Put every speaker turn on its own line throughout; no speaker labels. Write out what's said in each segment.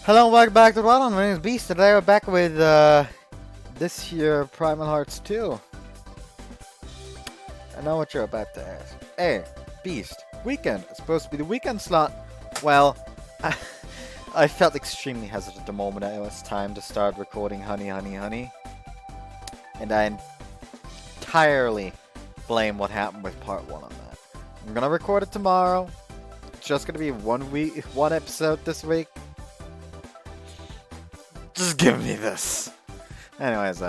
Hello and welcome back to the One. My name is Beast. Today we're back with this here Primal Hearts 2. I know what you're about to ask. Hey, Beast, weekend. It's supposed to be the weekend slot. Well, I felt extremely hesitant the moment it was time to start recording Honey. And I entirely blame what happened with part 1 on that. I'm gonna record it tomorrow. It's just gonna be one episode this week. Just give me this. Anyways,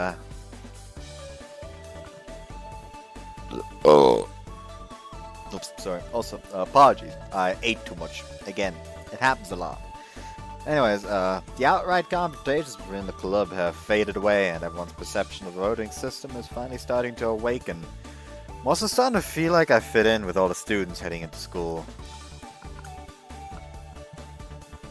oops, sorry. Also, apologies. I ate too much. Again, it happens a lot. Anyways, the outright confrontations within the club have faded away, and everyone's perception of the voting system is finally starting to awaken. I'm also starting to feel like I fit in with all the students heading into school.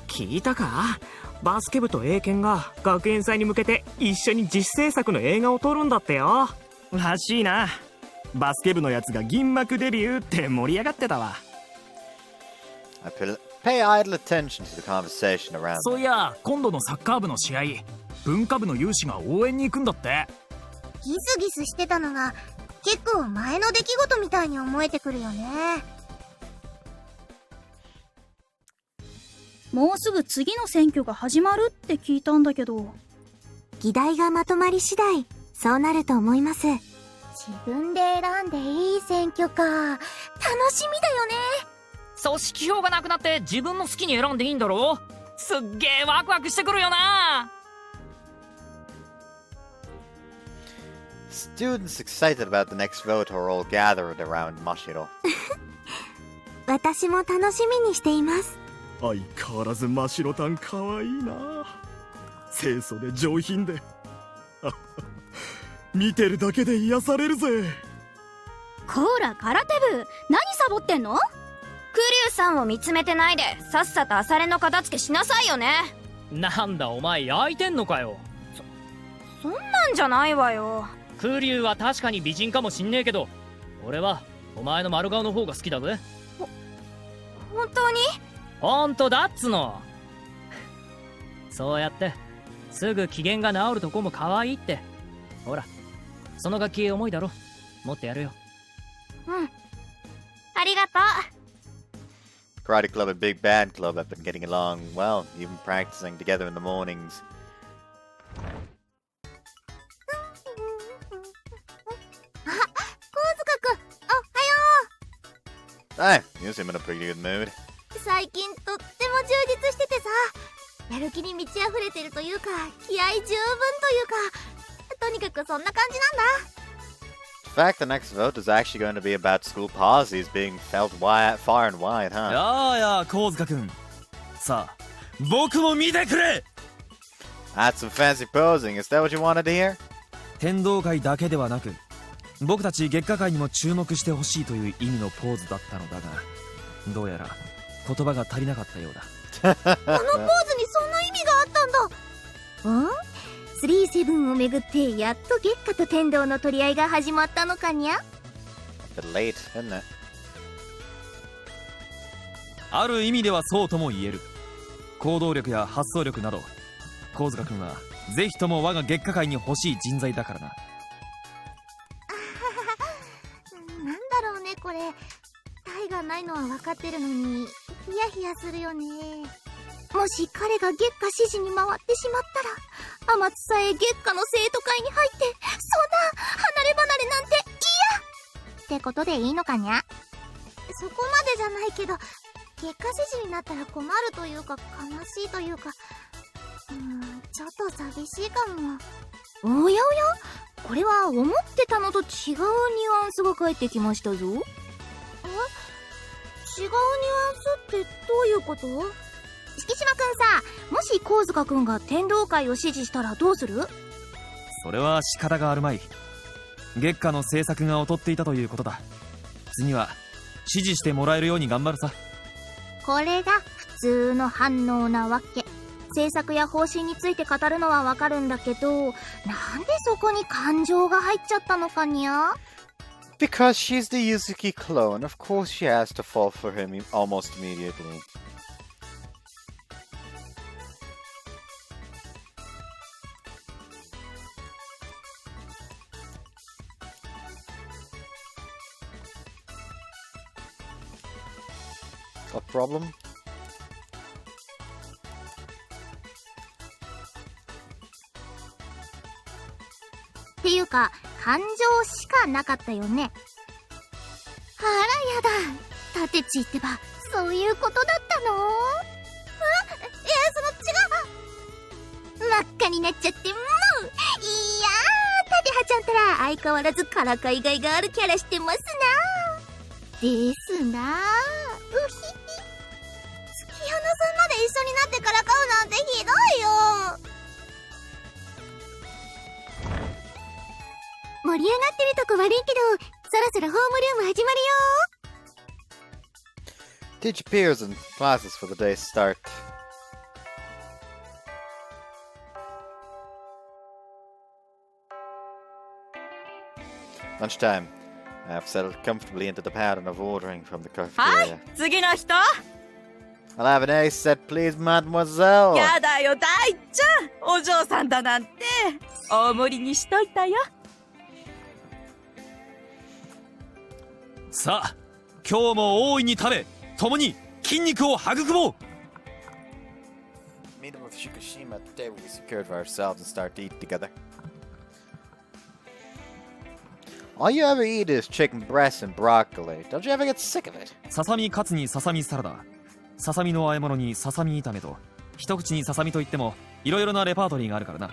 聞いたか？バスケ部と英検が学園祭に向けて一緒に自主制作の映画を撮るんだってよ。らしいな。バスケ部のやつが銀幕デビューって盛り上がってたわ。
I pay idle attention to the conversation around.
そういや、今度のサッカー部の試合、文化部の有志が応援に行くんだって。
ギスギスしてたのが結構前の出来事みたいに思えてくるよね。
もうすぐ次の選挙が始まるって聞いたんだけど。
議題がまとまり次第そうなると思います。自分で選んでいい選挙か。楽しみだよね。
組織票がなくなって自分の好きに選んでいいんだろ。すっげーワクワクしてくるよな。
Students excited about the next vote are all gathered around Mashiro.
私も楽しみにしています。
相変わらず真白タンかわいいな。清楚で上品で見てるだけで癒されるぜ。
こーら空手部、何サボってんの？
クリュウさんを見つめてないでさっさとアサレの片付けしなさいよね。
なんだお前焼いてんのかよ。
そんなんじゃないわよ。
クリュウは確かに美人かもしんねえけど、俺はお前の丸顔の方が好きだぜ。
本当に？
ほんとだっつの。そうやってすぐ機嫌が治るとこも可愛いって。ほら、その楽器重いだろ。持ってやるよ。
うん、ありがとう。
Karate Club and Big Bad Club have been getting along well, even practicing together in the mornings.
あ、神塚くん、おはよう。
Hey, you seem in a pretty good mood.
最近とっても充実しててさ、やる気に満ち溢れてるというか、気合十分というか、とにかくそんな感じなんだ。
In fact, the next vote is actually going to be about school policies being felt far and wide, huh?
やあやあ、神塚くん。さあ、僕も見てくれ。
That's some fancy posing. Is that what you wanted to hear?
天道会だけではなく、僕たち月下会にも注目してほしいという意味のポーズだったのだが、どうやら言葉が足りなかったようだ。
あのポーズにそんな意味があったんだ。?37 をめぐってやっと月下と天道の取り合いが始まったのかにゃ。
A bit late, isn't it?
ある意味ではそうとも言える。行動力や発想力など、神塚くんはぜひとも我が月下会に欲しい人材だからな。
なんだろうねこれ。体がないのは分かってるのにヒヤヒヤするよね。もし彼が月下支持に回ってしまったら、天津さえ月下の生徒会に入って、そんな離れ離れなんて嫌ってことでいいのかにゃ。そこまでじゃないけど、月下支持になったら困るというか悲しいというか、ちょっと寂しいかも。おやおや、これは思ってたのと違うニュアンスが返ってきましたぞ。違うニュアンスってどういうこと？敷島くんさ、もし神塚くんが天道会を支持したらどうする？
それは仕方があるまい。月下の制作が劣っていたということだ。次は支持してもらえるように頑張るさ。
これが普通の反応なわけ。政策や方針について語るのはわかるんだけど、なんでそこに感情が入っちゃったのかにゃ？
Because she's the Yuzuki clone, of course she has to fall for him almost immediately. A problem?
っていうか感情しかなかったよね。あらやだ、タテチってばそういうことだったの？その違う、真っ赤になっちゃってもう、いやー、タテハちゃんったら相変わらずからかいがいがあるキャラしてますな。ですな。うひひ、月夜野さんまで一緒になってからかうなんてひどいよ。盛り上がってるとこ悪いけど、そろそろホームルーム始まるよ。
Teach peers and classes for the day's start. Lunchtime. I've settled comfortably into the pattern of ordering from the
はい
cafeteria.
次の人
I'll have an ace set, please, mademoiselle.
やだよ大ちゃん、お嬢さんだなんて。大盛りにしといたよ。
さあ今日も大いに食べ、共に筋肉を育もう。
Meet him with Shikushima at the table we secured for ourselves and start to eat together. All you ever eat is chicken breast and broccoli. Don't you ever get sick of it?
ささみカツにささみサラダ、ささみの和え物にささみ炒めと、一口にささみといってもいろいろなレパートリーがあるからな。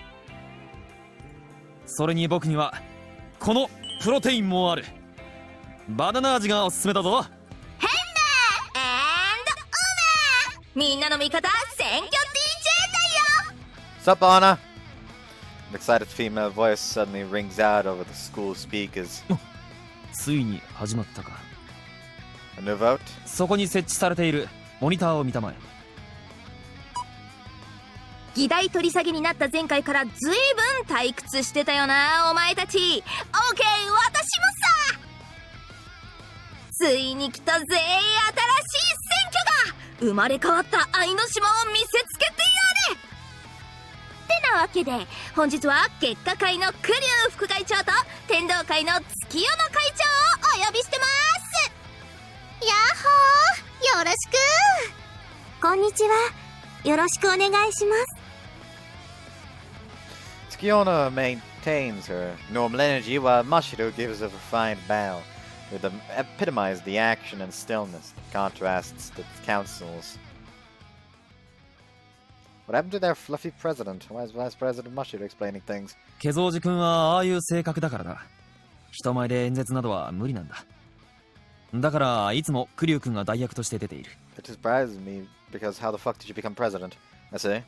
それに僕にはこのプロテインもある。バナナ味がおすすめだぞ。
みんなの味方、選挙 DJ だよ。
What's up, Anna? An excited female voice suddenly rings out over the school speakers.
ついに始まったか。
A new vote?
そこに設置されているモニターを見たまえ。
議題取り下げになった前回からずいぶん退屈してたよなお前たち。オーケー、私もさ。ついに来たぜ、新しい選挙だ。生まれ変わった愛の島を見せつけてやれ。ってなわけで本日は結果会のクリュウ副会長と天道会の月夜野会長をお呼びしてます。
やっほー、よろしく。こんにちは、よろしくお願いします。
Tsukiona maintains her normal energy while Mashiro gives a refined bow. It epitomizes the action and stillness that contrasts the councils. What happened to their fluffy president? Why is Vice President Mashiro explaining things?
ケゾウジ君はああいう性格だからな。人前で演説などは無理なんだ。だからいつもクリュウ君が代役として出ている。
It surprises me because how the fuck did you become president? I say.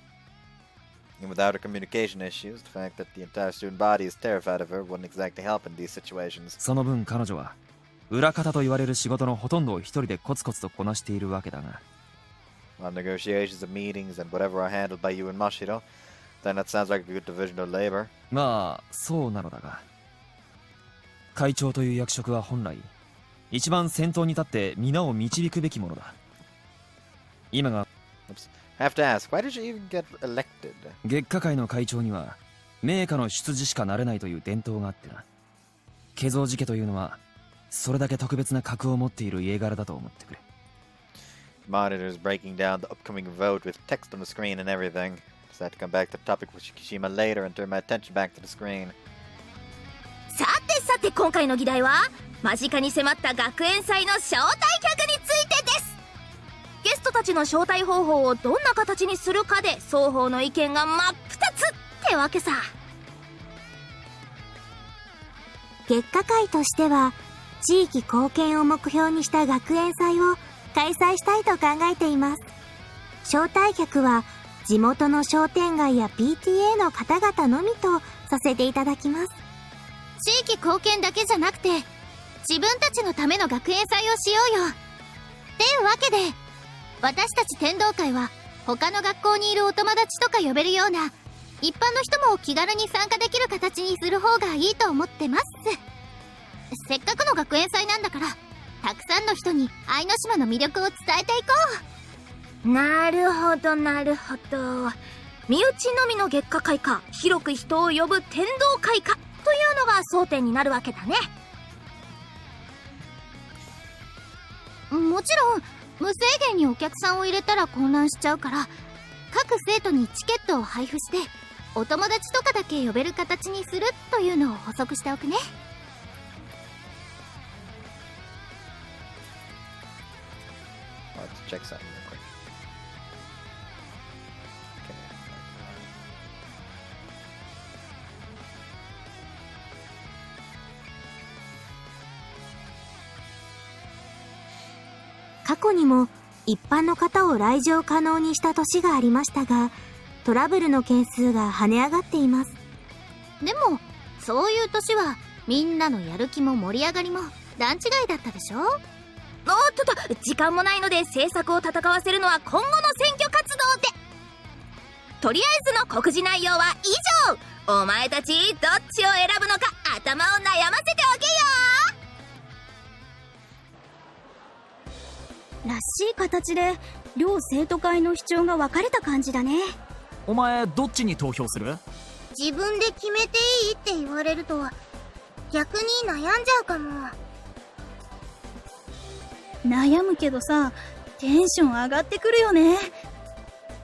And without her communication issues, the fact that the entire student body is terrified of her wouldn't exactly help in these situations.
その分彼女は裏方と言われる仕事のほとんどを一人でコツコツとこなしているわけだが。
While negotiations and meetings and whatever are handled by you and Mashiro, then that sounds like a good division of labor.
まあそうなのだが、会長という役職は本来一番先頭に立って皆を導くべきものだ。今が
I have to ask, why did you even get elected?
月下会の会長には名家の出自しかなれないという伝統があってな。ケゾウジ家というのはそれだけ特別な格を持っている家柄だと思ってくれ。
Monitor is breaking down the upcoming vote with text on the screen and everything. Decided to come back to the topic with Shikishima later and turn my attention back to the screen.
さてさて今回の議題は間近に迫った学園祭の招待客についてです。ゲストたちの招待方法をどんな形にするかで双方の意見が真っ二つってわけさ。
月下会としては地域貢献を目標にした学園祭を開催したいと考えています。招待客は地元の商店街や PTA の方々のみとさせていただきます。地域貢献だけじゃなくて自分たちのための学園祭をしようよ。っていうわけで私たち天道会は他の学校にいるお友達とか呼べるような一般の人も気軽に参加できる形にする方がいいと思ってます。せっかくの学園祭なんだからたくさんの人に愛の島の魅力を伝えていこ
う。なるほどなるほど。身内のみの月下会か広く人を呼ぶ天道会かというのが争点になるわけだね。
もちろん無制限にお客さんを入れたら混乱しちゃうから、各生徒にチケットを配布してお友達とかだけ呼べる形にするというのを補足しておくね。
Let's check something real quick. Okay.
過去にも一般の方を来場可能にした年がありましたが、トラブルの件数が跳ね上がっています。
でもそういう年はみんなのやる気も盛り上がりも段違いだったでしょ。
おっと時間もないので政策を戦わせるのは今後の選挙活動で。とりあえずの告示内容は以上。お前たちどっちを選ぶのか頭を悩ませておけよ。
らしい形で両生徒会の主張が分かれた感じだね。
お前どっちに投票する？
自分で決めていいって言われると逆に悩んじゃうかも。
悩むけどさ、テンション上がってくるよね。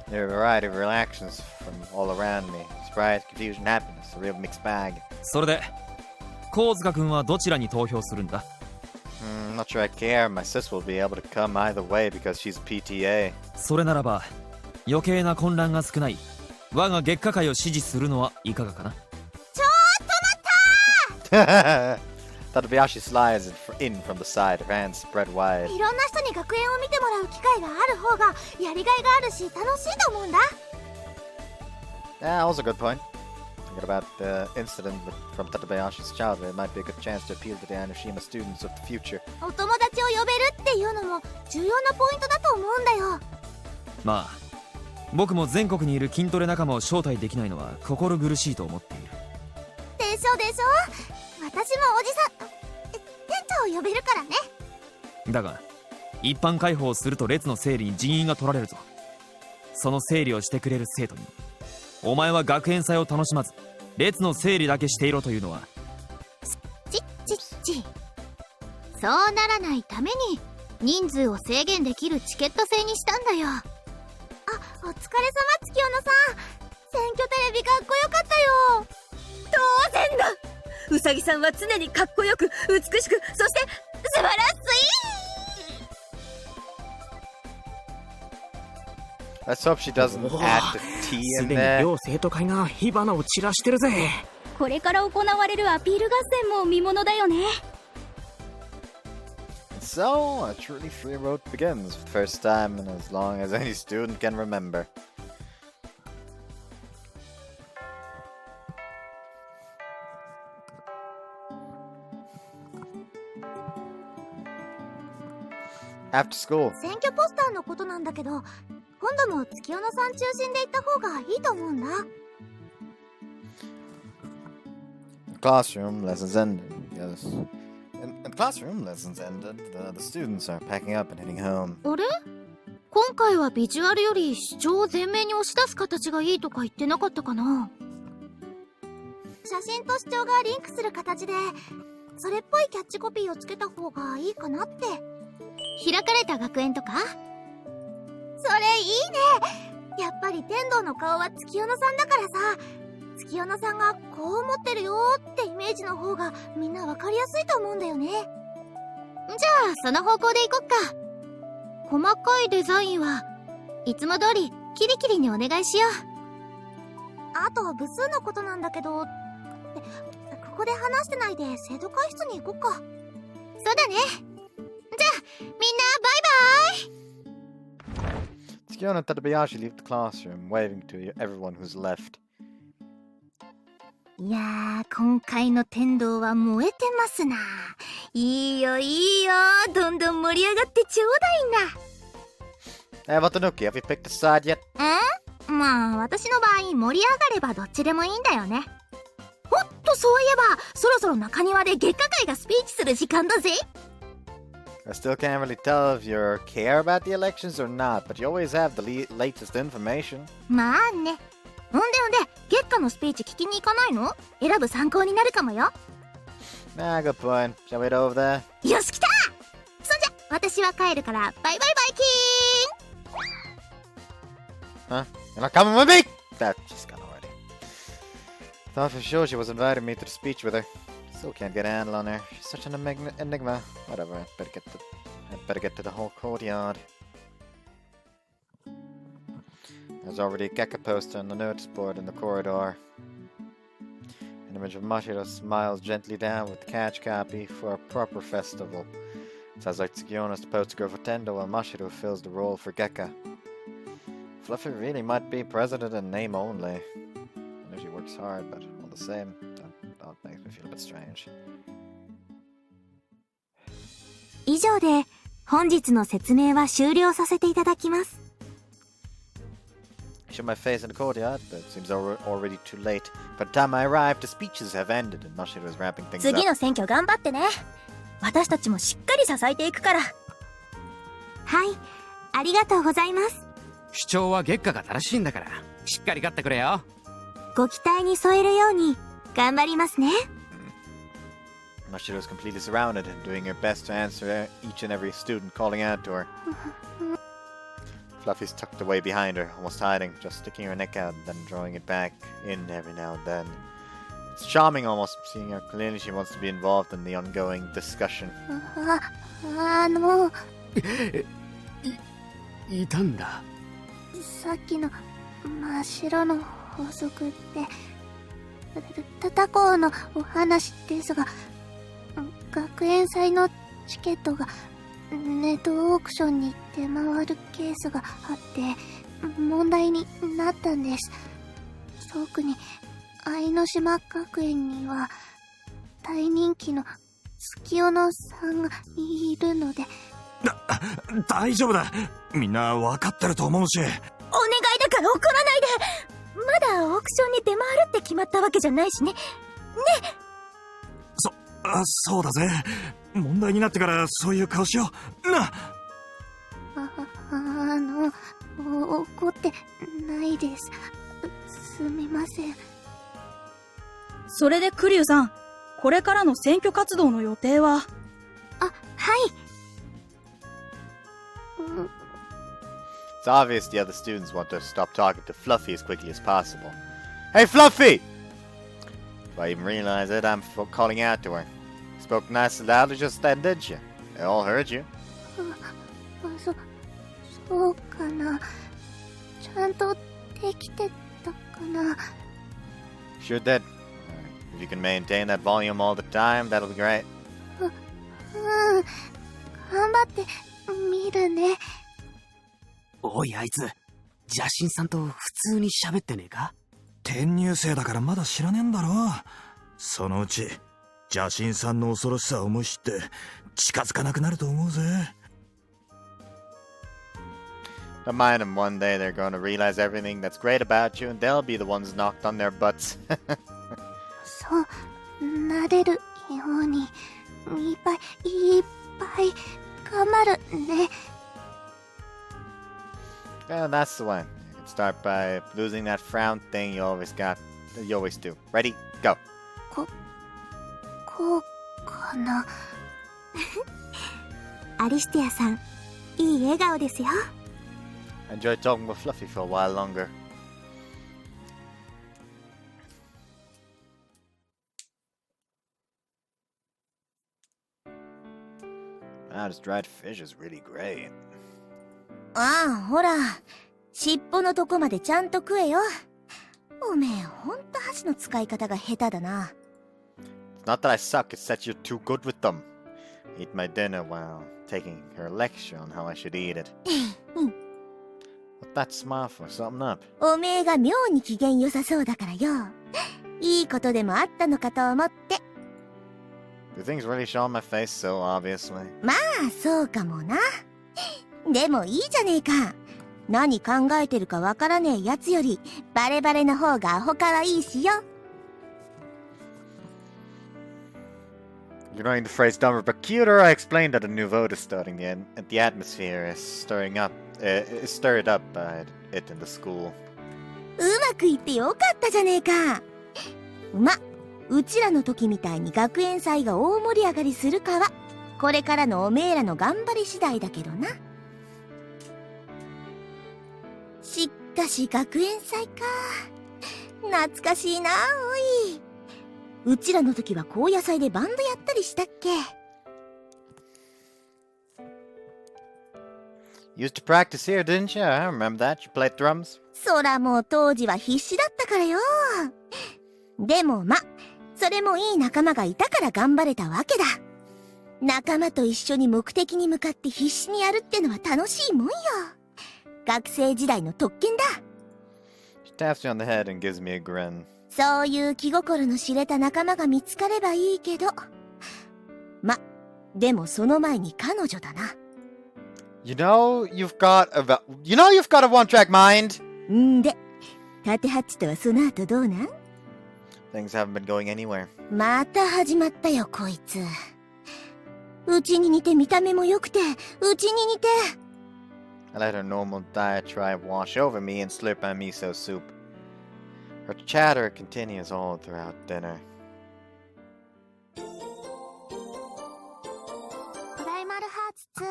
There are a variety of reactions from all around me. Surprise, confusion, happiness. A real mixed bag.
それで神塚君はどちらに投票するんだ？
I'm not sure I care. My sis will be able to come either way because she's PTA.
それならば余計な混乱が少ない我が月下会を支持するのはいかがかな。
Tadabayashi slides in from the side, her hands spread wide.
いろんな人に学園を見てもらう機会がある方がやりがいがあるし楽しいと思うんだ。
Yeah, also a good point. Thinking about the incident from Tadabayashi's childhood, it might be a good chance to appeal to the Anoshima students of the future.
お友達を呼べるっていうのも重要なポイントだと思うんだよ。
まあ僕も全国にいる筋トレ仲間を招待できないのは心苦しいと思っている。
でしょでしょ。私もおじさん店長を呼べるからね。
だが一般開放すると列の整理に人員が取られるぞ。その整理をしてくれる生徒にお前は学園祭を楽しまず列の整理だけしていろというのは。
そうならないために人数を制限できるチケット制にしたんだよ。あ、お疲れ様月夜野さん。選挙テレビかっこよかったよ。
当然だ。うさぎさんは常にかっこよく美しく、そして素晴らしい。
Let's hope she doesn't add the T
す
in
でに
there.
両生徒会が火花を散らしてるぜ。
これから行われるアピール合戦も見ものだよね。
So, a truly free road begins for the first time in as long as any student can remember. After school.
選挙ポスターのことなんだけど、今度も月夜野さん中心で行った方がいいと思うんだ。
Classroom lessons ended. Yes. In classroom lessons ended, the students are packing up and heading home.
あれ？今回はビジュアルより主張を前面に押し出す形がいいとか言ってなかったかな。写真と主張がリンクする形でそれっぽいキャッチコピーをつけた方がいいかなって。開かれた学園とか？それいいね。やっぱり天童の顔は月夜野さんだからさ、月夜野さんがこう思ってるよってイメージの方がみんなわかりやすいと思うんだよね。じゃあその方向でいこっか。細かいデザインはいつも通りキリキリにお願いしよう。あと部数のことなんだけど、ここで話してないで生徒会室に行こっか。そうだね。じゃあみんなバイバイ。
Tsukio and Tadabayashi leave the classroom, waving to everyone who's left.
いやー、今回の天童は燃えてますな。
いいよいいよ、どんどん盛り上がってちょうだいな。
Hey, Watanuki, have you picked a side yet?
まあ私の場合盛り上がればどっちでもいいんだよね。
おっと、そういえばそろそろ中庭で月下会がスピーチする時間だぜ。
I still can't really tell if you care about the elections or not, but you always have the latest information.
まあね。んで月下のスピーチ聞きに行かないの？選ぶ参考になるかもよ。
Nah, good point. Shall we head over there?
よし、来た。そんじゃ
私は帰るから、バイバイバイキーン
Huh? You're not coming with me? That she's gone already. Thought for sure she was inviting me to the speech with her. Still can't get a handle on her. She's such an enigma. Whatever, I'd better get to the whole courtyard. There's already a Gekka poster on the notice board in the corridor. An image of Mashiro smiles gently down with the catch copy for a proper festival. Sounds like Tsukiyona's supposed to go for Tendo while Mashiro fills the role for Gekka. Fluffy really might be president in name only. I know she works hard, but all the same, that makes me feel a bit strange.
以上で本日の説明は終了させていただきます。
I showed my face in the courtyard, but it seems already too late. By the time I arrived, the speeches have ended and Mashiro is wrapping things up.
次の選挙頑張ってね。私たちもしっかり支えていくから。
はい、ありがとうございます。
主張は月下が正しいんだから、しっかり勝ってくれよ。
ご期待に添えるように頑張りますね。
Mashiro is completely surrounded and doing her best to answer each and every student calling out to her. Fluffy's tucked away behind her, almost hiding, just sticking her neck out and then drawing it back in every now and then. It's charming almost, seeing how clearly she wants to be involved in the ongoing discussion.
いたんだ。
さっきの真っ白の法則って他校のお話ですが、学園祭のチケットがネットオークションに出回るケースがあって問題になったんです。特に愛の島学園には大人気の月夜野さんがいるので。
大丈夫だ。みんな分かってると思うし。
お願いだから怒らないで。まだオークションに出回るって決まったわけじゃないしね。ね。
そうだぜ。問題になってからそういう顔しよう。な。
怒ってないです。すみません。
それでクリュウさん、これからの選挙活動の予定は？
はい。
It's obvious the other students want to stop talking to Fluffy as quickly as possible. Hey, Fluffy! If I even realize it, I'm calling out to her. You spoke nice and loudly just then, didn't you? They all heard you.
そうかな。ちゃんとできてたかな。
Sure did. If you can maintain that volume all the time, that'll be great.
頑張ってみるね。
おいあいつ、邪神さんと普通に喋ってねえか？
転入生だからまだ知らねえんだろ。そのうち邪神さんの恐ろしさを無視って近づかなくなると思うぜ。
Don't mind them. One day they're going to realize everything that's great about you, and they'll be the ones knocked on their butts.
そうなれるようにいっぱい頑張るね。
Well, that's the one. You can start by losing that frown thing you always do. Ready? Go.
こうかな。
アリスティアさん、いい笑顔ですよ。
I enjoyed talking with Fluffy for a while longer. Wow, this dried fish is really great.
ああ、ほら、尻尾のとこまでちゃんと食えよ。おめえ、ほんと箸の使い方が下手だな。
It's not that I suck, it's that you're too good with them. I eat my dinner while taking her lecture on how I should eat it. What's that smile for? Something up?
おめえが妙に機嫌良さそうだからよ。いいことでもあったのかと思って。
Do things really show on my face so obviously?
まあ、そうかもな。でもいいじゃねえか。何考えてるかわからねえやつよりバレバレの方がアホかわいいしよ。
You're knowing the phrase dumber but cuter, I explained that a new vote is starting and the atmosphere is stirred up by it in the school.
うまくいってよかったじゃねえか。うちらの時みたいに学園祭が大盛り上がりするかはこれからのおめえらの頑張り次第だけどな。しかし学園祭か。懐かしいなおい。うちらの時は高野祭でバンドやったりしたっけ。
Used to practice here, didn't you? I remember that. You played drums?
そらもう当時は必死だったからよ。でもそれもいい仲間がいたから頑張れたわけだ。仲間と一緒に目的に向かって必死にやるってのは楽しいもんよ。学生時代の特権だ。
She taps me on the head and gives me a grin.
そういう気心の知れた仲間が見つかればいいけど。でもその前に彼女だな。
You know you've got a one-track mind.
んで、縦ハッチとはその後どうなん？
Things haven't been going anywhere.
また始まったよこいつ。うちに似て見た目も良くて、うちに似て。
I let her normal diatribe wash over me and slurp my miso soup. Her chatter continues all throughout dinner.
プライマルハーツ2。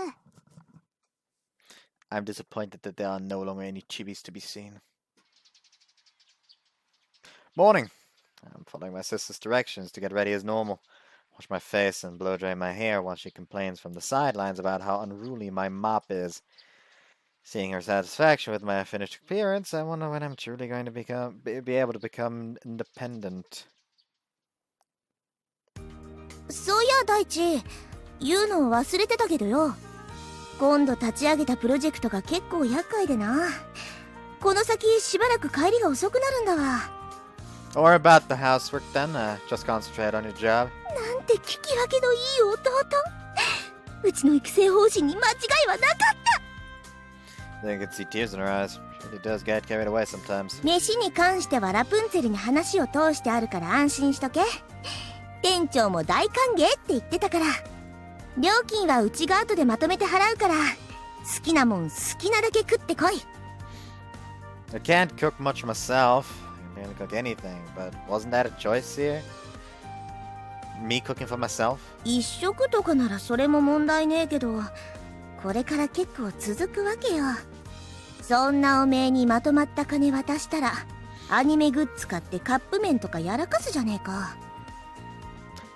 I'm disappointed that there are no longer any chibis to be seen. Morning. I'm following my sister's directions to get ready as normal. Wash my face and blow dry my hair while she complains from the sidelines about how unruly my mop is. Seeing her satisfaction with my finished appearance, I wonder when I'm truly going to be able to become independent.
そういや大地、言うの忘れてたけどよ。今度立ち上げたプロジェクトが結構厄介でな。この先しばらく帰りが遅くなるんだわ。
Don't worry about the housework then. Just concentrate on your job.
なんて聞き分けのいい弟。うちの育成方針に間違いはなかった。
Then you can see tears in her eyes. She really does get carried away sometimes.
飯に関してはラプンツェルに話を通してあるから安心しとけ。店長も大歓迎って言ってたから。料金はうちが後でまとめて払うから、好きなもん好きなだけ食ってこい。
I can't cook much myself. I can barely cook anything, but wasn't that a choice here? Me cooking for myself?
一食とかならそれも問題ねえけど、これから結構続くわけよ。そんなおめえにまとまった金渡したら、アニメグッズ買ってカップ麺とかやらかすじゃねえか。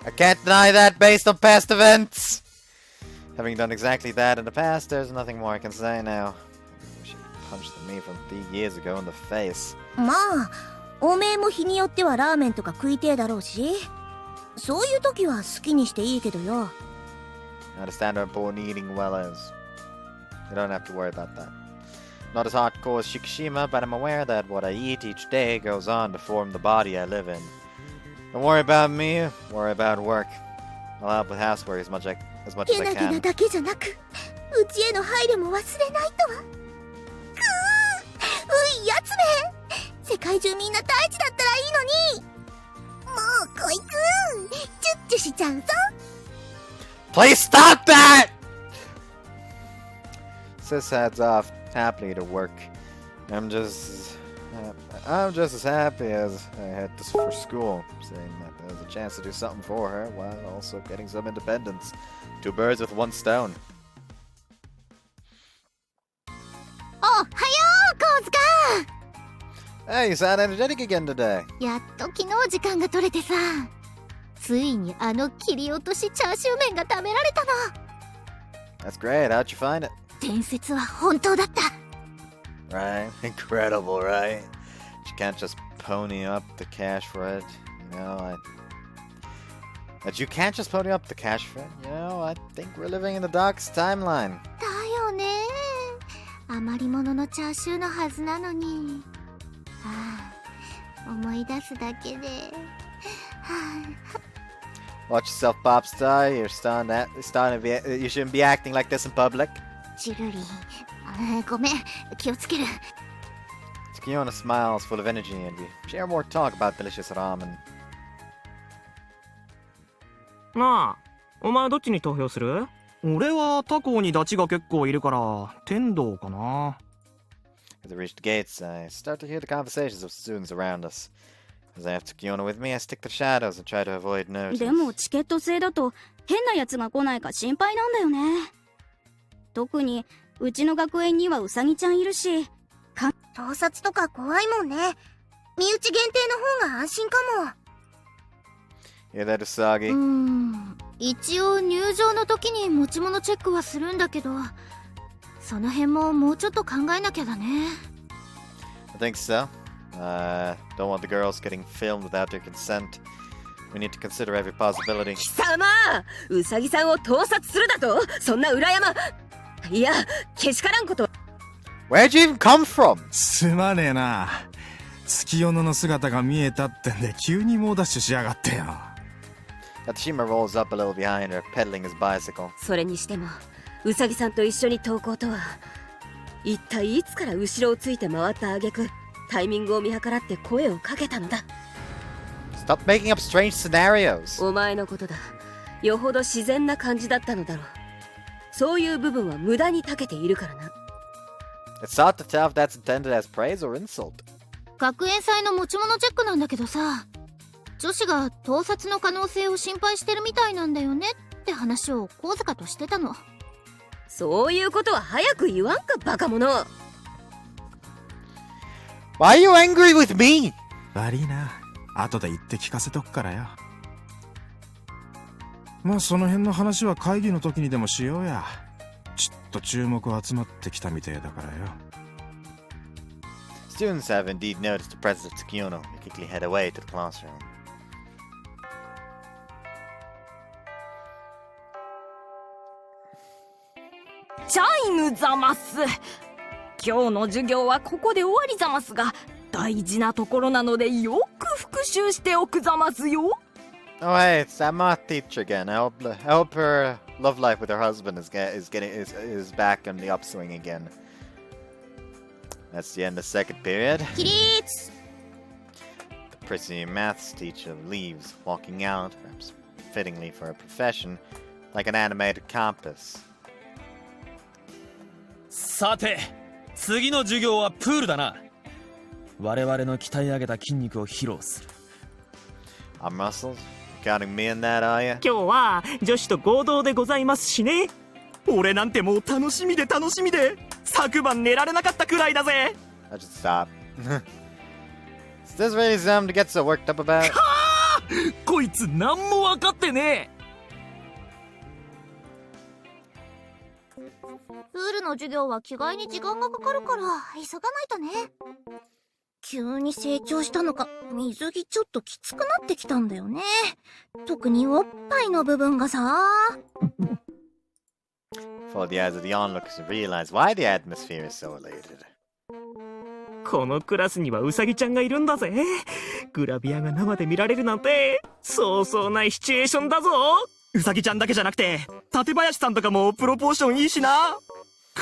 I can't deny that based on past events! Having done exactly that in the past, there's nothing more I can say now. I wish you punched me from 3 years ago in the face.
まあ、おめえも日によってはラーメンとか食いてえだろうし、そういう時は好きにしていいけどよ。
I understand how important eating well is. You don't have to worry about that. Not as hardcore as Shikishima, but I'm aware that what I eat each day goes on to form the body I live in. Don't worry about me, worry about work. I'll help with housework as much as I
けなげな
can.
だけじゃなく、うちへの配慮も忘れないとは。ういやつめ、世界中みんな大事だったらいいのに。もう恋くん、チュッチュしちゃうぞ。
Please stop that! Sis heads off happily to work. I'm just as happy as I had for school, saying that there's a chance to do something for her while also getting some independence. 2 birds with 1 stone.
おはよう、コウズカ。
Hey, you sound energetic again today.
やっと昨日時間が取れてさ、ついにあの切り落としチャーシュー麺が食べられたの。
That's great. How'd you find it?
伝説は本当だった。
Right? Incredible, right? You can't just pony up the cash for it. You know, But you can't just pony up the cash for it. You know, I think we're living in the darkest timeline.
だよね。余り物のチャーシューのはずなのに。はあ、思い出すだけで。はあ、
Watch yourself, pop star. You shouldn't be acting like this in public.
チルリー、ごめん、気をつける。
Kiona smiles, full of energy, and we share more talk about delicious ramen.
なあ、お前どっちに投票する？俺は他校にダチが結構いるから天童かな。
As I reach the gates, I start to hear the conversations of students around us. As I have Kiona with me, I stick to the shadows and try to avoid notice.
でもチケット制だと変な奴が来ないか心配なんだよね。特にうちの学園にはウサギちゃんいるし。
盗撮とか怖いもんね。身内限定の方が安心かも。
Yeah, that Usagi.
一応入場の時に持ち物チェックはするんだけど、その辺ももうちょっと考えなきゃだね。
I think so. Don't want the girls getting filmed without their consent. We need to consider every possibility.
貴様、ウサギさんを盗撮するだと？そんな裏山。いや、けしからんこと。
Where'd you even come from?
すまねえな。月夜野の姿が見えたってんで急に猛ダッシュしやがってよ。
Tatsushima rolls up a little behind her, pedaling his bicycle.
それにしても、ウサギさんと一緒に登校とは、一体いつから後ろをついて回った挙句、タイミングを見計らって声をかけたのだ。
Stop making up strange scenarios.
お前のことだ。よほど自然な感じだったのだろう。そういう部分は無駄に長けているからな。
It's hard to tell if that's intended as praise or insult.
学園祭の持ち物チェックなんだけどさ、女子が盗撮の可能性を心配してるみたいなんだよねって話を小塚としてたの。
そういうことは早く言わんか、バカ者。
Why are you angry with me?
悪いな。後で言って聞かせとくからよ。まあその辺の話は会議の時にでもしようや。ちょっと注目集まってきたみたいだからよ。
Students have indeed noticed the presence of Tsukiyono. They quickly head away to the classroom.
チャイムざます。今日の授業はここで終わりざますが、大事なところなのでよく復習しておくざますよ。
Oh hey, it's that math teacher again. I hope her love life with her husband is back on the upswing again. That's the end of second period.
起立。
The prissy maths teacher leaves, walking out, perhaps fittingly for her profession, like an animated compass.
さて、次の授業はプールだな。我々の鍛え上げた筋肉を披露する。
I'm muscles? Counting me in that, are you?
今日は女子と合同でございますしね。俺なんてもう楽しみで楽しみで昨晩寝られなかったくらいだぜ。
I should stop. Is this really something to get so worked up about?
こいつ何も分かってねえ。
プールの授業は着替えに時間がかかるから急がないとね。急に成長したのか水着ちょっときつくなってきたんだよね。特におっぱいの部分がさ。
Before the eyes of the onlookers realize why the atmosphere is so elated.
このクラスにはウサギちゃんがいるんだぜ。グラビアが生で見られるなんてそうそうないシチュエーションだぞ。ウサギちゃんだけじゃなくて館林さんとかもプロポーションいいしな。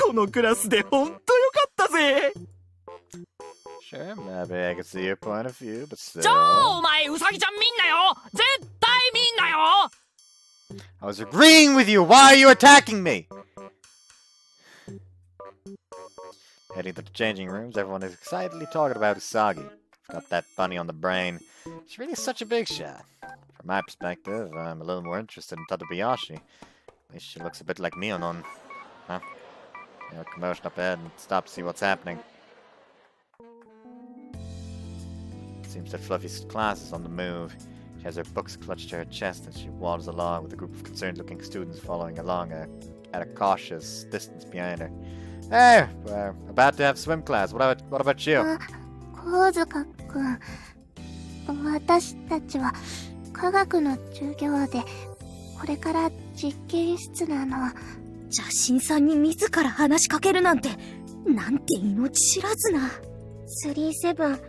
このクラスでほんとよかったぜ。
Sure, maybe I can see your point of view, but still.
お前ウサギちゃん見んなよ。絶対見んなよ。
I was agreeing with you. Why are you attacking me? Heading to the changing rooms, everyone is excitedly talking about Usagi. Got that bunny on the brain. She's really such a big shot. From my perspective, I'm a little more interested in Tadabayashi. At least she looks a bit like Mionon. Huh? Commotion up ahead and stop to see what's happening. Seems that Fluffy's class is on the move. She has her books clutched to her chest as she waddles along with a group of concerned-looking students following along at a cautious distance behind her. Hey, we're about to have swim class. What about you?
小塚くん、私たちは科学の授業でこれから実験室なの。
邪神さんに自ら話しかけるなんて、なんて命知らずな。
37、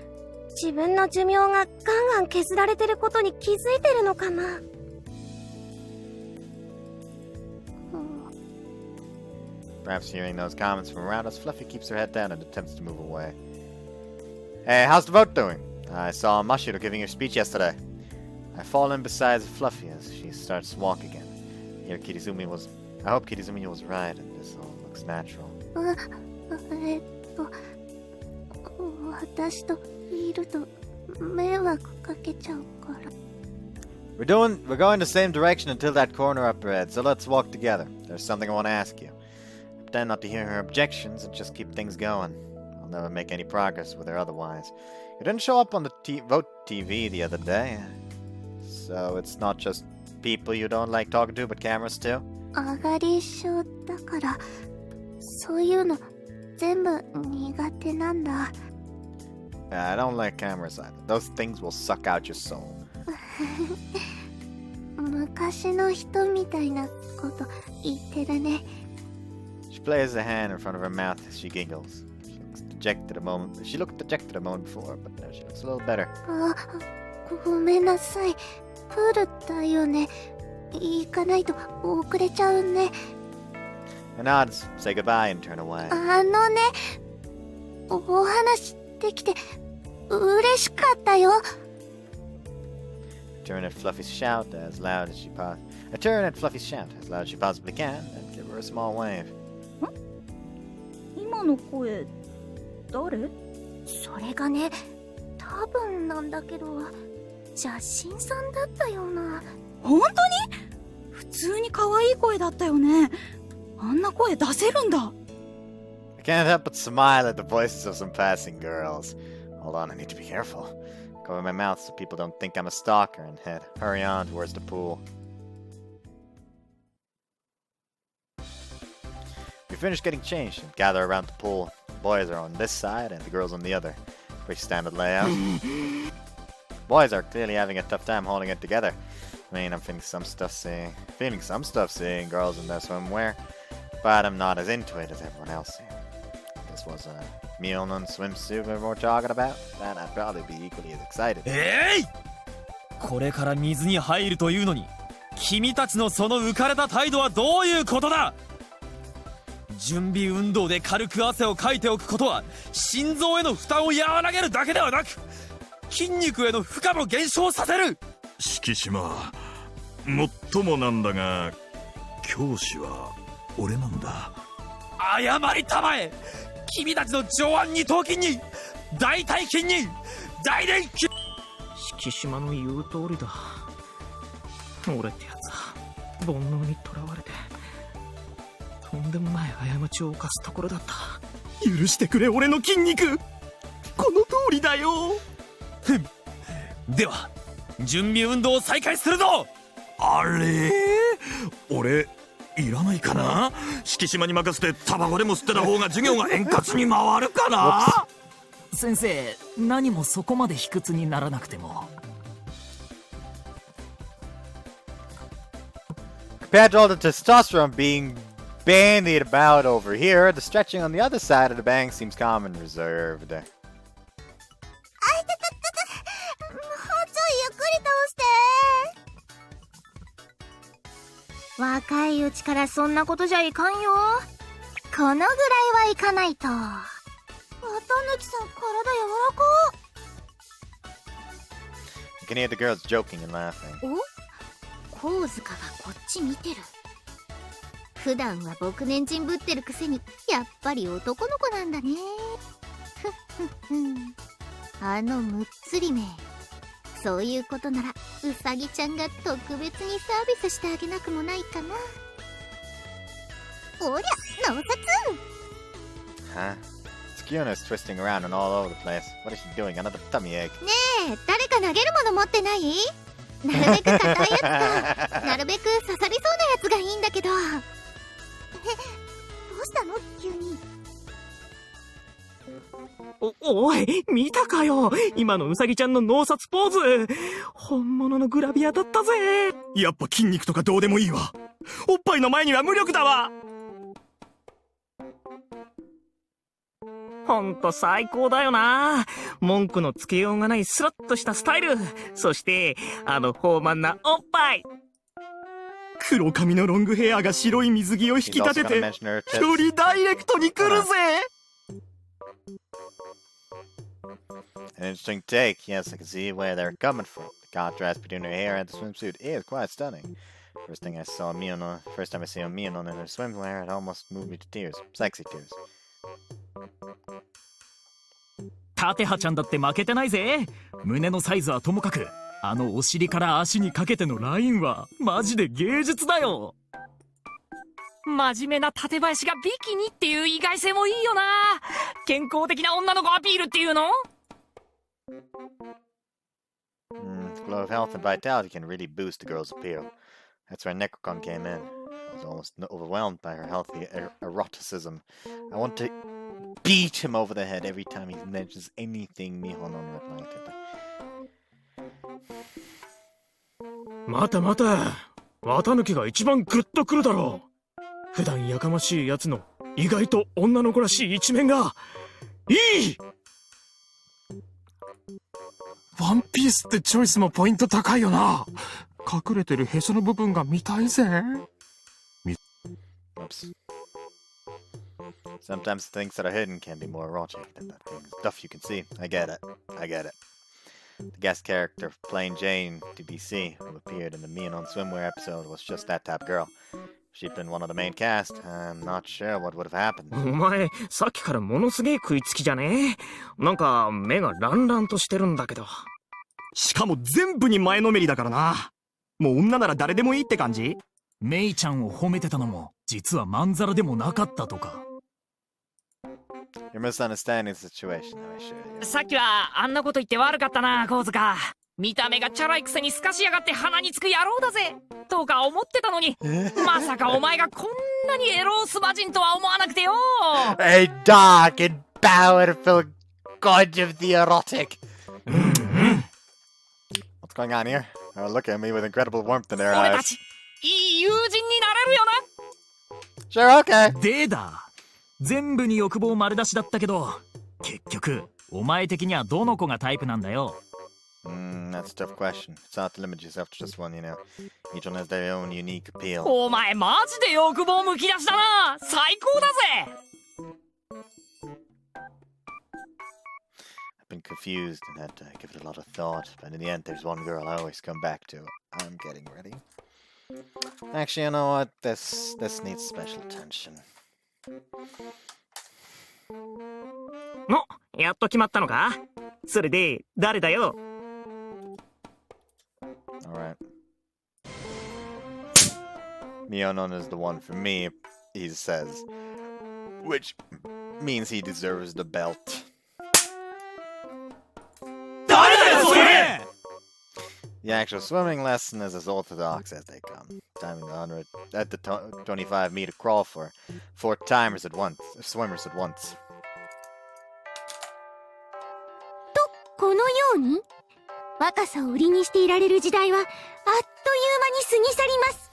自分の寿命がガンガン削られてることに気づいてるのかな。
Perhaps hearing those comments from around us, Fluffy keeps her head down and attempts to move away. Hey, how's the vote doing? I saw Mashiro giving her speech yesterday. I fall in beside Fluffy as she starts to walk again. I hope Kirizumi was right and this all looks natural.
私といると迷惑かけちゃうから。
We're going the same direction until that corner up ahead, so let's walk together. There's something I want to ask you. Pretend not to hear her objections and just keep things going. I'll never make any progress with her otherwise. You didn't show up on the Vote TV the other day. So it's not just people you don't like talking to, but cameras too?
上がり症だから、そういうの全部苦手なんだ。
I don't like cameras either. Those things will suck out your soul.
昔の人みたいなこと言ってるね。
She plays a hand in front of her mouth as she giggles. She looked dejected a moment before, but now she looks a little better.
あ、ごめんなさい。プールだよね。行かないと遅れちゃうね。
Her nods, say goodbye and turn away.
あのね、お話できて嬉しかったよ。
Turn at Fluffy's shout as loud as she possibly can, and give her a small wave.
今の声誰？
それがね、多分なんだけど、邪神さんだったような。
本当に？普通に可愛い声だったよね。あんな声出せるんだ。
I can't help but smile at the voices of some passing girls. Hold on, I need to be careful. Cover my mouth so people don't think I'm a stalker and hurry on towards the pool. We finish getting changed and gather around the pool. The boys are on this side and the girls on the other. Pretty standard layout. Boys are clearly having a tough time holding it together. I mean, I'm feeling some stuff seeing girls in their swimwear, but I'm not as into it as everyone else. If this was a Mionon swimsuit we were talking about, then I'd probably be equally as excited.
これから水に入るというのに、君たちのその浮かれた態度はどういうことだ？準備運動で軽く汗をかいておくことは心臓への負担を和らげるだけではなく、筋肉への負荷も減少させる。
敷島、もっともなんだが、教師は俺なんだ。
謝りたまえ。君たちの上腕二頭筋に大腿筋に大臀筋。
敷島の言う通りだ。俺ってやつは煩悩にとらわれてとんでもない過ちを犯すところだった。許してくれ、俺の筋肉。この通りだよ。
ふん。では準備運動を再開するぞ。
あれ？俺いらないかな？敷島に任せてタバコでも吸ってた方が授業が円滑に回るかな？
先生、何もそこまで卑屈にならなくても。
Compared to all the testosterone being bandied about over here, the stretching on the other side of the bank seems calm and reserved.
若いうちからそんなことじゃいかんよ。このぐらいはいかないと。綿貫さん、体柔らか。
You can hear the girls joking and laughing.
お？神塚がこっち見てる。普段は僕年人ぶってるくせに、やっぱり男の子なんだね。あのむっつりめ。そういうことならうさぎちゃんが特別にサービスしてあげなくもないかな。おりゃ、脳殺。
Huh? Tsukuyona's twisting around and all over the place. What is she doing? Another tummy ache.
ねえ、誰か投げるもの持ってない？なるべく硬いやつか、なるべく刺さりそうなやつがいいんだけど。どうしたの急に。
おい、見たかよ。今のウサギちゃんの脳殺ポーズ。本物のグラビアだったぜ。
やっぱ筋肉とかどうでもいいわ。おっぱいの前には無力だわ。
ほんと最高だよな。文句のつけようがないスラッとしたスタイル。そしてあの豊満なおっぱい。
黒髪のロングヘアが白い水着を引き立てて、よりダイレクトに来るぜ。
An interesting take. Yes, I can see where they're coming from. The contrast between her hair and the swimsuit is quite stunning. First time I saw Mionon in her swimwear, it almost moved me to tears. Sexy tears.
タテハちゃんだって負けてないぜ。胸のサイズはともかく、
あのお尻から足にかけてのラインはマジで芸術だよ。
真面目な館林がビキニっていう意外性もいいよな。健康的な女の子アピールっていうの。
Glow of health and vitality can really boost a girl's appeal. That's where Necrocon came in. I was almost overwhelmed by her healthy eroticism. I want to beat him over the head every time he mentions anything Mihonon related.
またまた、綿抜きが一番グッとくるだろう。普段やかましいやつの意外と女の子らしい一面がいい。
ワンピースってチョイスもポイント高いよな。隠れてるへその部分が見たいぜ。
Oops. Sometimes things that are hidden can be more erotic than the stuff you can see. I get it. The guest character playing Jane DBC, who appeared in the Mion swimwear episode, was just that type of girl. If she'd been one of the main cast, I'm not sure what would have happened.
お前、さっきからものすげえ食いつきじゃねえ？なんか目がランランとしてるんだけど。
しかも全部に前のめりだからな。もう女なら誰でもいいって感じ？メイちゃんを褒めてたのも実はまんざらでもなかったとか。
You're misunderstanding the situation, I assure you.
さっきはあんなこと言って悪かったな、コウズカ。見た目がチャラいくせにすかしやがって鼻につく野郎だぜとか思ってたのに、まさかお前がこんなにエロース魔人とは思わなくてよ。
A dark and powerful god of the erotic. What's going on here? Look at me with incredible warmth in their
俺
eyes.
たちいい友人になれるよな。
Sure, okay.
でだ。全部に欲望丸出しだったけど、結局お前的にはどの子がタイプなんだよ。
That's a tough question. It's not to limit yourself to just one, you know. Each one has their own unique appeal.
お前マジで欲望むき出しだな。最高だぜ。
I've been confused and had to give it a lot of thought, but in the end, there's one girl I always come back to. I'm getting ready. Actually, you know what? This needs special attention.
の、やっと決まったのか？それで誰だよ？
Alright. Mionon is the one for me, he says. Which means he deserves the belt.
誰だよそれ！
The actual swimming lesson is as orthodox as they come. Timing the 100 at the 25-meter crawl for 4 swimmers at once.
と、このように若さを売りにしていられる時代はあっという間に過ぎ去ります。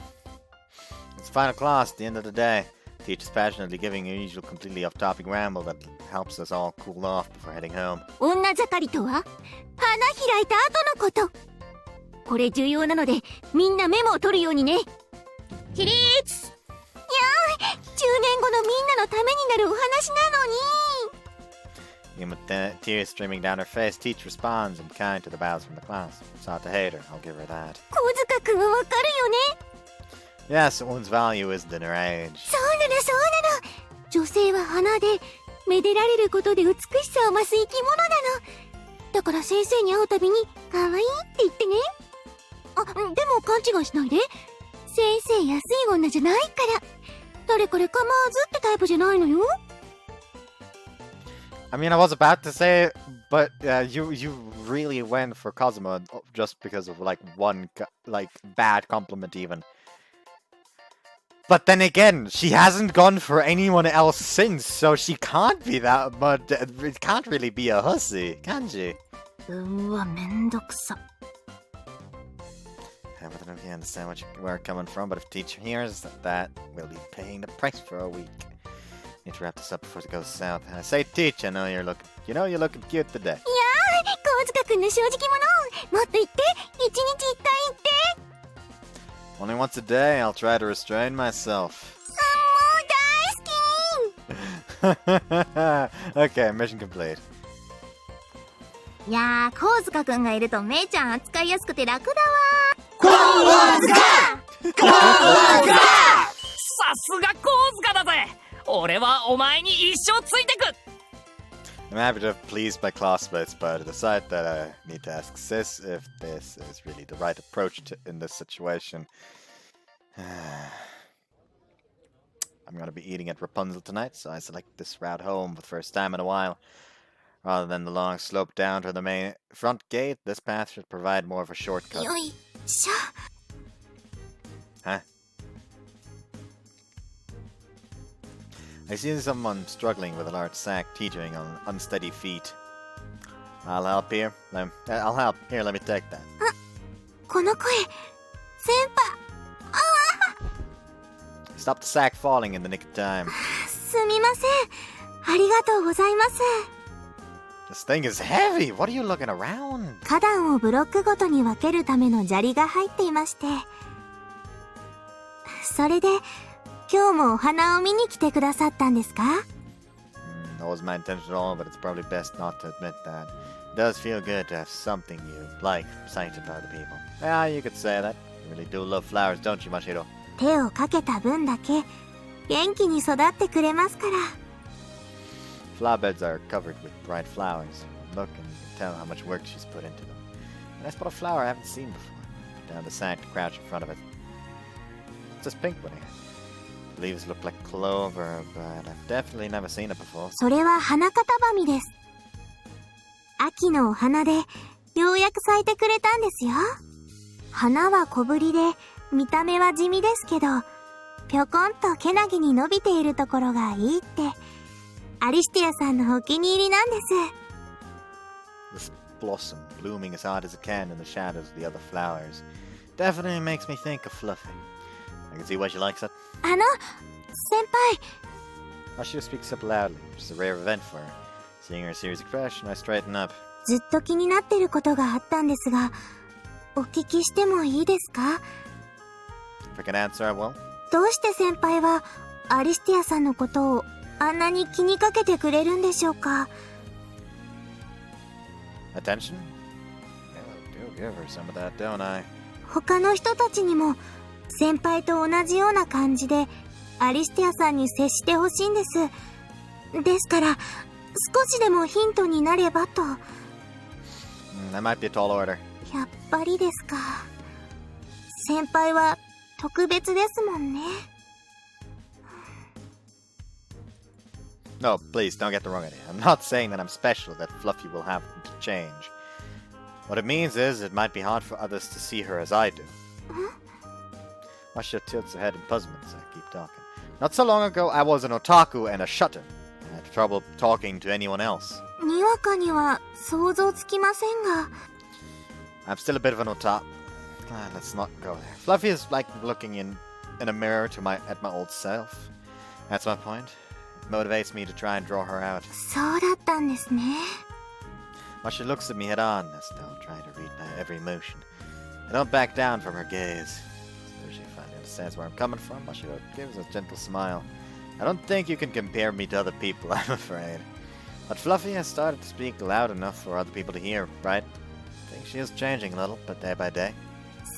It's final class at the end of the day. Teacher's passionately giving a usual completely off-topic ramble that helps us all cool off before heading home.
女盛りとは花開いた後のこと。これ重要なのでみんなメモを取るようにね。起立。いやー、10年後のみんなのためになるお話なのに。
Even with tears streaming down her face, Teach responds in kind to the bows from the class. It's not to hate her, I'll give her that.
小塚くんはわかるよね。
Yes, one's value isn't in her age.
そうなのそうなの。女性は花でめでられることで美しさを増す生き物なの。だから先生に会うたびに可愛いって言ってね。あ、でも勘違いしないで。先生安い女じゃないから。誰これ構わずってタイプじゃないのよ。
I mean, I was about to say, but you really went for Cosmo just because of like one bad compliment even. But then again, she hasn't gone for anyone else since, so she can't be that, but it can't really be a hussy, can she?
うわ、めんどくさ。
I don't know if you understand where I'm coming from, but if teacher hears that, we'll be paying the price for a week. Need to wrap this up before it goes south. I say, teach, I know you're looking cute today.
いやー、小塚くんの正直者。もっと言って、一日一回言って。
Only once a day, I'll try to restrain myself.
もう大好き。
Okay, mission complete.
いやー、コウズカくんがいるとメイちゃん扱いやすくて楽だわ。
コウズカ！さすがコウズカだぜ。俺はお前に一生ついてく。
I'm happy to have pleased my classmates, but I decide that I need to ask Sis if this is really the right approach in this situation. I'm gonna be eating at Rapunzel tonight, so I select this route home for the first time in a while. Rather than the long slope down to the main front gate, this path should provide more of a shortcut.
よいしょ。
Huh? I see someone struggling with a large sack teetering on unsteady feet. I'll help here. I'll help. Here, let me take that.
この声、先輩。
Stop the sack falling in the nick of time.
すみません。ありがとうございます。
This thing is heavy. What are you looking around?
花壇をブロックごとに分けるための砂利が入っていまして。それで、今日もお花を見に来てくださったんですか？
That wasn't my intention at all, but it's probably best not to admit that. It does feel good to have something you like cited by the people. Yeah, you could say that. You really do love flowers, don't you, Mashiro?
手をかけた分だけ元気に育ってくれますから。
Flower beds are covered with bright flowers. Look and you can tell how much work she's put into them. And I spot a flower I haven't seen before. Put down the sack to crouch in front of it. It's this pink one here. The leaves look like clover, but I've definitely never seen it before.
それは花片ばみです。秋のお花でようやく咲いてくれたんですよ。花は小ぶりで見た目は地味ですけど、ぴょこんとけなげに伸びているところがいいってアリスティアさんのお気に入りなんです。
This blossom blooming as hard as it can in the shadows of the other flowers definitely makes me think of Fluffy. I can see why she likes it.
先輩。
Mashiro speaks up loudly, which is a rare event for her. Seeing her serious expression, I straighten up.
ずっと気になってることがあったんですが、お聞きしてもいいですか？
If I can answer, I will.
どうして先輩はアリスティアさんのことをあんなに気にかけてくれるんでしょうか？
Attention? Yeah, I do give her some of that, don't I?
他の人たちにも先輩と同じような感じでアリスティアさんに接してほしいんです。ですから少しでもヒントになればと。
That might be a tall order.
やっぱりですか。先輩は特別ですもんね。
No, please, don't get the wrong idea. I'm not saying that I'm special, that Fluffy will have to change. What it means is, it might be hard for others to see her as I do. Mashiro tilts her head in puzzlement as I keep talking. Not so long ago, I was an otaku and a shutter. I had trouble talking to anyone else.
にわかには想像つきませんが。
I'm still a bit of an otaku. Let's not go there. Fluffy is like looking in a mirror at my old self. That's my point. It motivates me to try and draw her out.
そうだったんですね。
Mashiro looks at me head on, still trying to read my every motion. I don't back down from her gaze. So she finally understands where I'm coming from. Mashiro gives a gentle smile. I don't think you can compare me to other people, I'm afraid. But Fluffy has started to speak loud enough for other people to hear, right? I think she is changing a little, but day by day.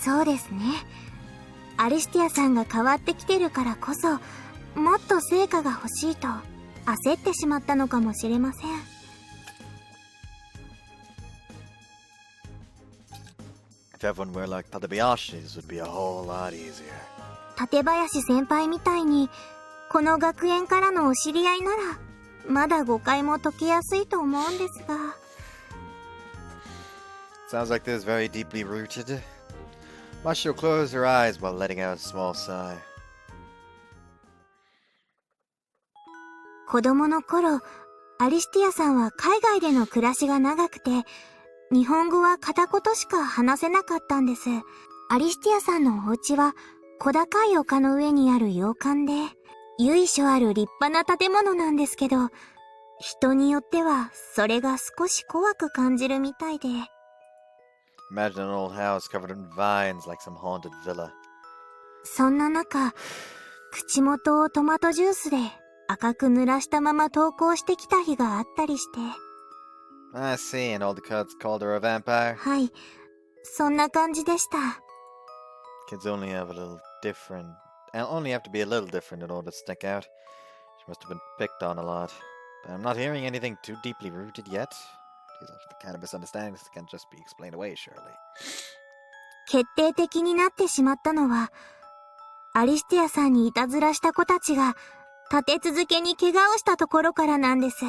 そうですね。アリスティアさんが変わってきてるからこそ、もっと成果が欲しいと焦ってしまったのかもしれません。
If everyone were like Tadebayashi's, it would be a whole lot easier.
館林先輩みたいにこの学園からのお知り合いならまだ誤解も解けやすいと思うんですが。
Sounds like this is very deeply rooted. Mashiro closed her eyes while letting out a small sigh.
子供の頃、アリスティアさんは海外での暮らしが長くて、日本語は片言しか話せなかったんです。アリスティアさんのお家は小高い丘の上にある洋館で、由緒ある立派な建物なんですけど、人によってはそれが少し怖く感じるみたいで。
Imagine an old house covered in vines like some haunted villa.
そんな中、口元をトマトジュースで赤く濡らしたまま登校してきた日があったりして。
I see, and all the kids called her a vampire.
はい、そんな感じでした。
Kids only have to be a little different in order to stick out. She must have been picked on a lot. But I'm not hearing anything too deeply rooted yet. These are the kind of misunderstandings that can't just be explained away, surely.
決定的になってしまったのは、アリスティアさんにいたずらした子たちが立て続けに怪我をしたところからなんです。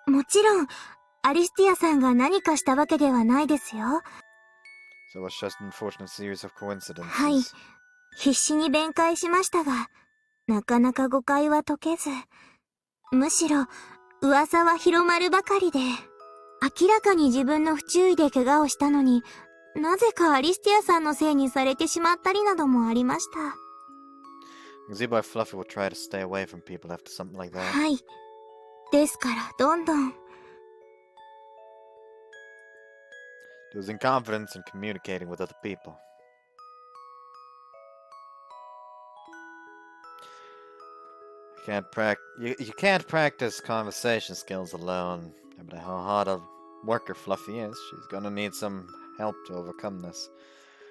もちろん、アリスティアさんが何かしたわけではないですよ。
So it was just an unfortunate series of coincidences.
はい。必死に弁解しましたが、なかなか誤解は解けず、むしろ噂は広まるばかりで、明らかに自分の不注意で怪我をしたのに、なぜかアリスティアさんのせいにされてしまったりなどもありました。
You can see why Fluffy would try to stay away from people after something like that.
はい。ですから、どんどん。
Losing confidence in communicating with other people. You can't practice conversation skills alone. No matter how hard a worker Fluffy is, she's gonna need some help to overcome this.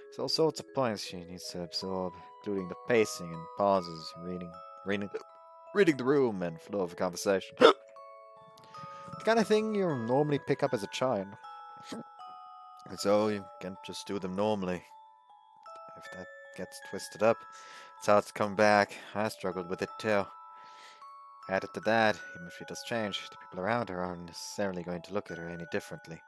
There's all sorts of points she needs to absorb, including the pacing and pauses, reading the room, and flow of a conversation. The kind of thing you normally pick up as a child. And so you can't just do them normally. If that gets twisted up, it's how it's come back. I struggled with it too. Added to that, even if she does change, the people around her aren't necessarily going to look at her any differently.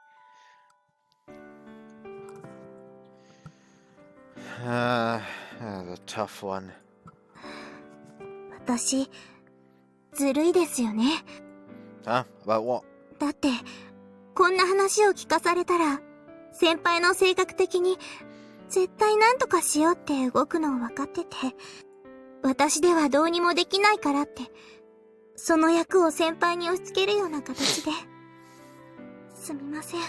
That's a tough one.
私、ずるいですよね。
Huh? About what?
だって、こんな話を聞かされたら、先輩の性格的に、絶対何とかしようって動くのを分かってて、私ではどうにもできないからって、その役を先輩に押し付けるような形で、すみません。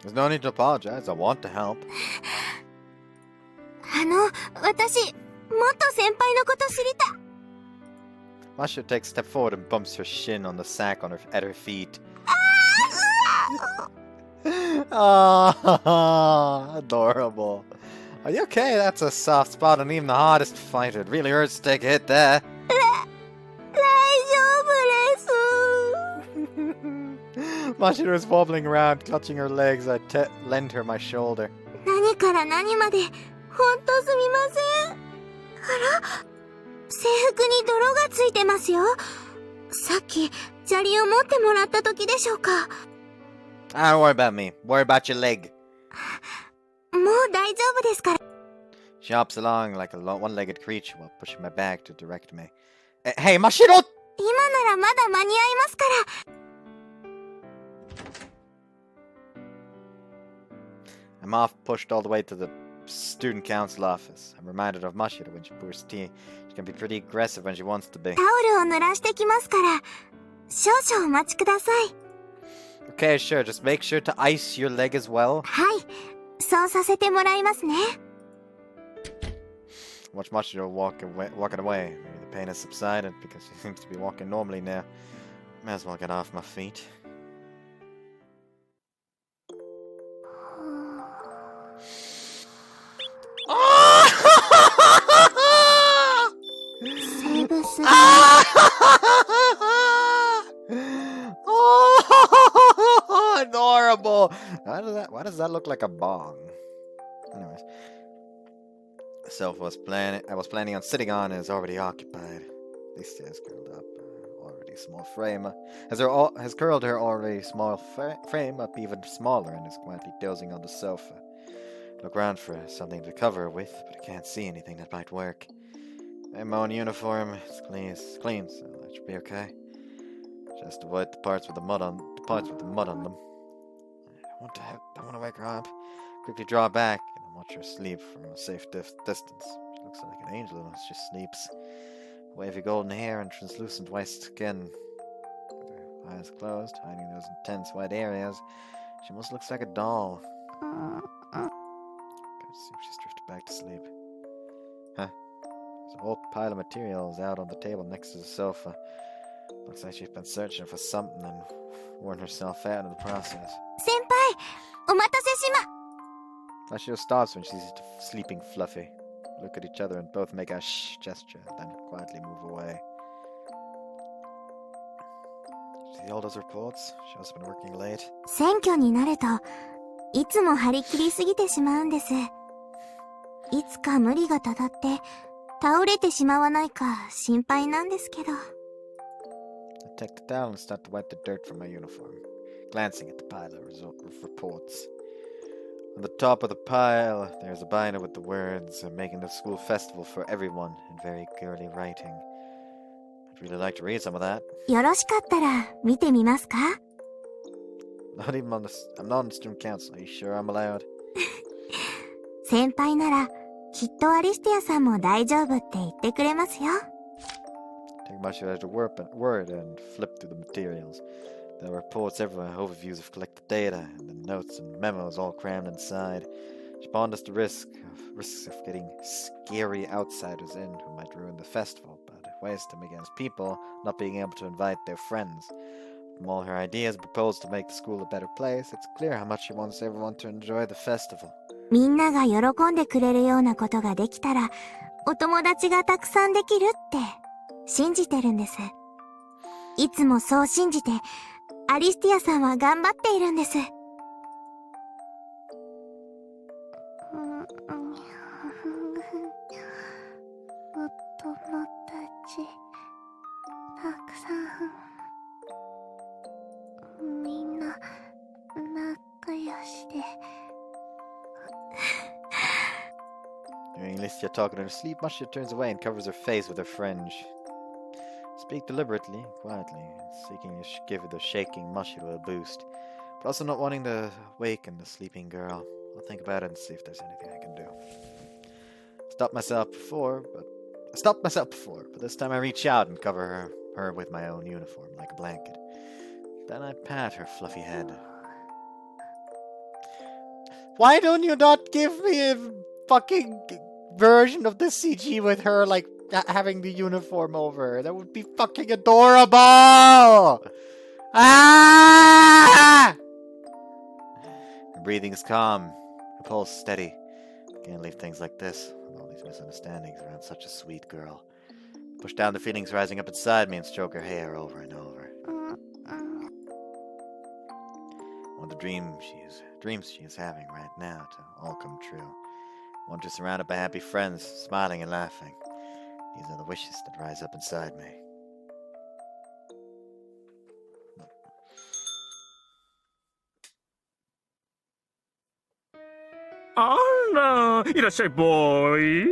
There's no need to apologize. I want to help.
私、もっと先輩のこと知りたい。
Masha takes a step forward and bumps her shin on the sack at her feet. Oh, adorable. Are you okay? That's a soft spot on even the hardest fighter. It really hurts to take a hit there.
大丈夫です。
Masha was wobbling around, clutching her legs. I lent her my shoulder.
何から何まで、ほんとすみません。あら、制服に泥がついてますよ。さっき、砂利を持ってもらった時でしょうか。
Don't worry about me. Worry about your leg.
もう大丈夫ですから。
She hops along like a one-legged creature while pushing my back to direct me. Hey, Mashiro!
今ならまだ間に合いますから。
I'm off, pushed all the way to the student council office. I'm reminded of Mashiro when she pours tea. She can be pretty aggressive when she wants to be.
タオルを濡らしてきますから、少々お待ちください。
Okay, sure. Just make sure to ice your leg as well.
はい、そうさせてもらいますね。
Watch Mashiro walking away. Maybe the pain has subsided because she seems to be walking normally now. Might as well get off my feet. Oh, adorable! Why does that look like a bong? Anyways, the sofa I was planning on sitting on is already occupied. These stairs curled up, already small frame. Has curled her already small frame up even smaller and is quietly dozing on the sofa. Look around for something to cover her with, but I can't see anything that might work. I'm my own uniform. It's clean, so that should be okay. Just avoid the parts with the mud on them. I want to wake her up. Quickly draw back and watch her sleep from a safe distance. She looks like an angel as she sleeps. Wavy golden hair and translucent white skin. With her eyes closed, hiding those intense white areas, she almost looks like a doll. Gotta see if she's drifted back to sleep. Huh? There's a whole pile of materials out on the table next to the sofa. Looks like she's been searching for something and worn herself out in the process.
先輩、お待たせしま。
Mashiro stops when she sees the sleeping Fluffy. Look at each other and both make a shh gesture, then quietly move away. She See all those reports? She must have been working late.
選挙になるといつも張り切りすぎてしまうんです。いつか無理がたたって倒れてしまわないか心配なんですけど。
I take the towel and start to wipe the dirt from my uniform, glancing at the pile of reports. On the top of the pile, there's a banner with the words, making the school festival for everyone in very girly writing. I'd really like to read some of that.
よろしかったら見てみますか？
I'm not on the student council. Are you sure I'm allowed?
先輩ならきっとアリスティアさんも大丈夫って言ってくれますよ。
Take much as a word and flip through the materials. There are reports everywhere, overviews of collected data, and the notes and memos all crammed inside. She warned us the risks of getting scary outsiders in who might ruin the festival, but waste them against people not being able to invite their friends. From all her ideas proposed to make the school a better place, it's clear how much she wants everyone to enjoy the festival.
みんなが喜んでくれるようなことができたら、お友達がたくさんできるって信じてるんです。いつもそう信じて、アリスティアさんは頑張っているんです。お友達、たくさん、みんな仲良しで。
Hearing Alicia talking in her sleep, Marcia turns away and covers her face with her fringe. Speak deliberately, quietly, seeking to give the shaking Marcia a boost, but also not wanting to waken the sleeping girl. I'll think about it and see if there's anything I can do. I stopped myself before, but this time I reach out and cover her with my own uniform, like a blanket. Then I pat her fluffy head. Why don't you not give me a fucking version of the CG with her, like, having the uniform over? That would be fucking adorable! Ah! Her breathing is calm, her pulse steady. Can't leave things like this, with all these misunderstandings around such a sweet girl. Push down the feelings rising up inside me and stroke her hair over and over. I want the dreams she is having right now to all come true. I want her surrounded by happy friends, smiling and laughing. These are the wishes that rise up inside me.
Ah, いらっしゃい、ボーイ。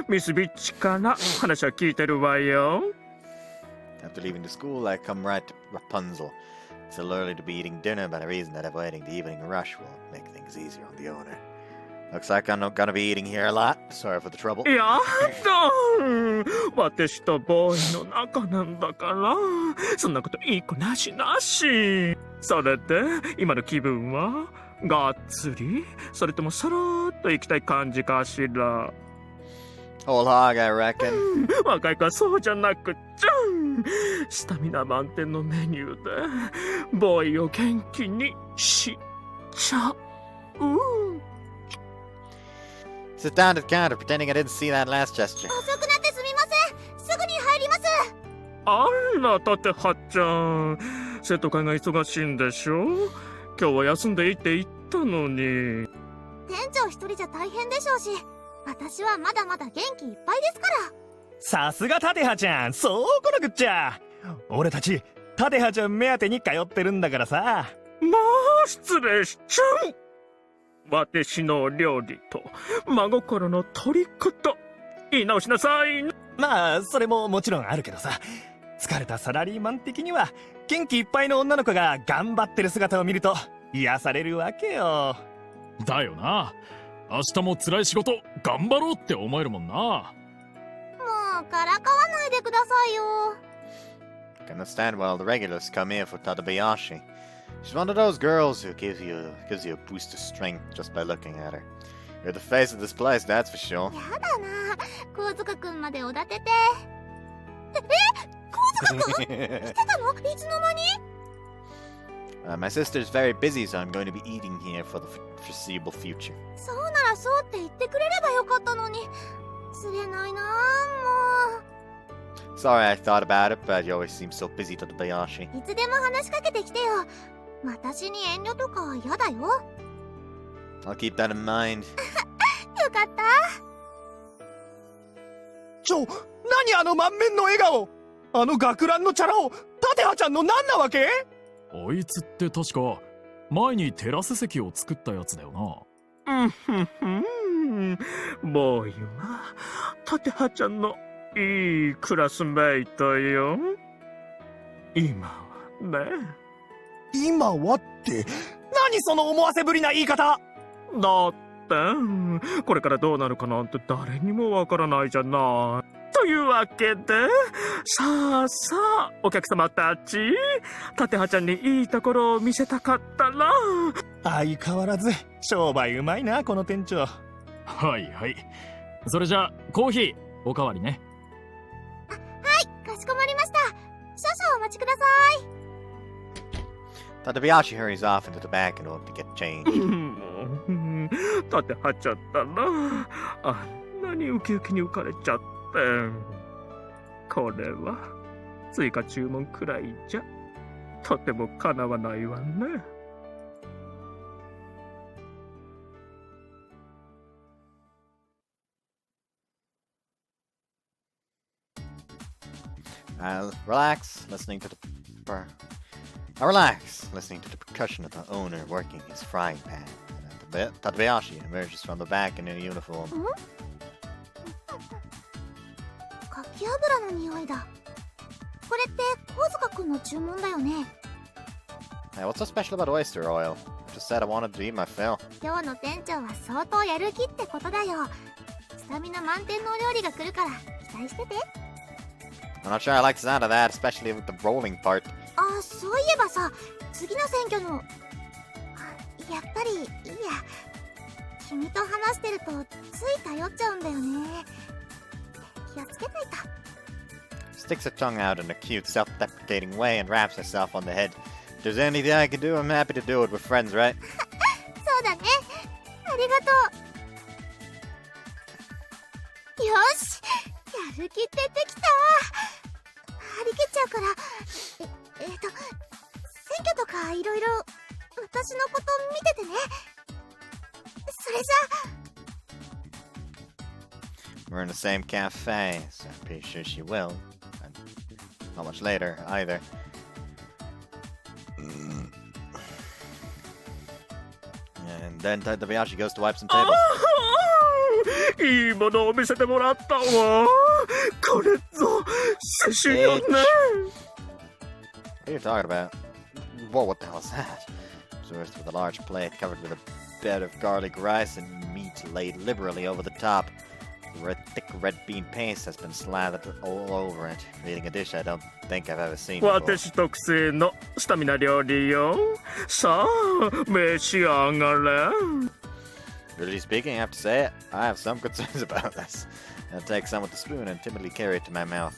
ミスビッチから話は聞いてるわよ。
After leaving the school, I come right to Rapunzel. It's a little early to be eating dinner, but I reason that avoiding the evening rush will make things easier on the owner. Looks like I'm not gonna be eating here a lot. Sorry for the trouble.
やだ。私とボーイの仲なんだから。そんなこといい子なしなし。それで、今の気分はがっつりそれともさらっと行きたい感じかしら。
Whole hog, I reckon.
若い子はそうじゃなくちゃ。スタミナ満点のメニューでボーイを元気にしちゃう。
Sit down at the counter, pretending I didn't see that last gesture.
遅くなってすみません。すぐに入ります。
あら、立葉ちゃん。生徒会が忙しいんでしょ？今日は休んでいいって言ったのに。
店長一人じゃ大変でしょうし、私はまだまだ元気いっぱいですから。
さすが立葉ちゃん、そうこなくっちゃ。俺たち立葉ちゃん目当てに通ってるんだからさ。
まあ失礼しちゃう。私の料理と真心の取り方言い直しなさい。
まあそれももちろんあるけどさ、疲れたサラリーマン的には元気いっぱいの女の子が頑張ってる姿を見ると癒されるわけよ。
だよな。明日も辛い仕事頑張ろうって思えるもんな。も
うからかわないでくださいよ。
I can stand while the regulars come in for Tadabayashi. She's one of those girls who gives you a boost of strength just by looking at her. You're the face of this place, that's for sure.
やだな、コウズカくんまでおだてて。コウズカくん来てたの？いつの間に
？My sister's very busy, so I'm going to be eating here for the foreseeable future.
そうならそうって言ってくれればよかったのに。釣れないな、もう。
Sorry I thought about it, but you always seem so busy, Tadabayashi.
いつでも話しかけてきてよ。私に遠慮とか嫌だよ。
I'll keep that in mind.
よかった。
何あの満面の笑顔。あの学ランのチャラ男、立葉ちゃんの何なわけ？
あいつって確か前にテラス席を作ったやつだよな。
ボーイは立葉ちゃんのいいクラスメイトよ。今はね。
今はって、何その思わせぶりな言い方。
だってこれからどうなるかなんて誰にもわからないじゃない。というわけで、さあさあお客様たち、立葉ちゃんにいいところを見せたかったら。
相変わらず商売うまいな、この店長。
はいはい。それじゃあコーヒーおかわりね。
はい、かしこまりました。少々お待ちください。
Tadabayashi hurries off into the back in order to get change.
立葉ちゃったな。あんなにウキウキに浮かれちゃって。これは追加注文くらいじゃとてもかなわないわね。
I'll relax, listening to the percussion of the owner working his frying pan. And Tadabayashi emerges from the back in a uniform.
かき油の匂いだ。これって小塚くんの注文だよね。
Hey, what's so special about oyster oil? I just said I wanted to eat my fill.
今日の店長は相当やる気ってことだよ。スタミナ満点のお料理が来るから期待してて。
I'm not sure I like the sound of that, especially with the rolling part.
あ、そういえばさ、次の選挙のやっぱりいいや。君と話してるとつい頼っちゃうんだよね。気をつけないと。
Sticks her tongue out in a cute, self-deprecating way and raps herself on the head. If there's anything I can do, I'm happy to do it. We're friends, right?
そうだね。ありがとう。よし、やる気出てきた。張り切っちゃうから。選挙とかいろいろ私のこと見ててね。それじゃ。
We're in the same cafe, so I'm pretty sure she will. And not much later, either. And then Tadabayashi goes to wipe some tables.
いいものを見せてもらったわ。これぞ青春よね。
What are you talking about? Whoa, what the hell is that? Served with a large plate covered with a bed of garlic rice and meat laid liberally over the top. Thick red bean paste has been slathered all over it, creating a dish I don't think I've ever seen before.
私特製のスタミナ料理よ。さあ、召し上がれ。
Really speaking, I have to say it, I have some concerns about this. I'll take some with a spoon and timidly carry it to my mouth.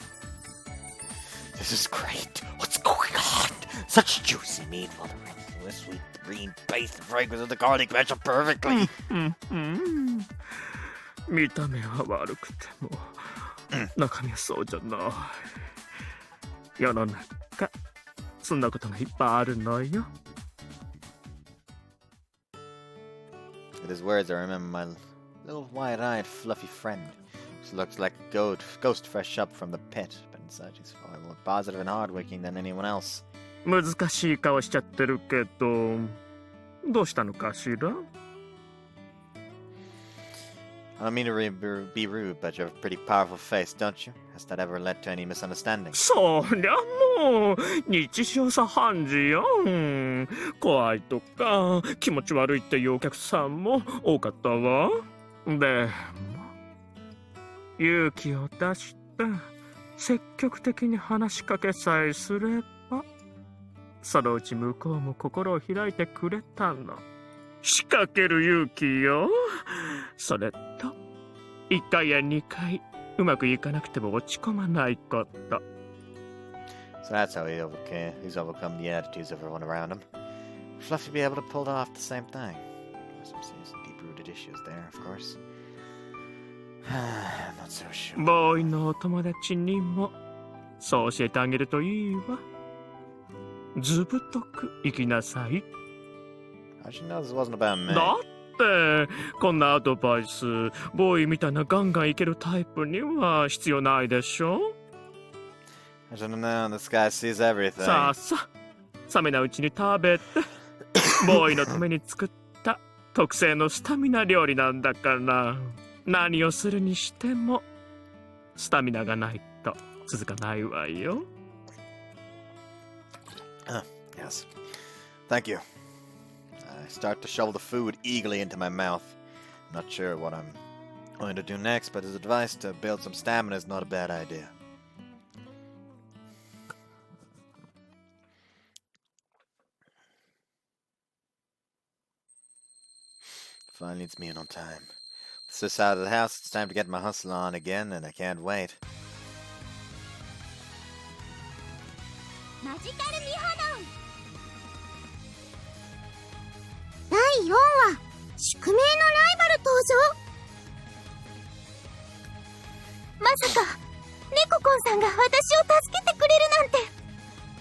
This is great. What's going on? Such juicy meat, while the rest sweet green paste and fragrance of the garlic match up perfectly.
見た目は悪くても中身はそうじゃない。世の中そんなことがいっぱいあるのよ。
With his words, I remember my little wide-eyed, fluffy friend. She looks like a ghost fresh up from the pit, but inside she's far more positive and hardworking than anyone else.
難しい顔しちゃってるけど、どうしたのかしら？
I don't mean to be rude, but you have a pretty powerful face, don't you? Has that ever led to any misunderstanding?
そりゃもう日常茶飯事よ。怖いとか気持ち悪いっていうお客さんも多かったわ。でも勇気を出して積極的に話しかけさえすれば、そのうち向こうも心を開いてくれたの。仕掛ける勇気よ。それと1回や2回うまくいかなくても落ち込まないこと。
So that's how he's overcome the attitudes of everyone around him. Fluffy be able to pull off the same thing. Some serious deep-rooted issues there, of course. I'm not so sure.
ボーイのお友達にもそう教えてあげるといいわ。ずぶとく生きなさい。
How'd you know this wasn't about me?
だってこんなアドバイスボーイみたいなガンガンいけるタイプには必要ないでしょ。
I should've known this guy sees everything.
さあさあ冷めないうちに食べて。ボーイのために作った特製のスタミナ料理なんだから。何をするにしてもスタミナがないと続かないわよ。
Yes. Thank you. I start to shovel the food eagerly into my mouth. I'm not sure what I'm going to do next, but his advice to build some stamina is not a bad idea. Finally, it's meal time. With this out of the house, it's time to get my hustle on again, and I can't wait.
マジカルミハドン第4話宿命のライバル登場。まさか猫コンさんが私を助けてくれるなんて。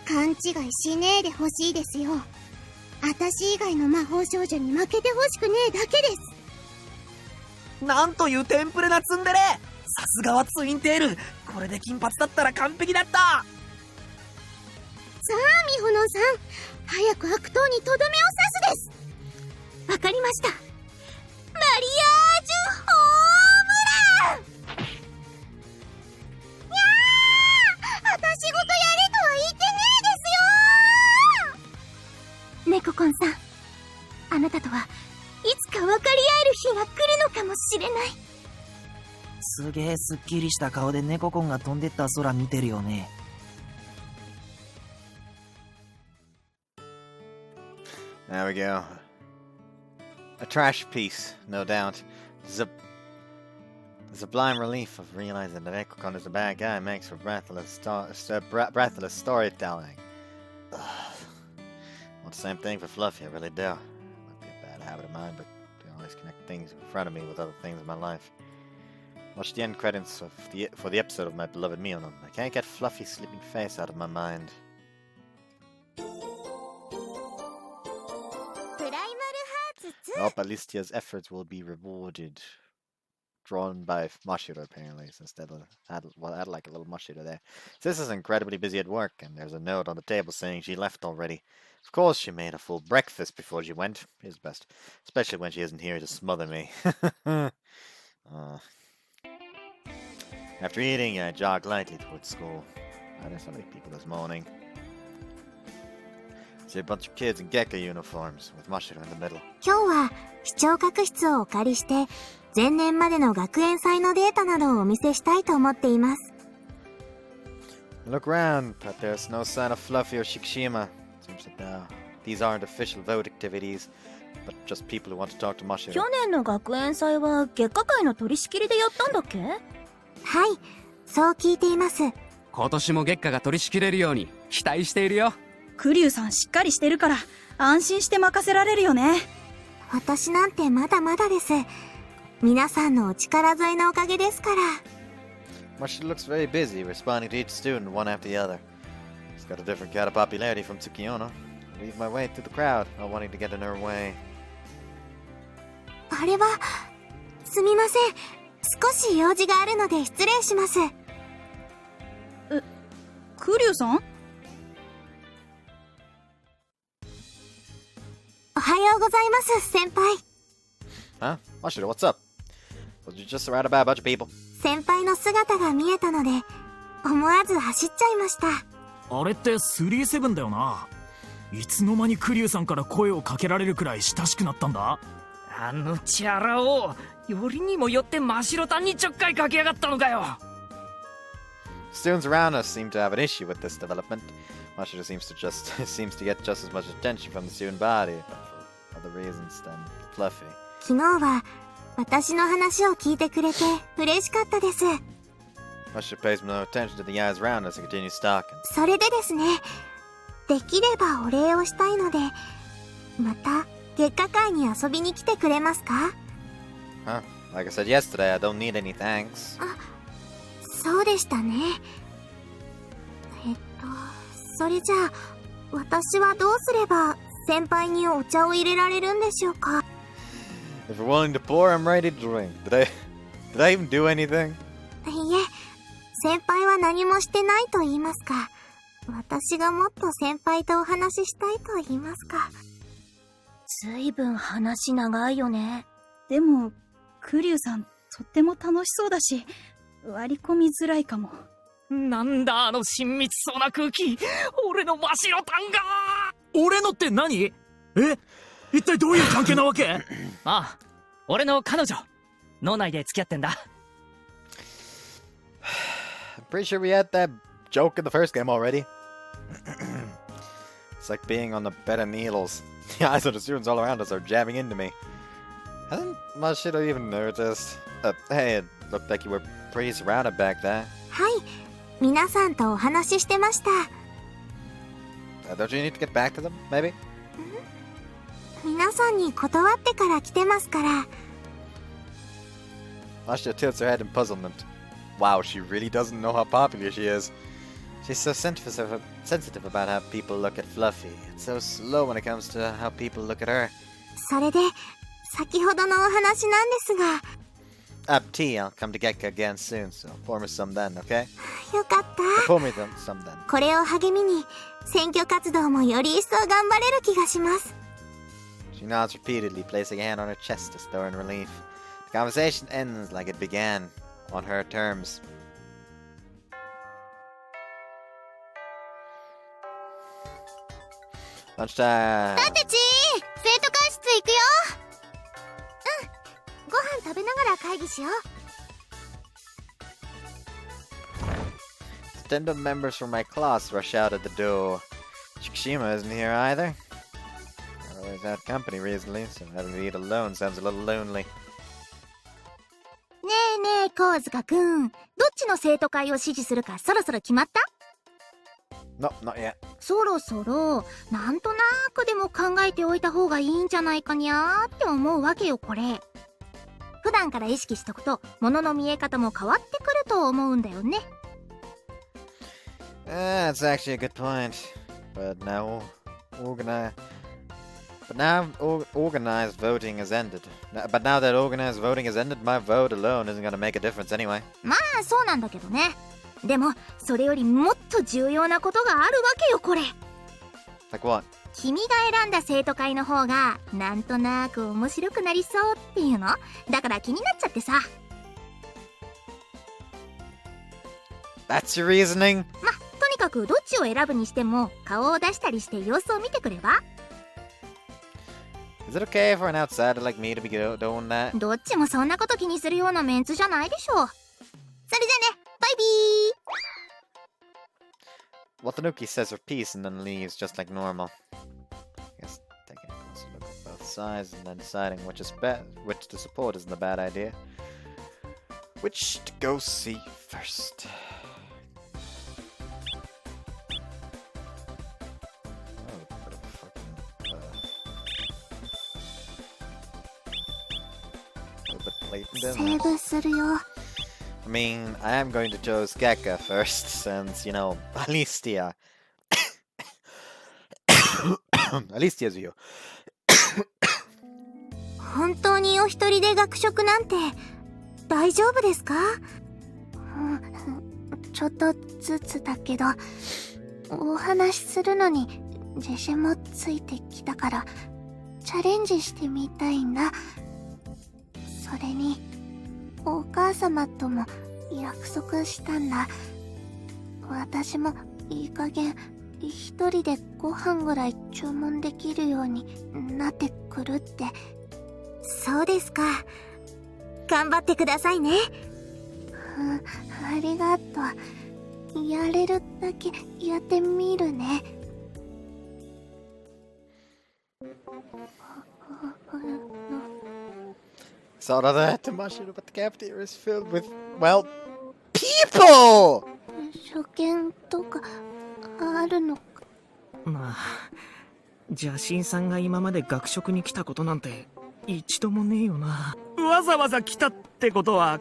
勘違いしねえでほしいですよ。私以外の魔法少女に負けてほしくねえだけです。
なんというテンプレなツンデレ。さすがはツインテール。これで金髪だったら完璧だった。
さあミホノさん、早く悪党にとどめを刺すです。わかりました。マリアージュホームラン。にゃー、私ごとやれとは言ってねえですよ。猫コンさん、あなたとはいつか分かり合える日が来るのかもしれない。
すげえすっきりした顔で猫コンが飛んでった空見てるよね。
There we go. A trash piece, no doubt. The sublime relief of realizing that Ekokon is a bad guy makes for breathless storytelling. Ugh. Well, the same thing for Fluffy, I really do. Might be a bad habit of mine, but I always connect things in front of me with other things in my life. Watch the end credits for the episode of my beloved Mionon. I can't get Fluffy's sleeping face out of my mind. I hope Alistia's efforts will be rewarded. Drawn by Mashiro, apparently, since they had like a little Mashiro there. Sis is incredibly busy at work, and there's a note on the table saying she left already. Of course, she made a full breakfast before she went. Is best, especially when she isn't here to smother me. After eating, I jog lightly towards school. There's so many people this morning. See a bunch of kids in Gecko uniforms, with Mashiro in the middle.
今日は視聴覚室をお借りして、前年までの学園祭のデータなどをお見せしたいと思っています。
Look around, but there's no sign of Fluffy or Shikishima. Seems that these aren't official vote activities, but just people who want to talk to Mashiro.
去年の学園祭は月下会の取り仕切りでやったんだっけ？
はい、そう聞いています。
今年も月下が取り仕切れるように期待しているよ。
クリュウさんしっかりしてるから安心して任せられるよね。
私なんてまだまだです。皆さんのお力添えのおかげですから。
Mashiro looks very busy, responding to each student one after the other. He's got a different kind of popularity from Tsukiyono. I weave my way through the crowd, not wanting to get in her way.
あれは、すみません。少し用事があるので失礼します。
クリュウさん？
おはようございます、先輩。
Huh? Mashiro, what's up? Was you just surrounded by a bunch of people?
先輩の姿が見えたので、思わず走っちゃいました。
あれって37だよな。いつの間にクリュウさんから声をかけられるくらい親しくなったんだ？
あのチャラをよりにもよって真白タンにちょっかいかけやがったのかよ。
Students around us seem to have an issue with this development. Mashiro seems to get just as much attention from the student body, but for other reasons than Fluffy.
昨日は私の話を聞いてくれて嬉しかったです。
Mashiro pays no attention to the eyes around us and continues stalking.
それでですね、できればお礼をしたいので、また月下会に遊びに来てくれますか？
Huh? Like I said yesterday, I don't need any thanks.
そうでしたね。
それじゃあ、私はどうすれば先輩にお茶を入れられるんでしょうか？
If you're willing to pour, I'm ready to drink. Did I even do anything?
いえ、先輩は何もしてないと言いますか。私がもっと先輩とお話ししたいと言いますか。
ずいぶん話長いよね。
でもクリュウさんとっても楽しそうだし、割り込みづらいかも。
なんだあの親密そうな空気。俺の真白タンが。
俺のって何？一体どういう関係なわけ？
ああ、俺の彼女。脳内で付き合ってんだ。
I'm pretty sure we had that joke in the first game already. It's like being on the bed of needles. The eyes of the students all around us are jabbing into me. Hasn't Mashiro even noticed? Hey, it looked like you were pretty surrounded back there.
はい、皆さんとお話ししてました。
Don't you need to get back to them, maybe?
皆さんに断ってから来てますから。
Mashiro tilts her head in puzzlement. Wow, she really doesn't know how popular she is. She's so sensitive about how people look at Fluffy. It's so slow when it comes to how people look at her.
それで、先ほどのお話なんですが。
Tea, I'll come to get you again soon, so pour me some then, okay?
よかった。
Pour me some then.
これを励みに、選挙活動もより一層頑張れる気がします。
She nods repeatedly, placing a hand on her chest as though in relief. The conversation ends like it began, on her terms. Lunchtime.
タテチ、生徒会室行くよ。ご飯食べながら会議しよう。
Attendant members from my class rush out at the door. Shikishima isn't here either. I've always had company recently, so having to eat alone sounds a little lonely.
ねえねえ、神塚くん。どっちの生徒会を支持するかそろそろ決まった？
No, not yet.
そろそろ、なんとなくでも考えておいた方がいいんじゃないかにゃーって思うわけよ、これ。普段から意識しとくと、物の見え方も変わってくると思うんだよね。
That's actually a good point. But now organized voting has ended. But now that organized voting has ended, my vote alone isn't going to make a difference anyway.
まあそうなんだけどね。でもそれよりもっと重要なことがあるわけよ、これ。
Like what?
君が選んだ生徒会の方がなんとなく面白くなりそうっていうの。だから気になっちゃってさ。
That's your reasoning?
ま、とにかくどっちを選ぶにしても顔を出したりして様子を見てくれば。
Is it okay for an outsider like me to be doing that?
どっちもそんなこと気にするようなメンツじゃないでしょ。それじゃね、バイビー。
Watanuki says her piece and then leaves just like normal. I guess taking a closer look at both sides and then deciding which to support isn't a bad idea. Which to go see first?
Saveするよ。
I mean, I am going to choose Gekka first, since, you know, Alistia. Alistia's you.
本当にお一人で学食なんて大丈夫ですか？ちょっとずつだけど、お話しするのに自信もついてきたからチャレンジしてみたいんだ。それにお母様とも約束したんだ。私もいい加減一人でご飯ぐらい注文できるようになってくるって。そうですか。頑張ってくださいね。ありがとう。やれるだけやってみるね。
Saw that Tamashiro, but the cafeteria is filled with, well, people!
初見とかあるのか。
まあ、邪神さんが今まで学食に来たことなんて一度もねえよな。
わざわざ来たってことは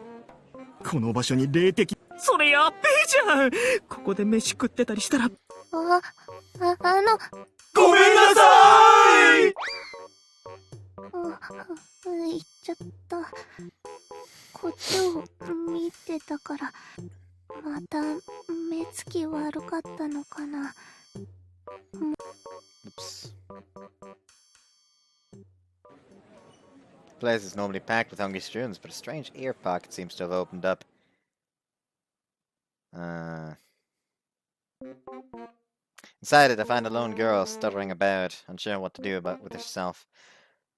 この場所に霊的。
それやっべえじゃん。ここで飯食ってたりしたら。
ごめんなさい。
言っちゃった。こっちを見てたから、また目つき悪かったのかな。
Oops. The place is normally packed with hungry students, but a strange ear pocket seems to have opened up. Inside it, I find a lone girl stuttering about, unsure what to do with herself.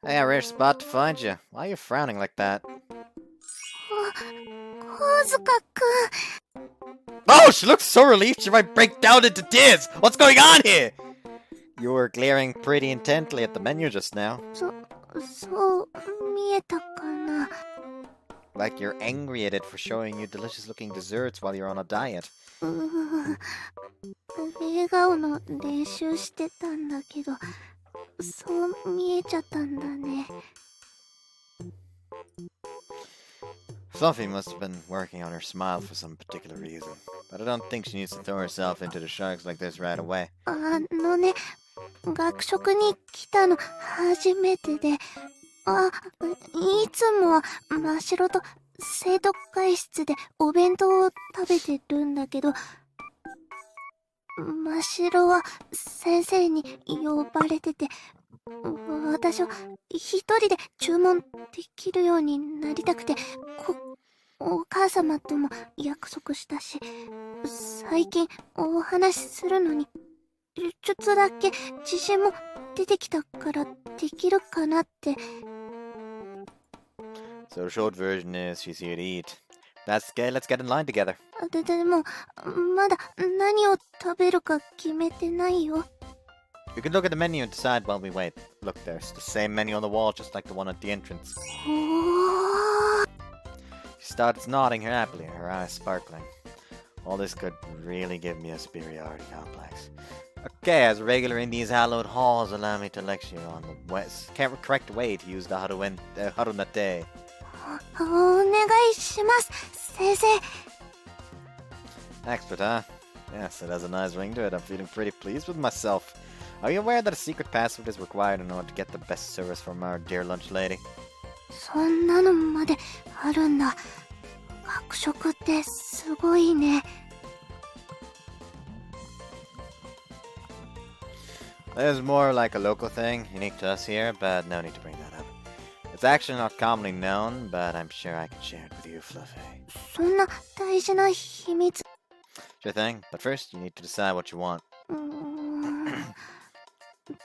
Hey, a rare spot to find you. Why are you frowning like that? Oh, she looks so relieved she might break down into tears! What's going on here? You were glaring pretty intently at the menu just now. Like you're angry at it for showing you delicious-looking desserts while you're on a diet.
笑顔の練習してたんだけど、そう見えちゃったんだね。
Fluffy must have been working on her smile for some particular reason, but I don't think she needs to throw herself into the sharks like this right away.
ね、学食に来たの初めてで、いつもは真白と生徒会室でお弁当を食べてるんだけど、真白は先生に呼ばれてて、私は一人で注文できるようになりたくて、お母様とも約束したし、最近お話しするのにちょっとだけ自信も出てきたからできるかなって。
So the short version is she's here to eat. That's okay, let's get in line together.
でもまだ何を食べるか決めてないよ。
You can look at the menu and decide while we wait. Look, there's the same menu on the wall, just like the one at the entrance. She starts nodding happily, her eyes sparkling. All this could really give me a superiority complex. Okay, as a regular in these hallowed halls, allow me to lecture you on the correct way to use the harunate.
お願いします、先生。
Expert, huh? Yes, it has a nice ring to it. I'm feeling pretty pleased with myself. Are you aware that a secret password is required in order to get the best service from our dear lunch lady?
そんなのまであるんだ。学食ってすごいね。
There's more like a local thing, unique to us here, but no need to bring that up. It's actually not commonly known, but I'm sure I can share it with you, Fluffy.
そんな大事な秘密。
Sure thing, but first you need to decide what you want.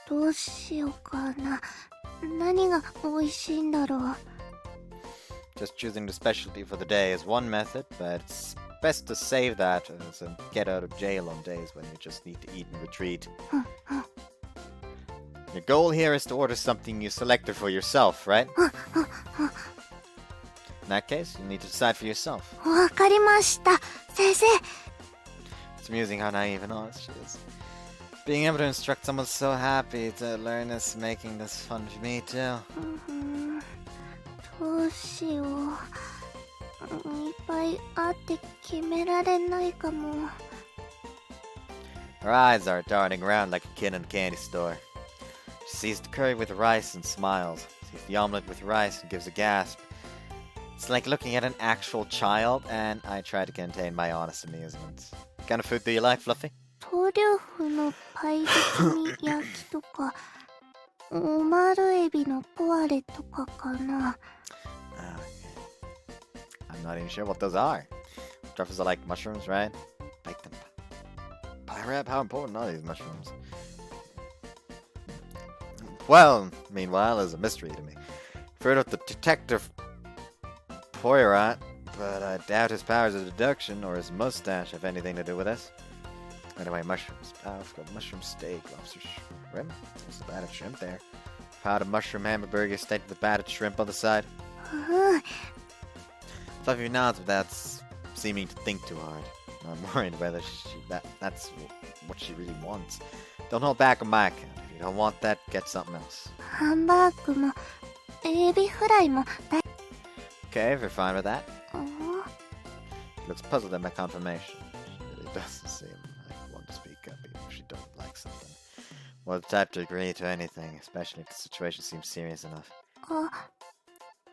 どうしようかな。何が美味しいんだろう。
Just choosing the specialty for the day is one method, but it's best to save that as a get out of jail on days when you just need to eat and retreat. Your goal here is to order something you selected for yourself, right? In that case, you need to decide for yourself.
わかりました、先生。
It's amusing how naive and honest she is. Being able to instruct someone so happy to learn is making this fun for me too.
どうしよう。いっぱいあって決められないかも。
Her eyes are darting around like a kid in a candy store. She sees the curry with rice and smiles, sees the omelette with rice and gives a gasp. It's like looking at an actual child, and I try to contain my honest amusement. What kind of food do you like, Fluffy?
トリュフのパイ包み焼きとか、オマールエビのポワレとかかな。
I'm not even sure what those are. Truffles are like mushrooms, right? Bake them. Pyrab, how important are these mushrooms? Well, meanwhile, is a mystery to me. I've heard of the detective Poirot, but I doubt his powers of deduction or his mustache have anything to do with this. Anyway, mushrooms. I've got mushroom steak, lobster shrimp. There's a battered shrimp there. Powdered mushroom hamburger steak with battered shrimp on the side. Fluffy nods without seeming to think too hard. I'm worried whether that's what she really wants. Don't hold back on my account. If you don't want that, get something else.
ハンバーグもエビフライも大。
Okay, if you're fine with that. She looks puzzled at my confirmation. She really doesn't seem like one to speak up even if she don't like something. Well, the type to agree to anything, especially if the situation seems serious enough.
あ、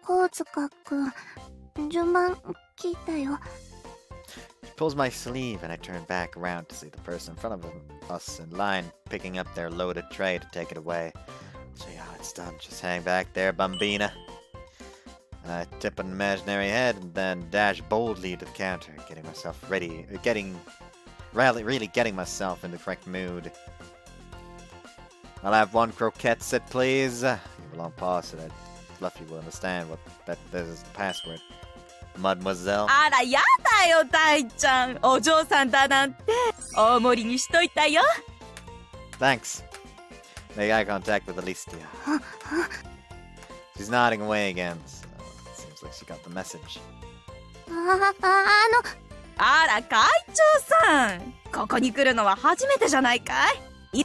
高塚くん、順番聞いたよ。
She pulls my sleeve and I turn back around to see the person in front of us in line picking up their loaded tray to take it away. So yeah, it's done. Just hang back there, Bambina. I tip an imaginary head and then dash boldly to the counter, getting myself ready, really getting myself in the correct mood. I'll have 1 croquette set, please. Give a long pause so that Fluffy will understand what that this is the password. Mademoiselle.
あら、やだよ、タイちゃん。お嬢さんだなんて。大盛りにしといたよ。
Thanks. Make eye contact with Alicia. She's nodding away again, so it seems like she got the message.
あら、会長さん。ここに来るのは初めてじゃないかい？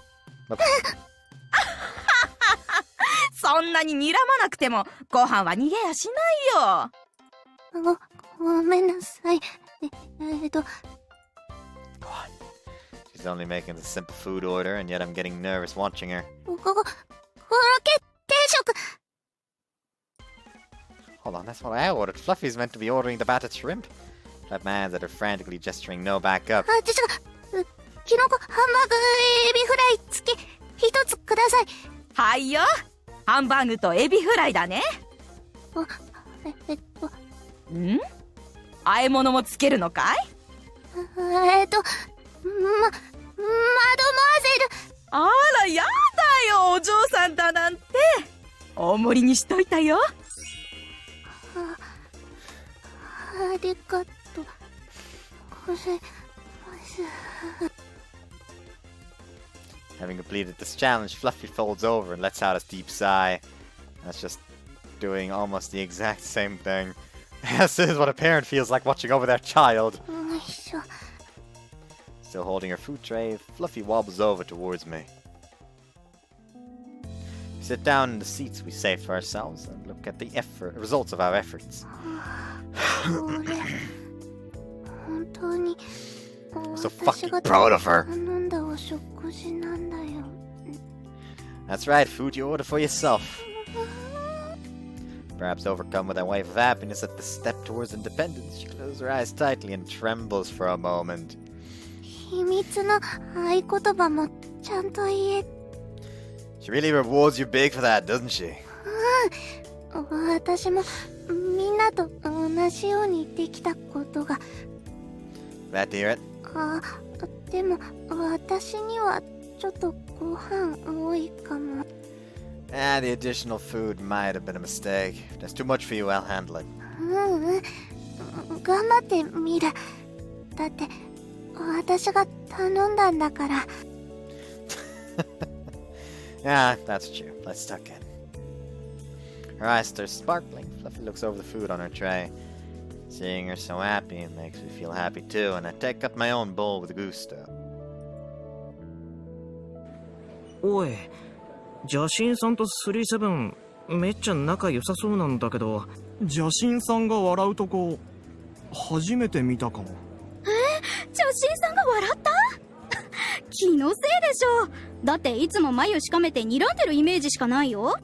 そんなに睨まなくてもご飯は逃げやしないよ。
ごめんなさい。
She's only making a simple food order, and yet I'm getting nervous watching her.
コロケ定食。
Hold on, that's what I ordered. Fluffy's meant to be ordering the battered shrimp. That man's at her frantically gesturing no backup.
あ、違う。キノコハンバーグエビフライ付き1つください。
はいよ。ハンバーグとエビフライだね。ん？和え物もつけるのかい？
マドモアゼル。
あら、やだよ、お嬢さんだなんて。大盛りにしといたよ。
ありがとうございます。
Having completed this challenge, Fluffy folds over and lets out a deep sigh. That's just doing almost the exact same thing. This is what a parent feels like watching over their child. Still holding her food tray, Fluffy wobbles over towards me. We sit down in the seats we saved for ourselves and look at the results of our efforts. I'm so fucking proud of her. That's right, food you order for yourself. Perhaps overcome with a wave of happiness at the step towards independence, she closes her eyes tightly and trembles for a moment.
秘密の合言葉もちゃんと言え。
She really rewards you big for that, doesn't she?
私もみんなと同じようにできたことが。
Glad to hear it.
でも私にはちょっとご飯多いかも。
The additional food might have been a mistake. If there's too much for you, I'll handle it.
頑張ってみる。だって私が頼んだんだから。
Yeah, that's true. Let's tuck in. Her eyes are sparkling. Fluffy looks over the food on her tray. Seeing her so happy makes me feel happy too, and I take up my own bowl with gusto.
おい、邪神さんと37めっちゃ仲良さそうなんだけど。
邪神さんが笑うとこ初めて見たかも。
邪神さんが笑った？気のせいでしょ。だっていつも眉しかめて睨んでるイメージしかないよ。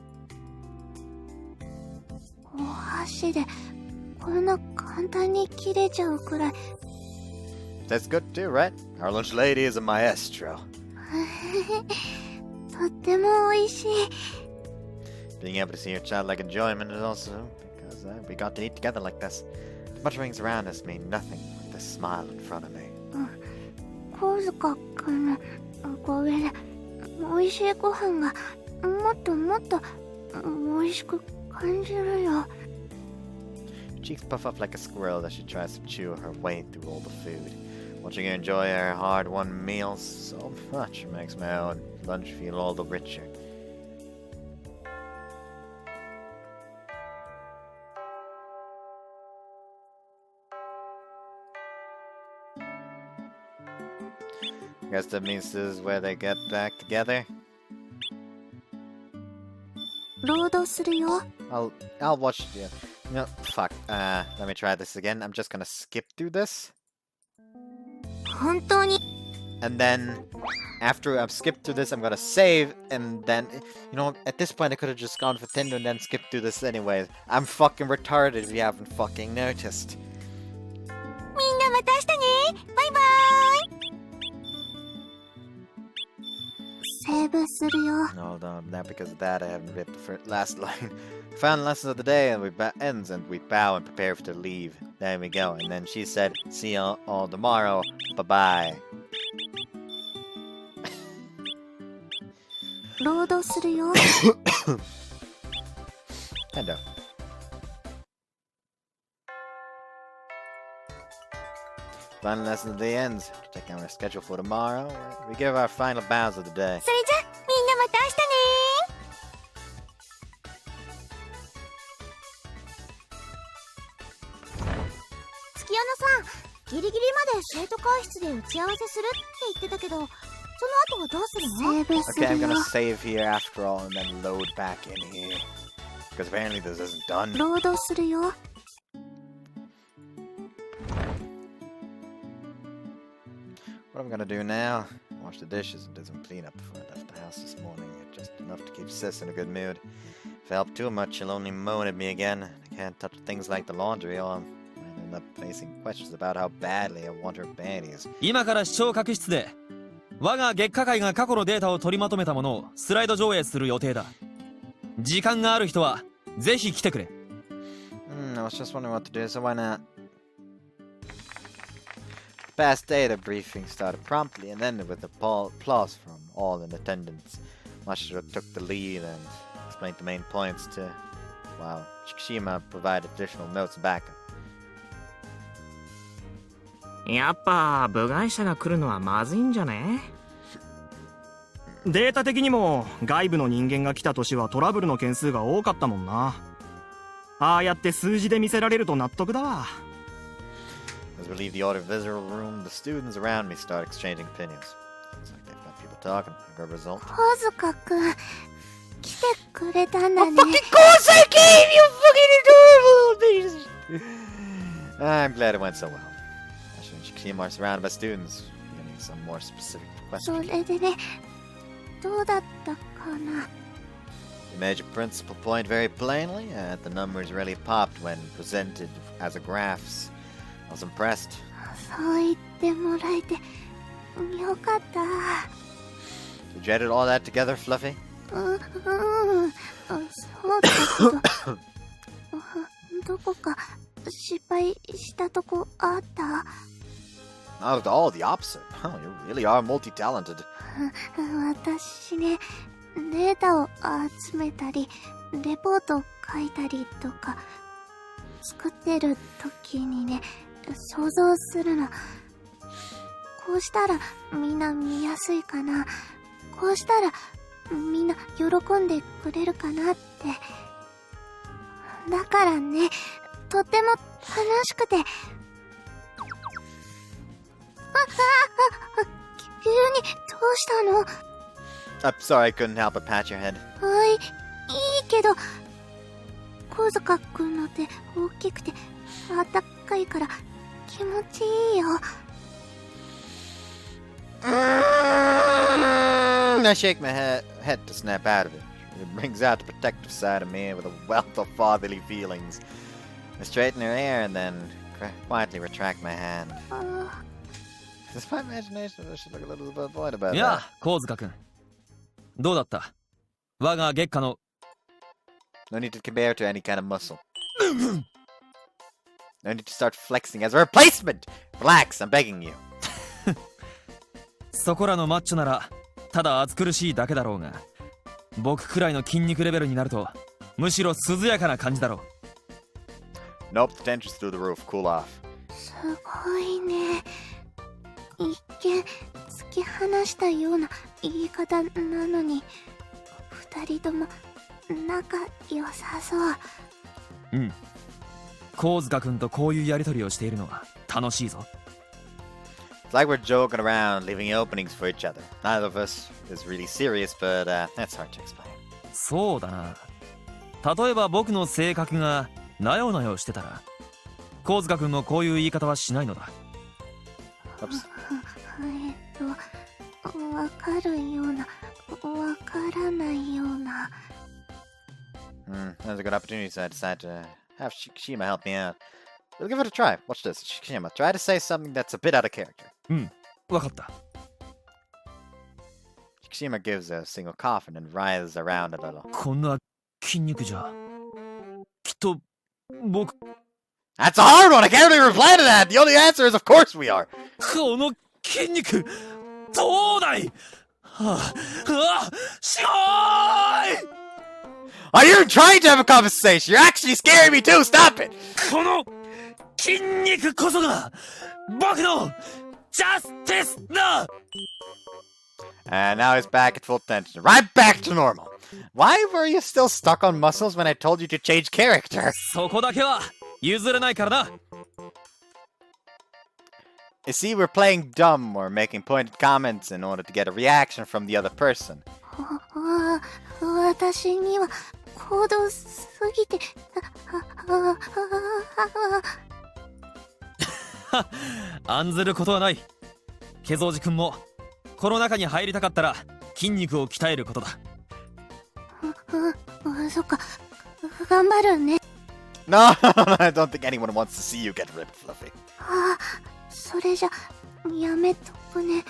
お箸でこんな簡単に切れちゃうくらい。
That's good too, right? Our lunch lady is a maestro.
とっても美味しい。
Being able to see your childlike enjoyment is also because we got to eat together like this. Mutterings around us mean nothing with this smile in front of me.
小塚くんのおかげで美味しいご飯がもっともっと美味しく感じるよ。
Cheeks puff up like a squirrel as she tries to chew her way through all the food. Watching her enjoy her hard-won meals so much makes my own lunch feel all the richer. I guess that means this is where they get back together.
労働するよ。
I'll watch the. No, fuck. Let me try this again. I'm just gonna skip through this.
本当に
and then after I've skipped through this, I'm gonna save, and then, you know, at this point I could have just gone for Tinder and then skipped through this anyways. I'm fucking retarded if you haven't fucking noticed.
みんなまた明日ね。バイバーイ。セーブするよ。
Hold on, now because of that I haven't ripped the last line. Final lesson of the day and ends and we bow and prepare to leave. There we go. And then she said, see you all tomorrow. Bye-bye.
ロードするよ。
Hello. Final lesson of the day ends. Check out our schedule for tomorrow. We give our final bows of the day.
それじゃ、みんなまた明日ね。
月夜野さん、ギリギリまで生徒会室で打ち合わせするって言ってたけど、その後はどうするの？
セーブす
Okay,
る
I'm
よ。
gonna save here after all and then load back in here. Because apparently this isn't done.
ロードするよ。
What I'm gonna do now? Wash the dishes and do some cleanup before I left the house this morning. Just enough to keep Sis in a good mood. If I help too much, she'll only moan at me again. I can't touch things like the laundry or I might end up facing questions about how badly I want her panties.
今から視聴覚室で我が月下会が過去のデータを取りまとめたものをスライド上映する予定だ。時間がある人はぜひ来てくれ。
I was just wondering what to do, so why not? The past day, the briefing started promptly, and then with applause from all in attendance. Mashiro took the lead and explained the main points to, while Shikishima provided additional notes and backup.
やっぱ部外者が来るのはまずいんじゃね？
データ的にも外部の人間が来た年はトラブルの件数が多かったもんな。ああやって数字で見せられると納得だわ。
As we leave the audio visitor room, the students around me start exchanging opinions. It's like they've got people talking. A good result.
小塚くん、来てくれたんだね。
Of course I came, you fucking adorable bitch! I'm glad it went so well. Ashton and Shikishima are surrounded by students. Getting some more specific
そ
questions.
れでね、どうだったかな。
The major principal point very plainly, the numbers really popped when presented as a graphs. I was impressed.
そう言ってもらえてよかった。
Did you edit all that together, Fluffy?
そうだけどどこか失敗したとこあった？
Not at all, the opposite. Oh, you really are multi-talented.
私ね、データを集めたりレポートを書いたりとか作ってる時にね、想像するの。こうしたらみんな見やすいかな、こうしたらみんな喜んでくれるかなって。だからね、とっても楽しくて。急にどうしたの？
I'm sorry, I couldn't help but pat your head.
はい、いいけど、小塚くんの手大きくてあったかいから気持ちいいよ。
I shake my head to snap out of it. It brings out the protective side of me with a wealth of fatherly feelings. I straighten her hair and then quietly retract my hand. Is this my imagination or should look a little bit void about
い
that?
や、神塚君。どうだった？我が月下の
No need to compare to any kind of muscle. No need to start flexing as a replacement! Relax, I'm begging you.
そこらのマッチョならただ暑苦しいだけだろうが、僕くらいの筋肉レベルになるとむしろ涼やかな感じだろう。
Nope, the tension's through the roof. Cool off.
すごいね。一見突き放したような言い方なのに、二人とも仲良さそう。
うん。神塚君とこういうやりとりをしているのは楽しいぞ。
It's like we're joking around, leaving openings for each other. Neither of us is really serious, but that's hard to explain.
そうだな。例えば僕の性格がなよなよしてたら、神塚君もこういう言い方はしないのだ。
Oops.
かるような、わからないような。
That's a good opportunity, so I decided to have Shikishima help me out. We'll give it a try. Watch this. Shikishima, try to say something that's a bit out of character.
わかった。
Shikishima gives a single cough and then writhes around a little.
こんな筋肉じゃ、きっと僕。
That's a hard one! I can't really reply to that! The only answer is, of course we are!
この筋肉、どうだい？しごーい
！Are you trying to have a conversation? You're actually scaring me too! Stop it!
この筋肉こそが僕のジャスティスだ！
And now he's back at full tension. Right back to normal. Why were you still stuck on muscles when I told you to change character?
そこだけは譲れないからな。
You see, we're playing dumb or making pointed comments in order to get a reaction from the other person.
私には高度すぎて。
案ずることはない。ケゾウジ君もこの中に入りたかったら筋肉を鍛えることだ。
そっか、頑張るね。
No, I don't think anyone wants to see you get ripped, Fluffy.
それじゃやめとくね。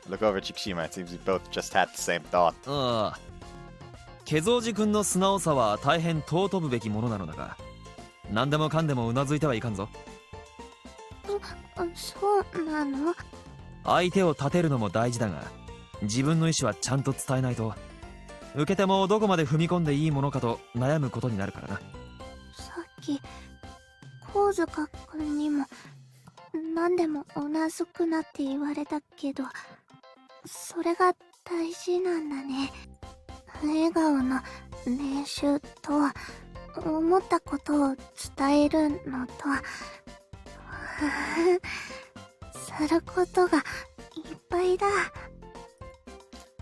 Look over at Shikishima. It seems we both just had the same thought.
ああ。ケゾウジ君の素直さは大変尊ぶべきものなのだが、何でもかんでもうなずいてはいかんぞ。
そうなの？
相手を立てるのも大事だが、自分の意思はちゃんと伝えないと、受け手もどこまで踏み込んでいいものかと悩むことになるからな。
さっき神塚君にも何でもうなずくなって言われたけど、それが大事なんだね。笑顔の練習と思ったことを伝えるのとすることがいっぱいだ。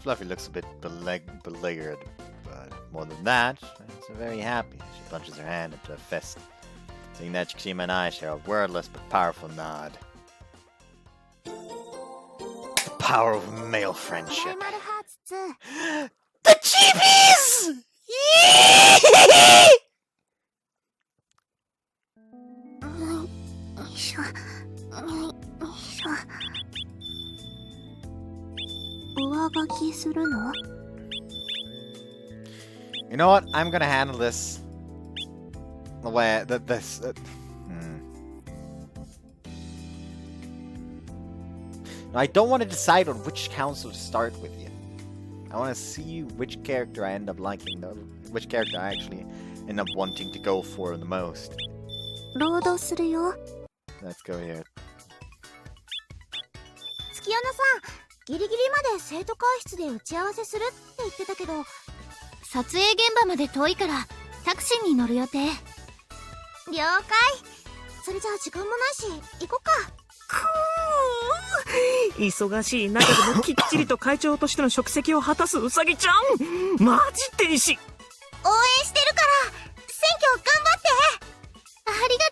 Fluffy looks a bit beleaguered, but more than that, she's very happy. She punches her hand into a fist, seeing that Shikishima and I share a wordless but powerful nod. The power of male friendship. The cheapies! You know what? I'm gonna handle this the way that this. I don't want to decide on which council to start with you. I want to see which character I end up liking, though. Which character I actually end up wanting to go for the most. Let's go here.
月夜野さん、ギリギリまで生徒会室で打ち合わせするって言ってたけど、撮影現場まで遠いからタクシーに乗る予定。了解。それじゃあ時間もないし行こうか。
忙しい中でもきっちりと会長としての職責を果たすウサギちゃん、マジ天使。
応援してるから選挙頑張って。ありが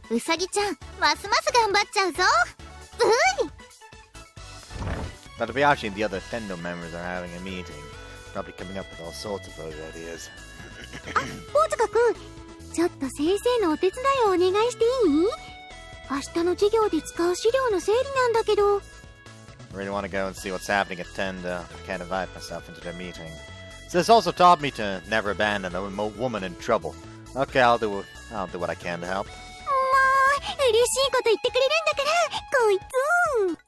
とう。ウサギちゃん、ますます頑張っちゃうぞ。
But Biashi and the other Tendo members are having a meeting, probably coming up with all sorts of other ideas.
大塚くん、ちょっと先生のお手伝いをお願いしていい？明日の授業で使う資料の整理なんだけど。
I really want to go and see what's happening at Tendo. I can't invite myself into their meeting. So this also taught me to never abandon a woman in trouble. Okay, I'll do what I can to help.
もう嬉しいこと言ってくれるんだからこいつ。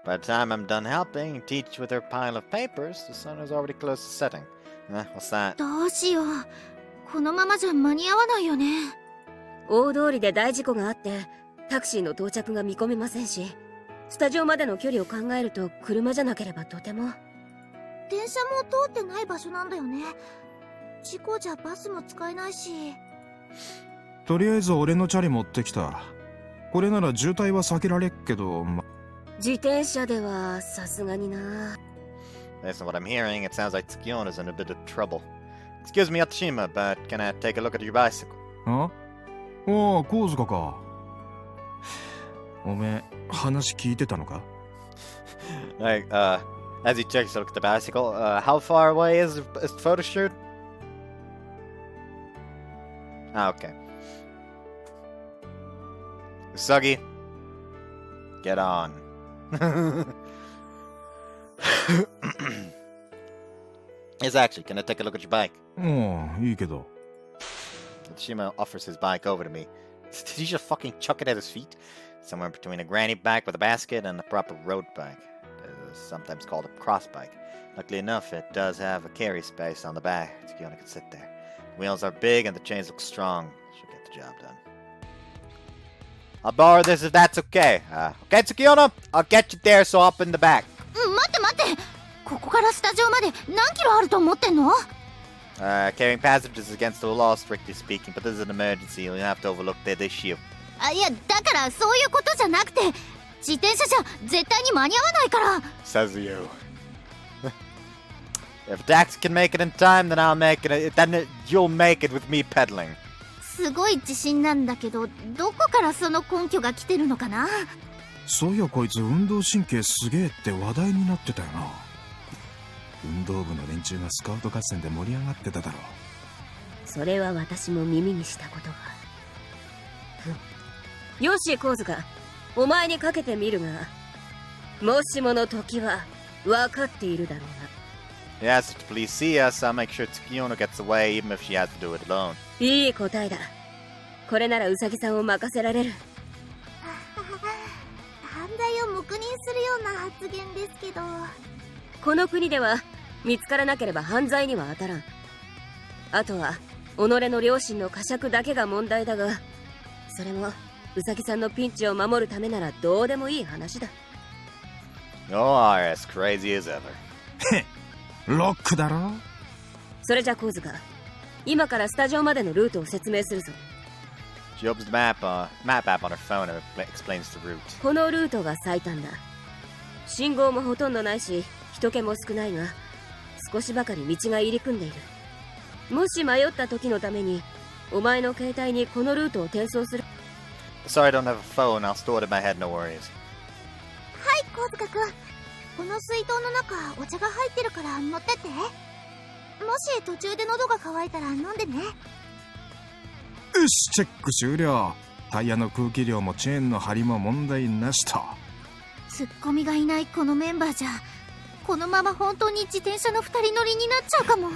By the time I'm done helping teach with her pile of papers, the sun is already close to setting. What's that?
どうしよう。このままじゃ間に合わないよね。
大通りで大事故があってタクシーの到着が見込めませんし、スタジオまでの距離を考えると車じゃなければとても。
電車も通ってない場所なんだよね。事故じゃバスも使えないし。
とりあえず俺のチャリ持ってきた。これなら渋滞は避けられっけど、
自転車ではさすがにな。
Based on what I'm hearing, it sounds like Tsukiona's in a bit of trouble. Excuse me, Yatsushima, but can I take a look at your bicycle?
あおう、神塚か。おめえ、話聞いてたのか？
Like, as he takes a look at the bicycle, how far away is the photo shoot? Ah, okay. Usagi, get on. Yes, actually, can I take a look at your bike?
おう、いいけど。
Shima offers his bike over to me. Did he just fucking chuck it at his feet? Somewhere between a granny bike with a basket and a proper road bike. Sometimes called a cross bike. Luckily enough, it does have a carry space on the back. Tsukiona can sit there. The wheels are big and the chains look strong. She'll get the job done. I'll borrow this if that's okay. Okay, Tsukiona? I'll get you there, so hop in the back.
待って待って、ここからスタジオまで何キロあると思ってんの？
Carrying passengers is against the law, strictly speaking, but this is an emergency. You'll have to overlook that issue.
いや、だからそういうことじゃなくて、自転車じゃ絶対に間に合わないから。
Says you. If Dax can make it in time, then I'll make it. Then you'll make it with me pedaling.
すごい自信なんだけど、どこからその根拠が来てるのかな？
そういやこいつ運動神経すげえって話題になってたよな。運動部の連中がスカウト合戦で盛り上がってただろう。
それは私も耳にしたことが。よし、神塚、お前にかけてみるが、もしもの時は分かっているだろうな。
Yes, please see us. I'll make sure Tsukiona gets away, even if she has to do it alone.
いい答えだ。これならウサギさんを任せられる。
犯罪を黙認するような発言ですけど。
この国では見つからなければ犯罪には当たらん。あとは己の良心の呵責だけが問題だが、それもウサギさんのピンチを守るためならどうでもいい話だ。
Oh, as crazy as ever.
ロックだろ。
それじゃ神塚、今からスタジオまでのルートを説明するぞ。
She opens the map app on her phone and explains the route.
このルートが最短だ。信号もほとんどないし、人気も少ないが、少しばかり道が入り組んでいる。もし迷った時のために、お前の携帯にこのルートを転送する。
Sorry, I don't have a phone. I'll store it in my head, no worries.
はい、神塚くん。この水筒の中、お茶が入ってるから持ってって。もし途中で喉が渇いたら飲んでね。
よし、チェック終了。タイヤの空気量もチェーンの張りも問題なしと。
ツッコミがいないこのメンバーじゃ、このまま本当に自転車の二人乗りになっちゃうかも。っ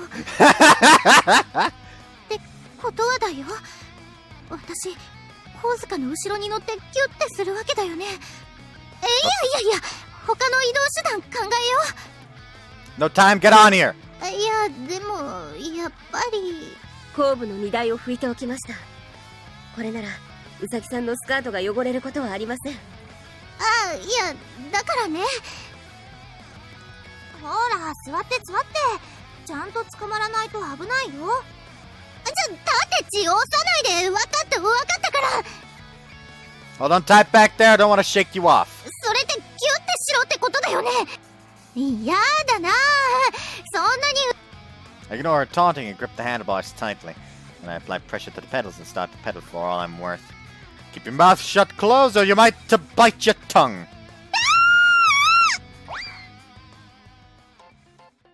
てことはだよ、私神塚の後ろに乗ってギュッてするわけだよね。いや他の移動手段考えよ
う。No time, get on here!
いやでもやっぱり
後部の荷台を拭いておきました。これならウサギさんのスカートが汚れることはありません。
いやだからね。ほら座ってちゃんと捕まらないと危ないよ。立って血を押さないで。分かったから。
Hold on tight back there. I don't want to shake you off.
それってギュッてしろってことだよね。やだな、そんなに。
I ignore her taunting and grip the handlebars tightly. And I apply pressure to the pedals and start to pedal for all I'm worth. Keep your mouth shut closed or you might bite your tongue.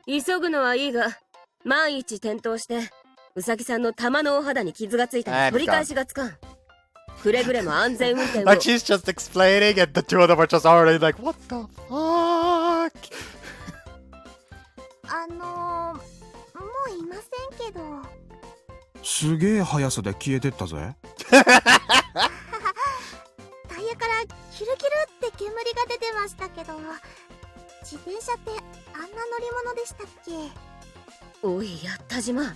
急ぐのはいいが、万一転倒してウサギさんの玉のお肌に傷がついたら取り返しがつかん。くれぐれも安全運転を。
Like she's just explaining and the two of them are just already like, what the fuck?
もういませんけど。
すげえ速さで消えてったぜ。
タイヤからキルキルって煙が出てましたけど、自転車ってあんな乗り物でしたっけ？
おい、やったじま。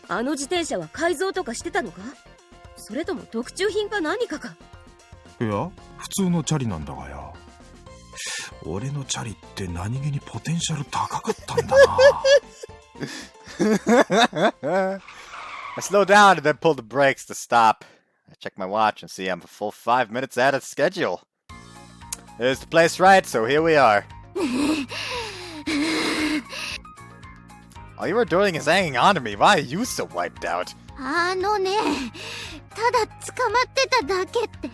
あの自転車は改造とかしてたのか？それとも特注品か何かか？
いや、普通のチャリなんだがよ。俺のチャリって何気にポテンシャル高かったんだ
な。I slow down and then pull the brakes to stop. I check my watch and see I'm a full 5 minutes out of schedule. There's the place right, so here we are. All you were doing is hanging on to me. Why are you so wiped out?
あのね、ただ捕まってただけって。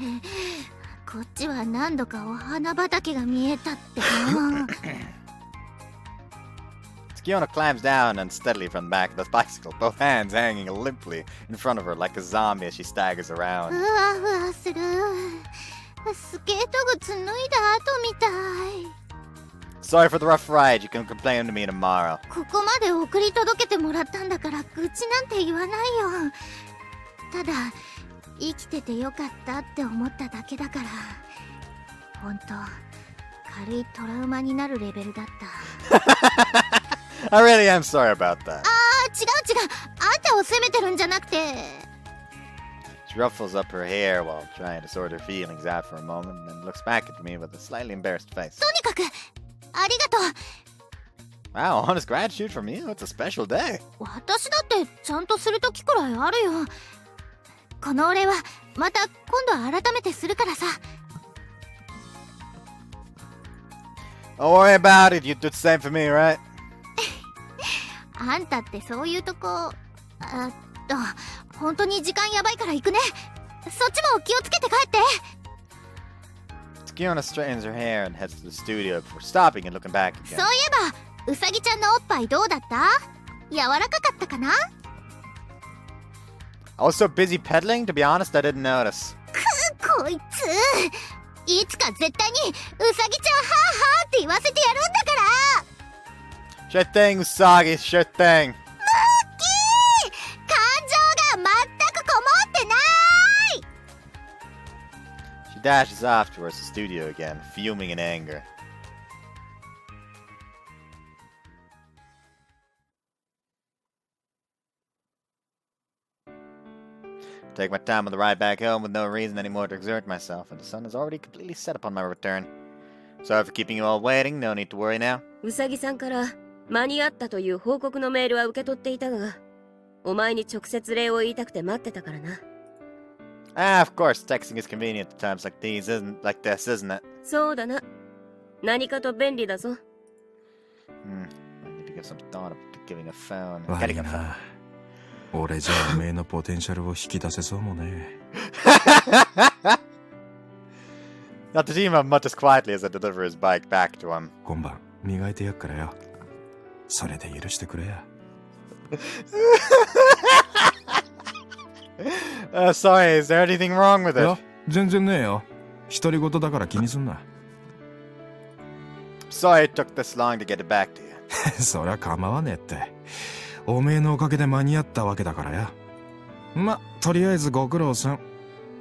こっちは何度かお花畑が見えたってな。
Tsukiyono climbs down unsteadily from the back of the bicycle, both hands hanging limply in front of her like a zombie as she staggers around.
ふわふわする。スケート靴脱いだ後みたい。
Sorry for the rough ride. You can complain to me tomorrow.
ここまで送り届けてもらったんだから愚痴なんて言わないよ。ただ生きててよかったって思っただけだから。ほんと軽いトラウマになるレベルだった。
I really am sorry about that.
違う。あんたを責めてるんじゃなくて。
She ruffles up her hair while trying to sort her feelings out for a moment and then looks back at me with a slightly embarrassed face.
とにかくありがとう。
Wow, honest gratitude from you? It's a special day.
私だってちゃんとするときくらいあるよ。このお礼はまた今度改めてするからさ。
Don't worry about it. You do the same for me, right?
あんたってそういうとこ。本当に時間やばいから行くね。そっちも気をつけて帰って。
Tsukiyono straightens her hair and heads to the studio before stopping and looking back
そうい
again.
えばうさぎちゃんのおっぱいどうだった？柔らかかったかな？
I was so busy pedaling, to be honest, I didn't notice.
こいついつか絶対にうさぎちゃんハーハーって言わせてやるんだから。
Sure thing, Usagi, sure thing.
ムッキー感情が全くこもってない。
She dashes off towards the studio again, fuming in anger. Take my time on the ride back home with no reason anymore to exert myself, and the sun is already completely set upon my return. Sorry for keeping you all waiting, no need to worry now.
うさぎさんから間に合ったという報告のメールは受け取っていたが、お前に直接礼を言いたくて待ってたからな。
Ah, of course, texting is convenient at times like this, isn't it?
そうだな。何かと便利だぞ。
I need to give some thought to giving a phone.
悪い
Getting a phone.
な。俺じゃおめえのポテンシャルを引き出せそうもね。
Natajima mutters quietly as I deliver his bike back to him.
今晩磨いてやっからよ。それで許してくれや。
Sorry, is there anything wrong with
い
it?
や、全然ねえよ。独り言だから気にすんな。
Sorry it took this long to get it back to you.
そりゃ構わねえって。おめえのおかげで間に合ったわけだからや。ま、とりあえずご苦労さ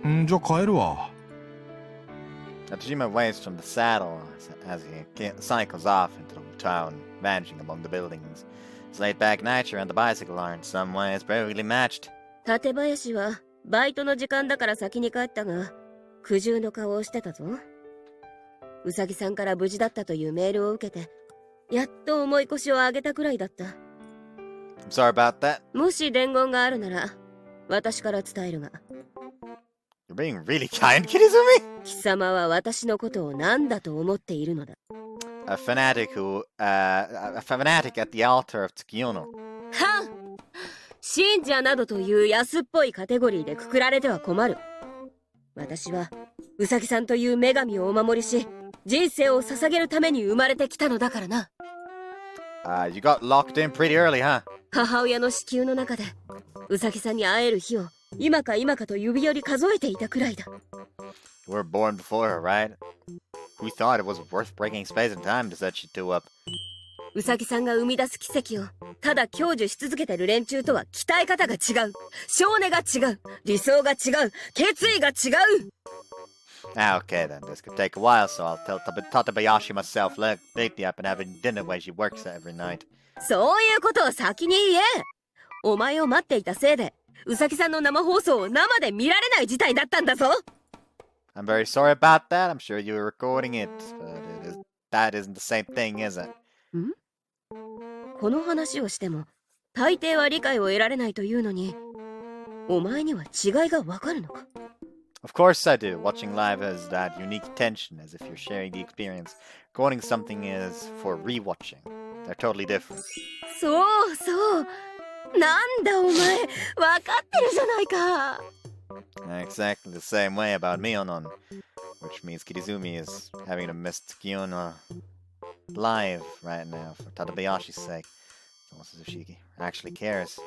ん。じゃあ帰るわ。
Natajima waves from the saddle as he cycles off into the town, vanishing among the buildings. His laid-back nature and the bicycle are in some ways perfectly matched.
館林はバイトの時間だから先に帰ったが、苦渋の顔をしてたぞ。うさぎさんから無事だったというメールを受けて、やっと重い腰を上げたくらいだった。
I'm sorry about that.
もし伝言があるなら、私から伝えるが。
You're being really kind, Kirizumi?
貴様は私のことを何だと思っているのだ。
A fanatic at the altar of Tsukiyono.
はっ！信者などという安っぽいカテゴリーでくくられては困る。私はウサギさんという女神をお守りし、人生を捧げるために生まれてきたのだからな。
You got locked in pretty early, huh?
母親の子宮の中でウサギさんに会える日を今か今かと指折り数えていたくらいだ。
You were born before her, right? We thought it was worth breaking space and time to set you two up.
ウサギさんが生み出す奇跡をただ享受し続けてる連中とは鍛え方が違う。性根が違う。理想が違う。決意が違う。
Ah, okay then. This could take a while, so I'll tell Tatabayashi myself. Lately, I've been having dinner where she works every night.
そういうことを先に言え。お前を待っていたせいで、ウサギさんの生放送を生で見られない事態だったんだぞ。
I'm very sorry about that. I'm sure you were recording it, but that isn't the same thing, is it?
ん？この話をしても、大抵は理解を得られないというのに、お前には違いがわかるのか？
Of course I do. Watching live has that unique tension as if you're sharing the experience. Recording something is for rewatching. They're totally different.
そうそう。なんだお前、わかってるじゃないか。
Exactly the same way about Mionon, which means Kirizumi is having to miss Tsukiyono live right now for Tadabayashi's sake. It's almost as if she actually cares.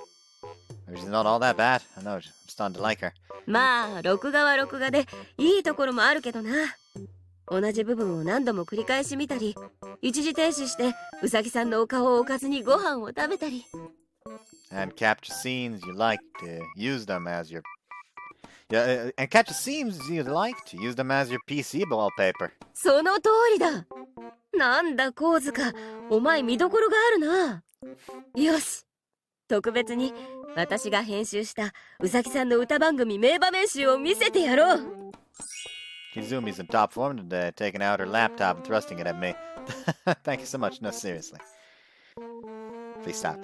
Maybe she's not all that bad. I know, I'm starting to like her.
まあ、録画は録画でいいところもあるけどな。同じ部分を何度も繰り返し見たり、一時停止してうさぎさんのお顔を置かずにご飯を食べたり。
And capture scenes you like to use them as your... Yeah, and capture scenes you like to use them as your PC wallpaper.
その通りだ。なんだ、神塚。お前見どころがあるな。よし。特別に私が編集したうさぎさんの歌番組名場面集を見せてやろう。
Kizumi's in top form today, taking out her laptop and thrusting it at me. Thank you so much. No, seriously. Please stop.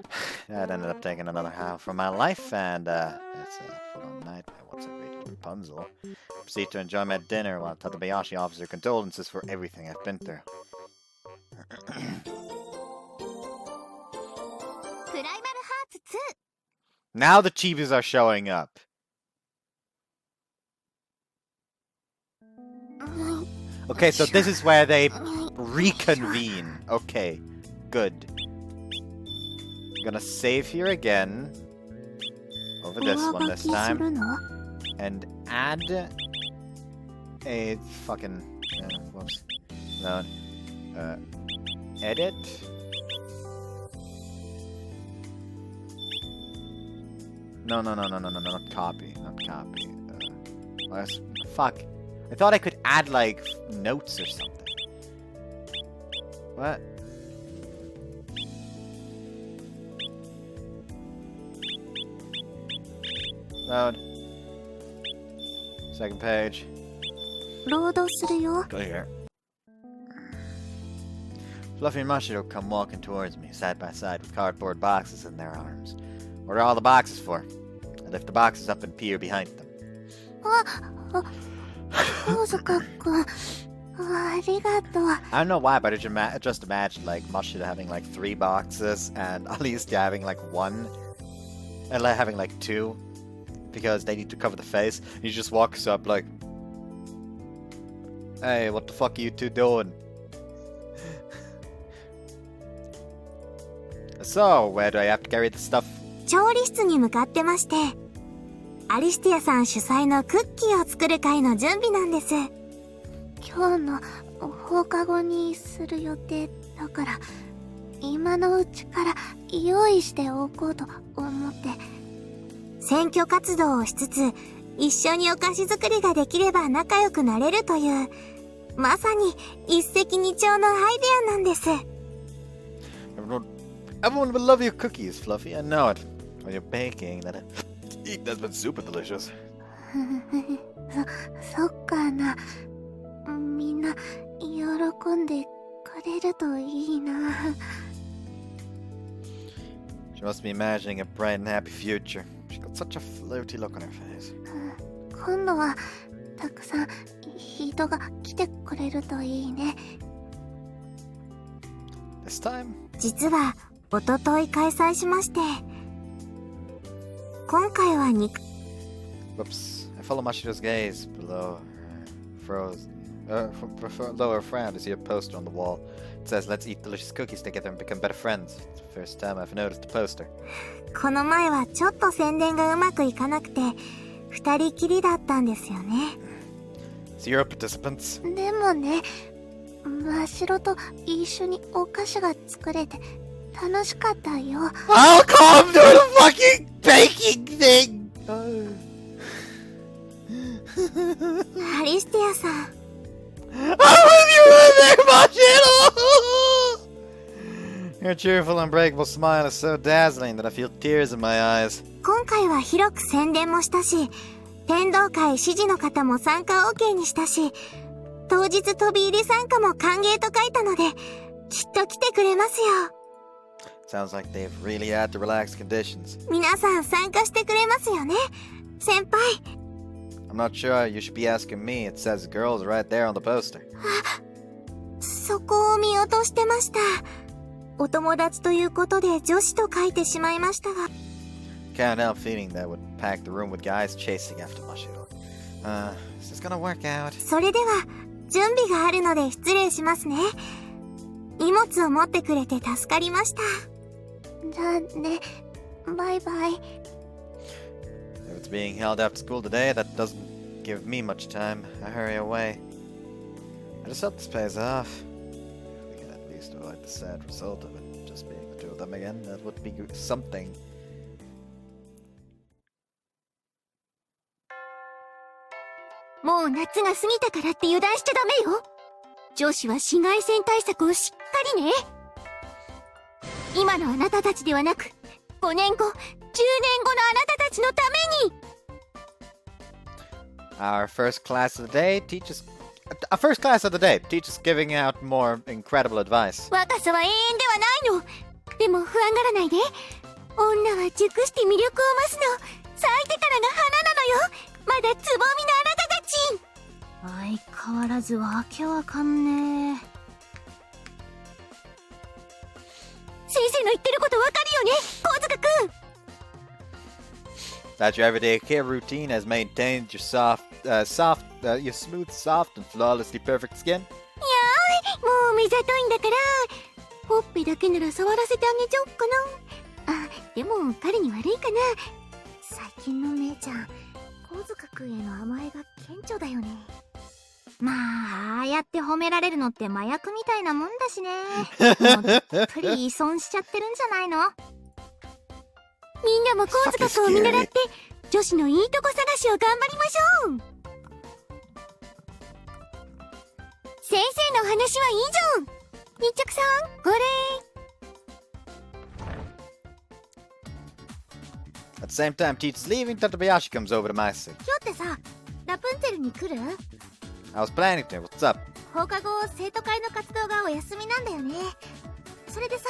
That ended up taking another half from my life, and it's a full-on night. I want to read Rapunzel. Proceed to enjoy my dinner while Tadabayashi offers her condolences for everything I've been through. Now the chibis are showing up. Okay, so this is where they reconvene. Okay, good. I'm gonna save here again. Over this one this time. And add a fucking... whoops. No. Edit. No, not copy. Not copy. Fuck. I thought I could add, like, notes or something. What? Load. Second page. Go here. Fluffy and Mashiro come walking towards me, side by side with cardboard boxes in their arms. What are all the boxes for? I lift the boxes up and peer behind them. I don't know why, but I just imagine like Mashiro having like 3 boxes and Alicia having like 1, and like having like 2, because they need to cover the face. He just walks up like, "Hey, what the fuck are you two doing?" So, where do I have to carry the stuff?
調理室に向かってまして、アリスティアさん主催のクッキーを作る会の準備なんです。今日の放課後にする予定だから、今のうちから用意しておこうと思って。選挙活動をしつつ、一緒にお菓子作りができれば仲良くなれるという、まさに一石二鳥のアイデアなんです。
Everyone will love your cookies, Fluffy. I know it. When you're baking, that eat that's been super delicious.
そっかな。みんな喜んでくれるといいな。
She must be imagining a bright and happy future. She's got such a flirty look on her face.
今度はたくさん人が来てくれるといいね。
This time?
実は一昨日開催しまして、今回は
Whoops. I follow Mashiro's gaze below her frown to see a poster on the wall. It says, "Let's eat delicious cookies together and become better friends." It's the first time I've noticed the poster.
この前はちょっと宣伝がうまくいかなくて、二人きりだったんですよね。
Zero participants.
でもね、真白と一緒にお菓子が作れて楽しかったよ。
How come to the fucking baking thing?
アリスティアさん。
I'm with you in there, Mashiro! Your cheerful, unbreakable smile is so dazzling that I feel tears in my eyes.
今回は広く宣伝もしたし、天道会支持の方も参加 OK にしたし、当日飛び入り参加も歓迎と書いたので、きっと来てくれますよ。
Sounds like they've really had to relax conditions.
皆さん参加してくれますよね、先輩。
I'm not sure you should be asking me. It says girls right there on the poster.
そこを見落としてました。
お友達ということで女子と書いてしまいましたが。
Can't help feeling that would pack the room with guys chasing after Mashiro. Is this gonna work out?
それでは準備があるので失礼しますね。荷物を持ってくれて助かりました。じゃあね、バイバイ。
If it's being held after school today, that doesn't give me much time. I hurry away. I just hope this pays off. We can at least avoid the sad result of it just being the two of them again. That would be something.
もう夏が過ぎたからって油断しちゃダメよ。女子は紫外線対策をしっかりね。今のあなたたちではなく、5年後、10年後のあなたたちのために。
Our first class of the day teaches. Our first class of the day teaches giving out more incredible advice.
若さは永遠ではないの。でも不安がらないで。女は熟して魅力を増すの。咲いてからが花なのよ。まだつぼみのあなたたち。相変わらずわけわかんねえ。先生の言ってることわかるよね、小塚くん。
That your everyday care routine has maintained your your smooth, soft, and flawlessly perfect skin.
いやー、もう目ざといんだから、ほっぺだけなら触らせてあげちゃおっかな。あ、でも彼に悪いかな。最近の姉ちゃん、小塚くんへの甘えが顕著だよね。まあ、ああやって褒められるのって麻薬みたいなもんだしね。もうどっぷり依存しちゃってるんじゃないの。みんなも小塚くんを見習って女子のいいとこ探しを頑張りましょう。先生の話は以上。日直さん、これ。
At the same time, teacher's leaving. Tatabayashi comes over to my seat.
今日ってさ、ラプンツェルに来る？
I was planning to. What's up?
放課後生徒会の活動がお休みなんだよね。それでさ、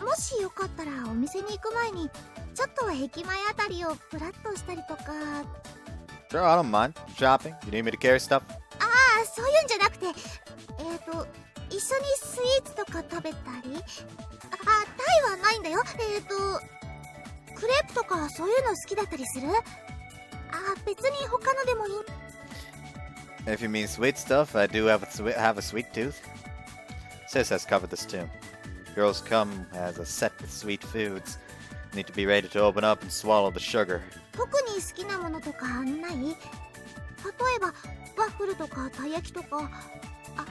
もしよかったらお店に行く前にちょっと駅前あたりをブラッとしたりとか。
Sure, I don't mind. Shopping? You need me to carry stuff?
ああ、そういうんじゃなくて、一緒にスイーツとか食べたり。あ、タイはないんだよ。クレープとかそういうの好きだったりする？あ、別に他のでもいい。
If you mean sweet stuff, I do have a sweet tooth. Sis has covered this too. Girls come as a set with sweet foods. Need to be ready to open up and swallow the sugar.
特に好きなものとかない？例えばワッフルとかたい焼きとか。あ、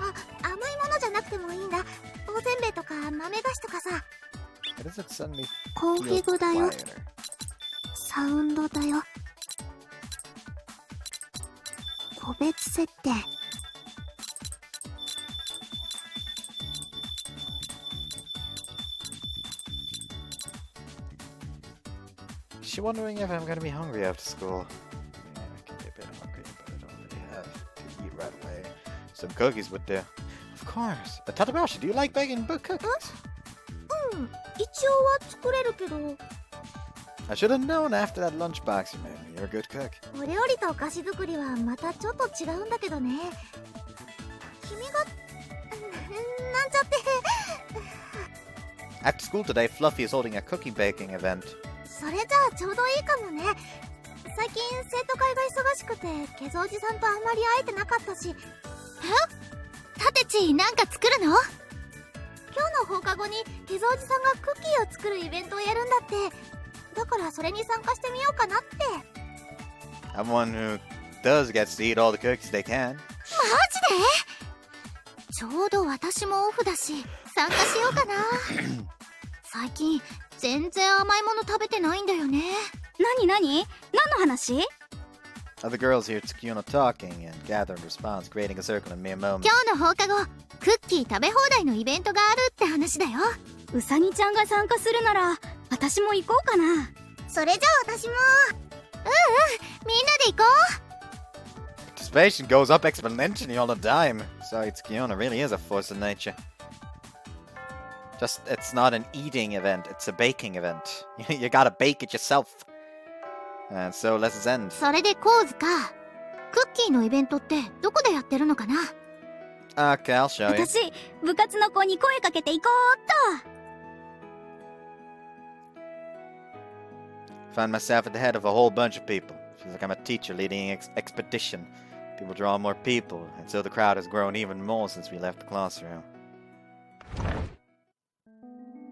甘いものじゃなくてもいいんだ。おせんべいとか豆菓子とかさ。
Why does it suddenly
コンフ
feel
ィグだよ。
quieter?
サウンドだよ。個別設定。
Is she wondering if I'm gonna be hungry after school? Yeah, I can be a bit hungry, but I don't really have to eat right away. Some cookies would do. Of course. Tadabashi, do you like baking cookies?
うん、一応は作れるけど。
I should have known after that lunchbox you made me. You're a good cook.
お料理とお菓子作りはまたちょっと違うんだけどね。君がなんちゃって。
After school today, Fluffy is holding a cookie baking event.
それじゃあちょうどいいかもね。最近生徒会が忙しくてケゾおじさんとあんまり会えてなかったし。え？タテチなんか作るの？今日の放課後にケゾおじさんがクッキーを作るイベントをやるんだって。だからそれに参加してみようかなって。
I'm one who does gets to eat all the cookies they can.
マジで？ちょうど私もオフだし参加しようかな。最近全然甘いもの食べてないんだよね。
何何の話？
Other girls hear Tsukino talking and gather in response, creating a circle in mere moments.
今日の放課後クッキー食べ放題のイベントがあるって話だよ。
うさぎちゃんが参加するなら私も行こうかな。
それじゃあ私も。みんなで行こう。
Participation goes up exponentially all the time. So Tsukino really is a force of nature. Just, it's not an eating event, it's a baking event. You gotta bake it yourself. And so let's end.
それでコウズか。クッキーのイベントってどこでやってるのかな？
Okay, I'll show you.
私部活の子に声かけて行こうっと。
Find myself at the head of a whole bunch of people. Feels like I'm a teacher leading an expedition. People draw more people, and so the crowd has grown even more since we left the classroom.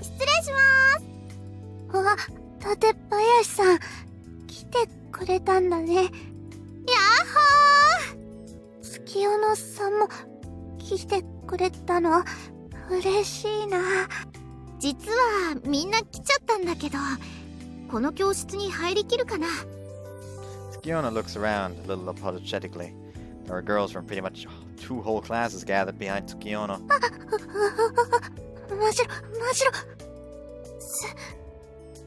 失礼します。あ、館林さん、来てくれたんだね。やっほー。月夜野さんも来てくれたの嬉しいな。実はみんな来ちゃったんだけど、この教室に入りきるかな。
Tsukiono looks around a little apologetically. There are girls from pretty much 2 whole classes gathered behind Tsukiono.
マジロ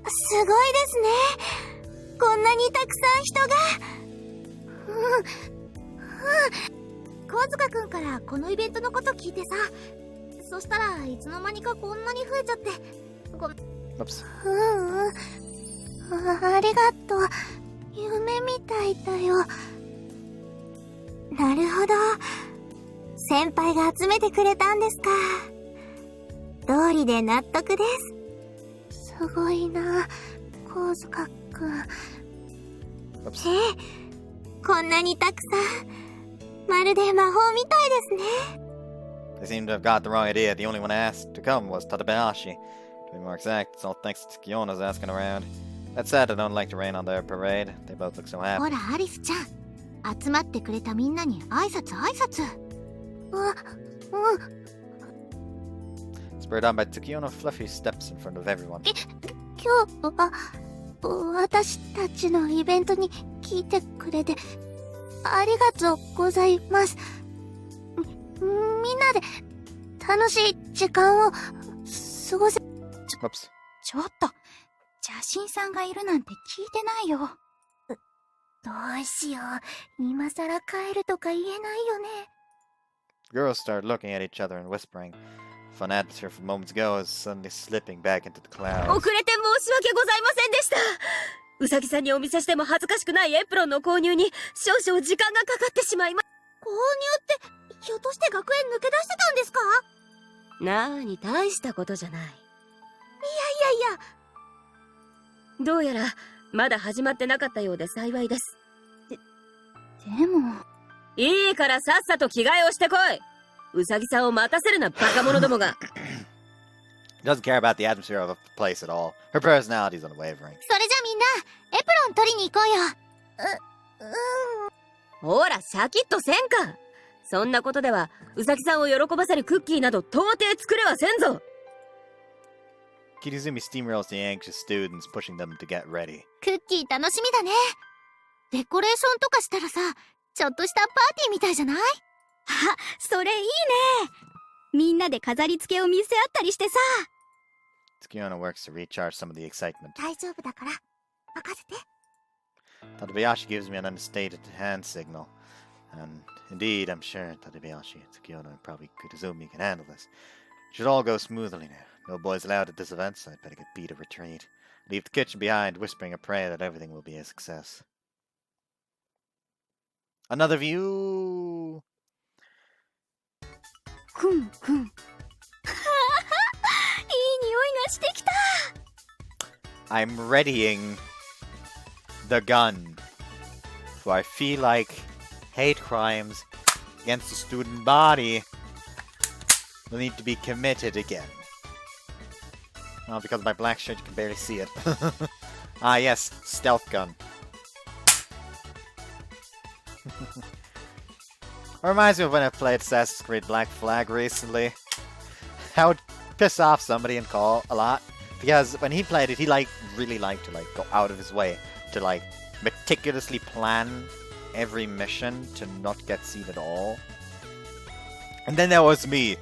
すごいですね。こんなにたくさん人が。神塚くんからこのイベントのこと聞いてさ、そしたらいつの間にかこんなに増えちゃってごめん。ありがとう。夢みたいだよ。なるほど、先輩が集めてくれたんですか。道理で納得です。すごいな、神塚くん。こんなにたくさん、まるで魔法みたいですね。
They seem to have got the wrong idea. The only one asked to come was Tadabayashi. To be more exact, it's all thanks to Tsukiono's asking around. That said, I don't like to rain on their parade. They both look so happy.
ほら、アリスちゃん、集まってくれたみんなに挨拶。
Spurred on by Tsukiono, Fluffy steps in front of everyone.
今日は私たちのイベントに聞いてくれてありがとうございます。みんなで楽しい時間を過ごせ。
ちょっと、邪神さんがいるなんて聞いてないよ。
どうしよう、今さら帰るとか言えないよね。
Girls start looking at each other and whispering. Fun atmosphere from moments ago is suddenly slipping back into the clouds.
遅れて申し訳ございませんでした。うさぎさんにお見せしても恥ずかしくないエプロンの購入に少々時間がかかってしまいま。
購入ってひょっとして学園抜け出してたんですか？
なーに、大したことじゃない。い
や
どうやらまだ始まってなかったようで幸いです。
でも
いいからさっさと着替えをしてこい。うさぎさんを待たせるな、バカ者どもが。
Doesn't care about the atmosphere of the place at all. Her personality is unwavering.
それじゃみんなエプロン取りに行こうよ。
ほら、シャキッとせんか。そんなことではうさぎさんを喜ばせるクッキーなど到底作れはせんぞ。
Kirizumi steamrolls the anxious students, pushing them to get ready.
クッキー楽しみだね。デコレーションとかしたらさ、ちょっとしたパーティーみたいじゃない？
あ、それいいね。みんなで飾り付けを見せ合ったりしてさ。
Tsukiono works to recharge some of the excitement.
大丈夫だから任せて。
Tadabayashi gives me an unstated hand signal. And indeed, I'm sure Tadabayashi, Tsukiono, and probably Kutazumi can handle this. It should all go smoothly now. No boys allowed at this event, so I'd better get B to retreat. Leave the kitchen behind, whispering a prayer that everything will be a success. Another view!
くんくん。いい匂いがしてきた。
I'm readying the gun. For I feel like hate crimes against the student body will need to be committed again. Well, because of my black shirt, you can barely see it. Ah, yes, stealth gun. It reminds me of when I played Assassin's Creed Black Flag recently. I would piss off somebody in call a lot. Because when he played it, he really liked to go out of his way to meticulously plan every mission to not get seen at all. And then there was me.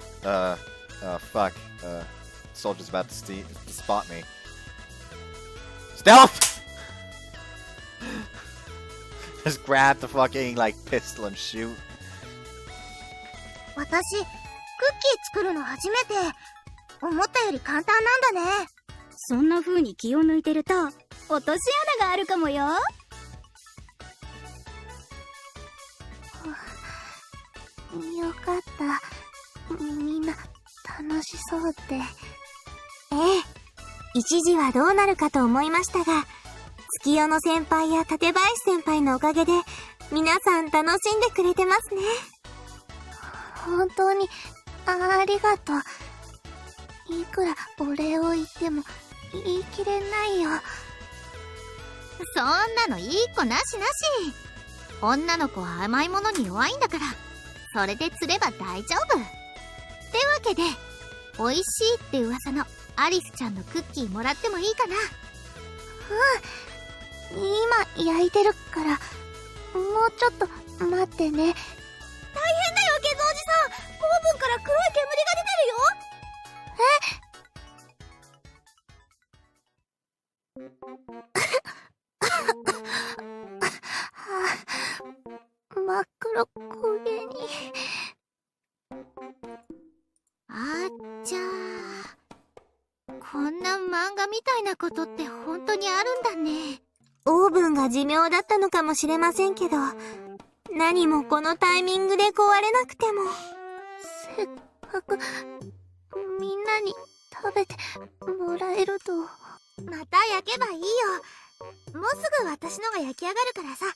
Soldier's about to spot me. Stealth! Just grab the fucking pistol and shoot.
私、クッキー作るの初めて。思ったより簡単なんだね。
そんな風に気を抜いてると落とし穴があるかもよ。
よかった。みんな楽しそうで。ええ、一時はどうなるかと思いましたが、
月夜の先輩や館林先輩のおかげで皆さん楽しんでくれてますね。
本当にありがとう。いくらお礼を言っても言い切れないよ。
そんなのいい子なしなし。女の子は甘いものに弱いんだから、それで釣れば大丈夫。ってわけで、美味しいって噂のアリスちゃんのクッキーもらってもいいかな？
うん。今焼いてるから、もうちょっと待ってね。大変だよ、ゲゾおじさん。オーブンから黒い煙が出てるよ。真っ黒焦げに。
あっちゃー。こんな漫画みたいなことって本当にあるんだね。
オーブンが寿命だったのかもしれませんけど、何もこのタイミングで壊れなくても。
せっかくみんなに食べてもらえると。
また焼けばいいよ。もうすぐ私のが焼き上がるからさ。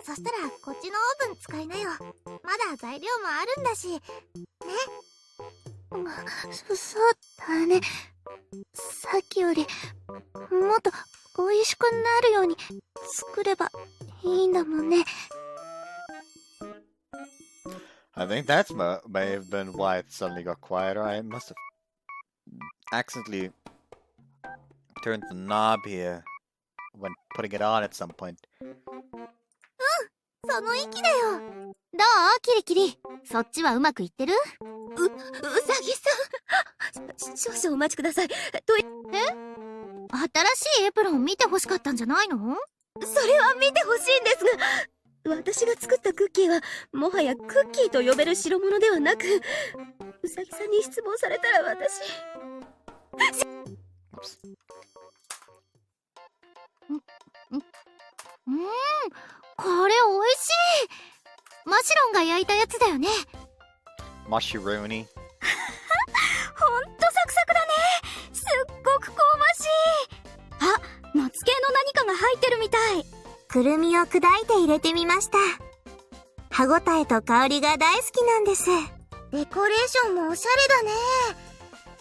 そしたらこっちのオーブン使いなよ。まだ材料もあるんだし。ね。
そうだね。さっきよりもっと美味しくなるように作ればいいんだもんね。
I think that may have been why it suddenly got quieter. I must have accidentally turned the knob here when putting it on at some point.
その息だよ。どうキリキリ。そっちはうまくいってる？
うさぎさん。少々お待ちください。
新しいエプロン見て欲しかったんじゃないの？
それは見て欲しいんですが、私が作ったクッキーはもはやクッキーと呼べる代物ではなく、うさぎさんに質問されたら私。
これ美味しい。マシロンが焼いたやつだよね。
マシュルーニ。
ほんとサクサクだね。すっごく香ばしい。あ、夏系の何かが入ってるみたい。
くるみを砕いて入れてみました。歯ごたえと香りが大好きなんです。
デコレーションもおしゃれだね。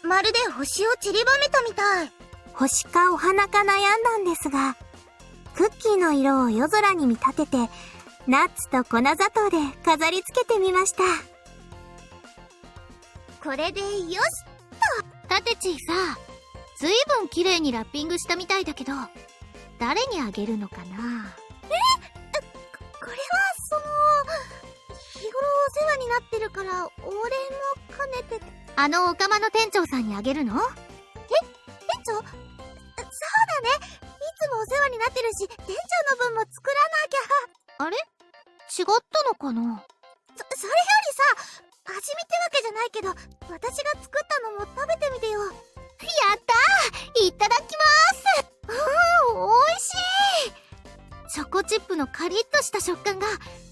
まるで星を散りばめたみたい。
星かお花か悩んだんですが、クッキーの色を夜空に見立てて、ナッツと粉砂糖で飾り付けてみました。
これでよしっと。タテチーさ、ずいぶん綺麗にラッピングしたみたいだけど、誰にあげるのかな？
これは日頃お世話になってるからお礼も兼ねて。
あのオカマの店長さんにあげるの？
店長？そうだね。いつもお世話になってるし、店長の分も作らなきゃ。
あれ？違ったのかな？
それよりさ、味見ってわけじゃないけど、私が作ったのも食べてみてよ。
やったー！いただきまーす！美味しい！チョコチップのカリッとした食感が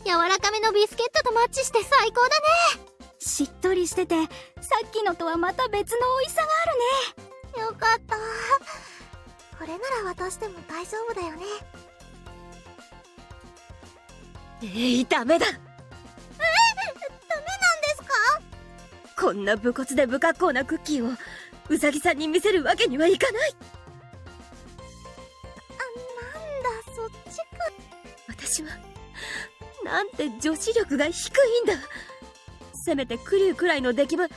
柔らかめのビスケットとマッチして最高だね。
しっとりしてて、さっきのとはまた別の美味しさがあるね。
よかった。これなら渡しても大丈夫だよね。
ダメだ。ダメなんです
か？
こんな武骨で不格好なクッキーをうさぎさんに見せるわけにはいかない。
なんだ、そっちか。
私はなんて女子力が低いんだ。せめてクリューくらいの出来ば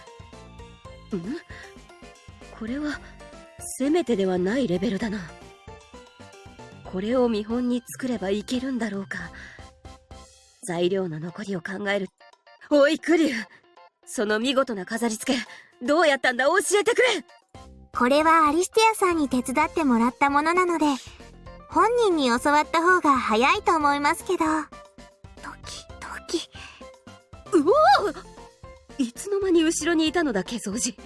これはせめてではないレベルだな。これを見本に作ればいけるんだろうか。材料の残りを考える。おいクリュー、その見事な飾り付けどうやったんだ、教えてくれ。
これはアリスティアさんに手伝ってもらったものなので、本人に教わった方が早いと思いますけど。
ドキ。
うおー、いつの間に後ろにいたのだ、ケゾウジ。
す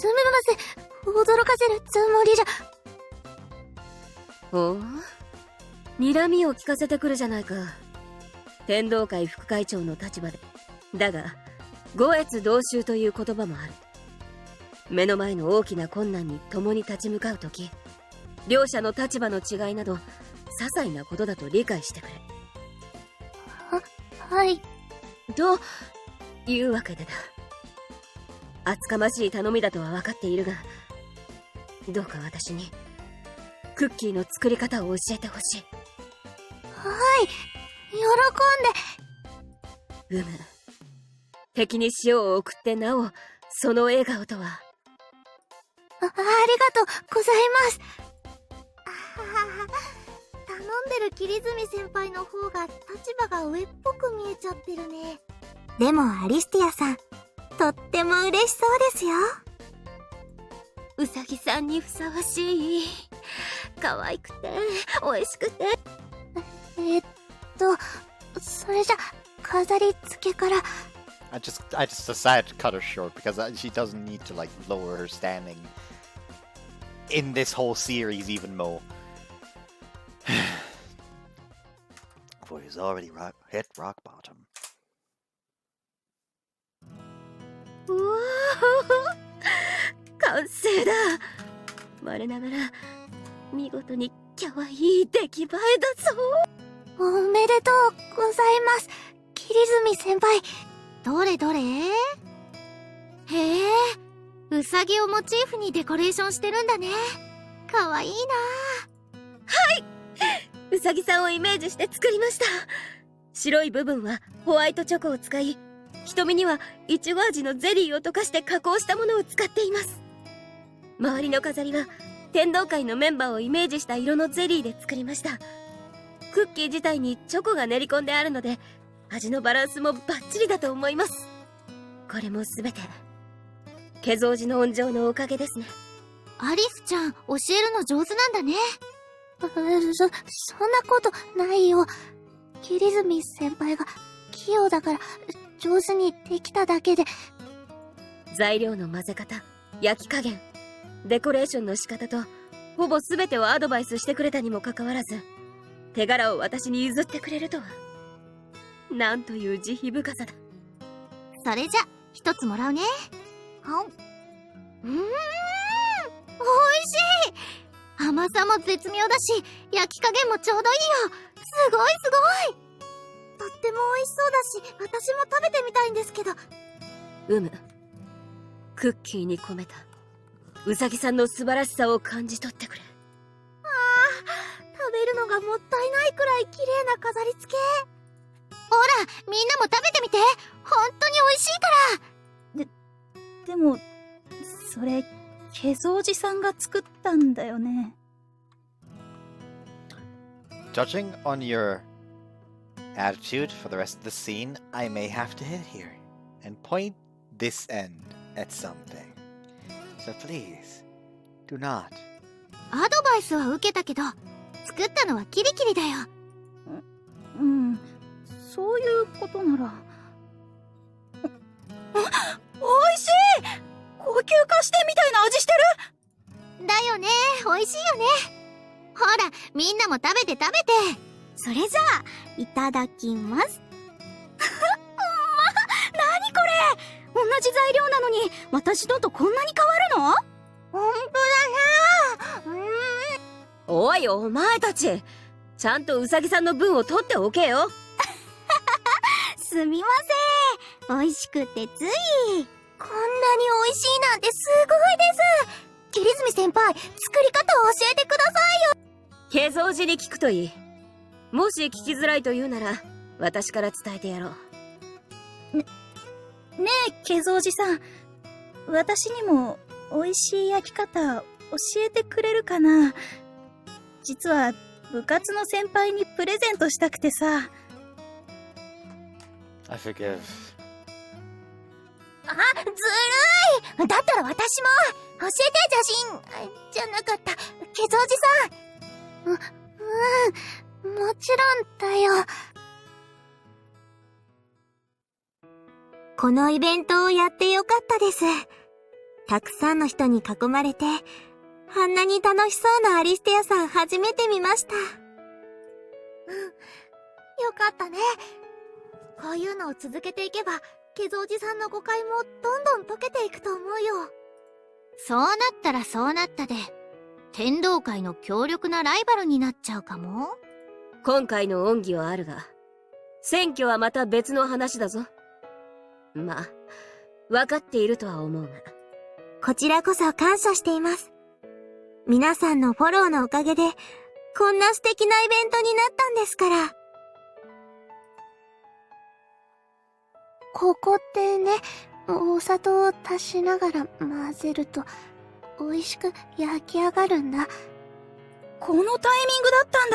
みません、驚かせるつもりじゃ。
おお、睨みを聞かせてくるじゃないか。天道会副会長の立場で。だが五越同舟という言葉もある。目の前の大きな困難に共に立ち向かうとき、
両者の立場の違いなど些細なことだと理解してくれ。
はい。
というわけでだ。厚かましい頼みだとは分かっているが、どうか私にクッキーの作り方を教えてほしい。
はい、喜んで。
敵に塩を送ってなおその笑顔とは。
ありがとうございます。
頼んでる桐泉先輩の方が立場が上っぽく見えちゃってるね。
でもアリスティアさん、とっても嬉しそうですよ。
うさぎさんにふさわしい。可愛くて美味しくて。
それじゃ飾り付けから。
I just decided to cut her short because she doesn't need to like lower her standing in this whole series even more. For he's already hit rock bottom.
うわー、完成だ。我ながら見事に可愛い出来栄えだぞ。
おめでとうございます、桐泉先輩。
どれどれ？へえ、うさぎをモチーフにデコレーションしてるんだね。かわいいな。
はい、うさぎさんをイメージして作りました。白い部分はホワイトチョコを使い、瞳にはいちご味のゼリーを溶かして加工したものを使っています。周りの飾りは天童会のメンバーをイメージした色のゼリーで作りました。クッキー自体にチョコが練り込んであるので、味のバランスもバッチリだと思います。これもすべて化粧寺の温情のおかげですね。
アリスちゃん、教えるの上手なんだね。
そんなことないよ。桐泉先輩が器用だから上手にできただけで。
材料の混ぜ方、焼き加減、デコレーションの仕方とほぼ全てをアドバイスしてくれたにもかかわらず、手柄を私に譲ってくれるとは、なんという慈悲深さだ。
それじゃ一つもらうね。おいしい。甘さも絶妙だし、焼き加減もちょうどいいよ。すごいすごい。とっても美味しそうだし、私も食べてみたいんですけど。
クッキーに込めたうさぎさんの素晴らしさを感じ取ってくれ。
食べるのがもったいないくらい綺麗な飾り付け。ほら、みんなも食べてみて。本当に美味しいから。
でもそれ化粧寺さんが作ったんだよね。
Judging on your attitude for the rest of the scene, I may have to hit here and point this end at something. So please, do not.
アドバイスは受けたけど、作ったのはキリキリだよ。
うん、そういうことなら。おいしい。高級菓子店みたいな味して
る。だよね、美味しいよね。ほら、みんなも食べて食べて。
それじゃあいただきます。
何これ、同じ材料なのに私のとこんなに変わるの？
ほんとだな。
おい、お前たち、ちゃんとうさぎさんの分を取っておけよ。
すみません、美味しくてつい。こんなに美味しいなんてすごいです。桐泉先輩、作り方を教えてくださいよ。
化粧寺に聞くといい。もし聞きづらいと言うなら私から伝えてやろう。
ねえ化粧寺さん、私にも美味しい焼き方教えてくれるかな。実は部活の先輩にプレゼントしたくてさ。
I forgive.
ずるい。だったら私も教えて。写真じゃなかった、化粧寺さん。もちろんだよ。このイベントをやってよかったです。たくさんの人に囲まれて、あんなに楽しそうなアリステアさん初めて見ました。
よかったね。こういうのを続けていけば、化粧寺さんの誤解もどんどん解けていくと思うよ。そうなったらそうなったで、天道会の強力なライバルになっちゃうかも。
今回の恩義はあるが、選挙はまた別の話だぞ。まあ、分かっているとは思うが。
こちらこそ感謝しています。皆さんのフォローのおかげで、こんな素敵なイベントになったんですから。
ここってね、お砂糖を足しながら混ぜると美味しく焼き上がるんだ。
このタイミングだったん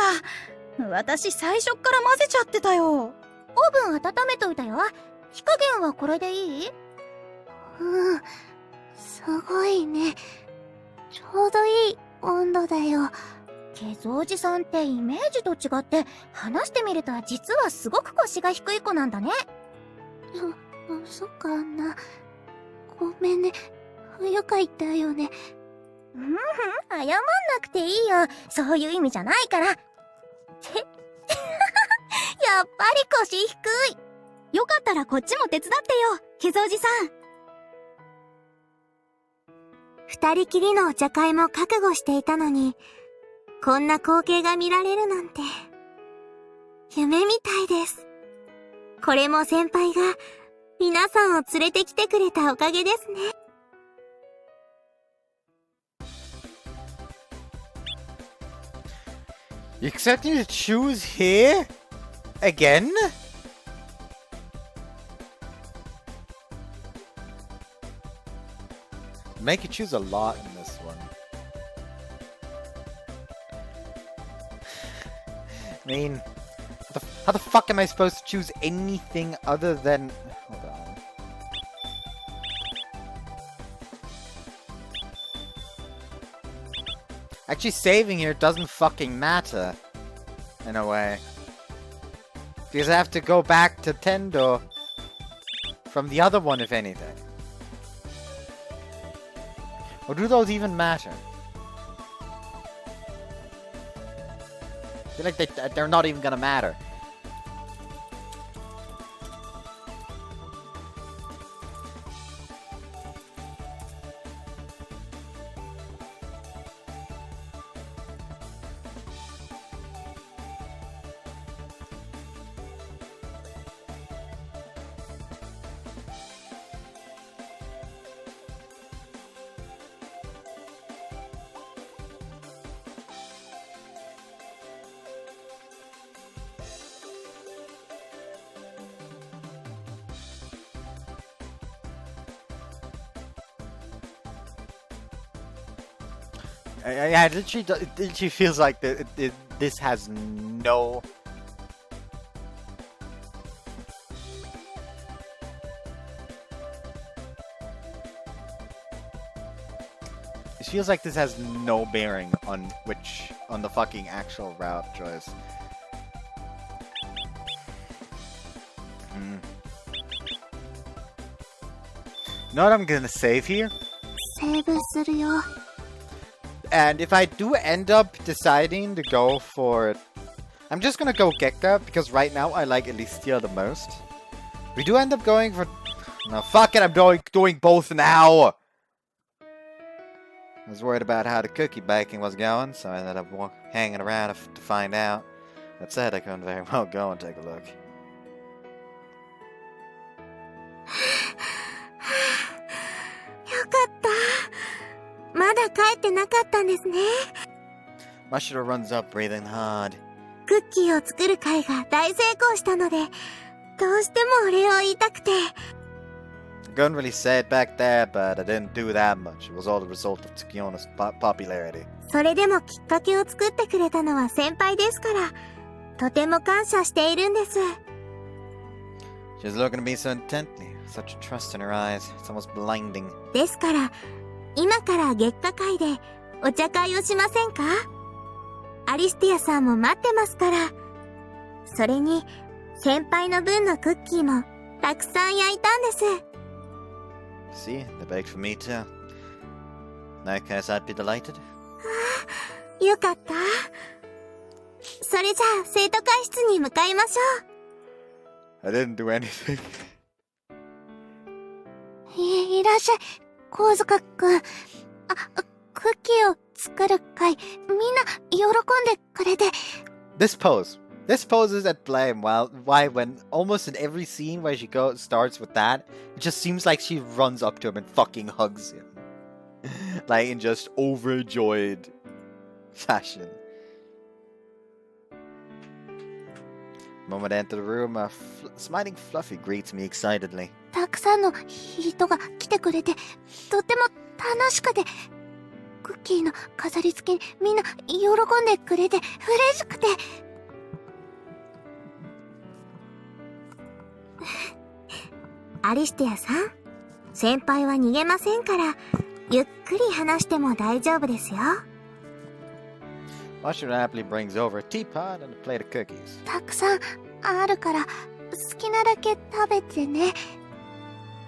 だ。私最初っから混ぜちゃってたよ。
オーブン温めといたよ。火加減はこれでいい？うん、すごいね。ちょうどいい温度だよ。ケゾおじさんってイメージと違って話してみると実はすごく腰が低い子なんだね。そっかな。ごめんね。不愉快だよね。謝んなくていいよ。そういう意味じゃないから。やっぱり腰低い。
よかったらこっちも手伝ってよ、ケゾおじさん。二人きりのお茶会も覚悟していたのに、こんな光景が見られるなんて、夢みたいです。これも先輩が皆さんを連れてきてくれたおかげですね。
You expect me to choose here? Again? Make you choose a lot in this one. I mean, how the fuck am I supposed to choose anything other than... Hold on. Actually, saving here doesn't fucking matter. In a way. Because I have to go back to Tendo from the other one, if anything. Or do those even matter? I feel like they're not even gonna matter. Yeah, it literally feels like this has no... It feels like this has no bearing on the fucking actual route choice. You know what I'm gonna save here?
セーブするよ。
And if I do end up deciding to go for... I'm just gonna go Gekka, because right now I like Elistia the most. We do end up going for... No, fuck it, I'm doing both now! I was worried about how the cookie baking was going, so I ended up hanging around to find out. That said, I couldn't very well go and take a look.
よかった。まだ帰ってなかったんですね。
Mashiro runs up, breathing hard.
クッキーを作る会が大成功したので、どうしてもお礼を言いたくて。
I couldn't really say it back there, but I didn't do that much. It was all the result of Tsukiono's popularity.
それでもきっかけを作ってくれたのは先輩ですから、とても感謝しているんです。
She was looking at me so intently, such a trust in her eyes. It's almost blinding.
ですから、今から月下会でお茶会をしませんか？アリスティアさんも待ってますから。それに、先輩の分のクッキーもたくさん焼いたんです。
See, they baked for me too. In that case, I'd be delighted.
よかった。それじゃあ、生徒会室に向かいましょう。
I didn't do anything.
いらっしゃい、神塚くん。クッキーを作る会、みんな喜んでくれて。
This pose is at blame. Why when almost in every scene where she starts with that, it just seems like she runs up to him and fucking hugs him. Like in just overjoyed fashion. The moment I enter the room, a smiling Fluffy greets me excitedly.
たくさんの人が来てくれて、とっても楽しくて、クッキーの飾り付けにみんな喜んでくれて、嬉しくて。
アリステアさん、先輩は逃げませんから、ゆっくり話しても大丈夫ですよ。
Usher happily brings over a teapot and a plate of cookies.
たくさんあるから、好きなだけ食べてね。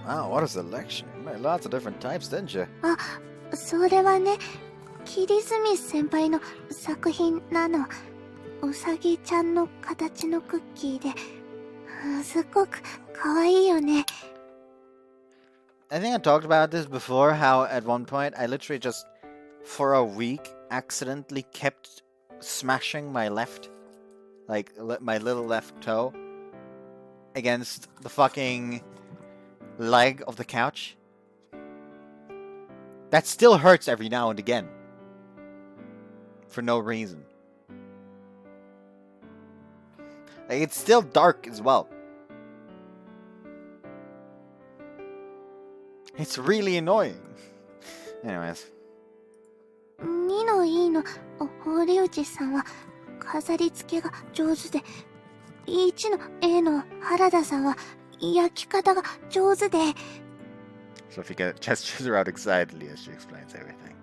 Wow, what a selection. You made lots of different types, didn't you?
あ、それはね、キリズミ先輩の作品なの。うさぎちゃんの形のクッキーで、すっごく可愛いよね。
I think I talked about this before, how at one point I literally just, for a week, accidentally kept smashing my left, like, my little left toe against the fucking leg of the couch. That still hurts every now and again. For no reason. Like, it's still dark as well. It's really annoying. Anyways.
2の E の堀内さんは飾り付けが上手で、1の A の原田さんは焼き方が上手で。
Sophia gestures around excitedly as she explains everything.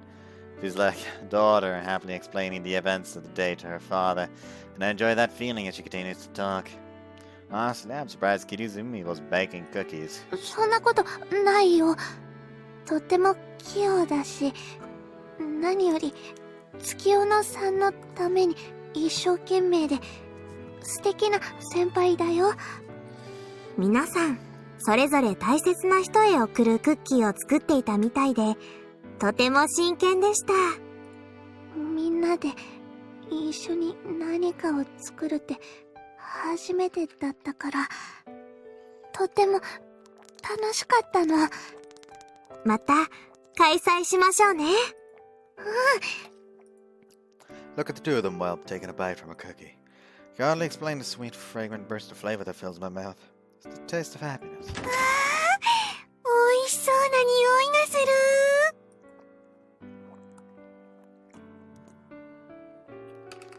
Feels like a daughter happily explaining the events of the day to her father, and I enjoy that feeling as she continues to talk. Honestly, I'm surprised Kirizumi was baking cookies.
そんなことないよ。とっても器用だし、何より月夜野さんのために一生懸命で素敵な先輩だよ。
皆さん、それぞれ大切な人へ送るクッキーを作っていたみたいで、とても真剣でした。
みんなで一緒に何かを作るって初めてだったから、とても楽しかったの。
また開催しましょうね。
Look at the two of them while taking a bite from a cookie. Can hardly explain the sweet, fragrant burst of flavor that fills my mouth. It's the taste of happiness.
美味しそうな匂いがする。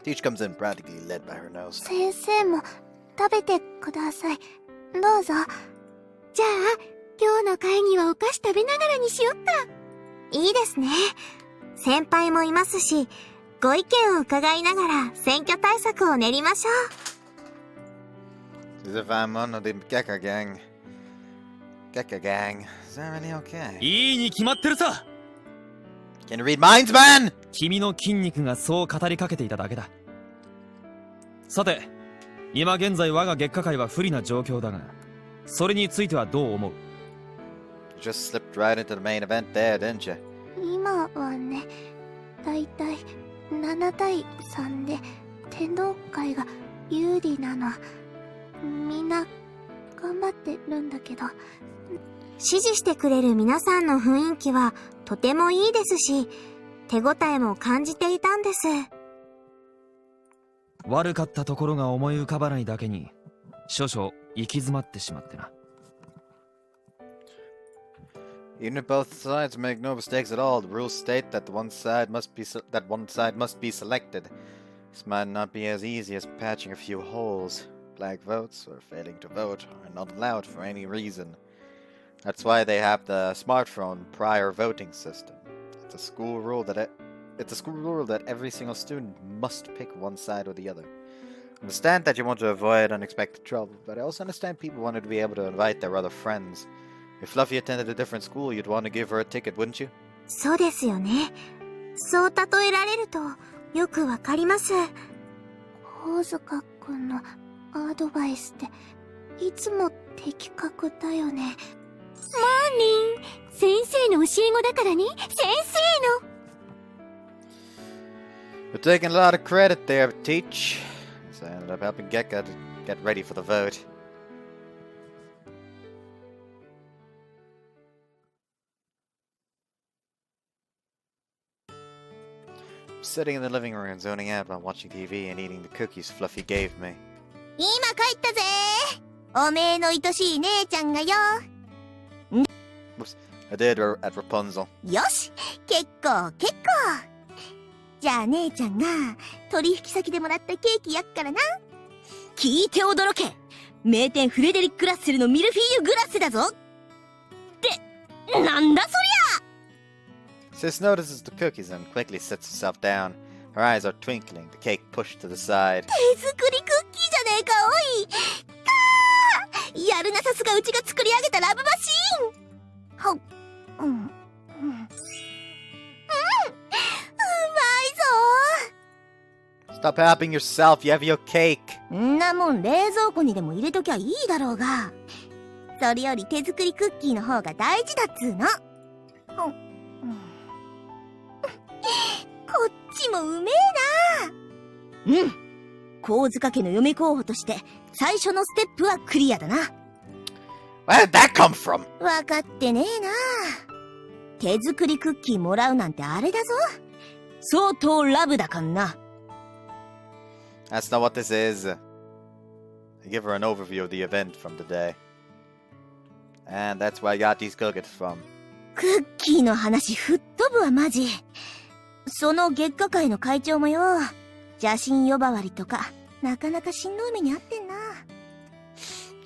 Teach comes in practically led by her nose.
先生も食べてください。どうぞ。
じゃあ、今日の会議はお菓子食べながらにしよっか。いいですね。先輩もいますし、ご意見を伺いながら選挙対策を練りましょ
う。As if I'm one of the Gekka gang. Gekka gang. Is that really okay?
いいに決まってるさ。
Can you read minds, man?
君の筋肉がそう語りかけていただけだ。さて、今現在我が月下界は不利な状況だが、それについてはどう思う？
You just slipped right into the main event there, didn't you?
今はね、だいたい7対3で天道会が有利なの。みんな頑張ってるんだけど、
支持してくれる皆さんの雰囲気はとてもいいですし、手応えも感じていたんです。
悪かったところが思い浮かばないだけに少々行き詰まってしまってな。
Even if both sides make no mistakes at all, the rules state that one side must be selected. This might not be as easy as patching a few holes. Black votes or failing to vote are not allowed for any reason. That's why they have the smartphone prior voting system. It's a school rule that every single student must pick one side or the other. I understand that you want to avoid unexpected trouble, but I also understand people wanted to be able to invite their other friends. If Fluffy attended a different school, you'd want to give her a ticket, wouldn't you?
そうですよね。そう例えられるとよくわかります。
大塚くんのアドバイスっていつも的確だよね。
モーニン、先生の教え子だからね。先生の。
You're taking a lot of credit there, Teach. So I ended up helping Gekka to get ready for the vote. I'm sitting in the living room, zoning out while watching TV and eating the cookies Fluffy gave me.
今帰ったぜ。おめえの愛しい姉ちゃんがよ。
Oops, I did at Rapunzel.
よし、結構。じゃあ姉ちゃんが取引先でもらったケーキ焼くからな。
聞いて驚け。名店フレデリック・ラッセルのミルフィーユグラッセだぞ。ってなんだそりゃ。
Sis notices the cookies and quickly sits herself down. Her eyes are twinkling, the cake pushed to the side.
手作りクッキーじゃねえかおい。かー、やるな、さすがうちが作り上げたラブマシーン。はっ、うまいぞ。
Stop helping yourself, you have your cake.
んなもん冷蔵庫にでも入れときゃいいだろうが。それより手作りクッキーの方が大事だっつーの。こっちもうめえな。
神塚家の嫁候補として最初のステップはクリアだな。
Where did that come from?
わかってねえな。手作りクッキーもらうなんてあれだぞ。
相当ラブだかんな。
That's not what this is. I give her an overview of the event from the day. And that's where I got these cookies from.
クッキーの話吹っ飛ぶわマジ。その月下会の会長もよ、邪神呼ばわりとかなかなかしんどい目にあってんな。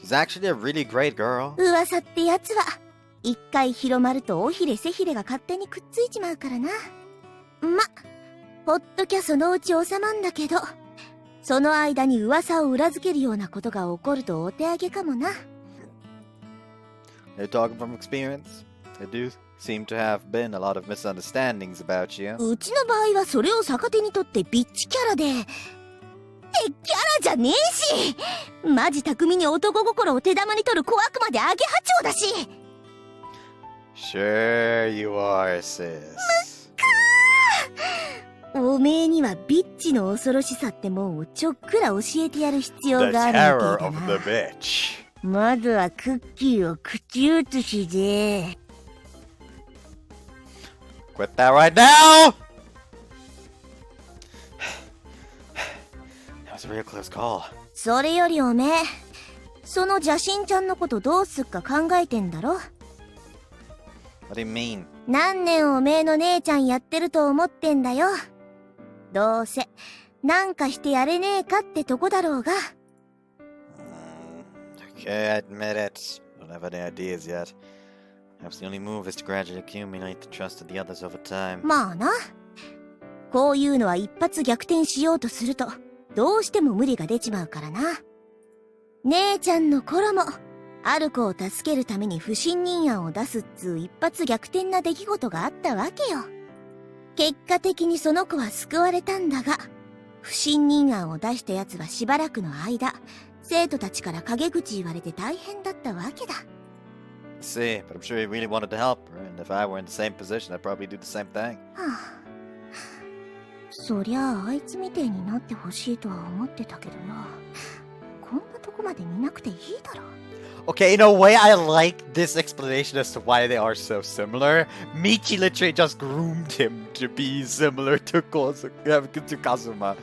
She's actually a really great girl.
噂ってやつは一回広まると尾ひれ背ひれが勝手にくっついちまうからな。ま、ほっときゃそのうち収まんだけど、その間に噂を裏付けるようなことが起こるとお手上げかもな。
Are you talking from experience? There do seem to have been a lot of misunderstandings about you.
うちの場合はそれを逆手にとってビッチキャラで、敵キャラじゃねえし、マジ巧みに男心を手玉に取る小悪魔でアゲハチョウだし。
Sure you are, sis.
おめえにはビッチの恐ろしさってもんをちょっくら教えてやる必要
The
があるみ
terror
たい
of
だ
the
な。
bitch.
まずはクッキーを口移しで。
Quit that right now! That was a real close call.
それよりおめえ、その邪神ちゃんのことどうすっか考えてんだろ。
What do you mean?
何年おめえの姉ちゃんやってると思ってんだよ。どうせなんかしてやれねえかってとこだろうが。
Okay, I admit it. Don't have any ideas yet. Perhaps the only move is to gradually accumulate the trust of the others over time.
まあな。こういうのは一発逆転しようとすると、どうしても無理が出ちまうからな。姉ちゃんの頃も、ある子を助けるために不信任案を出すっつう一発逆転な出来事があったわけよ。結果的にその子は救われたんだが、不信任案を出した奴はしばらくの間、生徒たちから陰口言われて大変だったわけだ。
See, but I'm sure he really wanted to help her, and if I were in the same position, I'd probably do the same thing.
はあ、そりゃああいつみてえになってほしいとは思ってたけどな。こんなとこまで見なくていいだろ。
Okay, in a way, I like this explanation as to why they are so similar. Michi literally just groomed him to be similar to Kazuma.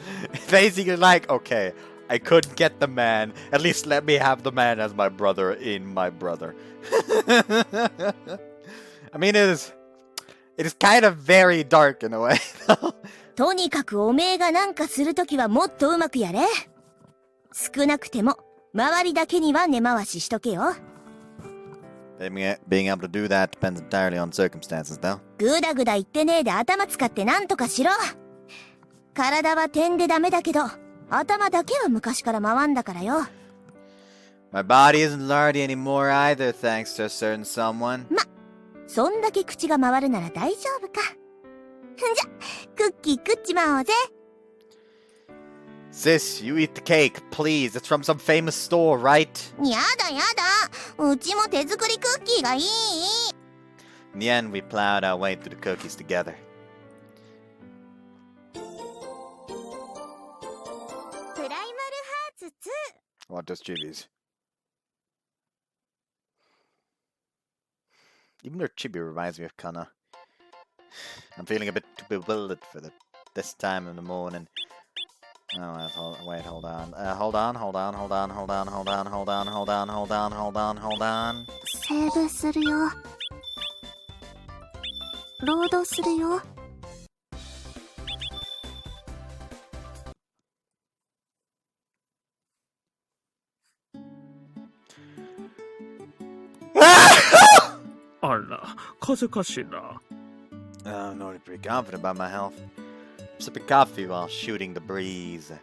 Basically like, okay, I couldn't get the man, at least let me have the man as my brother in my brother. I mean, it is kind of very dark in a way.
とにかくおめえがなんかするときはもっとうまくやれ。少なくても周りだけには根回ししとけよ。
Being able to do that depends entirely on circumstances, though.
ぐだぐだ言ってねえで頭使ってなんとかしろ。体は点でダメだけど、頭だけは昔から回んだからよ。
My body isn't lardy anymore either, thanks to a certain someone.
そんだけ口が回るなら大丈夫か。じゃ、クッキー食っちまおうぜ。
Sis, you eat the cake, please. It's from some famous store, right?
やだやだ。うちも手作りクッキーがいい。
In the end, we plowed our way through the cookies together. What does Chibi's? Even though Chibi reminds me of Kana. I'm feeling a bit too bewildered for this time in the morning. Oh, wait, hold on. Hold on.
セーブするよ。ロードするよ。
あら、風邪かしら。
I'm not pretty confident about my health. Sipping coffee while shooting the breeze.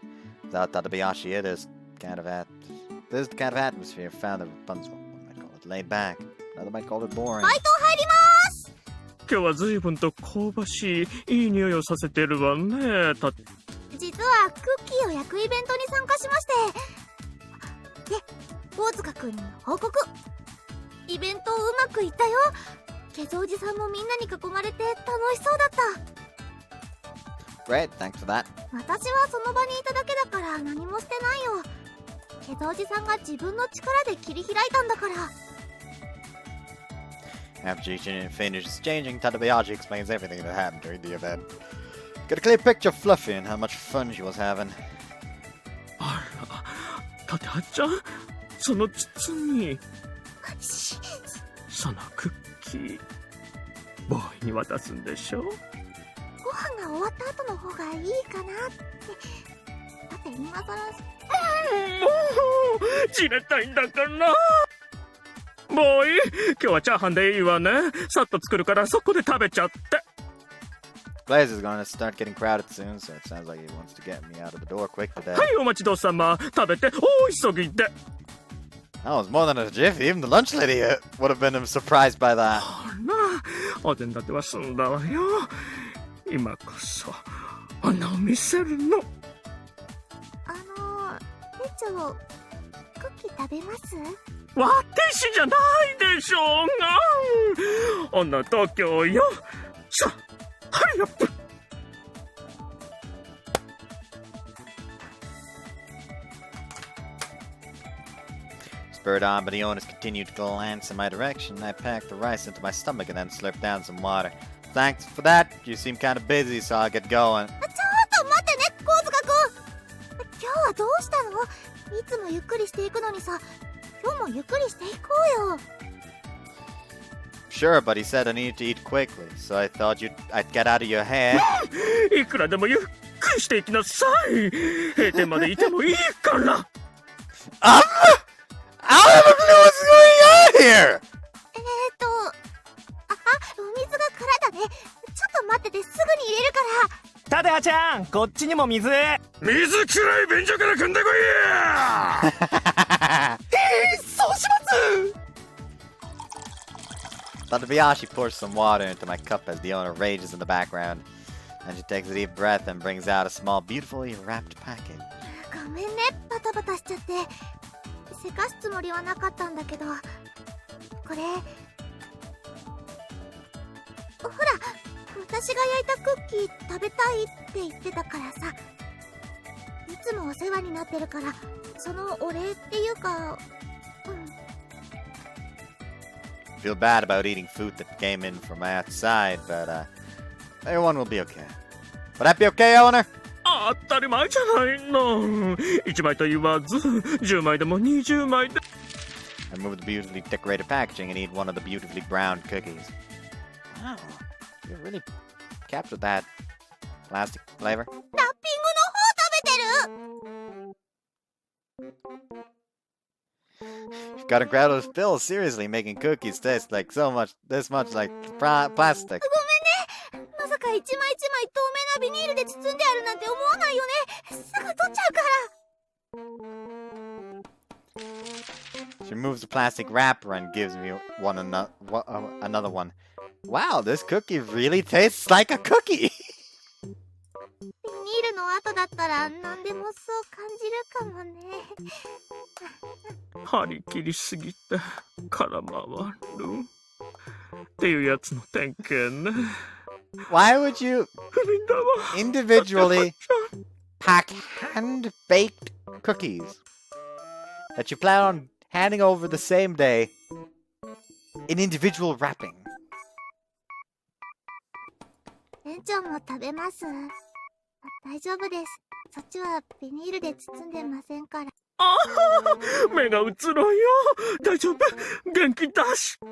Without Tadabayashi, this kind of atmosphere found that Rapunzel might call it laid back. Another might call it boring.
配当入ります。
今日は随分と香ばしい、いい匂いをさせてるわね。
実はクッキーを焼くイベントに参加しまして。で、大塚くんに報告。イベントうまくいったよ。ケゾおじさんもみんなに囲まれて楽しそうだった。
Great, thanks for that.
私はその場にいただけだから何もしてないよ。ケゾおじさんが自分の力で切り開いたんだから。
After she finishes changing, Tadabayashi explains everything that happened during the event. Got a clear picture of Fluffy and how much fun she was having.
あら、タテハちゃん、その包み。そのクッキー、ボーイに渡すんでしょ。
ご飯が終わった後の方がいいかなって。だって今更。
もうじれたいんだから。ボーイ、今日はチャーハンでいいわね。さっと作るからそこで食べちゃって。
Place is going to start getting crowded soon, so it sounds like he wants to get me out of the door quick today.
はい、お待ちどうさま。食べて、大急ぎで。
That was more than a jiffy. Even the lunch lady would have been surprised by that.
お膳立ては済んだわよ。今こそ穴を見せるの。
店長、クッキー食べます？
私じゃないでしょうが。女東京よ。さあ、ハリアップ。
Spurred on by the owners continued to glance in my direction, I packed the rice into my stomach and then slurped down some water. Thanks for that. You seem kind of busy, so I'll get going.
ちょっと待ってね、コウズカくん。今日はどうしたの？いつもゆっくりしていくのにさ、今日もゆっくりしていこうよ。
Sure, but he said I needed to eat quickly, so I thought I'd get out of your hair.
いくらでもゆっくりしていきなさい。閉店までいてもいいから。
I don't have a clue what's going on here!
お水が空だね。ちょっと待ってて、すぐに入れるから。
タデハちゃん、こっちにも水。
水くらい便所から汲んでこいや。
そうします。
Tadabayashi pours some water into my cup as the owner rages in the background. And she takes a deep breath and brings out a small, beautifully wrapped package.
ごめんね、バタバタしちゃって。せかすつもりはなかったんだけど、これほら、私が焼いたクッキー食べたいって言ってたからさ。いつもお世話になってるから、そのお礼っていうか。
Feel bad about eating food that came in from outside, but everyone will be okay. Will that be okay, owner?
当たり前じゃないの。1枚と言わず、10枚でも20枚で。
I move the beautifully decorated packaging and eat one of the beautifully browned cookies. Wow, you really captured that plastic flavor.
ラッピングの方食べてる。
You've got incredible skills, seriously, making cookies taste like this much like plastic.
ごめんね。まさか一枚一枚透明なビニールで包んであるなんて思わないよね。すぐ取っちゃうから。
She removes the plastic wrapper and gives me another one. Wow, this cookie really tastes like a cookie!
ビニールの後だったら何でもそう感じるかもね。
張り切りすぎて空回るっていうやつの典型ね。
Why would you individually pack hand-baked cookies? that you plan on handing over the same day in individual wrapping.
園長も食べます。大丈夫です。そっちはビニールで包んでませんから。
ああ、目がうつろいよ。大丈夫？元気出して。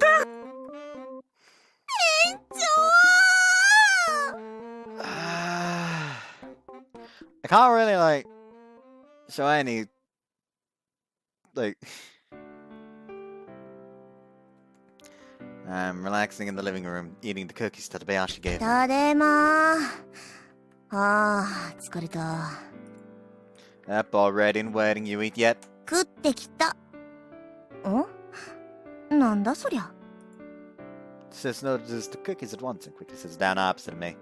園長
I can't really, like, show any, like... I'm relaxing in the living room, eating the cookies Tadabayashi gave me.
ただいまー。あー、疲れた。
Up already and waiting, you eat yet?
食ってきた。ん？なんだそりゃ。
Sis notices the cookies at once and quickly sits down opposite of me.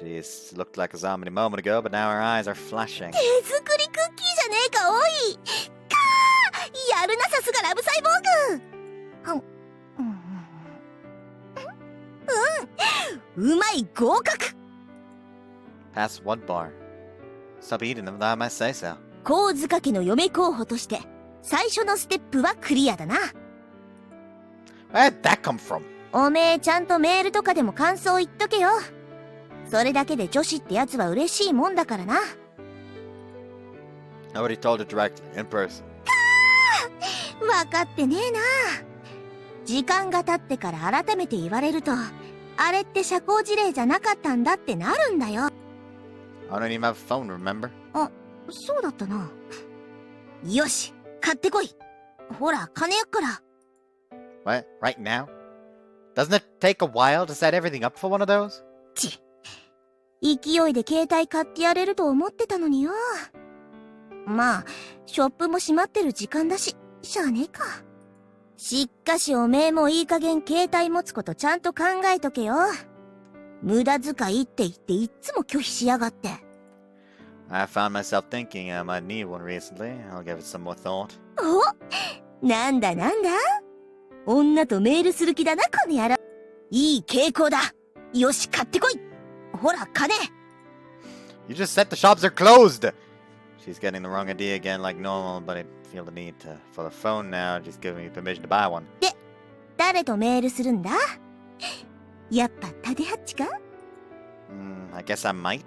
She's looked like a zombie a moment ago, but now her eyes are flashing.
手作りクッキーじゃねえか、おい。かー、やるな、さすがラブサイボーグ。うまい、合格。
Pass one bar. Stop eating them without my say so.
神塚家の嫁候補として最初のステップはクリアだな。
Where'd that come from?
おめえちゃんとメールとかでも感想言っとけよ。それだけで女子ってやつは嬉しいもんだからな。
I already told her directly, in person.
わかってねえな。時間が経ってから改めて言われると、あれって社交辞令じゃなかったんだってなるんだよ。
I don't even have a phone, remember?
あ、そうだったな。よし、買ってこい。ほら、金やっから。
What? Right now? Doesn't it take a while to set everything up for one of those?
ち、勢いで携帯買ってやれると思ってたのによ。まあ、ショップも閉まってる時間だし、しゃあねえか。しっかしおめえもいい加減携帯持つことちゃんと考えとけよ。無駄遣いって言っていっつも拒否しやがって。
I found myself thinking I might need one recently. I'll give it some more thought.
お、なんだなんだ、女とメールする気だな、この野郎。いい傾向だ。よし、買ってこい。ほら、金。
You just said the shops are closed! She's getting the wrong idea again like normal, but I feel the need for the phone now. Just giving me permission to buy one.
で、誰とメールするんだ？やっぱタデハッチか？
I guess I might.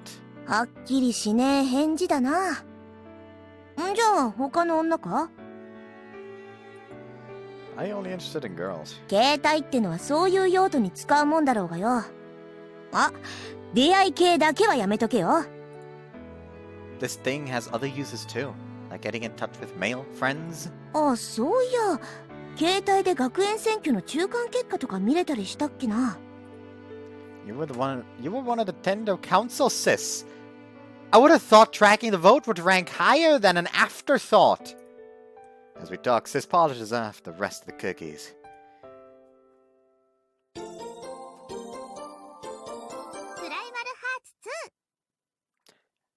はっきりしねえ返事だな。んじゃあ他の女か？
Are you only interested in girls?
携帯ってのはそういう用途に使うもんだろうがよ。あ、出会い系だけはやめとけよ。
This thing has other uses too, like getting in touch with male friends.
あ、そういや、携帯で学園選挙の中間結果とか見れたりしたっけな。
You were one of the Tendo Council, sis. I would have thought tracking the vote would rank higher than an afterthought. As we talk, sis polishes off the rest of the cookies.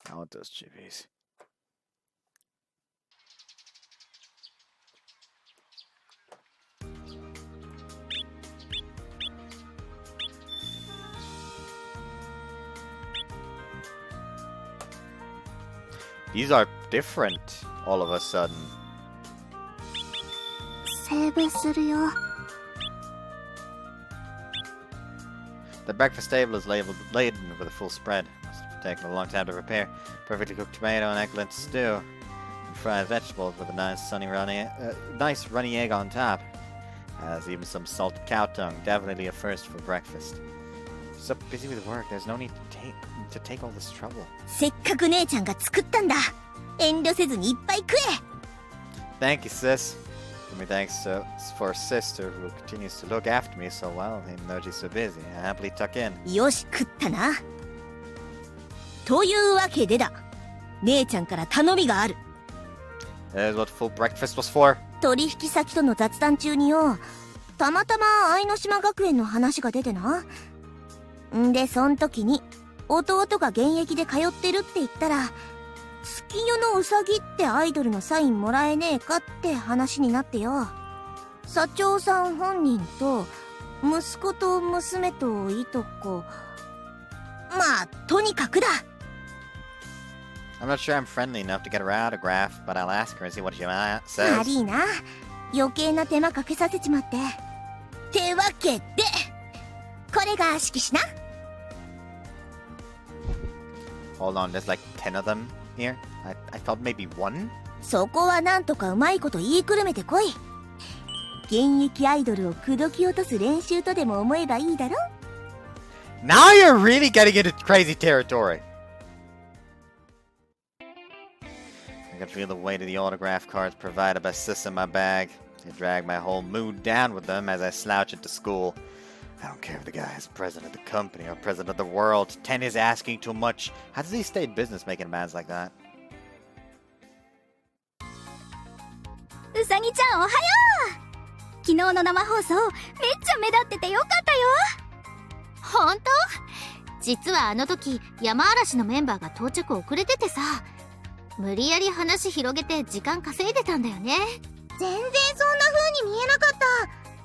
I want those chippies. These are different all of a sudden.
セーブするよ。
The breakfast table is laden with a full spread. Must have taken a long time to prepare. Perfectly cooked tomato and eggplant stew. And fried vegetables with a nice runny egg on top. There's even some salted cow tongue. Definitely a first for breakfast. So busy with work, there's no need to take all this trouble.
せっかく姉ちゃんが作ったんだ。遠慮せずにいっぱい食え。
Thank you, sis. Give me thanks for a sister who continues to look after me so well, even though she's so busy. I happily tuck in.
よし、食ったな。というわけでだ。姉ちゃんから頼みがある。
That's what full breakfast was for.
取引先との雑談中によ、たまたま愛の島学園の話が出てな。んで、そん時に、弟が現役で通ってるって言ったら、月夜のうさぎってアイドルのサインもらえねえかって話になってよ。社長さん本人と、息子と娘といとこ。まあ、とにかくだ。
I'm not sure I'm friendly enough to get her autograph, but I'll ask her and see what she says.
悪いな。余計な手間かけさせちまって。てわけで、これが色紙な。
Hold on, there's like 10 of them here? I thought maybe one?
そこはなんとかうまいこと言いくるめてこい。現役アイドルを口説き落とす練習とでも思えばいいだろ。
Now you're really getting into crazy territory. I can feel the weight of the autograph cards provided by Sis in my bag. They drag my whole mood down with them as I slouch into school. I don't care if the guy is president of the company or president of the world. 10 is asking too much. How does he stay in business making demands like that?
うさぎちゃんおはよう。昨日の生放送めっちゃ目立っててよかったよ。
本当？実はあの時山嵐のメンバーが到着遅れててさ、無理やり話広げて時間稼いでたんだよね。
全然そんな風に見えなかっ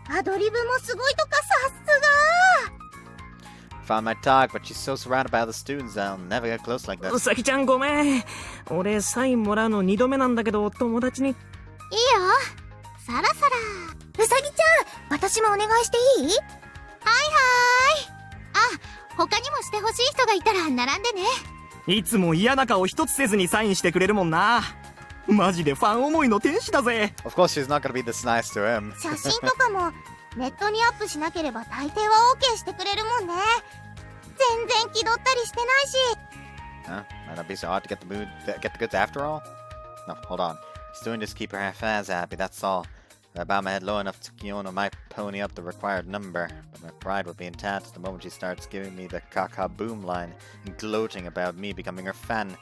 た。アドリブもすごいとかさすが。
Found my talk, but she's so surrounded by other students I'll never get close like this.
うさぎちゃんごめん。俺サインもらうの2度目なんだけど、友達に。いいよ。
さらさら。
うさぎちゃん、私もお願いしていい？
はいはーい。あ、他にもしてほしい人がいたら並んでね。
いつも嫌な顔一つせずにサインしてくれるもんな。マジでファン思いの天使だぜ。
Of course she's not gonna be this nice to him.
写真とかもネットにアップしなければ大抵は OK してくれるもんね。全然気取ったりしてないし。
Huh? Might not be so hard to get the goods after all? No, hold on. She's doing this to keep her fans happy, that's all. If I bow my head low enough, Tsukiyono might pony up the required number, but my pride will be intact the moment she starts giving me the kaka boom line and gloating about me becoming her fan.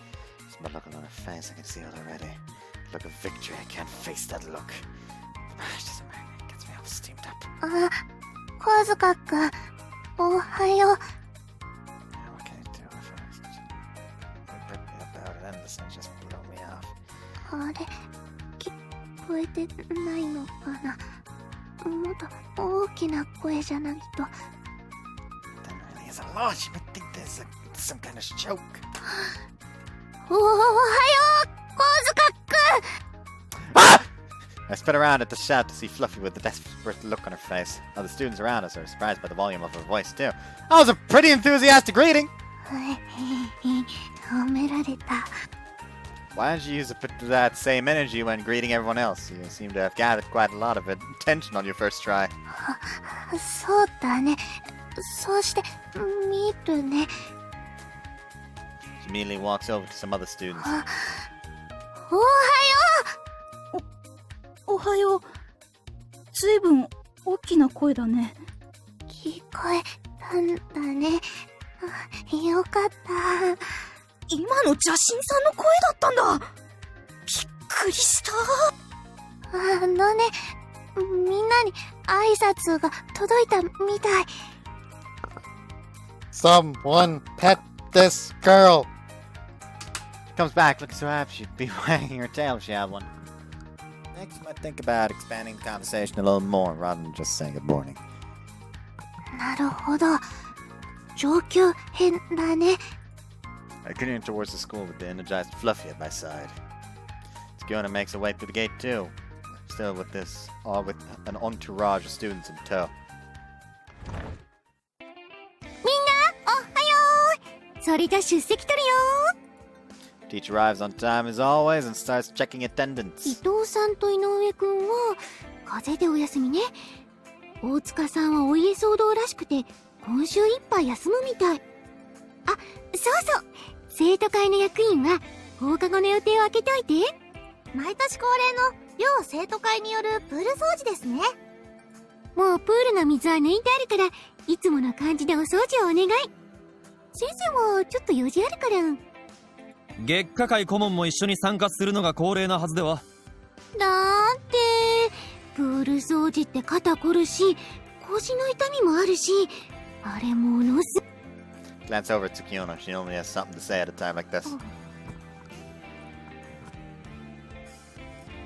It's my look on her face, I can see it already. Look of victory, I can't face that look. It doesn't matter, it gets me all steamed up.
あ、小塚くん、おはよう。
What can I do if I rip me about it endlessly and just blow me off?
あれ、聞こえてないのかな。もっと大きな声じゃないと。
That really is a lot. She might think there's some kind of joke.
おはよう、小塚くん。
Ah! I spin around at the shout to see Fluffy with a desperate look on her face. Now the students around us are surprised by the volume of her voice too. That was a pretty enthusiastic greeting!
褒められた。
Why don't you use that same energy when greeting everyone else? You seem to have gathered quite a lot of attention on your first try.
そうだね。そうして見るね。
She immediately walks over to some other students.
おはよ
う。おはよう。ずいぶん大きな声だね。
聞こえたんだね。よかった。
今の邪神さんの声だったんだ。びっくりした。
みんなに挨拶が届いたみたい。
Someone pet this girl! She comes back looking so happy she'd be wagging her tail if she had one. Next, might think about expanding the conversation a little more rather than just saying good morning.
なるほど。状況変だね。
I continue towards the school with the energized Fluffy at my side. Tsukiyono makes her way through the gate too, still with with an entourage of students in tow.
みんな、おはよう。それじゃ出席取るよ。
Teacher arrives on time as always and starts checking
伊
attendance.
藤さんと井上くんは風邪でお休みね。大塚さんはお家騒動らしくて今週いっぱい休むみたい。あ、そうそう。生徒会の役員は放課後の予定を空けておいて。
毎年恒例の両生徒会によるプール掃除ですね。
もうプールの水は抜いてあるからいつもの感じでお掃除をお願い。先生はちょっと用事あるから。
月下会顧問も一緒に参加するのが恒例なはずでは。
だってプール掃除って肩こるし腰の痛みもあるし、あれものす。
Glance over at Tsukiyono. She only has something to say at a time like this.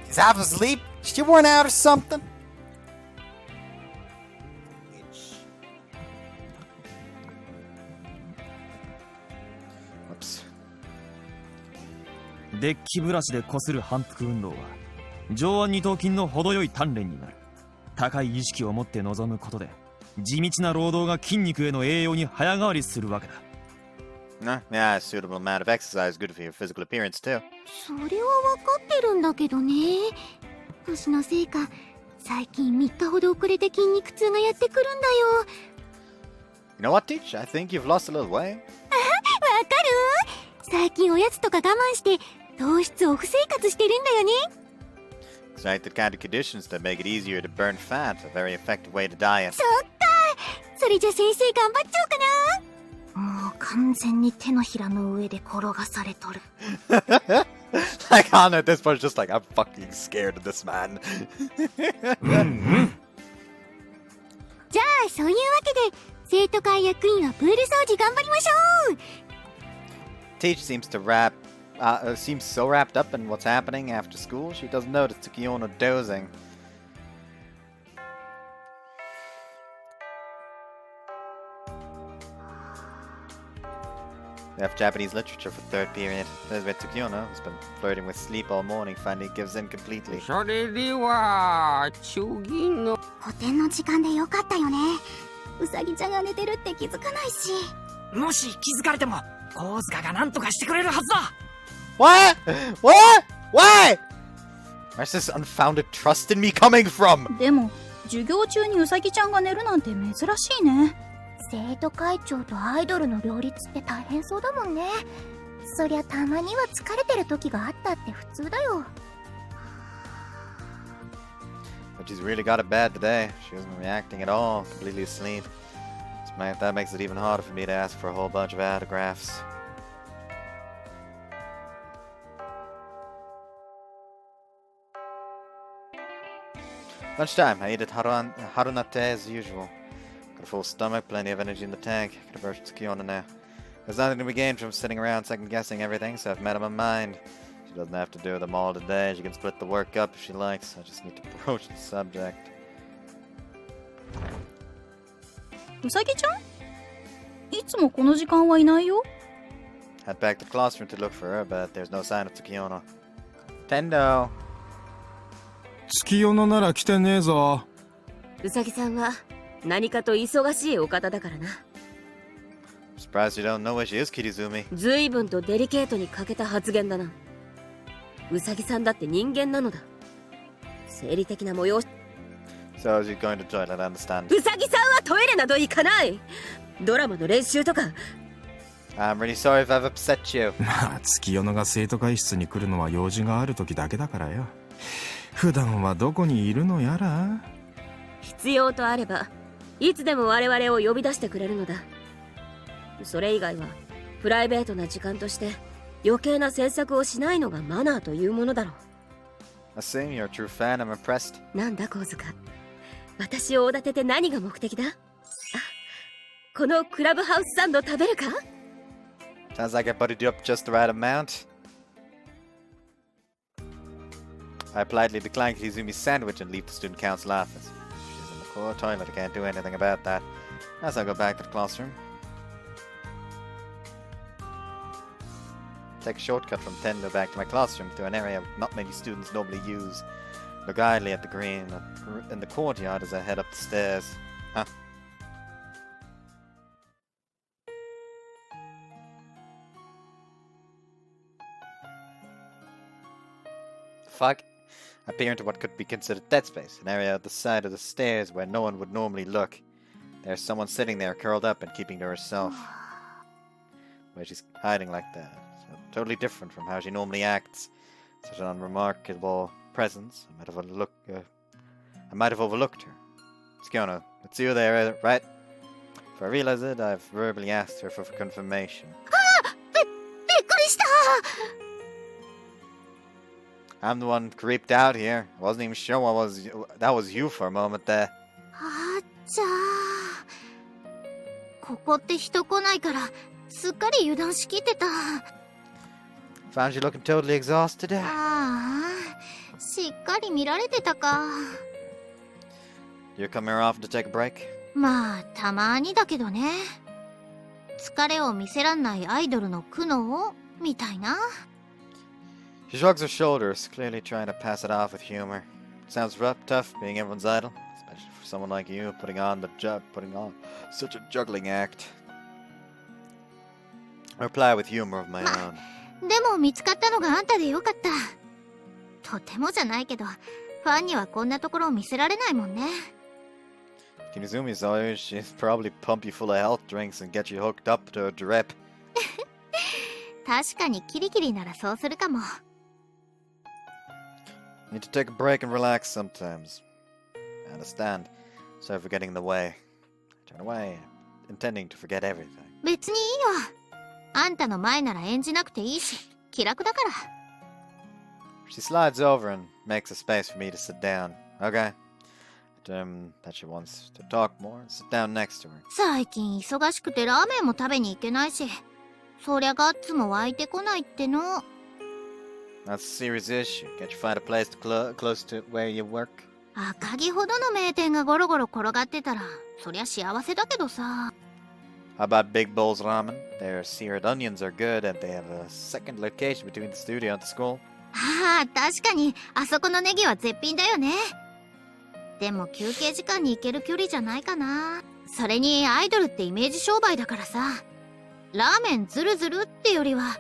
Is half asleep? She worn out or something? Whoops.
デッキブラシで擦る反復運動は上腕二頭筋の程よい鍛錬になる。高い意識を持って臨むことで地道な労働が筋肉への栄養に早変わりするわけだ。
Yeah, a suitable amount of exercise is good for your physical appearance too.
それはわかってるんだけどね。年のせいか、最近3日ほど遅れて筋肉痛がやってくるんだよ。
You know what, Teach? I think you've lost a little weight.
わかる？最近おやつとか我慢して糖質オフ生活してるんだよね。
Exact the kind of conditions that make it easier to burn fat, a very effective way to diet.
そっか。それじゃ先生頑張っちゃおうかな。
もう完全に手のひらの上で転がされとる。
Like Hana at this point is just like, I'm fucking scared of this man.
じゃあそういうわけで生徒会役員はプール掃除頑張りましょう。
Teach seems so wrapped up in what's happening after school, she doesn't notice Tsukiyono dozing. We have Japanese literature for third period. There's where Tsukiyono, who's been flirting with sleep all morning, finally gives in completely.
それでは次の
古典の時間でよかったよね。うさぎちゃんが寝てるって気づかないし。
もし気づかれても神塚が何とかしてくれるはずだ。
What? What? Why? Where's this unfounded trust in me coming from?
でも授業中にうさぎちゃんが寝るなんて珍しいね。
生徒会長とアイドルの両立って大変そうだもんね。そりゃたまには疲れてる時があったって普通だよ。
But she's really got it bad today. She isn't reacting at all, completely asleep. That makes it even harder for me to ask for a whole bunch of autographs. Lunchtime, I ate at Harunate as usual. Got a full stomach, plenty of energy in the tank. Could have brushed Tsukiyono now. There's nothing to be gained from sitting around second-guessing everything, so I've made up my mind. She doesn't have to do them all today. She can split the work up if she likes. I just need to broach the subject.
うさぎちゃん？いつもこの時間はいないよ。
Head back to the classroom to look for her, but there's no sign of Tsukiyono. Tendo!
月夜野なら来てねえぞ。
うさぎさんは何かと忙しいお方だからな。
Surprised you don't know where she is, Kirizumi.
随分とデリケートに欠けた発言だな。うさぎさんだって人間なのだ。生理的な催し。
So is he going to toilet? I understand.
うさぎさんはトイレなど行かない。ドラマの練習とか。
I'm really sorry if I've upset you.
まあ月夜野が生徒会室に来るのは用事がある時だけだからよ。普段はどこにいるのやら。
必要とあればいつでも我々を呼び出してくれるのだ。それ以外はプライベートな時間として余計な詮索をしないのがマナーというものだろう。
Assume you're a true fan. I'm impressed.
なんだ神塚、私をおだてて何が目的だ？あ、このクラブハウスサンド食べるか？
Sounds like I buttered you up just the right amount. I politely decline Kizumi's sandwich and leave the student council office. She's in the core toilet. I can't do anything about that. As I go back to the classroom. Take a shortcut from Tendo back to my classroom through an area not many students normally use. Look idly at the green in the courtyard as I head up the stairs. Huh? Fuck. I peer into what could be considered dead space, an area at the side of the stairs where no one would normally look. There's someone sitting there curled up and keeping to herself. Why she's hiding like that. So totally different from how she normally acts. Such an unremarkable presence. I might have overlooked her. Tsukiyono, it's you there, right? If I realize it, I've verbally asked her for confirmation. I'm the one creeped out here. I wasn't even sure that was you for a moment there.
あっちゃー。ここって人来ないからすっかり油断しきってた。
Found you looking totally exhausted.
ああ、しっかり見られてたか。
You come here often to take a break?
まあたまにだけどね。疲れを見せらんないアイドルの苦悩みたいな。
She shrugs her shoulders, clearly trying to pass it off with humor. Sounds rough, tough, being everyone's idol, especially for someone like you, putting on such a juggling act. I reply with humor of my own.
でも見つかったのがあんたでよかった。とてもじゃないけど、ファンにはこんなところを見せられないもんね。
Kinizumi's always, she'd probably pump you full of health drinks and get you hooked up to a drip.
確かにキリキリならそうするかも。
Need to take a break and relax sometimes. I understand. Sorry for getting in the way. I turn away, intending to forget everything.
別にいいよ。あんたの前なら演じなくていいし、気楽だから。
She slides over and makes a space for me to sit down. Okay. That she wants to talk more. Sit down next to her.
最近忙しくてラーメンも食べに行けないし、そりゃガッツも湧いてこないっての。
That's a serious issue. Can't you find a place close to where you work?
赤城ほどの名店がゴロゴロ転がってたら、そりゃ幸せだけどさ。
How about Big Bowl's Ramen? Their seared onions are good and they have a second location between the studio and the school.
ああ、確かに、あそこのネギは絶品だよね。でも休憩時間に行ける距離じゃないかな。それにアイドルってイメージ商売だからさ。ラーメンズルズルってよりは、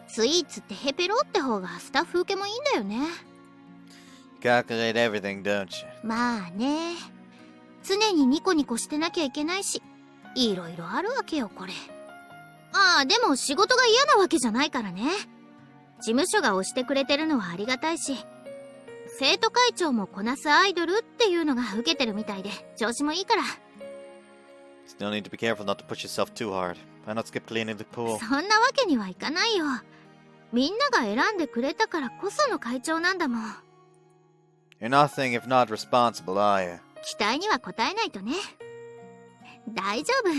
スイーツってヘペロって方がスタッフ受けもいいんだよね。
Calculate everything, don't you?
まあね。常にニコニコしてなきゃいけないし、いろいろあるわけよ、これ。ああ、でも仕事が嫌なわけじゃないからね。事務所が推してくれてるのはありがたいし、生徒会長もこなすアイドルっていうのが受けてるみたいで、調子もいいから。
Still need to be careful not to push yourself too hard. Why not skip cleaning the pool?
そんなわけにはいかないよ。みんなが選んでくれたからこその会長なんだもん。
You're nothing if not responsible, are you?
期待には応えないとね。大丈夫。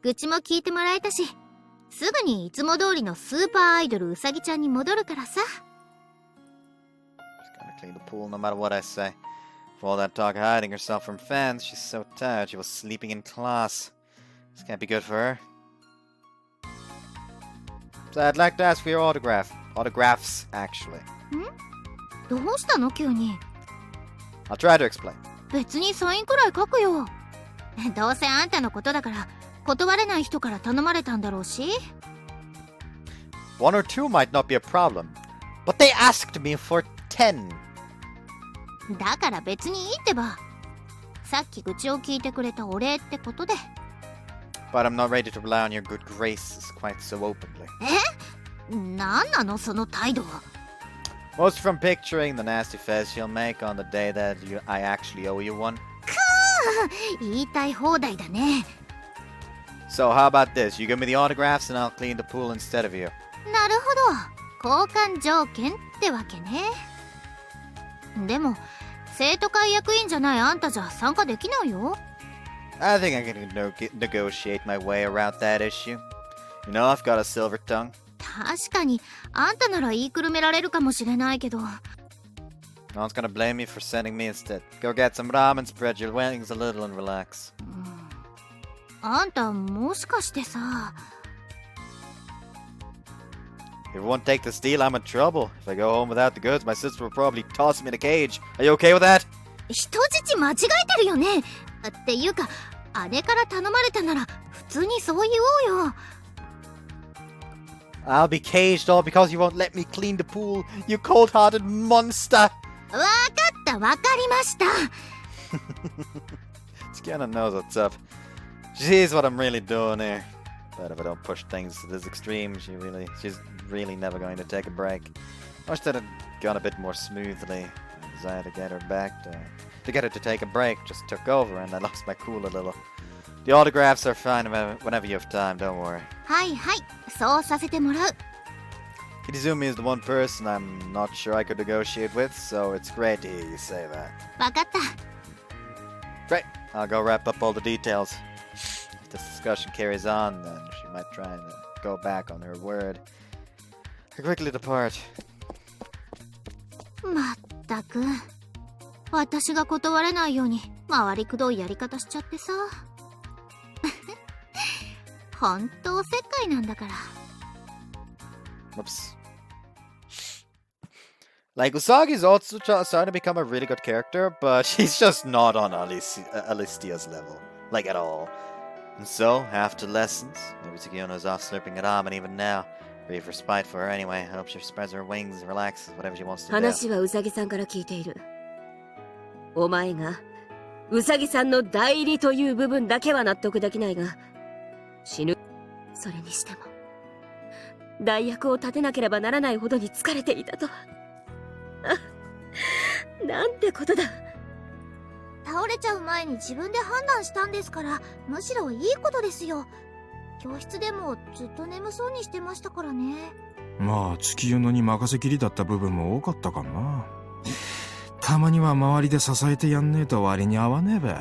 愚痴も聞いてもらえたし、すぐにいつも通りのスーパーアイドルうさぎちゃんに戻るからさ。
She's gotta clean the pool no matter what I say. For all that talk hiding herself from fans, she's so tired she was sleeping in class. This can't be good for her. So I'd like to ask for your autograph. Autographs, actually.
どうしたの急に。
I'll try to explain.
別にサインくらい書くよ。どうせあんたのことだから断れない人から頼まれたんだろうし。
One or two might not be a problem, but they asked me for 10.
だから別にいいってば。さっき愚痴を聞いてくれたお礼ってことで。
But I'm not ready to rely on your good graces quite so openly.
なんなのその態度は。
Mostly from picturing the nasty face she'll make on the day that I actually owe you one.
言いたい放題だね。
So how about this? You give me the autographs and I'll clean the pool instead of you.
なるほど。交換条件ってわけね。でも生徒会役員じゃないあんたじゃ参加できないよ。
I think I can negotiate my way around that issue. You know, I've got a silver tongue.
確かにあんたなら言いくるめられるかもしれないけど。
No one's gonna blame me for sending me instead. Go get some ramen, spread your wings a little and relax.
あんたもしかしてさ。
If I won't take this deal, I'm in trouble. If I go home without the goods, my sister will probably toss me in a cage. Are you okay with that?
人質間違えてるよね。っていうか、姉から頼まれたなら普通にそう言おうよ。
I'll be caged all because you won't let me clean the pool, you cold-hearted monster!
わかったわかりました。
Skiana knows what's up. She sees what I'm really doing here. But if I don't push things to this extreme, she's really never going to take a break. I wish that had gone a bit more smoothly. The desire to get her back, to get her to take a break, just took over and I lost my cool a little. The autographs are fine whenever you have time, don't worry.
はいはい、そうさせてもらう。
Kizumi is the one person I'm not sure I could negotiate with, so it's great to hear you say that.
わかった。
Great, I'll go wrap up all the details. If this discussion carries on, then she might try and go back on her word. I quickly depart.
まったく。私が断れないように回りくどいやり方しちゃってさ。本当おせっかいなんだから。
Whoops. Like, Usagi's also starting to become a really good character, but she's just not on Alistia's level. Like, at all. And so, after lessons, maybe Tsukiyona's off slurping it on, and even now, ready for spite for her anyway. I hope she spreads her wings and relaxes, whatever she wants to do.
話はウサギさんから聞いている。お前がウサギさんの代理という部分だけは納得できないが、死ぬ。それにしても代役を立てなければならないほどに疲れていたとは。なんてことだ。
倒れちゃう前に自分で判断したんですから、むしろいいことですよ。教室でもずっと眠そうにしてましたからね。
まあ月夜野に任せきりだった部分も多かったかな。たまには周りで支えてやんねえと割に合わねえべ。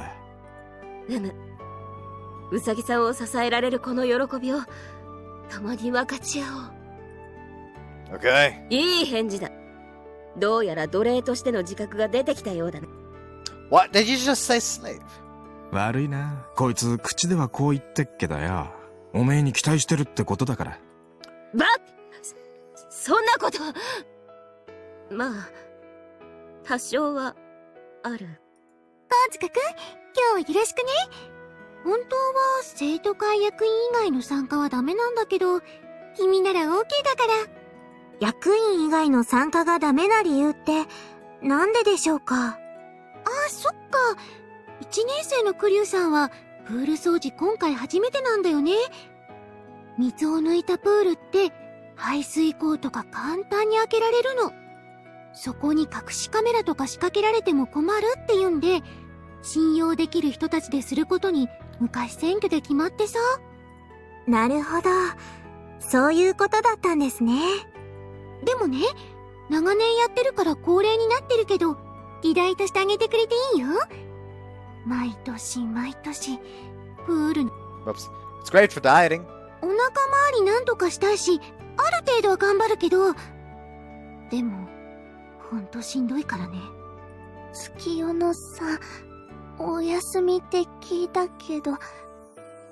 うさぎさんを支えられるこの喜びを共に分かち合おう。
Okay.
いい返事だ。どうやら奴隷としての自覚が出てきたようだね。
What? Did you just say slave?
悪いな。こいつ口ではこう言ってっけどよ。おめえに期待してるってことだから。
そんなこと。まあ多少はある。
神塚くん、今日はよろしくね。本当は生徒会役員以外の参加はダメなんだけど、君なら OK だから。役員以外の参加がダメな理由ってなんででしょうか。あ、そっか。1年生のクリュウさんはプール掃除今回初めてなんだよね。水を抜いたプールって排水口とか簡単に開けられるの。そこに隠しカメラとか仕掛けられても困るって言うんで、信用できる人たちですることに昔選挙で決まってさ。なるほど。そういうことだったんですね。でもね、長年やってるから恒例になってるけど、議題としてあげてくれていいよ。毎年毎年、プール。
Oops. It's great for dieting.
お腹周りなんとかしたいし、ある程度は頑張るけど、でも、ほんとしんどいからね。月夜野さん、お休みって聞いたけど、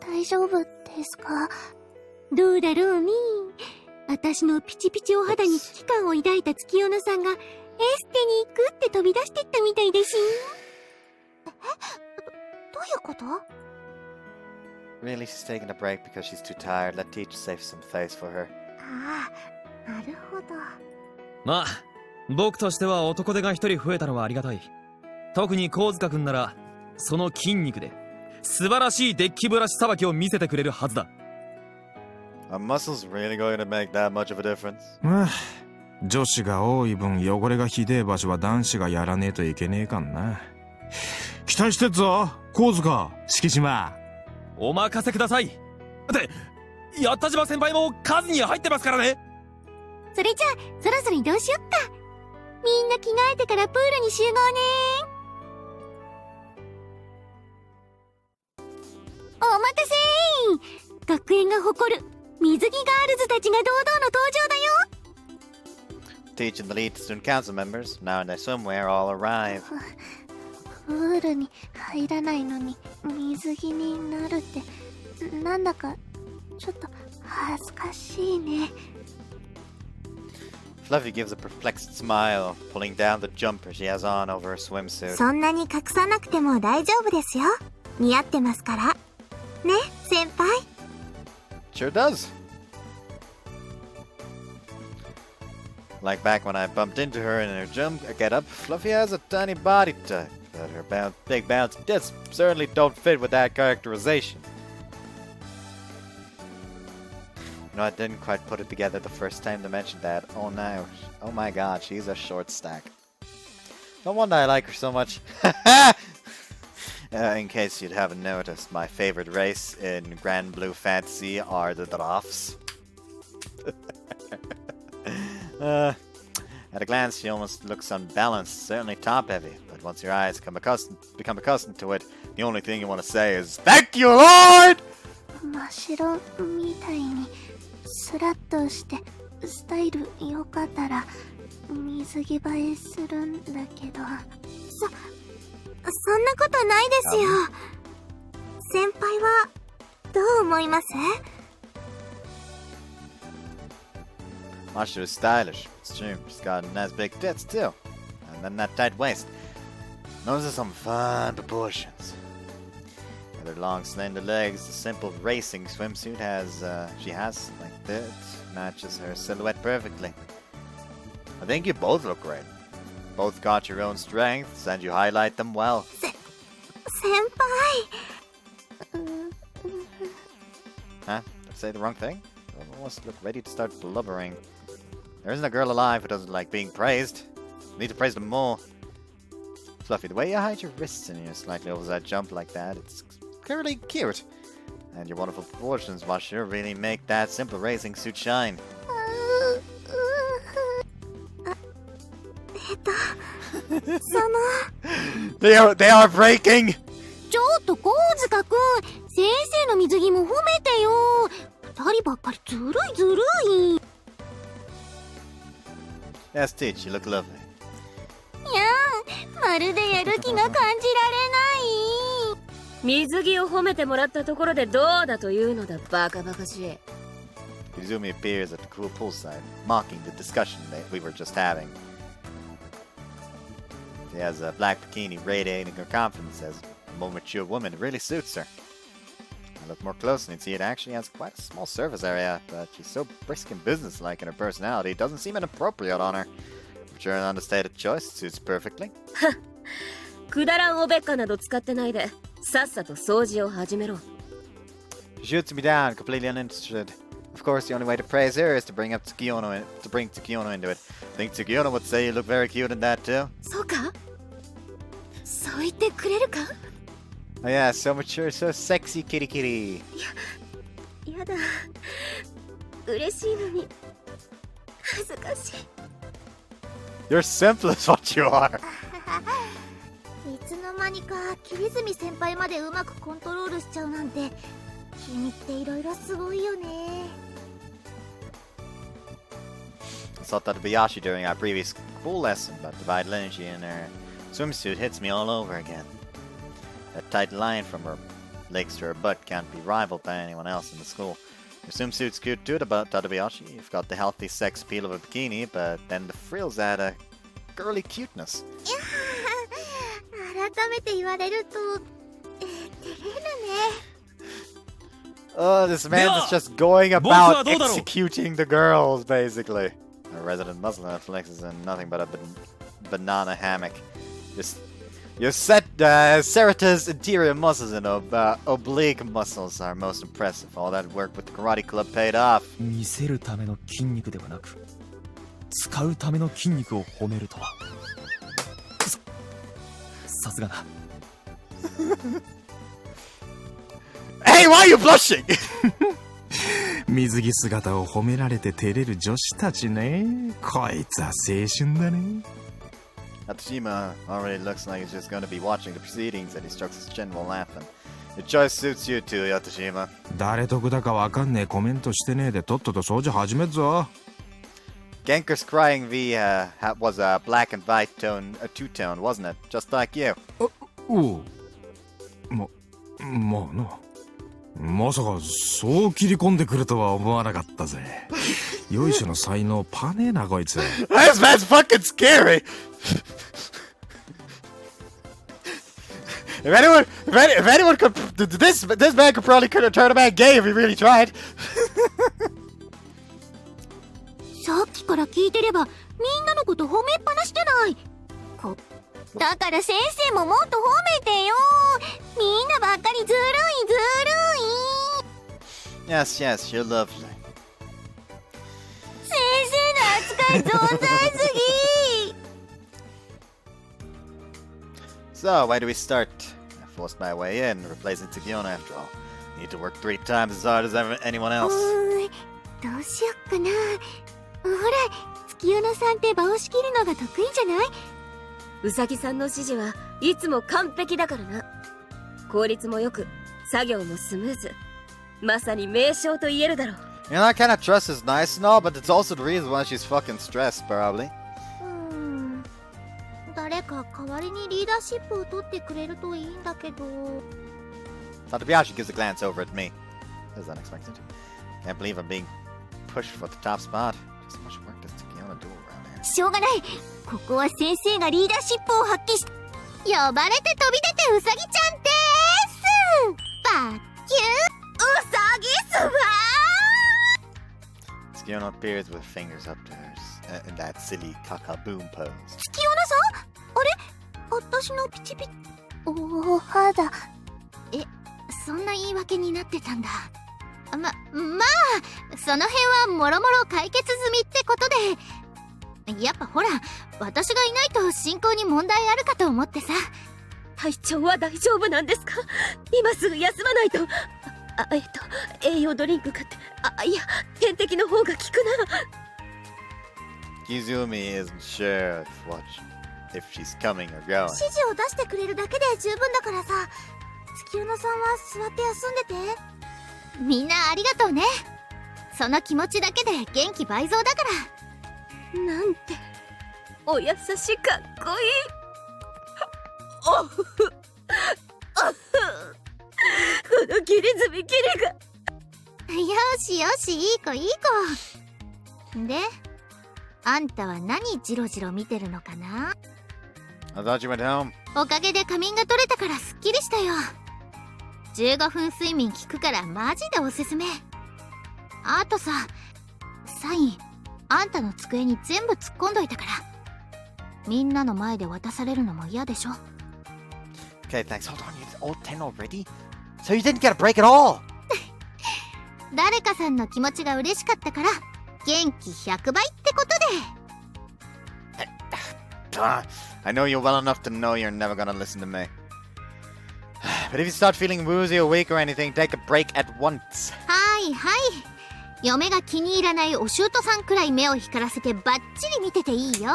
大丈夫ですか？どうだろうね。私のピチピチお肌に危機感を抱いた月夜野さんがエステに行くって飛び出してったみたいだし。どういうこと？
Really, she's taking a break because she's too tired. Let teacher save some face for her.
ああ、なるほど。
まあ僕としては男手が一人増えたのはありがたい。特に神塚くんならその筋肉で素晴らしいデッキブラシさばきを見せてくれるはずだ。
Are muscles really going to make that much of a difference?
まあ女子が多い分汚れがひでえ場所は男子がやらねえといけねえかんな。期待してっぞ神塚、敷島。
お任せください。って八田島先輩も数に入ってますからね。
それじゃあそろそろ移動しよっか。みんな着替えてからプールに集合ね。お待たせー。学園が誇る水着ガールズたちが堂々の登場だよ。
Teach and the lead student council members, now in their swimwear, all arrive.
プールに入らないのに水着になるってなんだかちょっと恥ずかしいね。
Fluffy gives a perplexed smile, pulling down the jumper she has on over her swimsuit.
そんなに隠さなくても大丈夫ですよ。似合ってますから。ね、先輩。
Sure does. Like back when I bumped into her in her get-up, Fluffy has a tiny body type, but her big bouncy tits certainly don't fit with that characterization. You know, I didn't quite put it together the first time they mentioned that. Oh no. Oh my god, she's a short stack. No wonder I like her so much. In case you haven't noticed, my favorite race in Grand Blue Fantasy are the Drafts. At a glance, she almost looks unbalanced, certainly top-heavy, but once your eyes become accustomed to it, the only thing you want to say is, "Thank you, Lord!"
真っ白みたいにスラッとしてスタイル良かったら水着映えするんだけど。そんなことないですよ。先輩はどう思います？
Masha is stylish. It's true. She's got nice big tits too. And then that tight waist. Those are some fine proportions. With her long, slender legs, the simple racing swimsuit she has like this matches her silhouette perfectly. I think you both look great. Both got your own strengths, and you highlight them well.
Senpai!
Huh? Did I say the wrong thing? I almost look ready to start blubbering. There isn't a girl alive who doesn't like being praised. You need to praise them more. Fluffy, the way you hide your wrists in your slightly oversized jump like that, it's clearly cute. And your wonderful proportions, Washer, really make that simple racing suit shine. They are breaking!
ちょっと神塚くん、先生の水着も褒めてよ。二人ばっかりずるいずるい。
Yes, Teach, you look lovely.
やん、まるでやる気が感じられない。
水着を褒めてもらったところでどうだというのだ、バカバカしい。
Izumi appears at the cool poolside, mocking the discussion that we were just having. She has a black bikini radiating her confidence as a more mature woman. It really suits her. I look more closely and see it actually has quite a small surface area, but she's so brisk and businesslike in her personality, it doesn't seem inappropriate on her. If you're an understated choice, it suits perfectly.
くだらんおべっかなど使ってないで、さっさと掃除を始めろ。
She shoots me down, completely uninterested. Of course, the only way to praise her is to bring Tsukiono into it. I think Tsukiono would say you look very cute in that too.
そうか？そう言ってくれるか？
Oh yeah, so mature, so sexy, kitty kitty.
やだ。嬉しいのに恥ずかしい。
You're simple as what you are.
いつの間にか桐泉先輩までうまくコントロールしちゃうなんて、君っていろいろすごいよね。
I saw Tadabayashi during our previous pool lesson, but the vital energy in her swimsuit hits me all over again. That tight line from her legs to her butt can't be rivaled by anyone else in the school. Your swimsuit's cute too, Tadabayashi. You've got the healthy sex appeal of a bikini, but then the frills add a girly cuteness.
改めて言われると、照れるね。
Oh, this man is just going about executing the girls, basically. A resident Muslim flexes in nothing but a banana hammock. Your Sarata's interior muscles and oblique muscles are most impressive. All that work with the karate club paid off.
見せるための筋肉ではなく、使うための筋肉を褒めるとは。さすがだ。
Hey, why are you blushing?
水着姿を褒められて照れる女子たちね。こいつは青春だね。
Atsushima already looks like he's just going to be watching the proceedings, and he strokes his chin while laughing. Your choice suits you too, Yatsushima.
誰得だかわかんねえコメントしてねえでとっとと掃除始めっぞ。
Genker's crying V was a black and white tone, a two-tone, wasn't it? Just like you.
おう。まあな。まさかそう切り込んでくるとは思わなかったぜ。よいしょの才能パネーなこいつ。
This man's fucking scary. If anyone could, this man could probably turn a man gay if he really tried.
さっきから聞いてればみんなのこと褒めっぱなしじゃない。だから先生ももっと褒めてよ。みんなばっかりずるいずるい。
Yes, yes, you're lovely.
先生の扱い存在すぎ。
So, where do we start? I forced my way in, replacing Tsukiono after all. Need to work 3 times as hard as anyone else.
どうしよっかな。ほら、月夜野さんって場を仕切るのが得意じゃない？
うさぎさんの指示はいつも完璧だからな。効率もよく、作業もスムーズ。まさに名将と言えるだろう。
You know, that kind of trust is nice and all, but it's also the reason why she's fucking stressed, probably.
誰か代わりにリーダーシップを取ってくれるといいんだけど。
Tadabayashi gives a glance over at me. That was unexpected. Can't believe I'm being pushed for the top spot. So much work does Tsukiona do around here?
しょうがない。ここは先生がリーダーシップを発揮し、
呼ばれて飛び出てウサギちゃんでーす。バッキュー。
ウサギすわ
Tsukiona appears with fingers up to hers in that silly kaka-boom pose.
月夜野さん、あれ、私のピチピチお肌。
そんな言い訳になってたんだ。まあ、その辺はもろもろ解決済みってことで。やっぱほら、私がいないと進行に問題あるかと思ってさ。
体調は大丈夫なんですか？今すぐ休まないと。栄養ドリンク買って、いや、点滴の方が効くな。
Kizumi isn't sure if she's coming or going.
指示を出してくれるだけで十分だからさ。月夜野さんは座って休んでて。
みんなありがとうね。その気持ちだけで元気倍増だから。
なんてお優しかっこいい。この切り積み切りが。
よしよし、いい子いい子。で、あんたは何ジロジロ見てるのかな？
I thought you went home.
おかげで仮眠が取れたからすっきりしたよ。15分睡眠効くからマジでおすすめ。あとさ、サインあんたの机に全部突っ込んどいたから。みんなの前で渡されるのも嫌でしょ。
Okay, thanks. Hold on, you're all 10 already? So you didn't get a break at all?
誰かさんの気持ちが嬉しかったから元気100倍ってことで。
I know you well enough to know you're never gonna listen to me. But if you start feeling woozy or weak or anything, take a break at once.
はいはい。嫁が気に入らないお舅さんくらい目を光らせてバッチリ見てていいよ。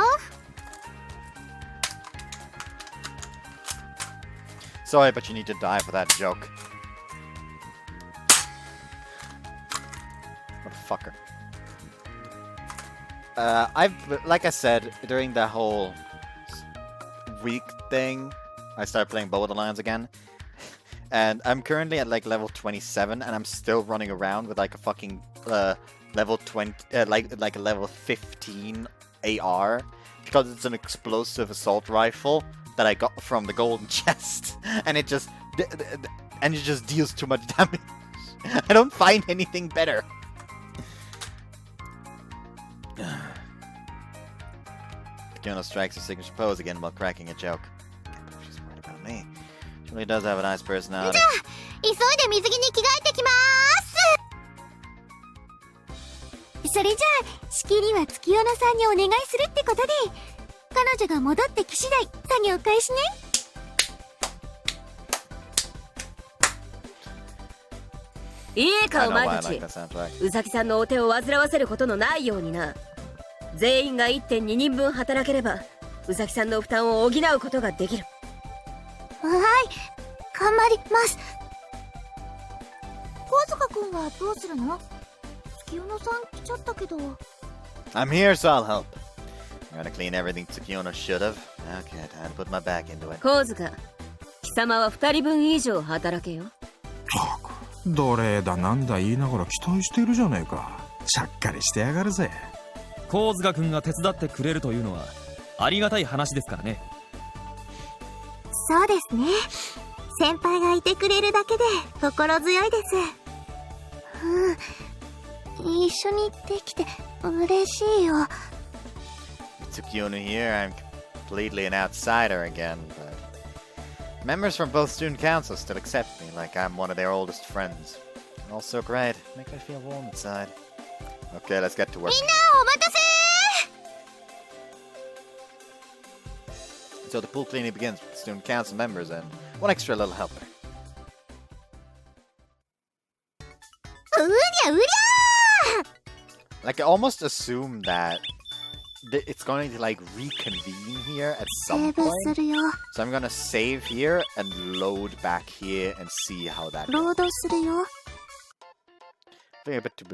Sorry, but you need to die for that joke. Motherfucker. Like I said, during that whole week thing, I started playing Borderlands again. And I'm currently at like level 27, and I'm still running around with like a fucking level 20, like a level 15 AR, because it's an explosive assault rifle that I got from the golden chest, and it just deals too much damage. I don't find anything better. Fiona strikes her signature pose again while cracking a joke. Can't believe she's worried about me. She really does have a nice personality.
じゃあ、急いで水着に着替えてきまーす。
それじゃあ、仕切りは月夜野さんにお願いするってことで、彼女が戻ってき次第作業開始ね。
いいかお前たち、うさぎさんのお手を煩わせることのないようにな。全員が 1.2 人分働ければうさぎさんの負担を補うことができる。
はい、頑張ります。小塚くんはどうするの？月夜野さん来ちゃったけど。
I'm here, so I'll help. I'm gonna clean everything Tsukiona should have. Okay, time to put my back into it.
小塚、貴様は2人分以上働けよ。
奴隷だなんだ言いながら期待してるじゃねえか。ちゃっかりしてやがるぜ。
神塚君が手伝ってくれるというのはありがたい話ですからね。
そうですね。先輩がいてくれるだけで心強いです。一緒にできて嬉しいよ。
Tsukiona here, I'm completely an outsider again, but members from both student councils still accept me like I'm one of their oldest friends. And also great, make me feel warm inside. Okay, let's get to work.
みんなお待たせー。
So the pool cleaning begins with student council members and one extra little helper.
うりゃうりゃー。
Like I almost assume that it's going to like reconvene here at some point. So I'm gonna save here and load back here and see how that goes. Feeling a bit too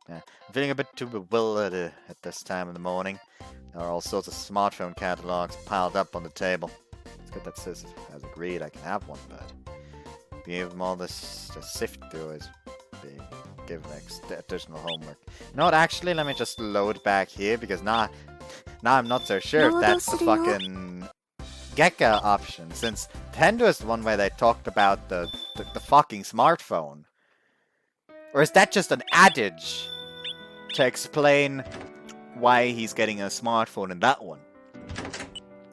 I'm feeling a bit too bewildered at this time in the morning. There are all sorts of smartphone catalogs piled up on the table. It's good that Sis has agreed I can have one, but being them all this to sift through is big. give additional homework. You know what, actually, let me just load back here, because now I'm not so sure if that's the fucking Gekka option, since Nintendo is the one where they talked about the fucking smartphone. Or is that just an adage to explain why he's getting a smartphone in that one?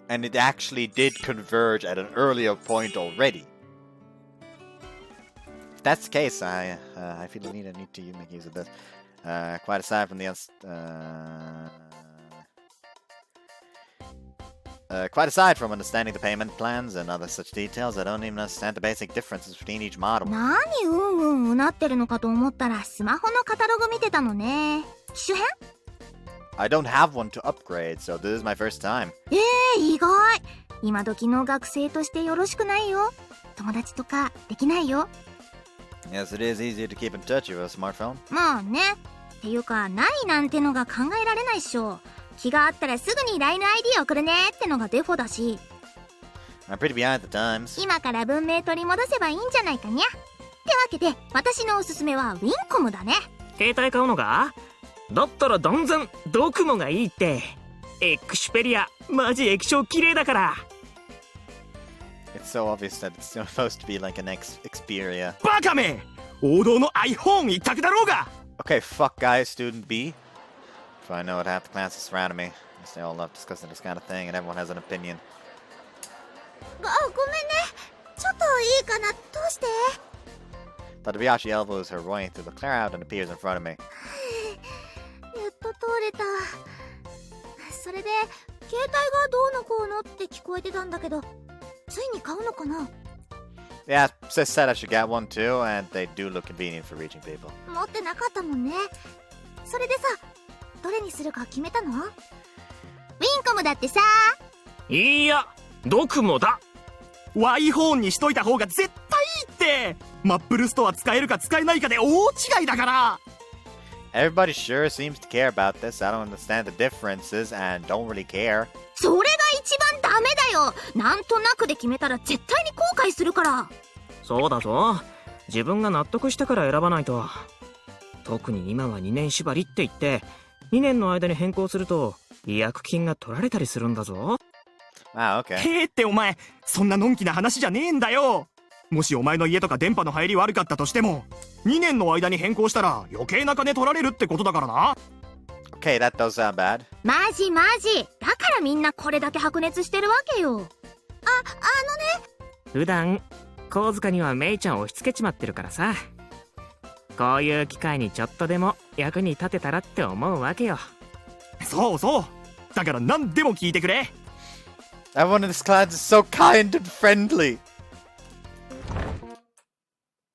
And it actually did converge at an earlier point already. If that's the case, I feel the need to make use of this. Quite aside from the quite aside from understanding the payment plans and other such details, I don't even understand the basic differences between each model.
何うなってるのかと思ったらスマホのカタログ見てたのね。機種変？
I don't have one to upgrade, so this is my first time.
意外。今時の学生としてよろしくないよ。友達とかできないよ。
Yes, it is easier to keep in touch with a smartphone.
まあね。っていうか、ないなんてのが考えられないっしょ。気があったらすぐに LINE の ID 送るねってのがデフォだし。
I'm pretty behind the times.
今から文明取り戻せばいいんじゃないかにゃ。ってわけで、私のおすすめはウィンコムだね。
携帯買うのか？だったら断然ドクモがいいって。エクシュペリアマジ液晶綺麗だから。
It's so obvious that it's supposed to be like an Xperia.
バカめ！王道の iPhone 一択だろうが。
Okay, fuck guy, student B. If I know what half the class is surrounding me, guess they all love discussing this kind of thing, and everyone has an opinion.
ごめんね。ちょっといいかな。どうして？
Tadabayashi elbows her way through the cloud and appears in front of me.
やっと通れた。それで、携帯がどうのこうのって聞こえてたんだけど、ついに買うのかな？
Yeah, sis said I should get one too, and they do look convenient for reaching people.
持ってなかったもんね。それでさ、どれにするか決めたの？ウィンコムだってさ。
いや、ドクモだ。
iPhone にしといた方が絶対いいって。マップルストア使えるか使えないかで大違いだから。
Everybody sure seems to care about this. I don't understand the differences and don't really care.
それが一番ダメだよ。なんとなくで決めたら絶対に後悔するから。
そうだぞ。自分が納得したから選ばないと。特に今は2年縛りって言って2年の間に変更すると違約金が取られたりするんだぞ。
ああ、OK。
へーってお前、そんなのんきな話じゃねえんだよ。もしお前の家とか電波の入り悪かったとしても2年の間に変更したら余計な金取られるってことだからな。
Okay, that does sound bad.
マジ。だからみんなこれだけ白熱してるわけよ。あのね。
普段神塚にはメイちゃん押し付けちまってるからさ。こういう機会にちょっとでも役に立てたらって思うわけよ。
そうそう。だから何でも聞いてくれ。
Everyone in this class is so kind and friendly.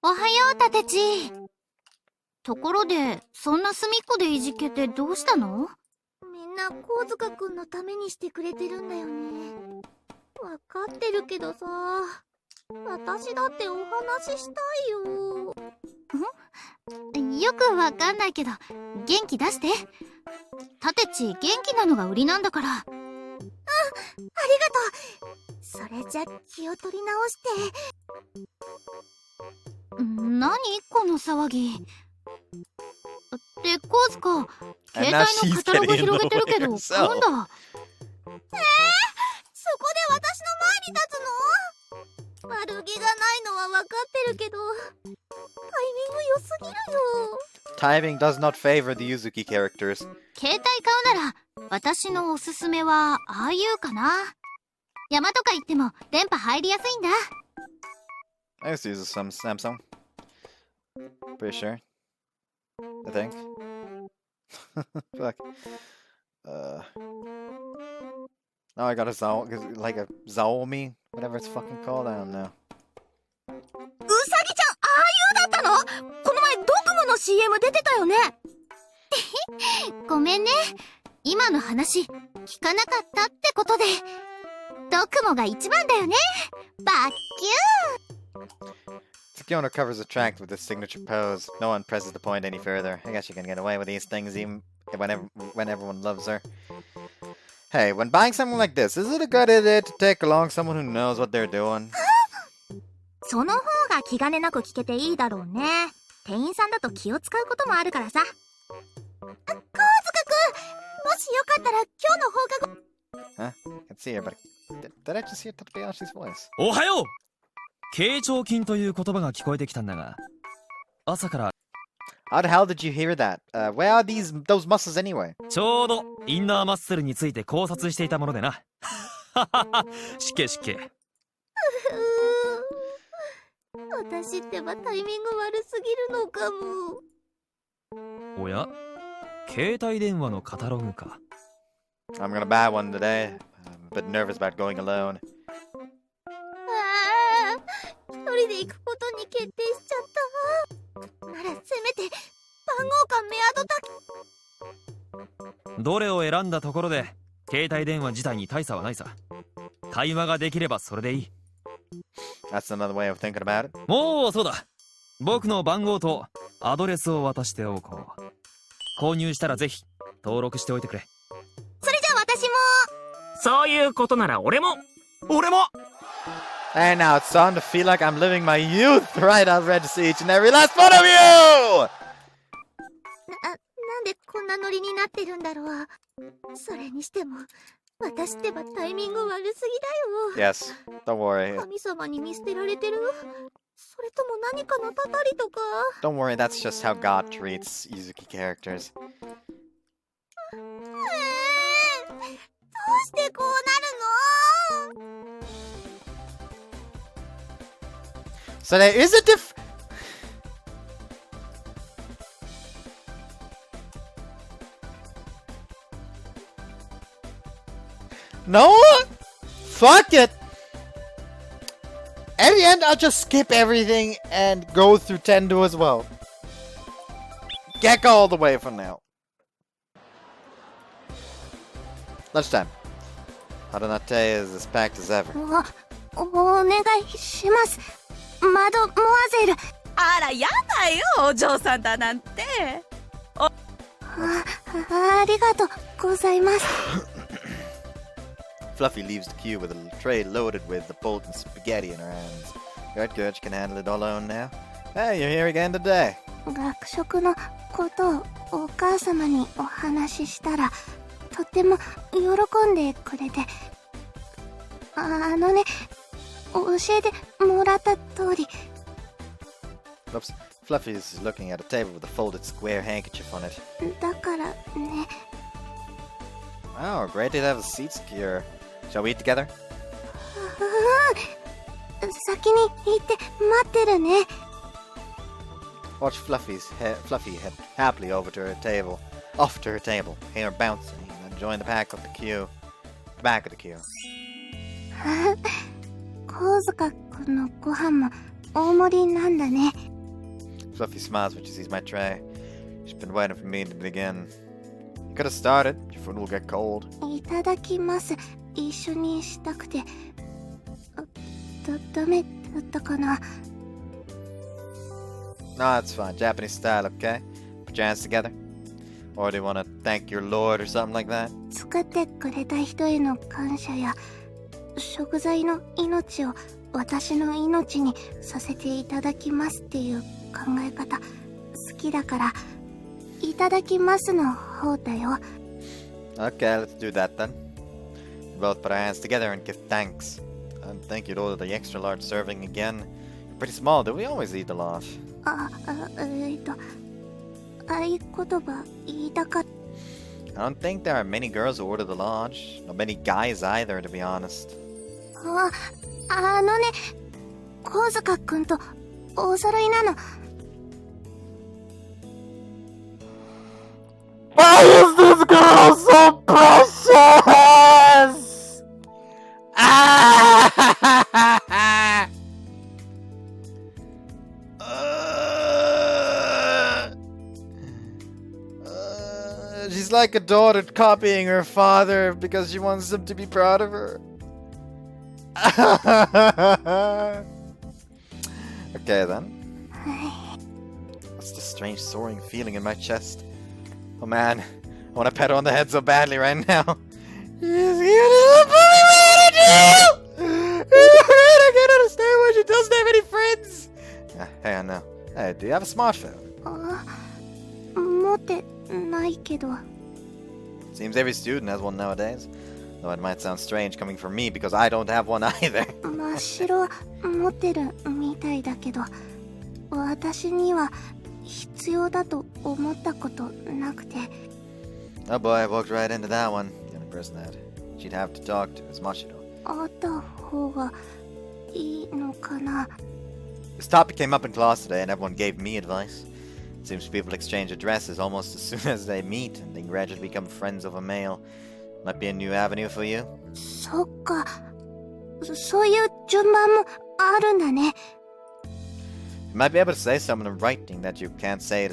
おはよう、タテチ。ところで、そんな隅っこでいじけてどうしたの？みんな、神塚くんのためにしてくれてるんだよね。わかってるけどさ、私だってお話ししたいよ。よくわかんないけど、元気出して。タテチ、元気なのが売りなんだから。ありがとう。それじゃ気を取り直して。何この騒ぎ。で、コウズカ、携帯のカタログ広げてるけど、買うんだ。そこで私の前に立つの？悪気がないのは分かってるけど、タイミング良すぎるよ。
Timing does not favor the Yuzuki characters.
携帯買うなら、私のおすすめは、ああいうかな。山とか行っても電波入りやすいんだ。
I used to use some Samsung. Pretty sure. I think. Fuck. Now I got a like a Xiaomi, whatever it's fucking called. I don't know.
うさぎちゃん、ああいうだったの？この前ドクモの CM 出てたよね。ごめんね。今の話聞かなかったってことで。ドクモが一番だよね。バッキュー。
Tsukiona covers the track with his signature pose. No one presses the point any further. I guess she can get away with these things even when everyone loves her. Hey, when buying something like this, is it a good idea to take along someone who knows what they're doing?
その方が気兼ねなく聞けていいだろうね。店員さんだと気を使うこともあるからさ。コウズカくん、もしよかったら今日の放課後。
Huh? I can see her, but did I just hear Takayashi's voice?
おはよう。傾聴筋という言葉が聞こえてきたんだが、朝から。
How the hell did you hear that? Where are those muscles anyway?
ちょうどインナーマッスルについて考察していたものでな。しけしけ。
私ってばタイミング悪すぎるのかも。
おや、携帯電話のカタログか。
I'm gonna buy one today. I'm a bit nervous about going alone.
一人で行くことに決定しちゃったわ。ならせめて番号かメアドだけ。
どれを選んだところで携帯電話自体に大差はないさ。会話ができればそれでいい。
That's another way of thinking about it.
もうそうだ。僕の番号とアドレスを渡しておこう。購入したらぜひ登録しておいてくれ。
それじゃあ私も。
そういうことなら俺も。
俺も。
And now it's starting to feel like I'm living my youth, right? I've read to see each and every last one of you!
なんでこんなノリになってるんだろう。それにしても私ってばタイミング悪すぎだよ。
Yes, don't worry.
神様に見捨てられてる。それとも何かのたたりとか。
Don't worry, that's just how God treats Yuzuki characters.
どうしてこうなるの？
So there is a No? Fuck it! At the end, I'll just skip everything and go through Tendo as well. Gecko all the way for now. Lunchtime. Haranate is as packed as ever.
お願いします。マドモアゼル。
あら、やだよ、お嬢さんだなんて。
ありがとうございます。
Fluffy leaves the queue with a tray loaded with the potent spaghetti in her hands. Good, good, she can handle it all alone now. Hey, you're here again today.
学食のことをお母様にお話ししたら、とっても喜んでくれて。教えてもらった通り。
Oops. Fluffy is looking at a table with a folded square handkerchief on it.
だからね。
Oh, great to have a seat secure. Shall we eat together?
先に行って待ってるね。
Watch Fluffy head happily off to her table, hair bouncing, and join the back of the queue. queue.
コウズカ君のご飯も大盛りなんだね。
Fluffy smiles when she sees my tray. She's been waiting for me to begin. You could have started. Your food will get cold.
いただきます。一緒にしたくて。ダメだったかな。
No, it's fine. Japanese style, okay? Put your hands together. Or do you want to thank your lord or something like that?
作ってくれた人への感謝や食材の命を私の命にさせていただきますっていう考え方好きだからいただきますの方だよ。
Okay, let's do that then. We both put our hands together and give thanks. And thank you to order the extra large serving again. You're pretty small, do we always eat a lot?
合言葉言いたかった。
I don't think there are many girls who order the large. Not many guys either, to be honest.
コウズカ君とお揃いなの。
Why is this girl so precious? She's like a daughter copying her father because she wants him to be proud of her. Okay then. What's this strange soaring feeling in my chest? Oh man, I want to pet her on the head so badly right now. I can't understand why she doesn't have any friends. Hang on now. Hey, do you have a smartphone?
持ってないけど。
Seems every student has one nowadays. Though it might sound strange coming from me because I don't have one either.
真っ白は持ってるみたいだけど、私には必要だと思ったことなくて。
Oh boy, I walked right into that one. The only person that she'd have to talk to is Mashiro.
あった方がいいのかな。
This topic came up in class today and everyone gave me advice. It seems people exchange addresses almost as soon as they meet and then gradually become friends over mail. Might be a new avenue for you.
そっか。そういう順番もあるんだね。
You might be able to say something in writing that you can't say to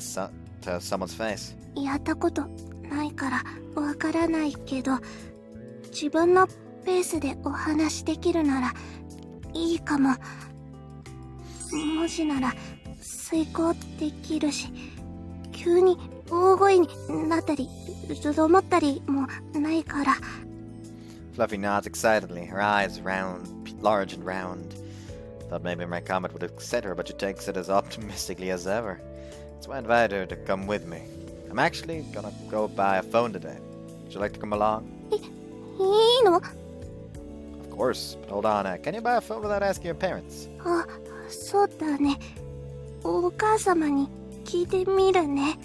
someone's face.
やったことないからわからないけど、自分のペースでお話できるならいいかも。文字なら遂行できるし、急に大声になったり思ったりもないから。
Fluffy nods excitedly, her eyes large and round. Thought maybe my comment would upset her, but she takes it as optimistically as ever. So I invited her to come with me. I'm actually gonna go buy a phone today. Would you like to come along?
いいの？
Of course, but hold on, can you buy a phone without asking your parents?
あ、そうだね。お母様に聞いてみるね。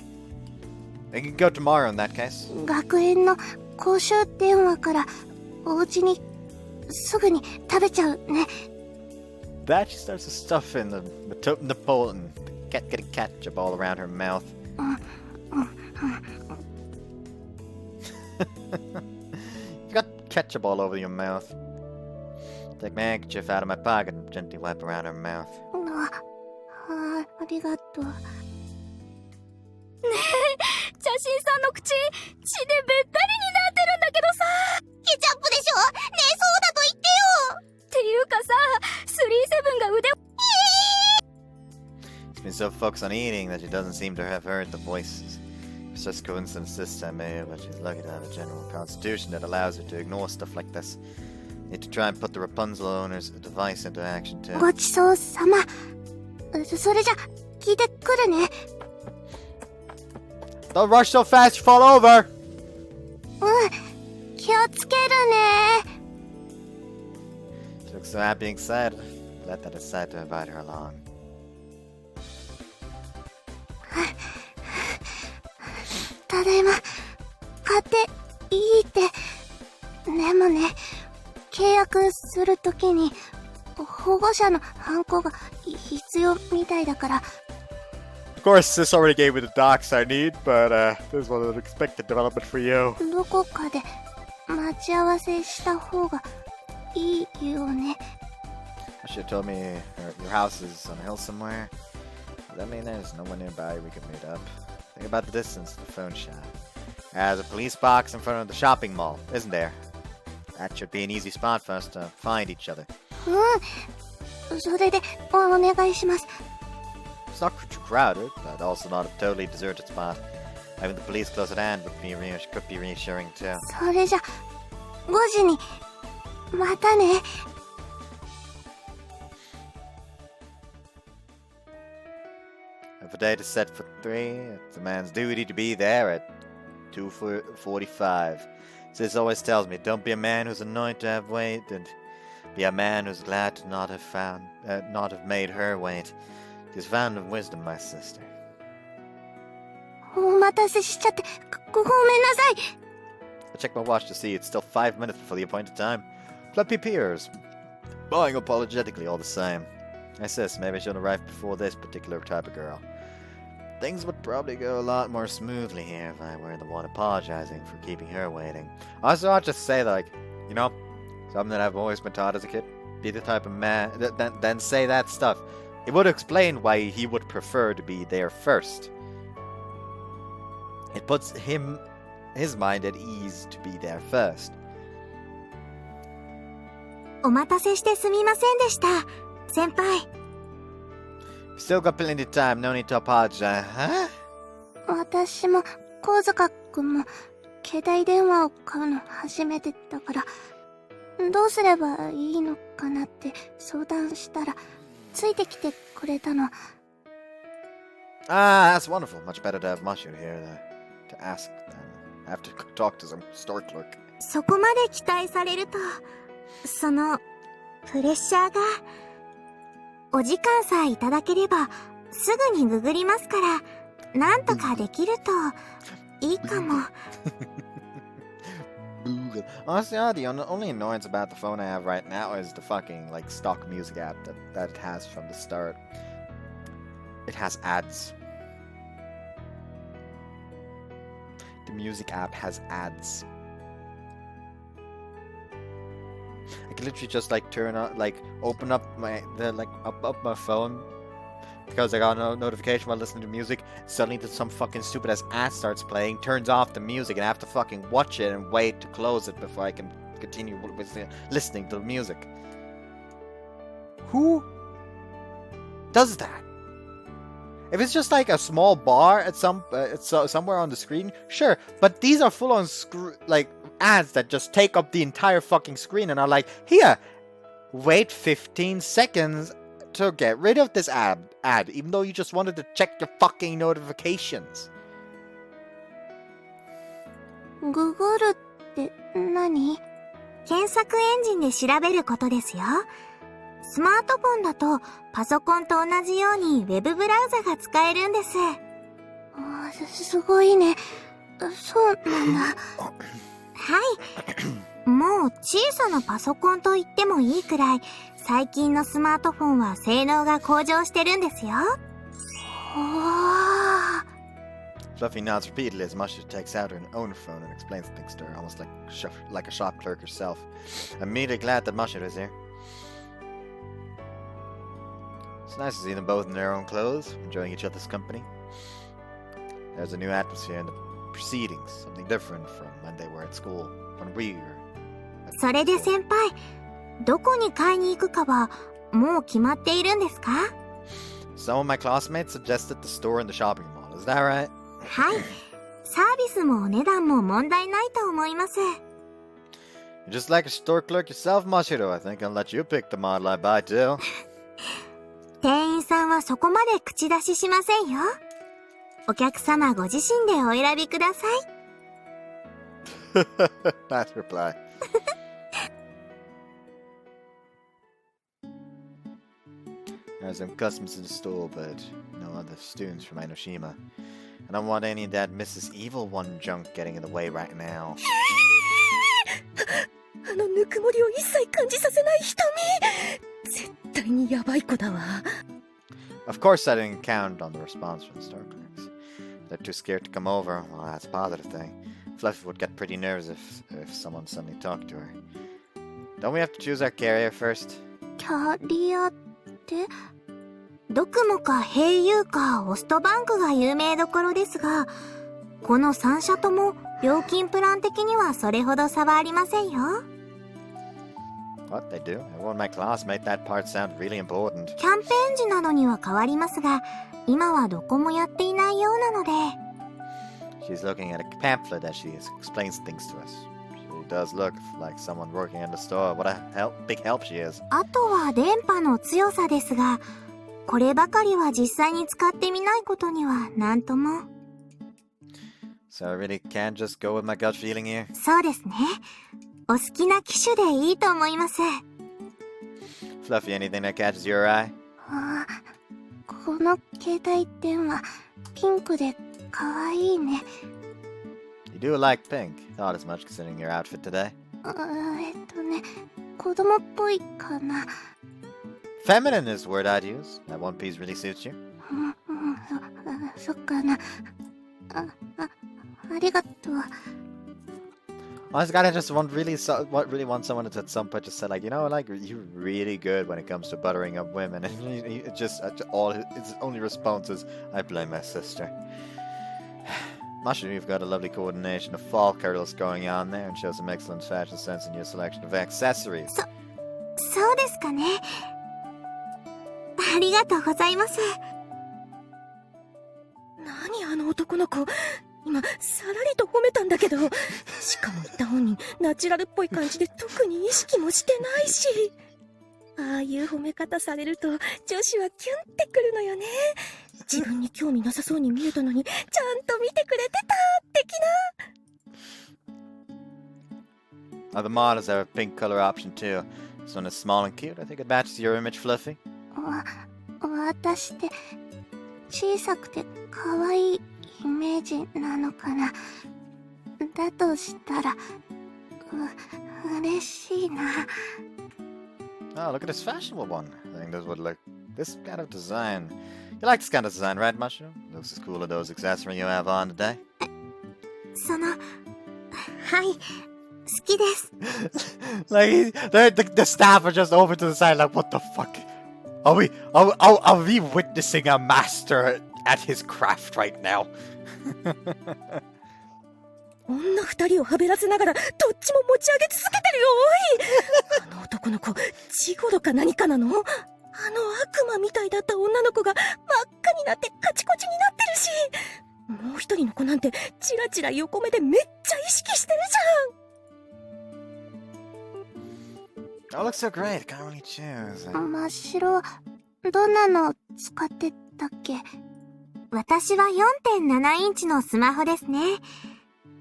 We can go tomorrow in that case.
学園の公衆電話からお家にすぐに食べちゃうね。
That she starts to stuff in the Napoleon, getting ketchup all around her mouth. You got ketchup all over your mouth. Take my handkerchief out of my pocket and gently wipe around her mouth.
ありがとう。ね
え、茶神さんの口、血でべったりになってるんだけどさ。ケチャップでしょ。ねえ、そうだと言ってよ。っていうかさ、37が腕を。
She's been so focused on eating that she doesn't seem to have heard the voices. It's just coincidence this time, maybe, but she's lucky to have a general constitution that allows her to ignore stuff like this. Need to try and put the Rapunzel owner's device into action too.
ごちそうさま。それじゃ、聞いてくるね。
Don't rush so fast, you fall over!
気をつけるね。
She looks so happy and excited. Glad that I decided to invite her along.
ただいま、買っていいって。でもね、契約するときに、保護者のハンコが必要みたいだから。
Of course, this already gave me the docs I need, but this was an unexpected development for you.
どこかで待ち合わせした方がいいよね。
She told me your house is on a hill somewhere. Does that mean there's no one nearby we could meet up? Think about the distance to the phone shop. There's a police box in front of the shopping mall, isn't there? That should be an easy spot for us to find each other.
それでお願いします。
It's not too crowded, but also not a totally deserted spot. Having the police close at hand could be reassuring too.
それじゃ、5時に、またね。
If a date is set for 3, it's a man's duty to be there at 2:45. Sis always tells me, don't be a man who's annoyed to have waited. Be a man who's glad to not have made her wait. She's found in wisdom, my sister.
お待たせしちゃって、ごめんなさい。
I checked my watch to see it's still 5 minutes before the appointed time. Fluffy peers, bowing apologetically all the same. I says maybe I should arrive before this particular type of girl. Things would probably go a lot more smoothly here if I were the one apologizing for keeping her waiting. Also, I'll just say, like, you know, something that I've always been taught as a kid. Be the type of man, then say that stuff. It would explain why he would prefer to be there first. It puts his mind at ease to be there first.
お待たせしてすみませんでした、先輩。
Still got plenty of time, no need to apologize, huh?
私も、高塚くんも、携帯電話を買うの初めてだから、どうすればいいのかなって相談したら、ついてきてくれたの。
Ah, that's wonderful. Much better to have Mashiro here to ask than have to talk to some store clerk.
そこまで期待されると、その、プレッシャーが、お時間さえいただければ、すぐにググりますから、なんとかできると、いいかも。
Honestly, the only annoyance about the phone I have right now is the fucking, like, stock music app that it has from the start. It has ads. The music app has ads. I can literally just, like, turn on, like, open up my phone because I got a notification while listening to music. Suddenly some fucking stupid ass ad starts playing, turns off the music, and I have to fucking watch it and wait to close it before I can continue with listening to the music. Who does that? If it's just like a small bar at somewhere on the screen, sure. But these are full on like ads that just take up the entire fucking screen and are like, here, wait 15 seconds to get rid of this ad, even though you just wanted to check your fucking notifications.
ググるって何？検索エンジンで調べることですよ。スマートフォンだとパソコンと同じようにウェブブラウザが使えるんです。すごいね。そうなんだ。はい。もう小さなパソコンと言ってもいいくらい、最近のスマートフォンは性能が向上してるんですよ。
Fluffy nods repeatedly as Mashiro takes out her own phone and explains things to her, almost like a shop clerk herself. I'm immediately glad that Mashiro is here. It's nice to see them both in their own clothes, enjoying each other's company. There's a new atmosphere in the proceedings, something different from when they were at school, when we were.
それで先輩、どこに買いに行くかはもう決まっているんですか？
Some of my classmates suggested the store in the shopping mall. Is that right?
はい。サービスもお値段も問題ないと思います。
You're just like a store clerk yourself, Mashiro. I think I'll let you pick the model I buy too.
店員さんはそこまで口出ししませんよ。お客様ご自身でお選びください。
Nice reply. There are some customers in the store, but no other students from Enoshima. I don't want any of that Mrs. Evil One junk getting in the way right now.
あのぬくもりを一切感じさせない瞳。絶対にヤバい子だわ。
Of course, I didn't count on the response from the store clerks. They're too scared to come over. Well, that's a positive thing. Fluffy would get pretty nervous if someone suddenly talked to her. Don't we have to choose our carrier first?
キャリアって？ドクモかヘイユーかオストバンクが有名どころですが、この3社とも料金プラン的にはそれほど差はありませんよ。
What they do? Everyone in my class made that part sound really important.
キャンペーン時などには変わりますが、今はどこもやっていないようなので。
She's looking at a pamphlet as she explains things to us. She does look like someone working in the store. What a big help she is.
あとは電波の強さですが、こればかりは実際に使ってみないことには何とも。
So I really can't just go with my gut feeling here?
そうですね。お好きな機種でいいと思います。
Fluffy, anything that catches your eye?
この携帯電話、ピンクでかわいいね。
You do like pink. Thought as much considering your outfit today.
子供っぽいかな。
Feminine is the word I'd use. That one piece really suits you.
そっかな。ありがとう。
Honestly, God, I just really want someone to at some point just say like, you know, like you're really good when it comes to buttering up women, and his only response is, I blame my sister. Mashiro, you've got a lovely coordination of fall curls going on there, and shows some excellent fashion sense in your selection of accessories.
そうですかね。ありがとうございます。
何あの男の子。今さらりと褒めたんだけど、しかも言った本人ナチュラルっぽい感じで特に意識もしてないし。ああいう褒め方されると女子はキュンってくるのよね。自分に興味なさそうに見えたのにちゃんと見てくれてた的な。
The models have a pink color option too. This one is small and cute. I think it matches your image, Fluffy.
私って小さくて可愛いイメージなのかな。だとしたら嬉しいな。
Oh, look at this fashionable one. I think this would look... This kind of design... You like this kind of design, right, Mushroom? Looks as cool as those accessories you have on today.
はい、好きです。
Like, the staff are just over to the side like, what the fuck? Are we witnessing a master at his craft right now?
女二人をはべらせながらどっちも持ち上げ続けてるよ。おい、あの男の子ジゴロか何かなの？あの悪魔みたいだった女の子が真っ赤になってカチコチになってるし、もう一人の子なんてチラチラ横目でめっちゃ意識してる
じゃん。Oh, looks so great. I can't really choose.
真っ白、どんなの使ってたっけ？私は 4.7 インチのスマホですね。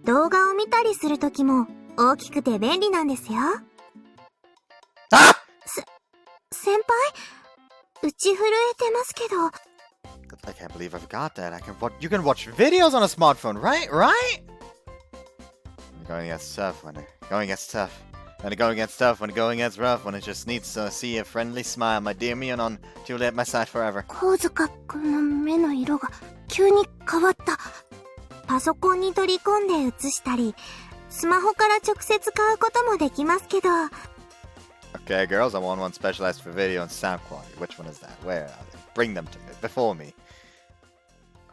動画を見たりするときも大きくて便利なんですよ。先輩、打ち震えてますけど。
I can't believe I forgot that. You can watch videos on a smartphone, right? Right? Going against tough when going against tough. And going against tough when going against rough when it just needs to see a friendly smile. My dear Mionon, Julie at my side forever.
コウズカ君の目の色が急に変わった。パソコンに取り込んで映したり、スマホから直接買うこともできますけど。
Okay, girls, I want one specialized for video and sound quality. Which one is that? Where are they? Bring them to me, before me.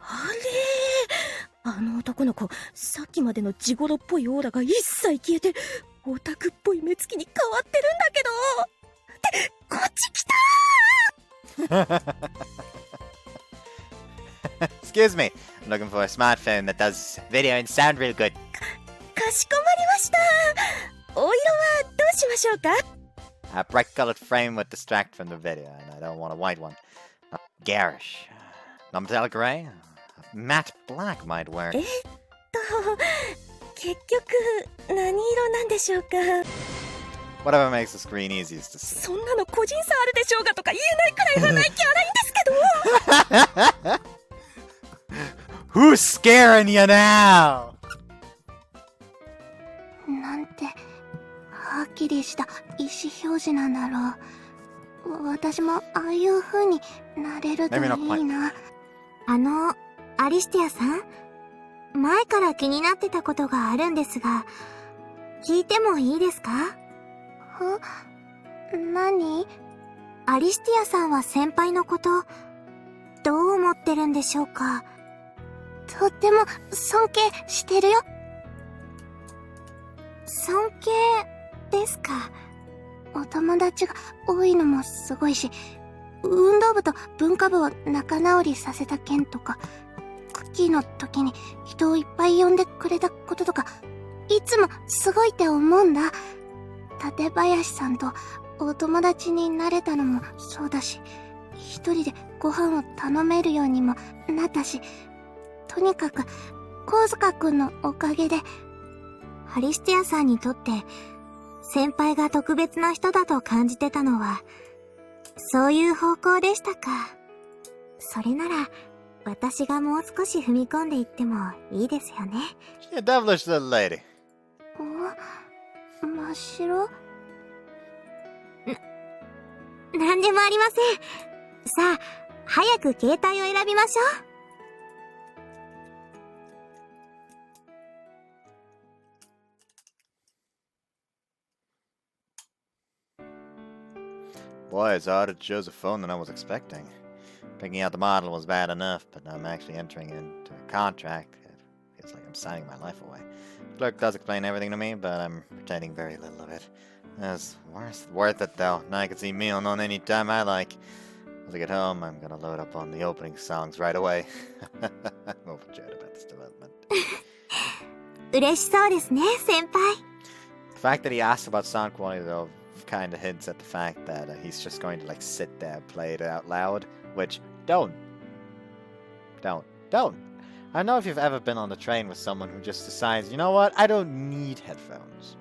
あれ、あの男の子、さっきまでのジゴロっぽいオーラが一切消えて、オタクっぽい目つきに変わってるんだけど。ってこっち来た
！Excuse me, I'm looking for a smartphone that does video and sound real good.
かしこまりました。お色はどうしましょうか？
A bright colored frame would distract from the video, and I don't want a white one. Garish. Non-metallic gray? Matte black might work.
結局何色なんでしょうか？
Whatever makes the screen easiest to see.
そんなの個人差あるでしょうがとか言えないくらい鼻息荒いんですけど。
Who's scaring you now?
なんてはっきりした意思表示なんだろう。私もああいう風になれるといいな。アリスティアさん、前から気になってたことがあるんですが、聞いてもいいですか？何？アリスティアさんは先輩のこと、どう思ってるんでしょうか？とっても尊敬してるよ。尊敬ですか。お友達が多いのもすごいし、運動部と文化部を仲直りさせた件とか、クッキーの時に人をいっぱい呼んでくれたこととか、いつもすごいって思うんだ。館林さんとお友達になれたのもそうだし、一人でご飯を頼めるようにもなったし、とにかくコウズカ君のおかげで、ハリスティアさんにとって先輩が特別な人だと感じてたのはそういう方向でしたか。それなら私がもう少し踏み込んでいってもいいですよね。
She's a devilish little lady.
真っ白？
なんでもありません。さあ、早く携帯を選びましょう。
Boy, it's harder to choose a phone than I was expecting. Picking out the model was bad enough, but now I'm actually entering into a contract. It feels like I'm signing my life away. The clerk does explain everything to me, but I'm retaining very little of it. It's worth it though. Now I can see Mion on any time I like. Once I get home, I'm gonna load up on the opening songs right away. I'm overjoyed about this development.
嬉しそうですね、先輩。
The fact that he asked about sound quality though kind of hints at the fact that he's just going to like sit there and play it out loud, which don't. I don't know if you've ever been on a train with someone who just decides, you know what, I don't need headphones.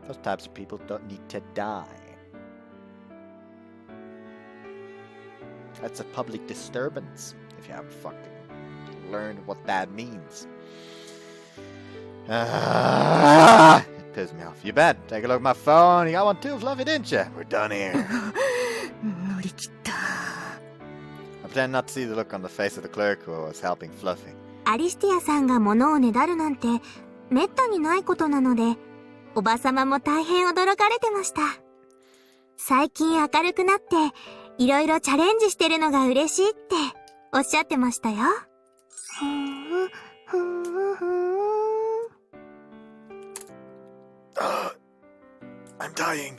Those types of people don't need to die. That's a public disturbance, if you haven't fucking learned what that means. It pisses me off. You bet. Take a look at my phone. You got one too, Fluffy, didn't you? We're done here. I pretend not to see the look on the face of the clerk who was helping Fluffy.
アリスティアさんが物をねだるなんてめったにないことなので、おばさまも大変驚かれてました。最近明るくなっていろいろチャレンジしてるのが嬉しいっておっしゃってましたよ。
I'm dying.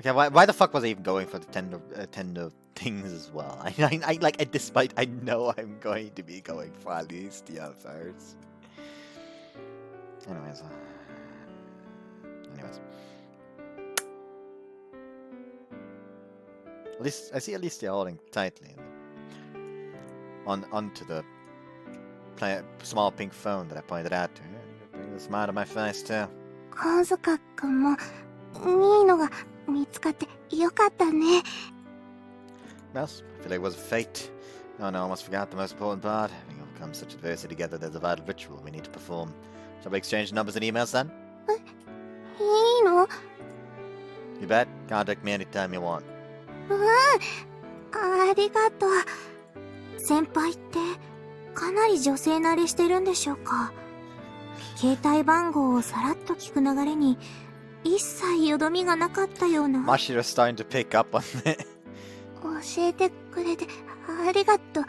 Okay, why the fuck was I even going for the tender things as well? Despite I know I'm going to be going for Alistia first. Anyways. At least I see Alistia holding tightly onto the small pink phone that I pointed out to her. Bring a smile to my face too.
小塚くんもいいのが見つかってよかったね。
Yes, I feel like it was a fate. Oh no, I almost forgot the most important part. Having overcome such adversity together, there's a vital ritual we need to perform. Shall we exchange numbers and emails then?
いいの？
You bet. Contact me anytime you want.
ありがとう。先輩ってかなり女性慣れしてるんでしょうか。携帯番号をさらっと聞く流れに一切よどみがなかったような。
Mashira's starting to pick up on it.
教えてくれてありがとう。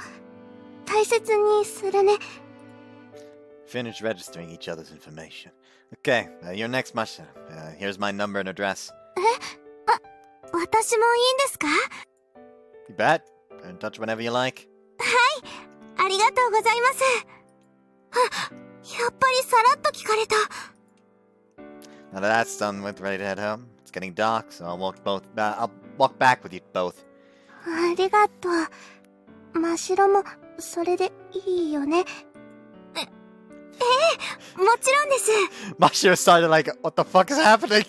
大切にするね。
Finish registering each other's information. Okay, you're next, Mashira. Here's my number and address.
私もいいんですか？
You bet. Get in touch whenever you like.
はい、ありがとうございます。やっぱりさらっと聞かれた。
Now that that's done with, ready to head home. It's getting dark, so I'll walk back with you both.
ありがとう。真白もそれでいいよね。ええ、もちろんです。
Mashiro started like, what the fuck is happening?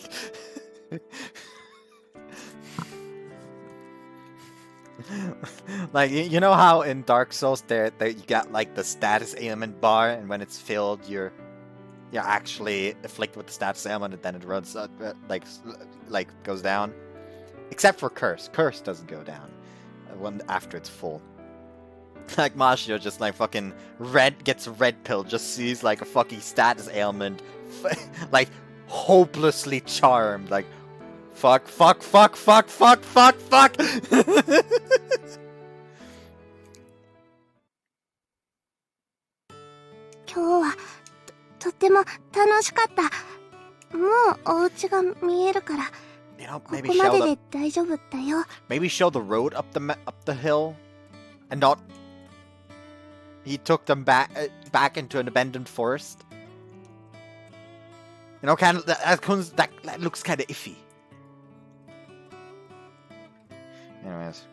Like, you know how in Dark Souls there you got like the status ailment bar, and when it's filled you're actually afflicted with the status ailment, and then it runs like goes down. Except for Curse. Curse doesn't go down when after it's full. Like Mashiro just like fucking gets a red pill, just sees like a fucking status ailment, like hopelessly charmed, like fuck.
今日はとっても楽しかった。もうお家が見えるから、ここまでで大丈夫だよ。
Maybe show the road up the hill, and not. He took them back into an abandoned forest. You know, kind of that looks kind of iffy. Anyways,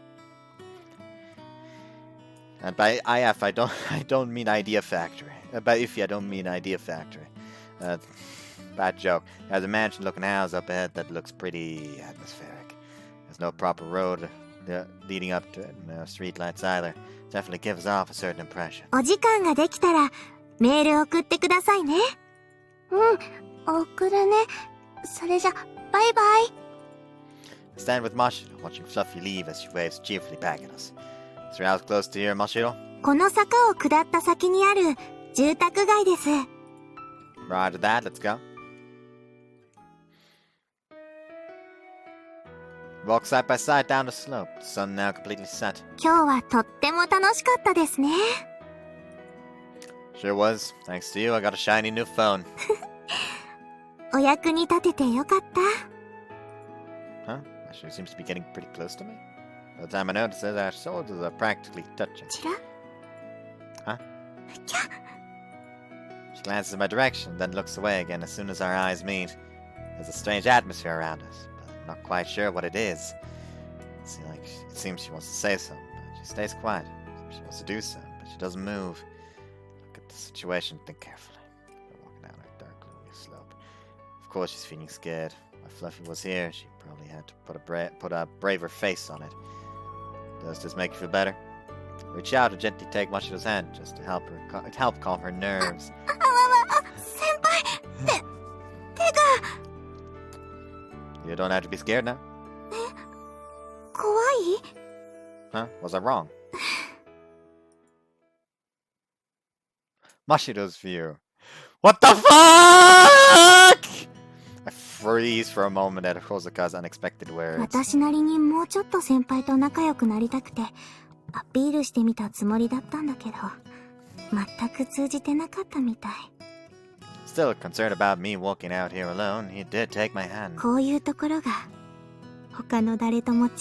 and by IF I don't mean Idea Factory. By iffy I don't mean Idea Factory. Bad joke. There's a mansion-looking house up ahead that looks pretty atmospheric. There's no proper road leading up to it, no street lights either. Definitely gives off a certain impression.
お時間ができたらメール送ってくださいね。送るね。それじゃバイバイ。
Stand with Mashiro, watching Fluffy leave as she waves cheerfully back at us. Is your house close to here, Mashiro?
この坂を下った先にある住宅街です。
Roger that, let's go. Walk side by side down the slope, the sun now completely set.
今日はとっても楽しかったですね。
Sure was. Thanks to you, I got a shiny new phone.
お役に立ててよかった。
Huh? She seems to be getting pretty close to me. By the time I notice it, our shoulders are practically touching.
チラ？
Huh? She glances in my direction, then looks away again as soon as our eyes meet. There's a strange atmosphere around us, but I'm not quite sure what it is. It seems she wants to say something, but she stays quiet. She wants to do something, but she doesn't move. Look at the situation, think carefully. They're walking down a dark, gloomy slope. Of course she's feeling scared. If Fluffy was here, she probably had to put a braver face on it. Does this make you feel better? Reach out and gently take Mashiro's hand, just to help calm her nerves.
Senpai!
You don't have to be scared now.
怖い?
Huh? Was I wrong? Mashiro's view. What the fuck?! I freeze for a moment at Hosoka's unexpected words.
私なりにもうちょっと先輩と仲良くなりたくてアピールしてみたつもりだったんだけど全く通じてなかったみたい。
Still concerned about me walking out here alone, he did take my hand.
こういうところが他の誰とも違う。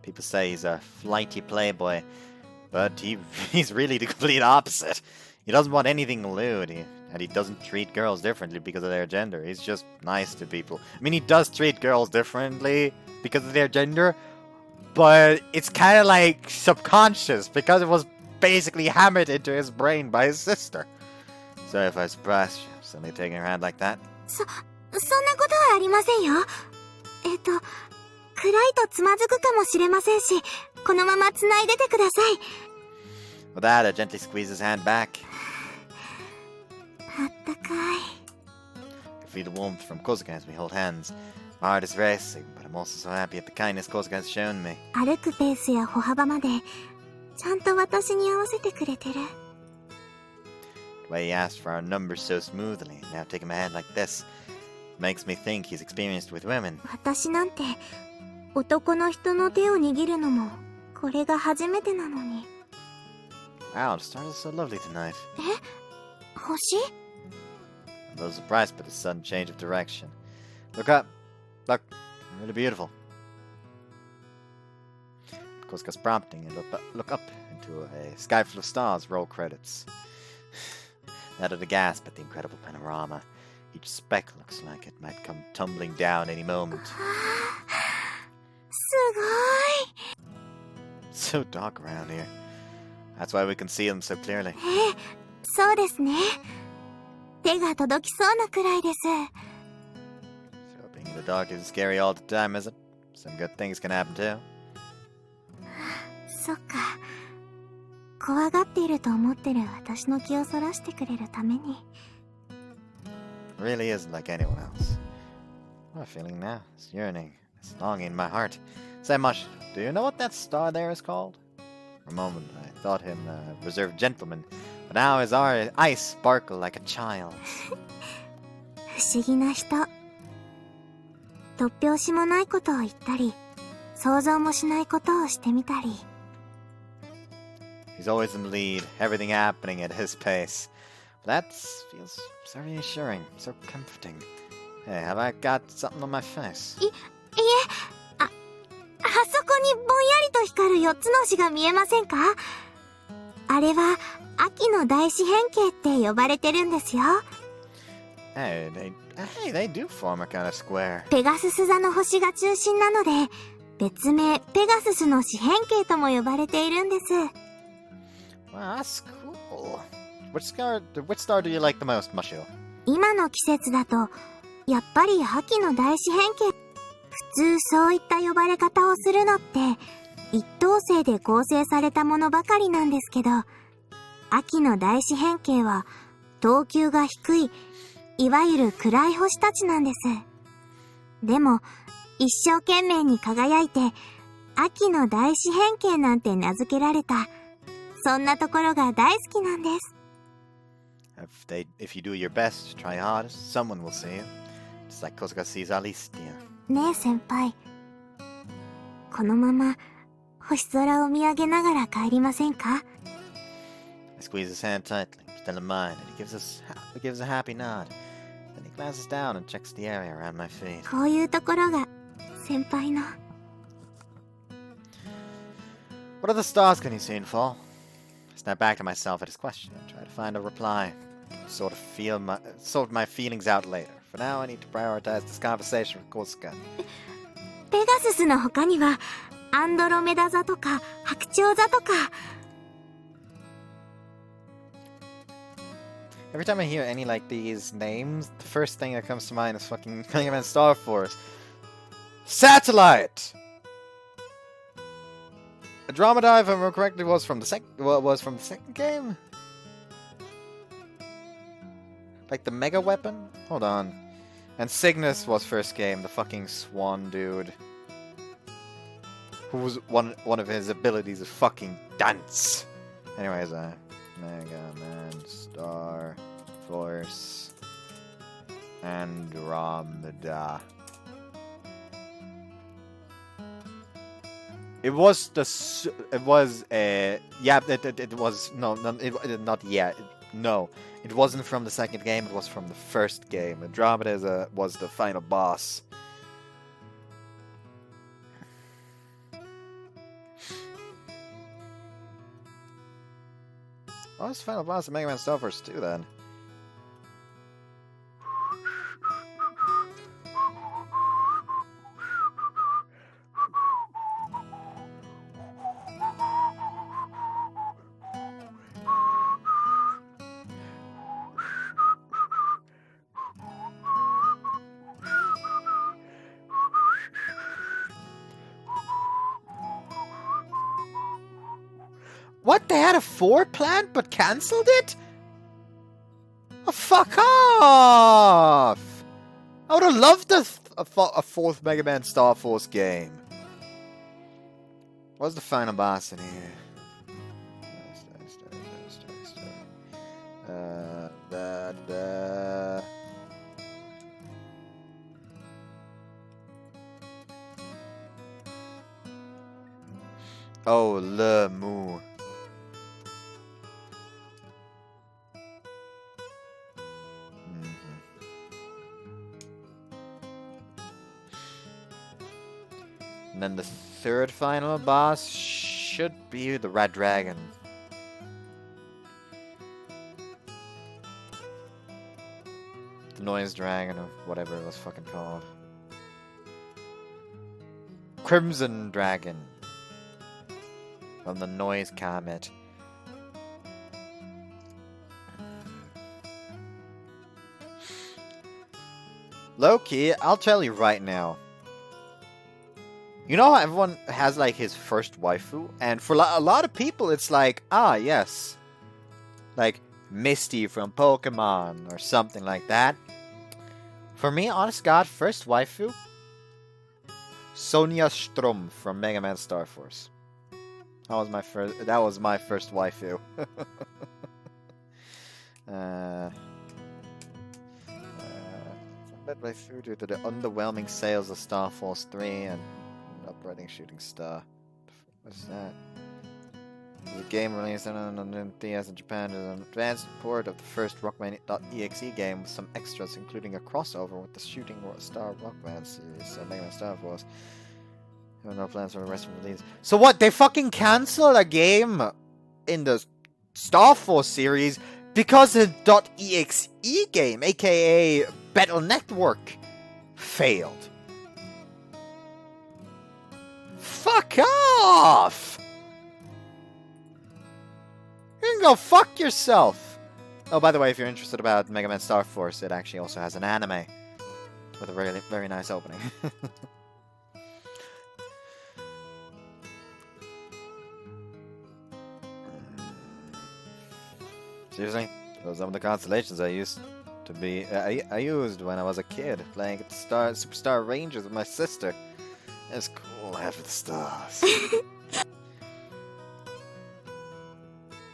People say he's a flighty playboy, but he's really the complete opposite. He doesn't want anything lewd, and he doesn't treat girls differently because of their gender. He's just nice to people. I mean, he does treat girls differently because of their gender, but it's kind of like subconscious because it was basically hammered into his brain by his sister. Sorry if I surprised you, suddenly taking her hand like that.
そんなことはありませんよ。暗いとつまずくかもしれませんし、このまま繋いでてください。
With that, I gently squeeze his hand back.
あったかい。
I feel the warmth from Kozuka as we hold hands. My heart is racing, but I'm also so happy at the kindness Kozuka has shown me.
歩くペースや歩幅までちゃんと私に合わせてくれてる。
The way he asked for our numbers so smoothly, now taking my hand like this, makes me think he's experienced with women.
私なんて男の人の手を握るのもこれが初めてなのに。
Wow, the stars are so lovely tonight.
星?
I'm a little surprised by the sudden change of direction. Look up. Look. Really beautiful. Kozuka's prompting and look up into a sky full of stars. Roll credits. Out of the gasp at the incredible panorama. Each speck looks like it might come tumbling down any moment.
すごい!
It's so dark around here. That's why we can see them so clearly.
そうですね。手が届きそうなくらいです。
So being in the dark isn't scary all the time, is it? Some good things can happen too.
そっか。怖がっていると思ってる私の気をそらしてくれるために。
It really isn't like anyone else. What am I feeling now? This yearning, this longing in my heart. Say, Mush, do you know what that star there is called? For a moment, I thought him a reserved gentleman, but now his eyes sparkle like a child's.
不思議な人。突拍子もないことを言ったり、想像もしないことをしてみたり。
He's always in the lead, everything happening at his pace. That feels so reassuring, so comforting. Hey, have I got something on my face?
いえ、あそこにぼんやりと光る4つの星が見えませんか？あれは秋の大四辺形って呼ばれてるんですよ。
Hey, they do form a kind of square.
ペガスス座の星が中心なので、別名ペガススの四辺形とも呼ばれているんです。
Wow, that's cool. Which star do you like the most, Mashiro?
今の季節だと、やっぱり秋の大四辺形。普通そういった呼ばれ方をするのって、一等星で構成されたものばかりなんですけど、秋の大四辺形は、等級が低い、いわゆる暗い星たちなんです。でも、一生懸命に輝いて、秋の大四辺形なんて名付けられた、そんなところが大好きなんです。
If you do your best, try hard, someone will see you. Just like Kozuka sees Alistia.
ねえ先輩。このまま星空を見上げながら帰りませんか？
I squeeze his hand tightly, still in mine, and he gives a happy nod. Then he glances down and checks the area around my feet.
こういうところが先輩の。
What other stars can you see in fall? I snap back to myself at his question and try to find a reply. Sort my feelings out later. For now, I need to prioritize this conversation with Kosuka.
ペガススの他にはアンドロメダ座とか白鳥座とか。
Every time I hear any like these names, the first thing that comes to mind is fucking Mega Man Star Force. Satellite! Andromeda, if I remember correctly, was from the second game? Like the Mega Weapon? Hold on. And Cygnus was first game, the fucking swan dude. Whose one of his abilities is fucking dance. Anyways, Mega Man Star Force Andromeda. It was it wasn't from the second game, it was from the first game. Andromeda was the final boss. Oh, it's the final boss of Mega Man Star Force 2 then. What? They had a 4 planned but cancelled it? Oh, fuck off! I would have loved a 4th Mega Man Star Force game. What's the final boss in here? Oh, Le Mu. And then the 3rd final boss should be the Red Dragon. The Noise Dragon, or whatever it was fucking called. Crimson Dragon. From the Noise Comet. Low-key, I'll tell you right now. You know how everyone has, like, his first waifu? And for a lot of people, it's like, ah, yes. Like, Misty from Pokemon, or something like that. For me, honest God, first waifu? Sonia Strum from Mega Man Star Force. That was my first waifu. Midway through due to the underwhelming sales of Star Force 3 and upgrading Shooting Star. What's that? The game released on the DS in Japan is an advanced port of the first Rockman.exe game with some extras, including a crossover with the Shooting Star Rockman series, Mega Man Star Force. There are no plans for the rest of the release. So what? They fucking canceled a game in the Star Force series because the .exe game, aka Battle Network, failed. Fuck off! You can go fuck yourself! Oh, by the way, if you're interested about Mega Man Star Force, it actually also has an anime with a very, very nice opening. Seriously? Those are some of the constellations I used to be. I used when I was a kid, playing at Superstar Rangers with my sister. It was cool after the stars.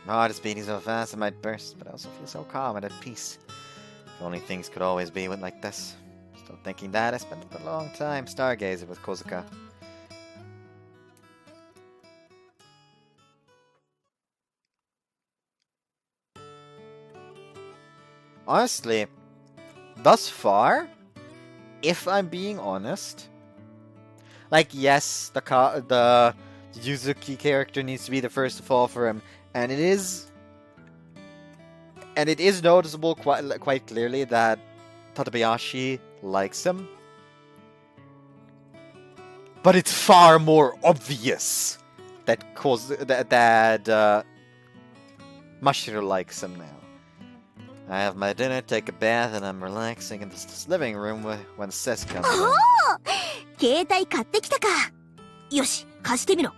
My heart is beating so fast I might burst, but I also feel so calm and at peace. If only things could always be like this. Still thinking that, I spent a long time stargazing with Kozuka. Honestly, thus far, if I'm being honest, like, yes, the Yuzuki character needs to be the first to fall for him, and it is noticeable quite clearly that Tadabayashi likes him. But it's far more obvious that Mashiro likes him now. I have my dinner, take a bath, and I'm relaxing in this living room when Sis comes in.
携帯買ってきたか。よし、貸してみろ。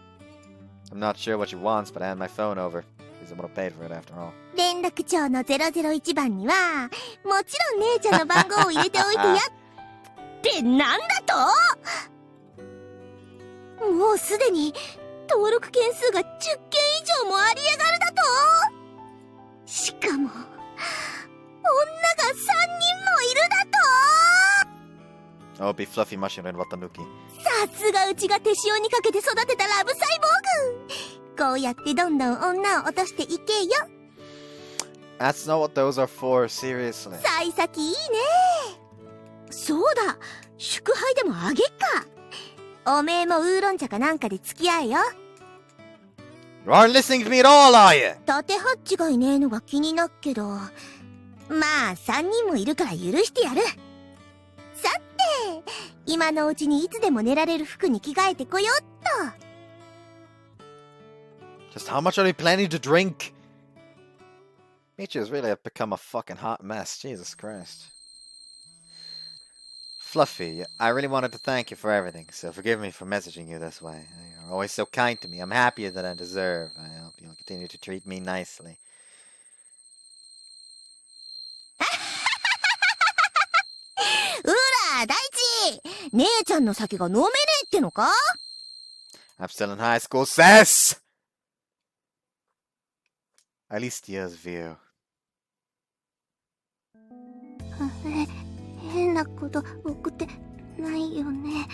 I'm not sure what she wants, but I had my phone over. He's the one who paid for it after all.
連絡帳の001番には、もちろん姉ちゃんの番号を入れておいてやってなんだと？もうすでに登録件数が10件以上もありやがるだと？しかも、女が3人もいるだと
Oh, be fluffy Mashiro and Watanuki.
さすがうちが手塩にかけて育てたラブサイボーグ。こうやってどんどん女を落としていけよ。
That's not what those are for, seriously.
幸先いいね。そうだ、祝杯でもあげっか。おめえもウーロン茶かなんかで付き合えよ。
You aren't listening to me at all, are you?
タテハッチがいねえのが気になっけど、まあ3人もいるから許してやる。さて、今のうちにいつでも寝られる服に着替えてこよっと。
Just how much are you planning to drink? Michi's really become a fucking hot mess. Jesus Christ. Fluffy, I really wanted to thank you for everything, so forgive me for messaging you this way. You're always so kind to me. I'm happier than I deserve. I hope you'll continue to treat me nicely.
うら、大地、姉ちゃんの酒が飲めねえってのか？
I'm still in high school, sis! At least years view.
変なこと送ってないよね。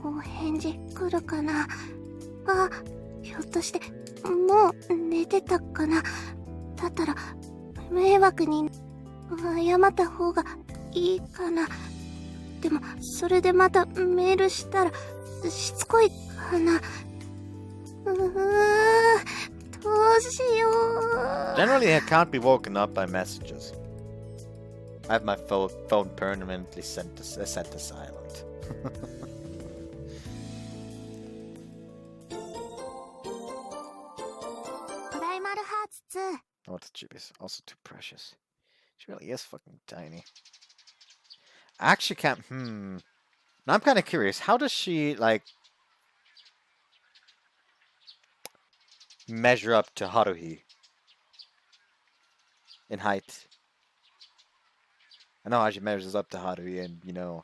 お返事来るかな。あ、ひょっとしてもう寝てたかな。だったら迷惑に謝った方がいいかな。でもそれでまたメールしたらしつこいかな。どうしよう。
Generally, I can't be woken up by messages. I have my phone permanently set to silent.
PRIMAL Hearts 2.
Oh, the chip is also too precious. She really is fucking tiny. I actually can't. Now I'm kind of curious. How does she like measure up to Haruhi in height? I know how she measures up to Haruhi, and you know,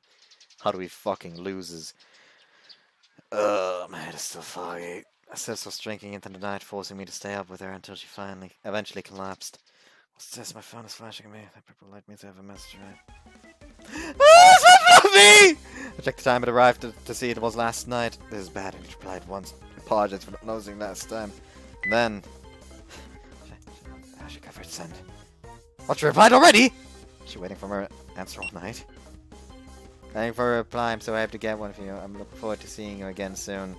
Haruhi fucking loses. My head is still foggy. Sis was drinking into the night, forcing me to stay up with her until she eventually collapsed. What's this? My phone is flashing at me. That people like me to have a message, right? Oh, Fluffy! I checked the time it arrived to see it was last night. This is bad. I replied once. Apologize for not noticing last time. And then... she covered send. What, you replied already? She waiting for her answer all night. Waiting for a reply. I'm so happy to get one of you. I'm looking forward to seeing you again soon.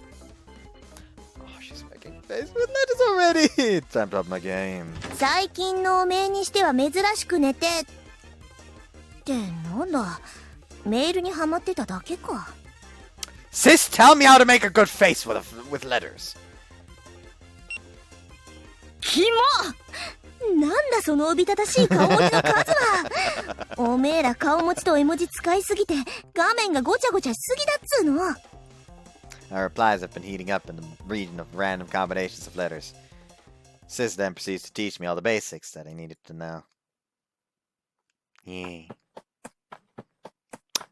Oh, she's making face with letters already. Time to up my game.
最近のおめえにしては珍しく寝てってなんだ。メールにハマってただけか。
Sis, tell me how to make a good face with letters.
キモ！なんだそのおびただしい顔文字の数は。おめえら顔文字と絵文字使いすぎて画面がごちゃごちゃしすぎだっつーの。
My replies have been heating up in the region of random combinations of letters. Sis then proceeds to teach me all the basics that I needed to know. Yeah.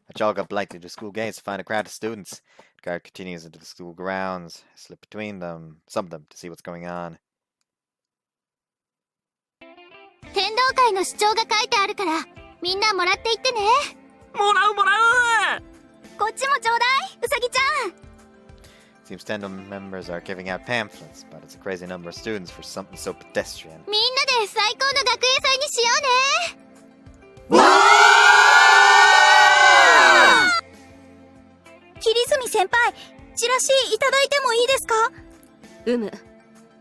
I jog up lightly to school gates to find a crowd of students. The guard continues into the school grounds. I slip between them, some of them, to see what's going on.
天道会の主張が書いてあるからみんなもらっていってね。
もらうもらう。
こっちもちょうだい、うさぎちゃん。
Seems Tendo members are giving out pamphlets, but it's a crazy number of students for something so pedestrian.
みんなで最高の学園祭にしようね。桐住先輩、チラシいただいてもいいですか？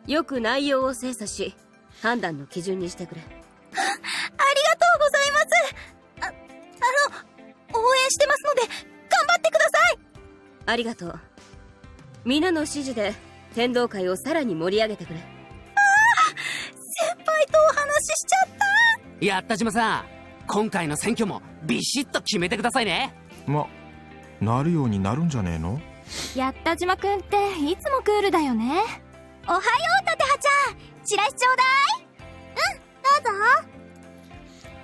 よく内容を精査し判断の基準にしてくれ。
ありがとうございます。
ありがとう。皆の指示で天道会をさらに盛り上げてくれ。
先輩とお話ししちゃった。
やった島さん、今回の選挙もビシッと決めてくださいね。
なるようになるんじゃねえの？
やった島くんっていつもクールだよね。おはようタテハちゃん、チラシちょうだい。
どうぞ。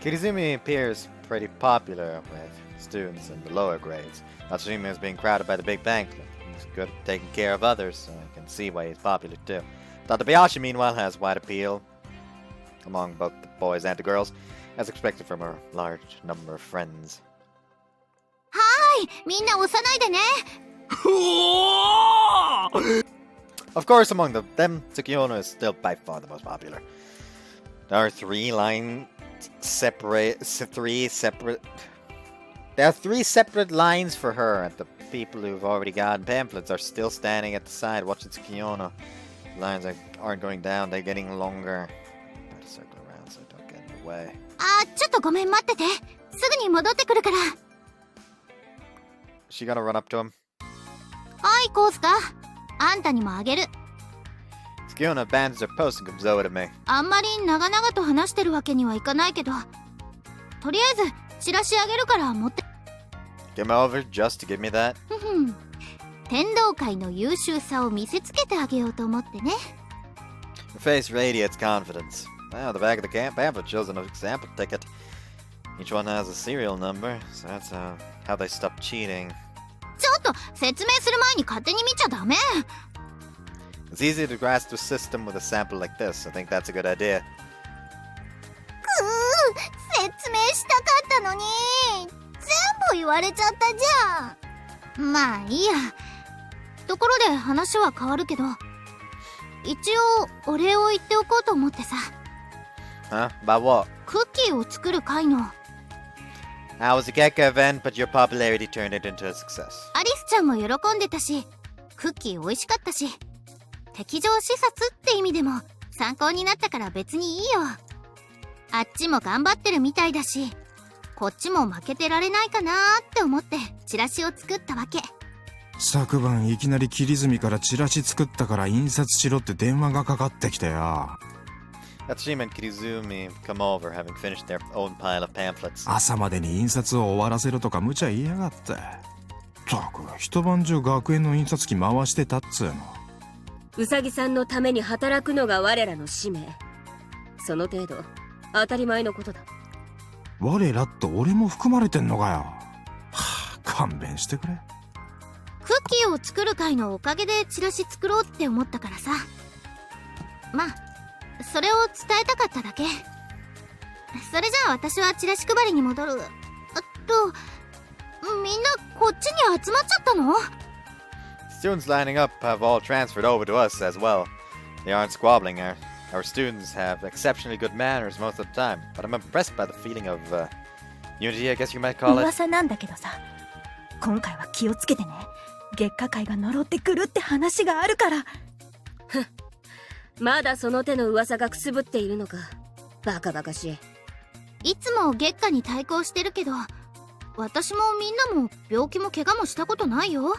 Kirizumi appears pretty popular with students in the lower grades. Natsujima is being crowded by the big banquet. He's good at taking care of others, so I can see why he's popular too. Tadabayashi, meanwhile, has wide appeal among both the boys and the girls, as expected from her large number of friends.
はーい、みんな押さないでね。
Of course, among them, Tsukiono is still by far the most popular. There are three separate lines for her, and the people who've already gotten pamphlets are still standing at the side watching Tsukiono. The lines aren't going down, they're getting longer. Better circle around so I don't get in the way.
ちょっとごめん、待ってて。すぐに戻ってくるから。
She gonna run up to him?
はい、コウスカ。あんたにもあげる。
Tsukiono abandons her post and comes over to me.
あんまり長々と話してるわけにはいかないけど、とりあえずチラシあげるから持って。
Give me over just to give me that?
天道会の優秀さを見せつけてあげようと思ってね。
Her face radiates confidence. Wow, the back of the pamphlet shows an example ticket. Each one has a serial number, so that's how they stop cheating.
ちょっと説明する前に勝手に見ちゃダメ。
It's easy to grasp the system with a sample like this. I think that's a good idea.
説明したかったのに全部言われちゃったじゃん。まあいいや。ところで話は変わるけど、一応お礼を言っておこうと思ってさ。
Huh? About what?
クッキーを作る会の。
I was a Gekka event, but your popularity turned it into a success.
アリスちゃんも喜んでたし、クッキー美味しかったし、敵情視察って意味でも参考になったから別にいいよ。あっちも頑張ってるみたいだし、こっちも負けてられないかなーって思ってチラシを作ったわけ。
昨晩いきなり切り墨からチラシ作ったから印刷しろって電話がかかってきたよ。
Tatsujima and Kirizumi come over, having finished their own pile of pamphlets.
朝までに印刷を終わらせろとか無茶言いやがって。たく一晩中学園の印刷機回してたっつうの。
うさぎさんのために働くのが我らの使命。その程度当たり前のことだ。
我らって俺も含まれてんのかよ。はあ、勘弁してくれ。
クッキーを作る会のおかげでチラシ作ろうって思ったからさ。まあそれを伝えたかっただけ。それじゃあ私はチラシ配りに戻る。みんなこっちに集まっちゃったの？
Students lining up have all transferred over to us as well. They aren't squabbling. Our students have exceptionally good manners most of the time, but I'm impressed by the feeling of unity, I guess you might call it.
噂なんだけどさ、今回は気をつけてね。月下会が呪ってくるって話があるから。
まだその手の噂がくすぶっているのか。バカバカしい。
いつも月下に対抗してるけど、私もみんなも病気も怪我もしたことないよ。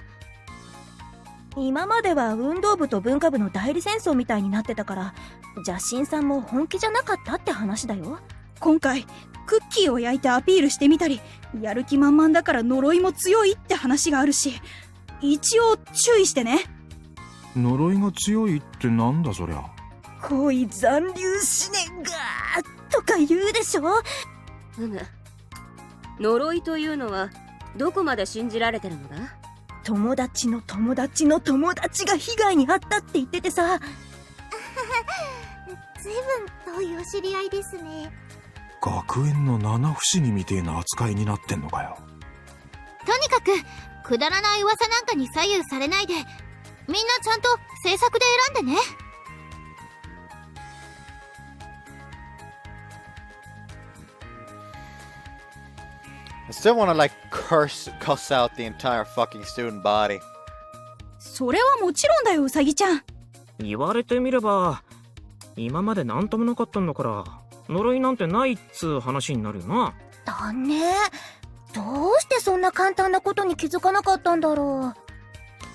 今までは運動部と文化部の代理戦争みたいになってたから、邪神さんも本気じゃなかったって話だよ。
今回クッキーを焼いてアピールしてみたり、やる気満々だから呪いも強いって話があるし、一応注意してね。
呪いが強いってなんだそりゃ。
恋残留思念がとか言うでしょ。
呪いというのはどこまで信じられてるのだ？
友達の友達の友達が被害に遭ったって言っててさ。
ずいぶん遠いお知り合いですね。
学園の七不思議みてえな扱いになってんのかよ。
とにかくくだらない噂なんかに左右されないで、みんなちゃんと制作で選んでね。
I still want to cuss out the entire fucking student body.
それはもちろんだよ、うさぎちゃん。
言われてみれば今まで何ともなかったんだから呪いなんてないっつう話になるよな。
だね。どうしてそんな簡単なことに気づかなかったんだろう。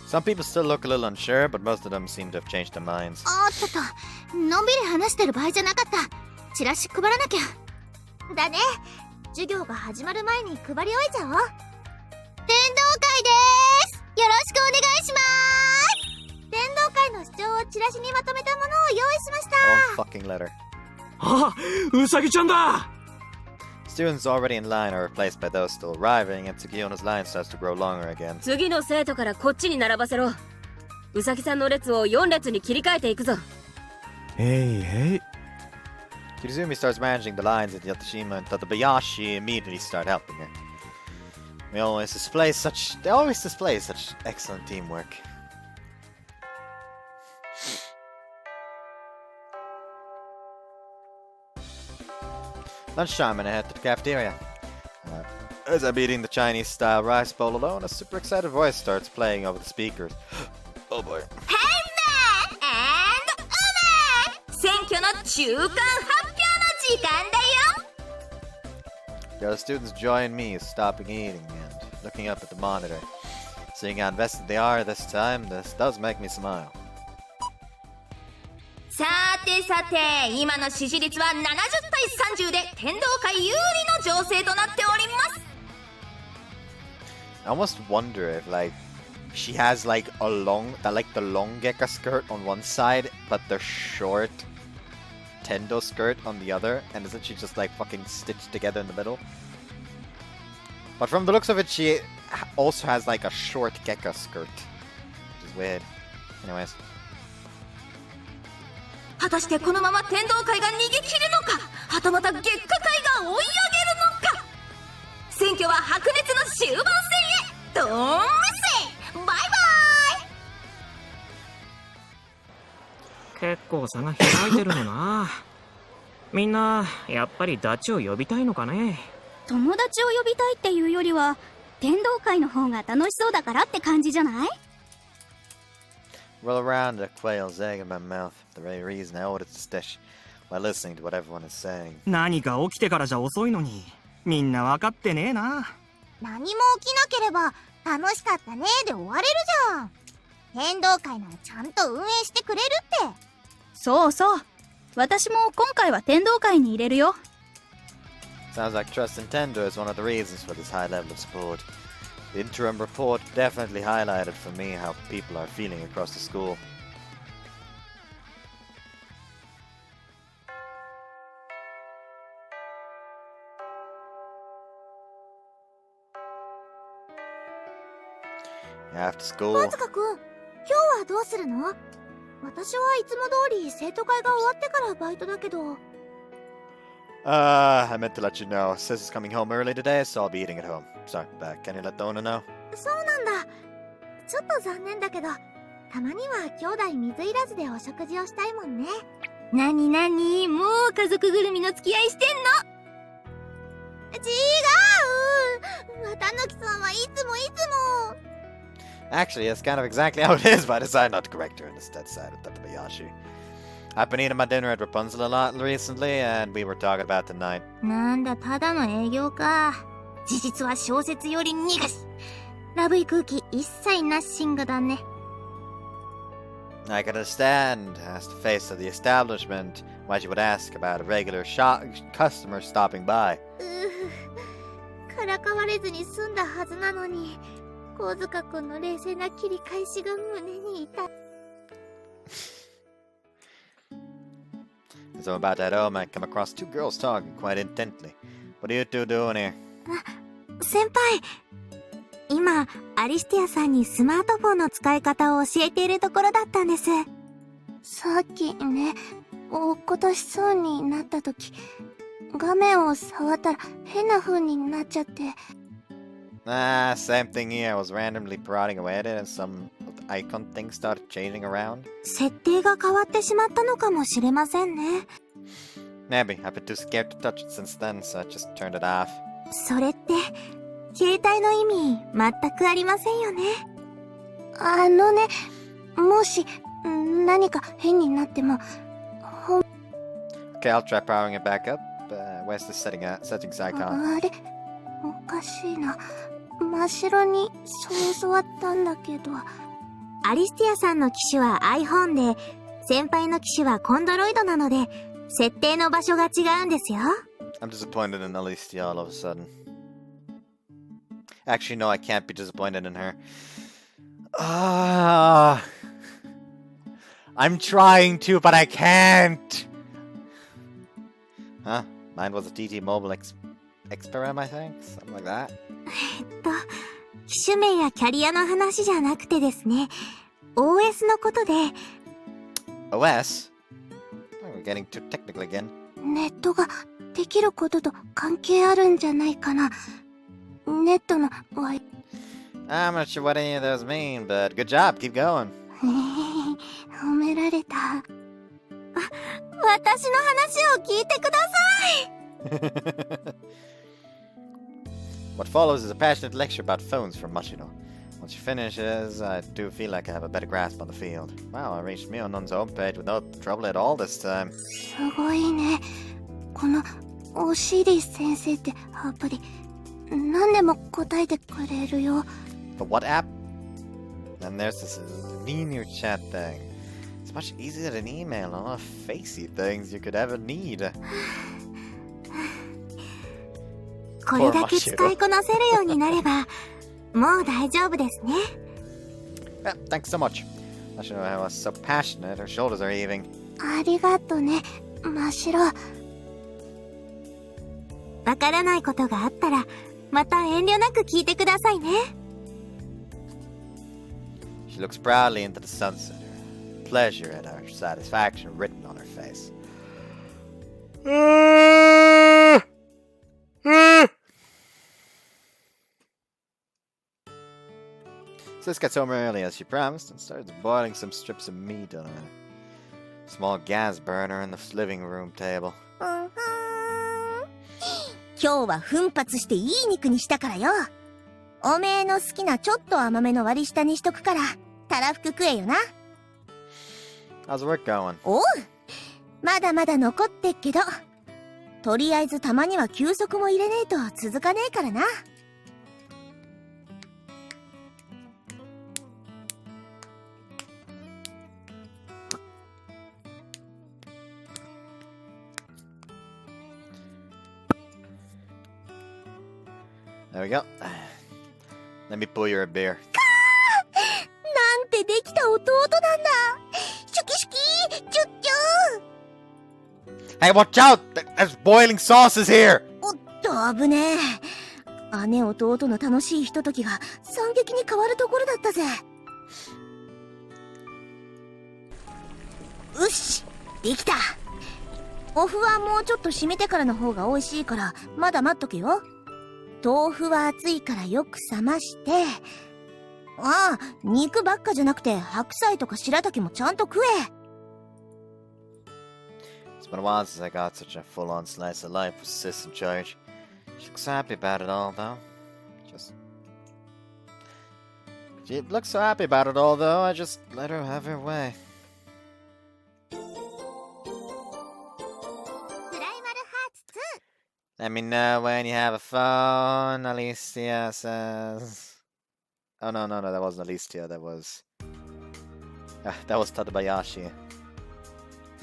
Some people still look a little unsure, but most of them seem to have changed their minds.
おっとっと、のんびり話してる場合じゃなかった。チラシ配らなきゃ。だね。授業が始まる前に配り終えちゃおう。天道会でーす。よろしくお願いします。天道会の主張をチラシにまとめたものを用意しました。
Oh, fucking letter.
あ、うさぎちゃんだ。
Students already in line are replaced by those still arriving, and Tsukiona's line starts to grow longer again.
次の生徒からこっちに並ばせろ。うさぎさんの列を4列に切り替えていくぞ。
Hey, hey.
Kirizumi starts managing the lines at Yatashima, and Tadabayashi immediately start helping her. They always display such excellent teamwork. Lunchtime, and I head to the cafeteria. As I'm eating the Chinese-style rice bowl alone, a super excited voice starts playing over the speakers. Oh boy.
選挙の中間発表の時間だよ。
The other students join me, stopping eating and looking up at the monitor. Seeing how invested they are this time, this does make me smile.
さてさて、今の支持率は70対30で天道会有利の情勢となっております。
I almost wonder if, like, she has, like, the long Gekka skirt on one side, but the short Tendo skirt on the other, and isn't she just, like, fucking stitched together in the middle? But from the looks of it, she also has, like, a short Gekka skirt, which is weird. Anyways.
果たしてこのまま天道会が逃げ切るのか、はたまた月下会が追い上げるのか。選挙は白熱の終盤戦へ。ドーンメッセバイバイ。
結構差が開いてるのな。みんなやっぱりダチを呼びたいのかね。
友達を呼びたいっていうよりは天道会の方が楽しそうだからって感じじゃない？
Roll around a quail's egg in my mouth for the very reason I ordered to stish while listening to what everyone is saying.
何か起きてからじゃ遅いのにみんな分かってねえな。
何も起きなければ楽しかったねで終われるじゃん。天道会ならちゃんと運営してくれるって。
そうそう。私も今回は天道会に入れるよ。
Sounds like trust in Tendo is one of the reasons for this high level of support. The interim report definitely highlighted for me how people are feeling across the school. After school.
小塚くん、今日はどうするの？私はいつも通り生徒会が終わってからバイトだけど。
I meant to let you know. Sis is coming home early today, so I'll be eating at home. Sorry, can you let the owner know?
そうなんだ。ちょっと残念だけど、たまには兄弟水入らずでお食事をしたいもんね。
なになに、もう家族ぐるみの付き合いしてんの？
違う！綿貫さんはいつも。
Actually, that's kind of exactly how it is, but I decided not to correct her and instead sided with Tadabayashi. I've been eating my dinner at Rapunzel a lot recently, and we were talking about tonight.
なんだ、ただの営業か。事実は小説より逃がし。ラブい空気一切ナッシングだね。
I can understand, as the face of the establishment, why she would ask about a regular customer stopping by.
からかわれずに済んだはずなのに、小塚くんの冷静な切り返しが胸に痛い。
As I'm about to head home, I come across two girls talking quite intently. What are you two doing here?
先輩、今アリスティアさんにスマートフォンの使い方を教えているところだったんです。さっきね、落っことしそうになった時、画面を触ったら変な風になっちゃって。
Same thing here. I was randomly prodding away at it and some of the icon things started changing around.
設定が変わってしまったのかもしれませんね。
Maybe. I've been too scared to touch it since then, so I just turned it off.
それって、携帯の意味全くありませんよね。もし何か変になっても。
Okay, I'll try powering it back up. Where's the settings icon?
あれ、おかしいな。真っ白にそう教わったんだけど。
アリスティアさんの機種は iPhone で、先輩の機種はコンドロイドなので、設定の場所が違うんですよ。
I'm disappointed in Alicia all of a sudden. Actually, no, I can't be disappointed in her. I'm trying to, but I can't! Huh? Mine was a DT Mobile Experim, I think? Something like that.
機種名やキャリアの話じゃなくてですね、OS のことで。
OS? We're getting too technical again.
ネットができることと関係あるんじゃないかな。ネットの
I'm not sure what any of those mean, but good job, keep going.
褒められた。私の話を聞いてください。
What follows is a passionate lecture about phones from Machino. Once she finishes, I do feel like I have a better grasp on the field. Wow, I reached Mionon's homepage without trouble at all this time.
すごいね。このオシリス先生ってアプリ、何でも答えてくれるよ。
But what app? And there's this linear chat thing. It's much easier than email and all the facey things you could ever need.
これだけ使いこなせるようになれば、もう大丈夫ですね。
Thanks so much. Mashiro was so passionate, her shoulders are heaving.
ありがとね、真白。わからないことがあったら、また遠慮なく聞いてくださいね。
She looks proudly into the sunset, pleasure at her satisfaction written on her face. Sis gets home early as she promised and starts boiling some strips of meat on a small gas burner in the living room table.
今日は奮発していい肉にしたからよ。おめえの好きなちょっと甘めの割り下にしとくから、たらふく食えよな。
How's work going?
おう、まだまだ残ってっけど、とりあえずたまには休息も入れねえと続かねえからな。
There we go. Let me pour you a beer.
なんてできた弟なんだ。シュキシュキ、チュッチュ
Hey, watch out! There's boiling sauces here!
おっと、危ねえ。姉弟の楽しいひとときが惨劇に変わるところだったぜ。うっし、できた。お麩はもうちょっと締めてからの方が美味しいから、まだ待っとけよ。豆腐は熱いからよく冷まして、ああ、肉ばっかじゃなくて白菜とか白滝もちゃんと食え。
It's been a while since I got such a full-on slice of life with Sis in charge. She looks happy about it all, though. She looks so happy about it all, though. I just let her have her way. Let me know when you have a phone, Alicia says. Oh, no, that wasn't Alicia, that was Tadabayashi.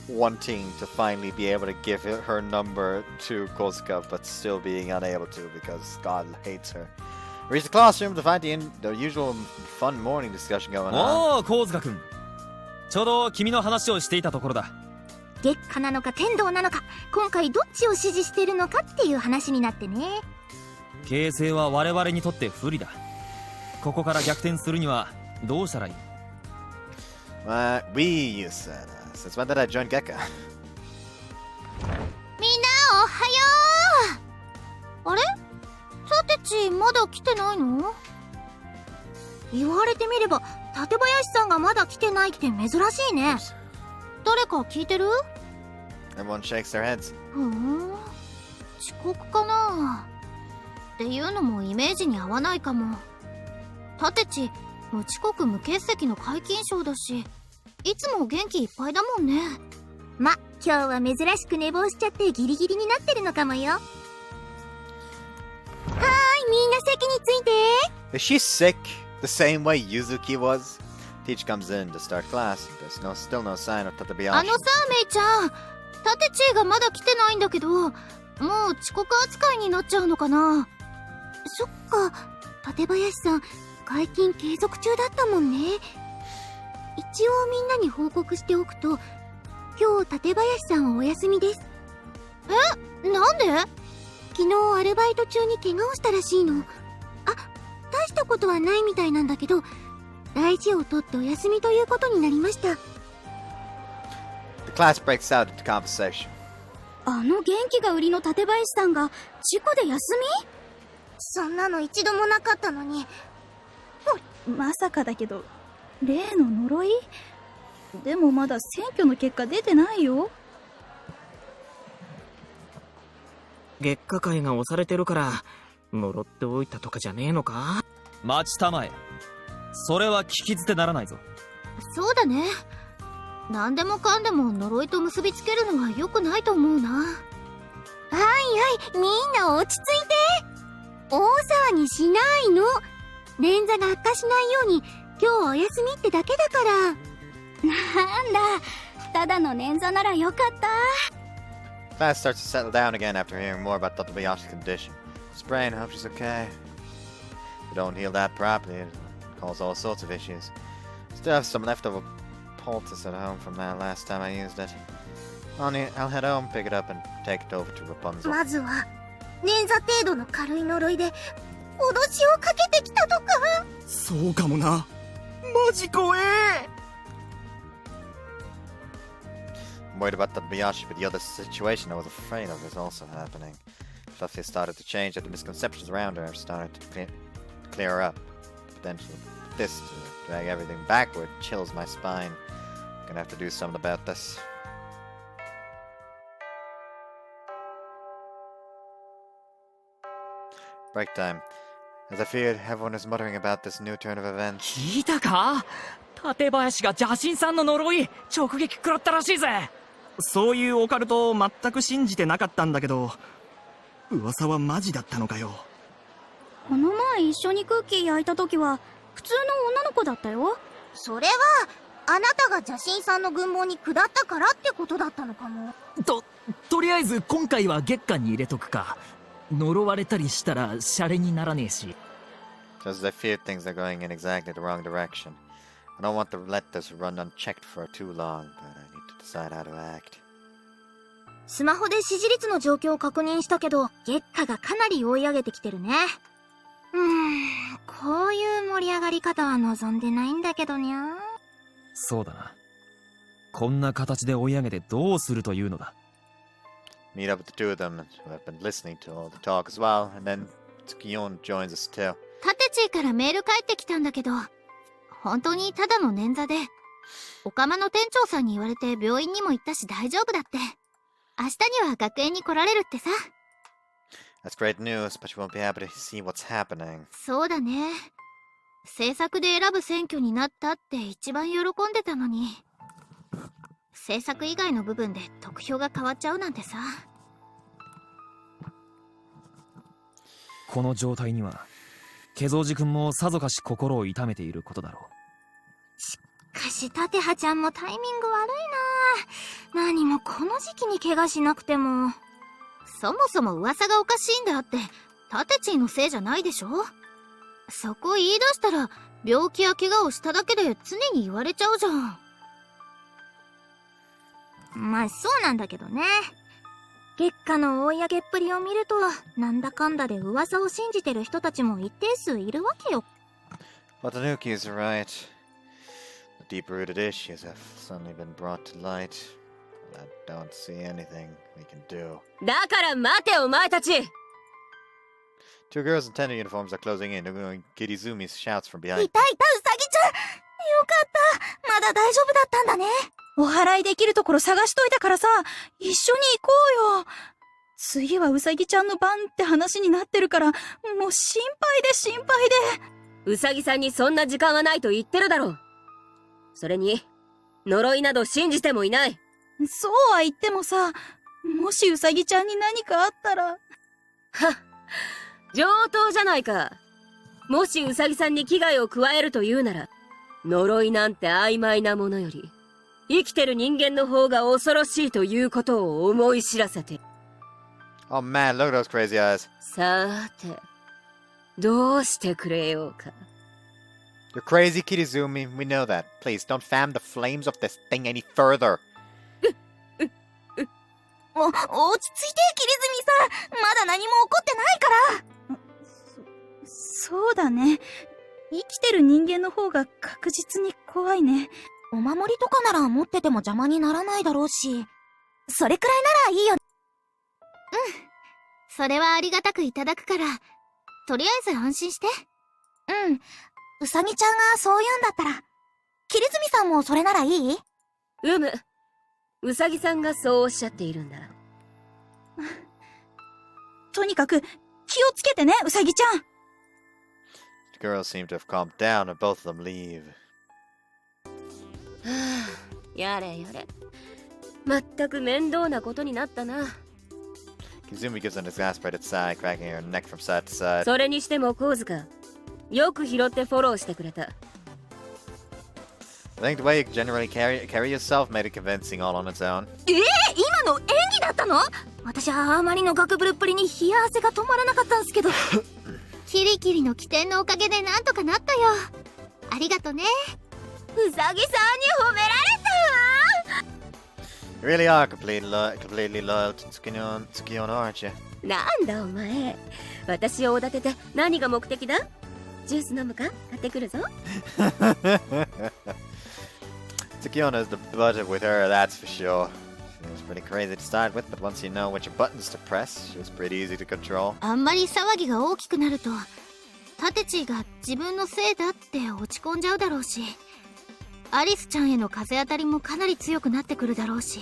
Wanting to finally be able to give her number to Kozuka, but still being unable to because God hates her. Reach the classroom to find the usual fun morning discussion going on.
Oh, Kozuka-kun. ちょうど君の話をしていたところだ。
月下なのか天道なのか、今回どっちを支持してるのかっていう話になってね。
形勢は我々にとって不利だ。ここから逆転するにはどうしたらいい？
We, you said. Since when did I join Gekka?
みんなおはよう。あれ？さてちまだ来てないの？言われてみれば館林さんがまだ来てないって珍しいね。誰か聞いてる？
Everyone shakes their heads.
遅刻かなっていうのもイメージに合わないかも。タテチ、無遅刻無欠席の皆勤賞だし、いつも元気いっぱいだもんね。ま、今日は珍しく寝坊しちゃってギリギリになってるのかもよ。はーい、みんな席について。
Is she sick the same way Yuzuki was? Teach comes in to start class. There's still no sign of
あ
Tatabayashi.
のさ、メイちゃん。タテチーがまだ来てないんだけど、もう遅刻扱いになっちゃうのかな。
そっか、館林さん、解禁継続中だったもんね。一応みんなに報告しておくと、今日館林さんはお休みです。
え、なんで？
昨日アルバイト中に怪我をしたらしいの。大したことはないみたいなんだけど、大事をとってお休みということになりました。
The class breaks out into conversation.
あの元気が売りの館林さんが事故で休み？
そんなの一度もなかったのに。
まさかだけど、例の呪い？でもまだ選挙の結果出てないよ。
月下界が押されてるから呪っておいたとかじゃねえのか？
待ちたまえ。それは聞き捨てならないぞ。
そうだね。何でもかんでも呪いと結びつけるのは良くないと思うな。
はいはい、みんな落ち着いて。大騒ぎしないの。捻挫が悪化しないように今日はお休みってだけだから。
なんだ、ただの捻挫ならよかった。
Class starts to settle down again after hearing more about Tatabayashi's condition. Sprain, hope she's okay. If you don't heal that properly, it'll cause all sorts of issues. Still have some leftover poultice at home from that last time I used it. I'll head home, pick it up, and take it over to Rapunzel.
まずは捻挫程度の軽い呪いで脅しをかけてきたとか。
そうかもな。マジ怖え。
I'm worried about Tatabayashi, but the other situation I was afraid of is also happening. Stuff has started to change, that the misconceptions around her have started to clear up. Potentially, this to drag everything backward chills my spine. I'm gonna have to do something about this. Break time. As I feared, everyone is muttering about this new turn of events.
聞いたか？館林が邪神さんの呪い直撃食らったらしいぜ。
そういうオカルトを全く信じてなかったんだけど、噂はマジだったのかよ。
この前一緒にクッキー焼いた時は普通の女の子だったよ。
それはあなたが邪神さんの軍門に下ったからってことだったのかも。
とりあえず今回は月下に入れとくか。呪われたりしたらシャレにならねえし。
Just as I feared things are going in exactly the wrong direction. I don't want to let this run unchecked for too long, but I need to decide how to act.
スマホで支持率の状況を確認したけど、月下がかなり追い上げてきてるね。こういう盛り上がり方は望んでないんだけどにゃ。
そうだな。こんな形で追い上げてどうするというのだ。
Meet up with the two of them, who have been listening to all the talk as well, and then Tsukiyon joins us too.
タテチーからメール返ってきたんだけど、本当にただの捻挫で、オカマの店長さんに言われて病院にも行ったし大丈夫だって。明日には学園に来られるってさ。
That's great news, but you won't be able to see what's happening.
そうだね。制作で選ぶ選挙になったって一番喜んでたのに、制作以外の部分で得票が変わっちゃうなんてさ。
この状態にはケゾウジ君もさぞかし心を痛めていることだろう。
しかしタテハちゃんもタイミング悪いな。何もこの時期に怪我しなくても。そもそも噂がおかしいんであって、タテチーのせいじゃないでしょ。そこ言い出したら病気や怪我をしただけで常に言われちゃうじゃん。まあそうなんだけどね。月下の追い上げっぷりを見ると、なんだかんだで噂を信じてる人たちも一定数いるわけよ。
But the Nuki's are right. The deep-rooted issues have suddenly been brought to light. I don't see anything we can do.
だから待てお前たち。
Two girls in tender uniforms are closing in. They're going Kirizumi's shouts from behind.
いたいた、ウサギちゃん。よかった。まだ大丈夫だったんだね。
お祓いできるところ探しといたからさ、一緒に行こうよ。次はウサギちゃんの番って話になってるから、もう心配で心配で。
ウサギさんにそんな時間はないと言ってるだろう。それに、呪いなど信じてもいない。
そうは言ってもさ、もしウサギちゃんに何かあったら。
はっ、上等じゃないか。もしウサギさんに危害を加えるというなら、呪いなんて曖昧なものより、生きてる人間の方が恐ろしいということを思い知らせて。
Oh man, look at those crazy eyes.
さーて、どうしてくれようか。
You're crazy, Kirizumi. We know that. Please, don't fan the flames of this thing any further.
落ち着いて、キリズミさん。まだ何も起こってないから。そうだね。生きてる人間の方が確実に怖いね。
お守りとかなら持ってても邪魔にならないだろうし。それくらいならいいよ。
それはありがたくいただくから、とりあえず安心して。
うさぎちゃんがそう言うんだったら、キリズミさんもそれならいい？
うさぎさんがそうおっしゃっているんだ。
とにかく、気をつけてね、うさぎちゃん。
The girls seem to have calmed down and both of them leave.
やれやれ。まったく面倒なことになったな。
Kizumi gives an exasperated sigh, cracking her neck from side to side.
それにしても神塚、よく拾ってフォローしてくれた。
I think the way you generally carry yourself made it convincing all on its own.
今の演技だったの？私はあまりのガクブルっぷりに冷や汗が止まらなかったんすけど。
キリキリの起点のおかげでなんとかなったよ。ありがとね。
うさぎさんに褒められた。
You really are completely loyal to Tsukiyono, aren't you?
なんだお前。私をおだてて何が目的だ？ジュース飲むか？買ってくるぞ。
Tsukiyono is the butter with her, that's for sure. She was pretty crazy to start with, but once you know which buttons to press, she was pretty easy to control.
あんまり騒ぎが大きくなると、タテチが自分のせいだって落ち込んじゃうだろうし、アリスちゃんへの風当たりもかなり強くなってくるだろうし、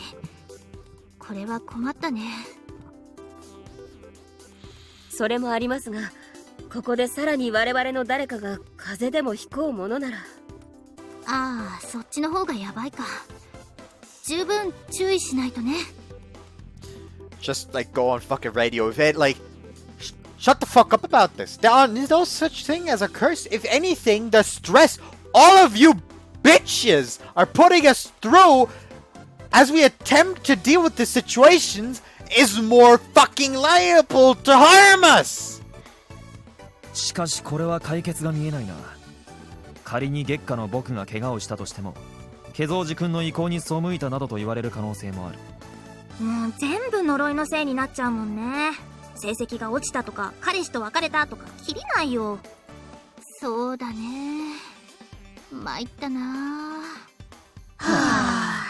これは困ったね。
それもありますが、ここでさらに我々の誰かが風邪でもひこうものなら。
ああ、そっちの方がやばいか。十分注意しないとね。
Just like go on fucking radio. If it like, shut the fuck up about this. There are no such thing as a curse. If anything, the stress all of you bitches are putting us through as we attempt to deal with the situations is more fucking liable to harm us.
しかしこれは解決が見えないな。仮に月下の僕が怪我をしたとしても、ケゾウジ君の意向に背いたなどと言われる可能性もある。
もう全部呪いのせいになっちゃうもんね。成績が落ちたとか彼氏と別れたとかキリないよ。
そうだね。参ったな。
はあ。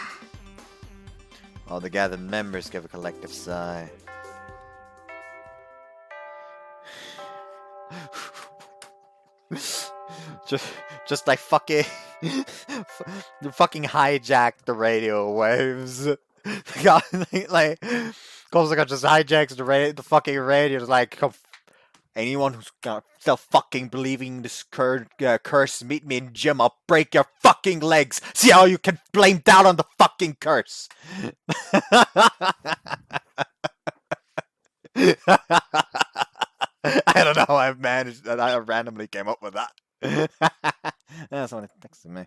All the gathered members give a collective sigh. just like fucking hijack the radio waves. like Kozuka just hijacks the fucking radio. It's like, anyone who's still fucking believing this curse, meet me in gym. I'll break your fucking legs. See how you can blame down on the fucking curse. I don't know how I managed that. I randomly came up with that. Someone texted me.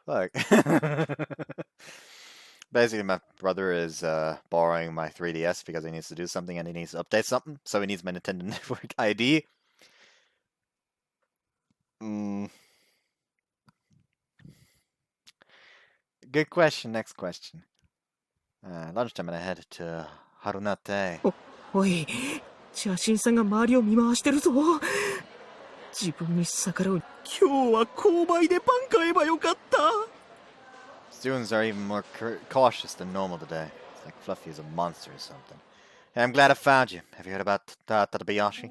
Fuck. Basically, my brother is borrowing my 3DS because he needs to do something and he needs to update something. So he needs my Nintendo Network ID. Good question. Next question. Lunchtime and I head to Harunate.
おい、邪神さんが周りを見回してるぞ。自分に逆らう。今日は購買でパン買えばよかった。
Students are even more cautious than normal today. It's like Fluffy is a monster or something. Hey, I'm glad I found you. Have you heard about Tadabayashi?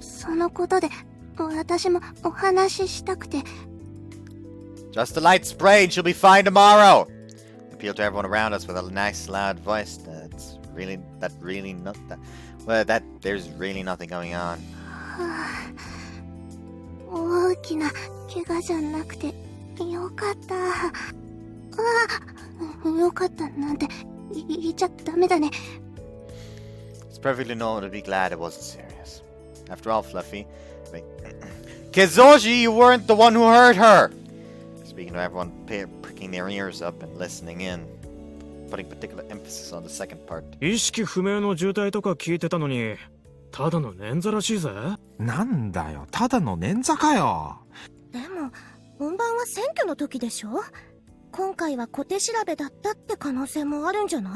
そのことで私もお話ししたくて。
Just a light spray and she'll be fine tomorrow. Appeal to everyone around us with a nice loud voice. There's really nothing going on.
おきな怪我じゃなくてよかった。よかったなんて言っちゃダメだね。
It's perfectly normal to be glad it wasn't serious. After all, Fluffy, Kizoshi, you weren't the one who hurt her! Speaking to everyone pricking their ears up and listening in, putting particular emphasis on the second part.
意識不明の重体とか聞いてたのに、ただの捻挫らしいぜ。
なんだよ、ただの捻挫かよ。
でも本番は選挙の時でしょ。今回は小手調べだったって可能性もあるんじゃない？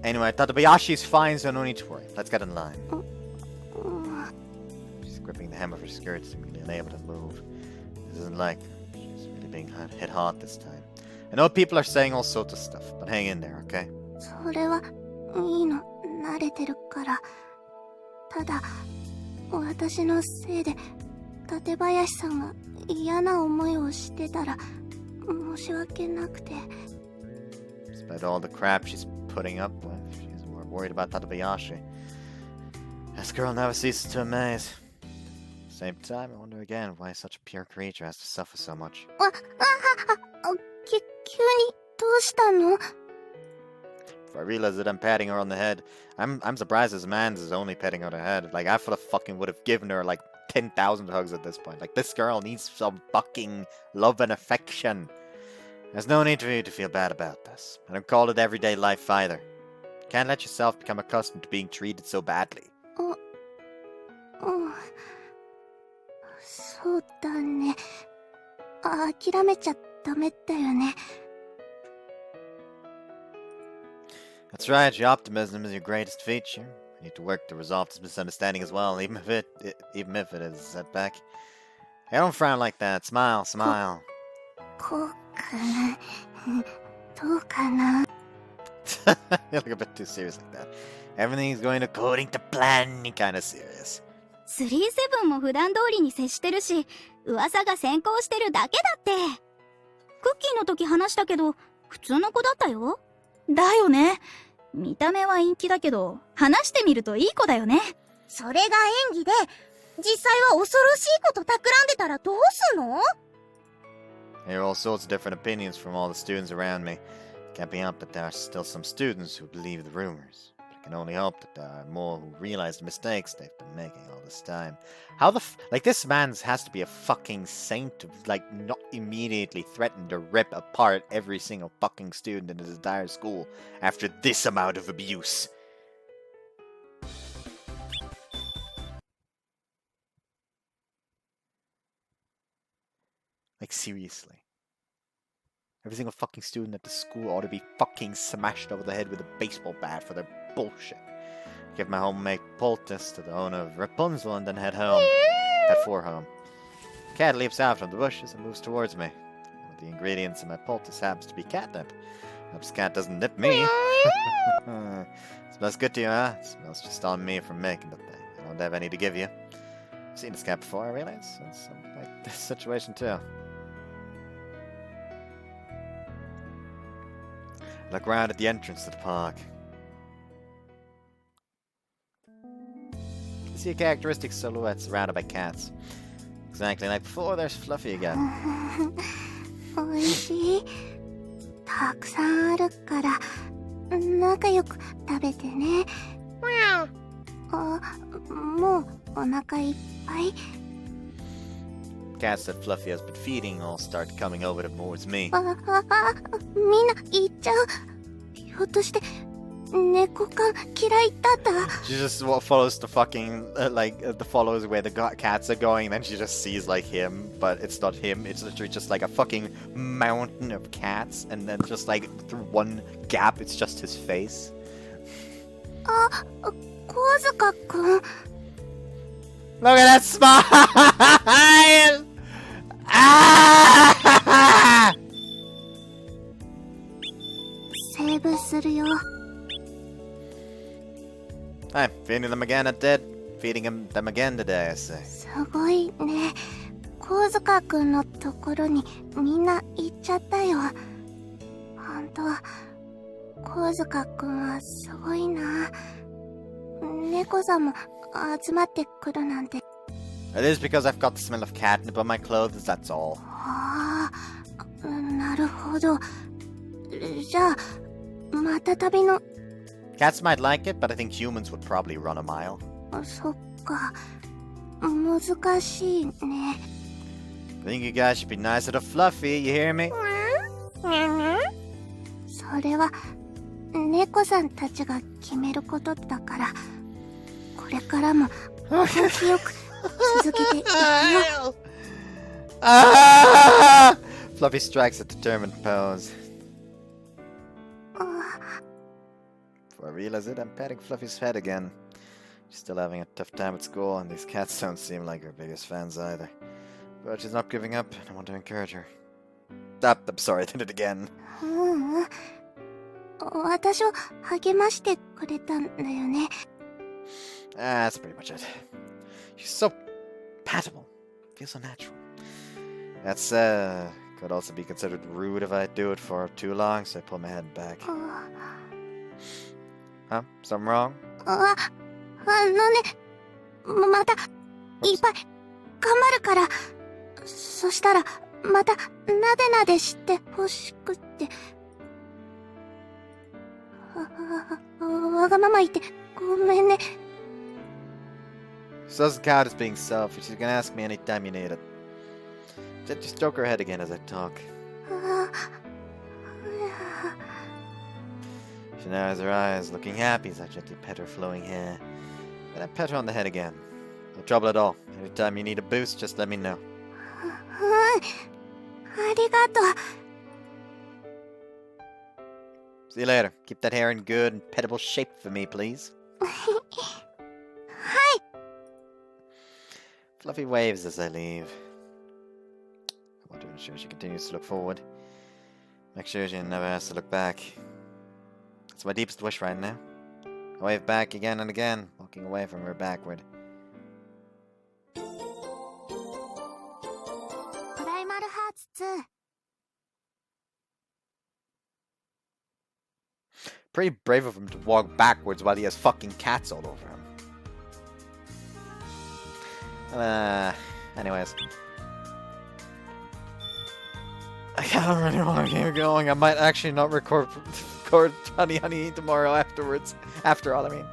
Anyway, Tadabayashi's fine, so no need to worry. Let's get in line. She's gripping the hem of her skirt, seemingly unable to move. This isn't like her. She's really being hit hard this time. I know people are saying all sorts of stuff, but hang in there, okay?
それはいいの、慣れてるから。ただ私のせいで館林さんが嫌な思いをしてたら申し訳なくて。
Despite all the crap she's putting up with, she's more worried about Tadabayashi. This girl never ceases to amaze. At the same time, I wonder again why such a pure creature has to suffer so much.
急にどうしたの？
If I realize that I'm patting her on the head, I'm surprised this man's is only patting her on the head. Like, I fucking would have given her like 10,000 hugs at this point. Like, this girl needs some fucking love and affection. There's no need for you to feel bad about this. I don't call it everyday life either. You can't let yourself become accustomed to being treated so badly.
そうだね。諦めちゃダメだよね。
That's right, your optimism is your greatest feature. You need to work to resolve this misunderstanding as well, even if it is a setback. Hey, don't frown like that. Smile, smile.
こうかな。どうかな。
You look a bit too serious like that. Everything's going according to plan, kind of serious.
37も普段通りに接してるし、噂が先行してるだけだって。クッキーの時話したけど、普通の子だったよ。だよね。見た目は陰気だけど、話してみるといい子だよね。
それが演技で、実際は恐ろしいこと企んでたらどうすんの？
I hear all sorts of different opinions from all the students around me. Can't be helped that there are still some students who believe the rumors. But I can only hope that there are more who realize the mistakes they've been making all this time. How the like, this man has to be a fucking saint to, like, not immediately threaten to rip apart every single fucking student in his entire school after this amount of abuse. Like, seriously. Every single fucking student at the school ought to be fucking smashed over the head with a baseball bat for their bullshit. Give my homemade poultice to the owner of Rapunzel and then head for home. Cat leaps out from the bushes and moves towards me. One of the ingredients in my poultice happens to be catnip. Hopes cat doesn't nip me. Smells good to you, huh? It smells just on me from making the thing. I don't have any to give you. I've seen this cat before, I realize. It's like this situation too. Look around at the entrance to the park. You see a characteristic silhouette surrounded by cats. Exactly like before, there's Fluffy again.
おいしい。たくさんあるから、仲良く食べてね。もうお腹いっぱい。
Cats that Fluffy has been feeding all start coming over towards me.
みんな行っちゃう。ひょっとして猫缶嫌いだった？
She just follows the fucking follows where the cats are going. Then she just sees like him, but it's not him. It's literally just like a fucking mountain of cats, and then just like through one gap, it's just his face.
小塚くん。
Look at that smile! Ah!
セーブするよ。
I'm feeding them again them again today, I say.
すごいね。小塚くんのところにみんな行っちゃったよ。本当は小塚くんはすごいな。猫さんも集まってくるなんて。
It is because I've got the smell of catnip on my clothes, that's all.
ああ、なるほど。じゃあ、また旅の...
Cats might like it, but I think humans would probably run a mile.
そっか。難しいね。
I think you guys should be nicer to Fluffy, you hear me?
それは、猫さんたちが決めることだから、これからも根気よく続けていくよ。
Ah! Fluffy strikes a determined pose. Before I realize it, I'm patting Fluffy's head again. She's still having a tough time at school, and these cats don't seem like her biggest fans either. But she's not giving up, and I want to encourage her. I'm sorry, I did it again.
私を励ましてくれたんだよね。
That's pretty much it. She's so patable. Feels so natural. That's, could also be considered rude if I do it for too long, so I pull my head back. Huh? Something wrong?
また、いっぱい、頑張るから。そしたら、また、なでなでしてほしくって。わがまま言って、ごめんね。
She doesn't count as being selfish. You can ask me anytime you need it. Just stroke her head again as I talk. She narrows her eyes, looking happy as I gently pet her flowing hair. Then I pet her on the head again. No trouble at all. Anytime you need a boost, just let me know.
ありがとう。
See you later. Keep that hair in good and pettable shape for me, please.
はい。
Fluffy waves as I leave. I want to ensure she continues to look forward. Make sure she never has to look back. It's my deepest wish right now. I wave back again and again, walking away from her backward.
Primal Hearts 2.
Pretty brave of him to walk backwards while he has fucking cats all over him. Anyways. I don't really want to keep going. I might actually not record Honey Honey tomorrow afterwards. After all, I mean.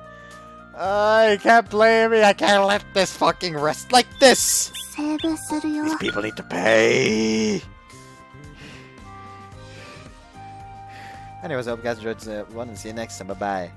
You can't blame me. I can't let this fucking rest like this. These people need to pay. Anyways, I hope you guys enjoyed the one and see you next time. Bye-bye.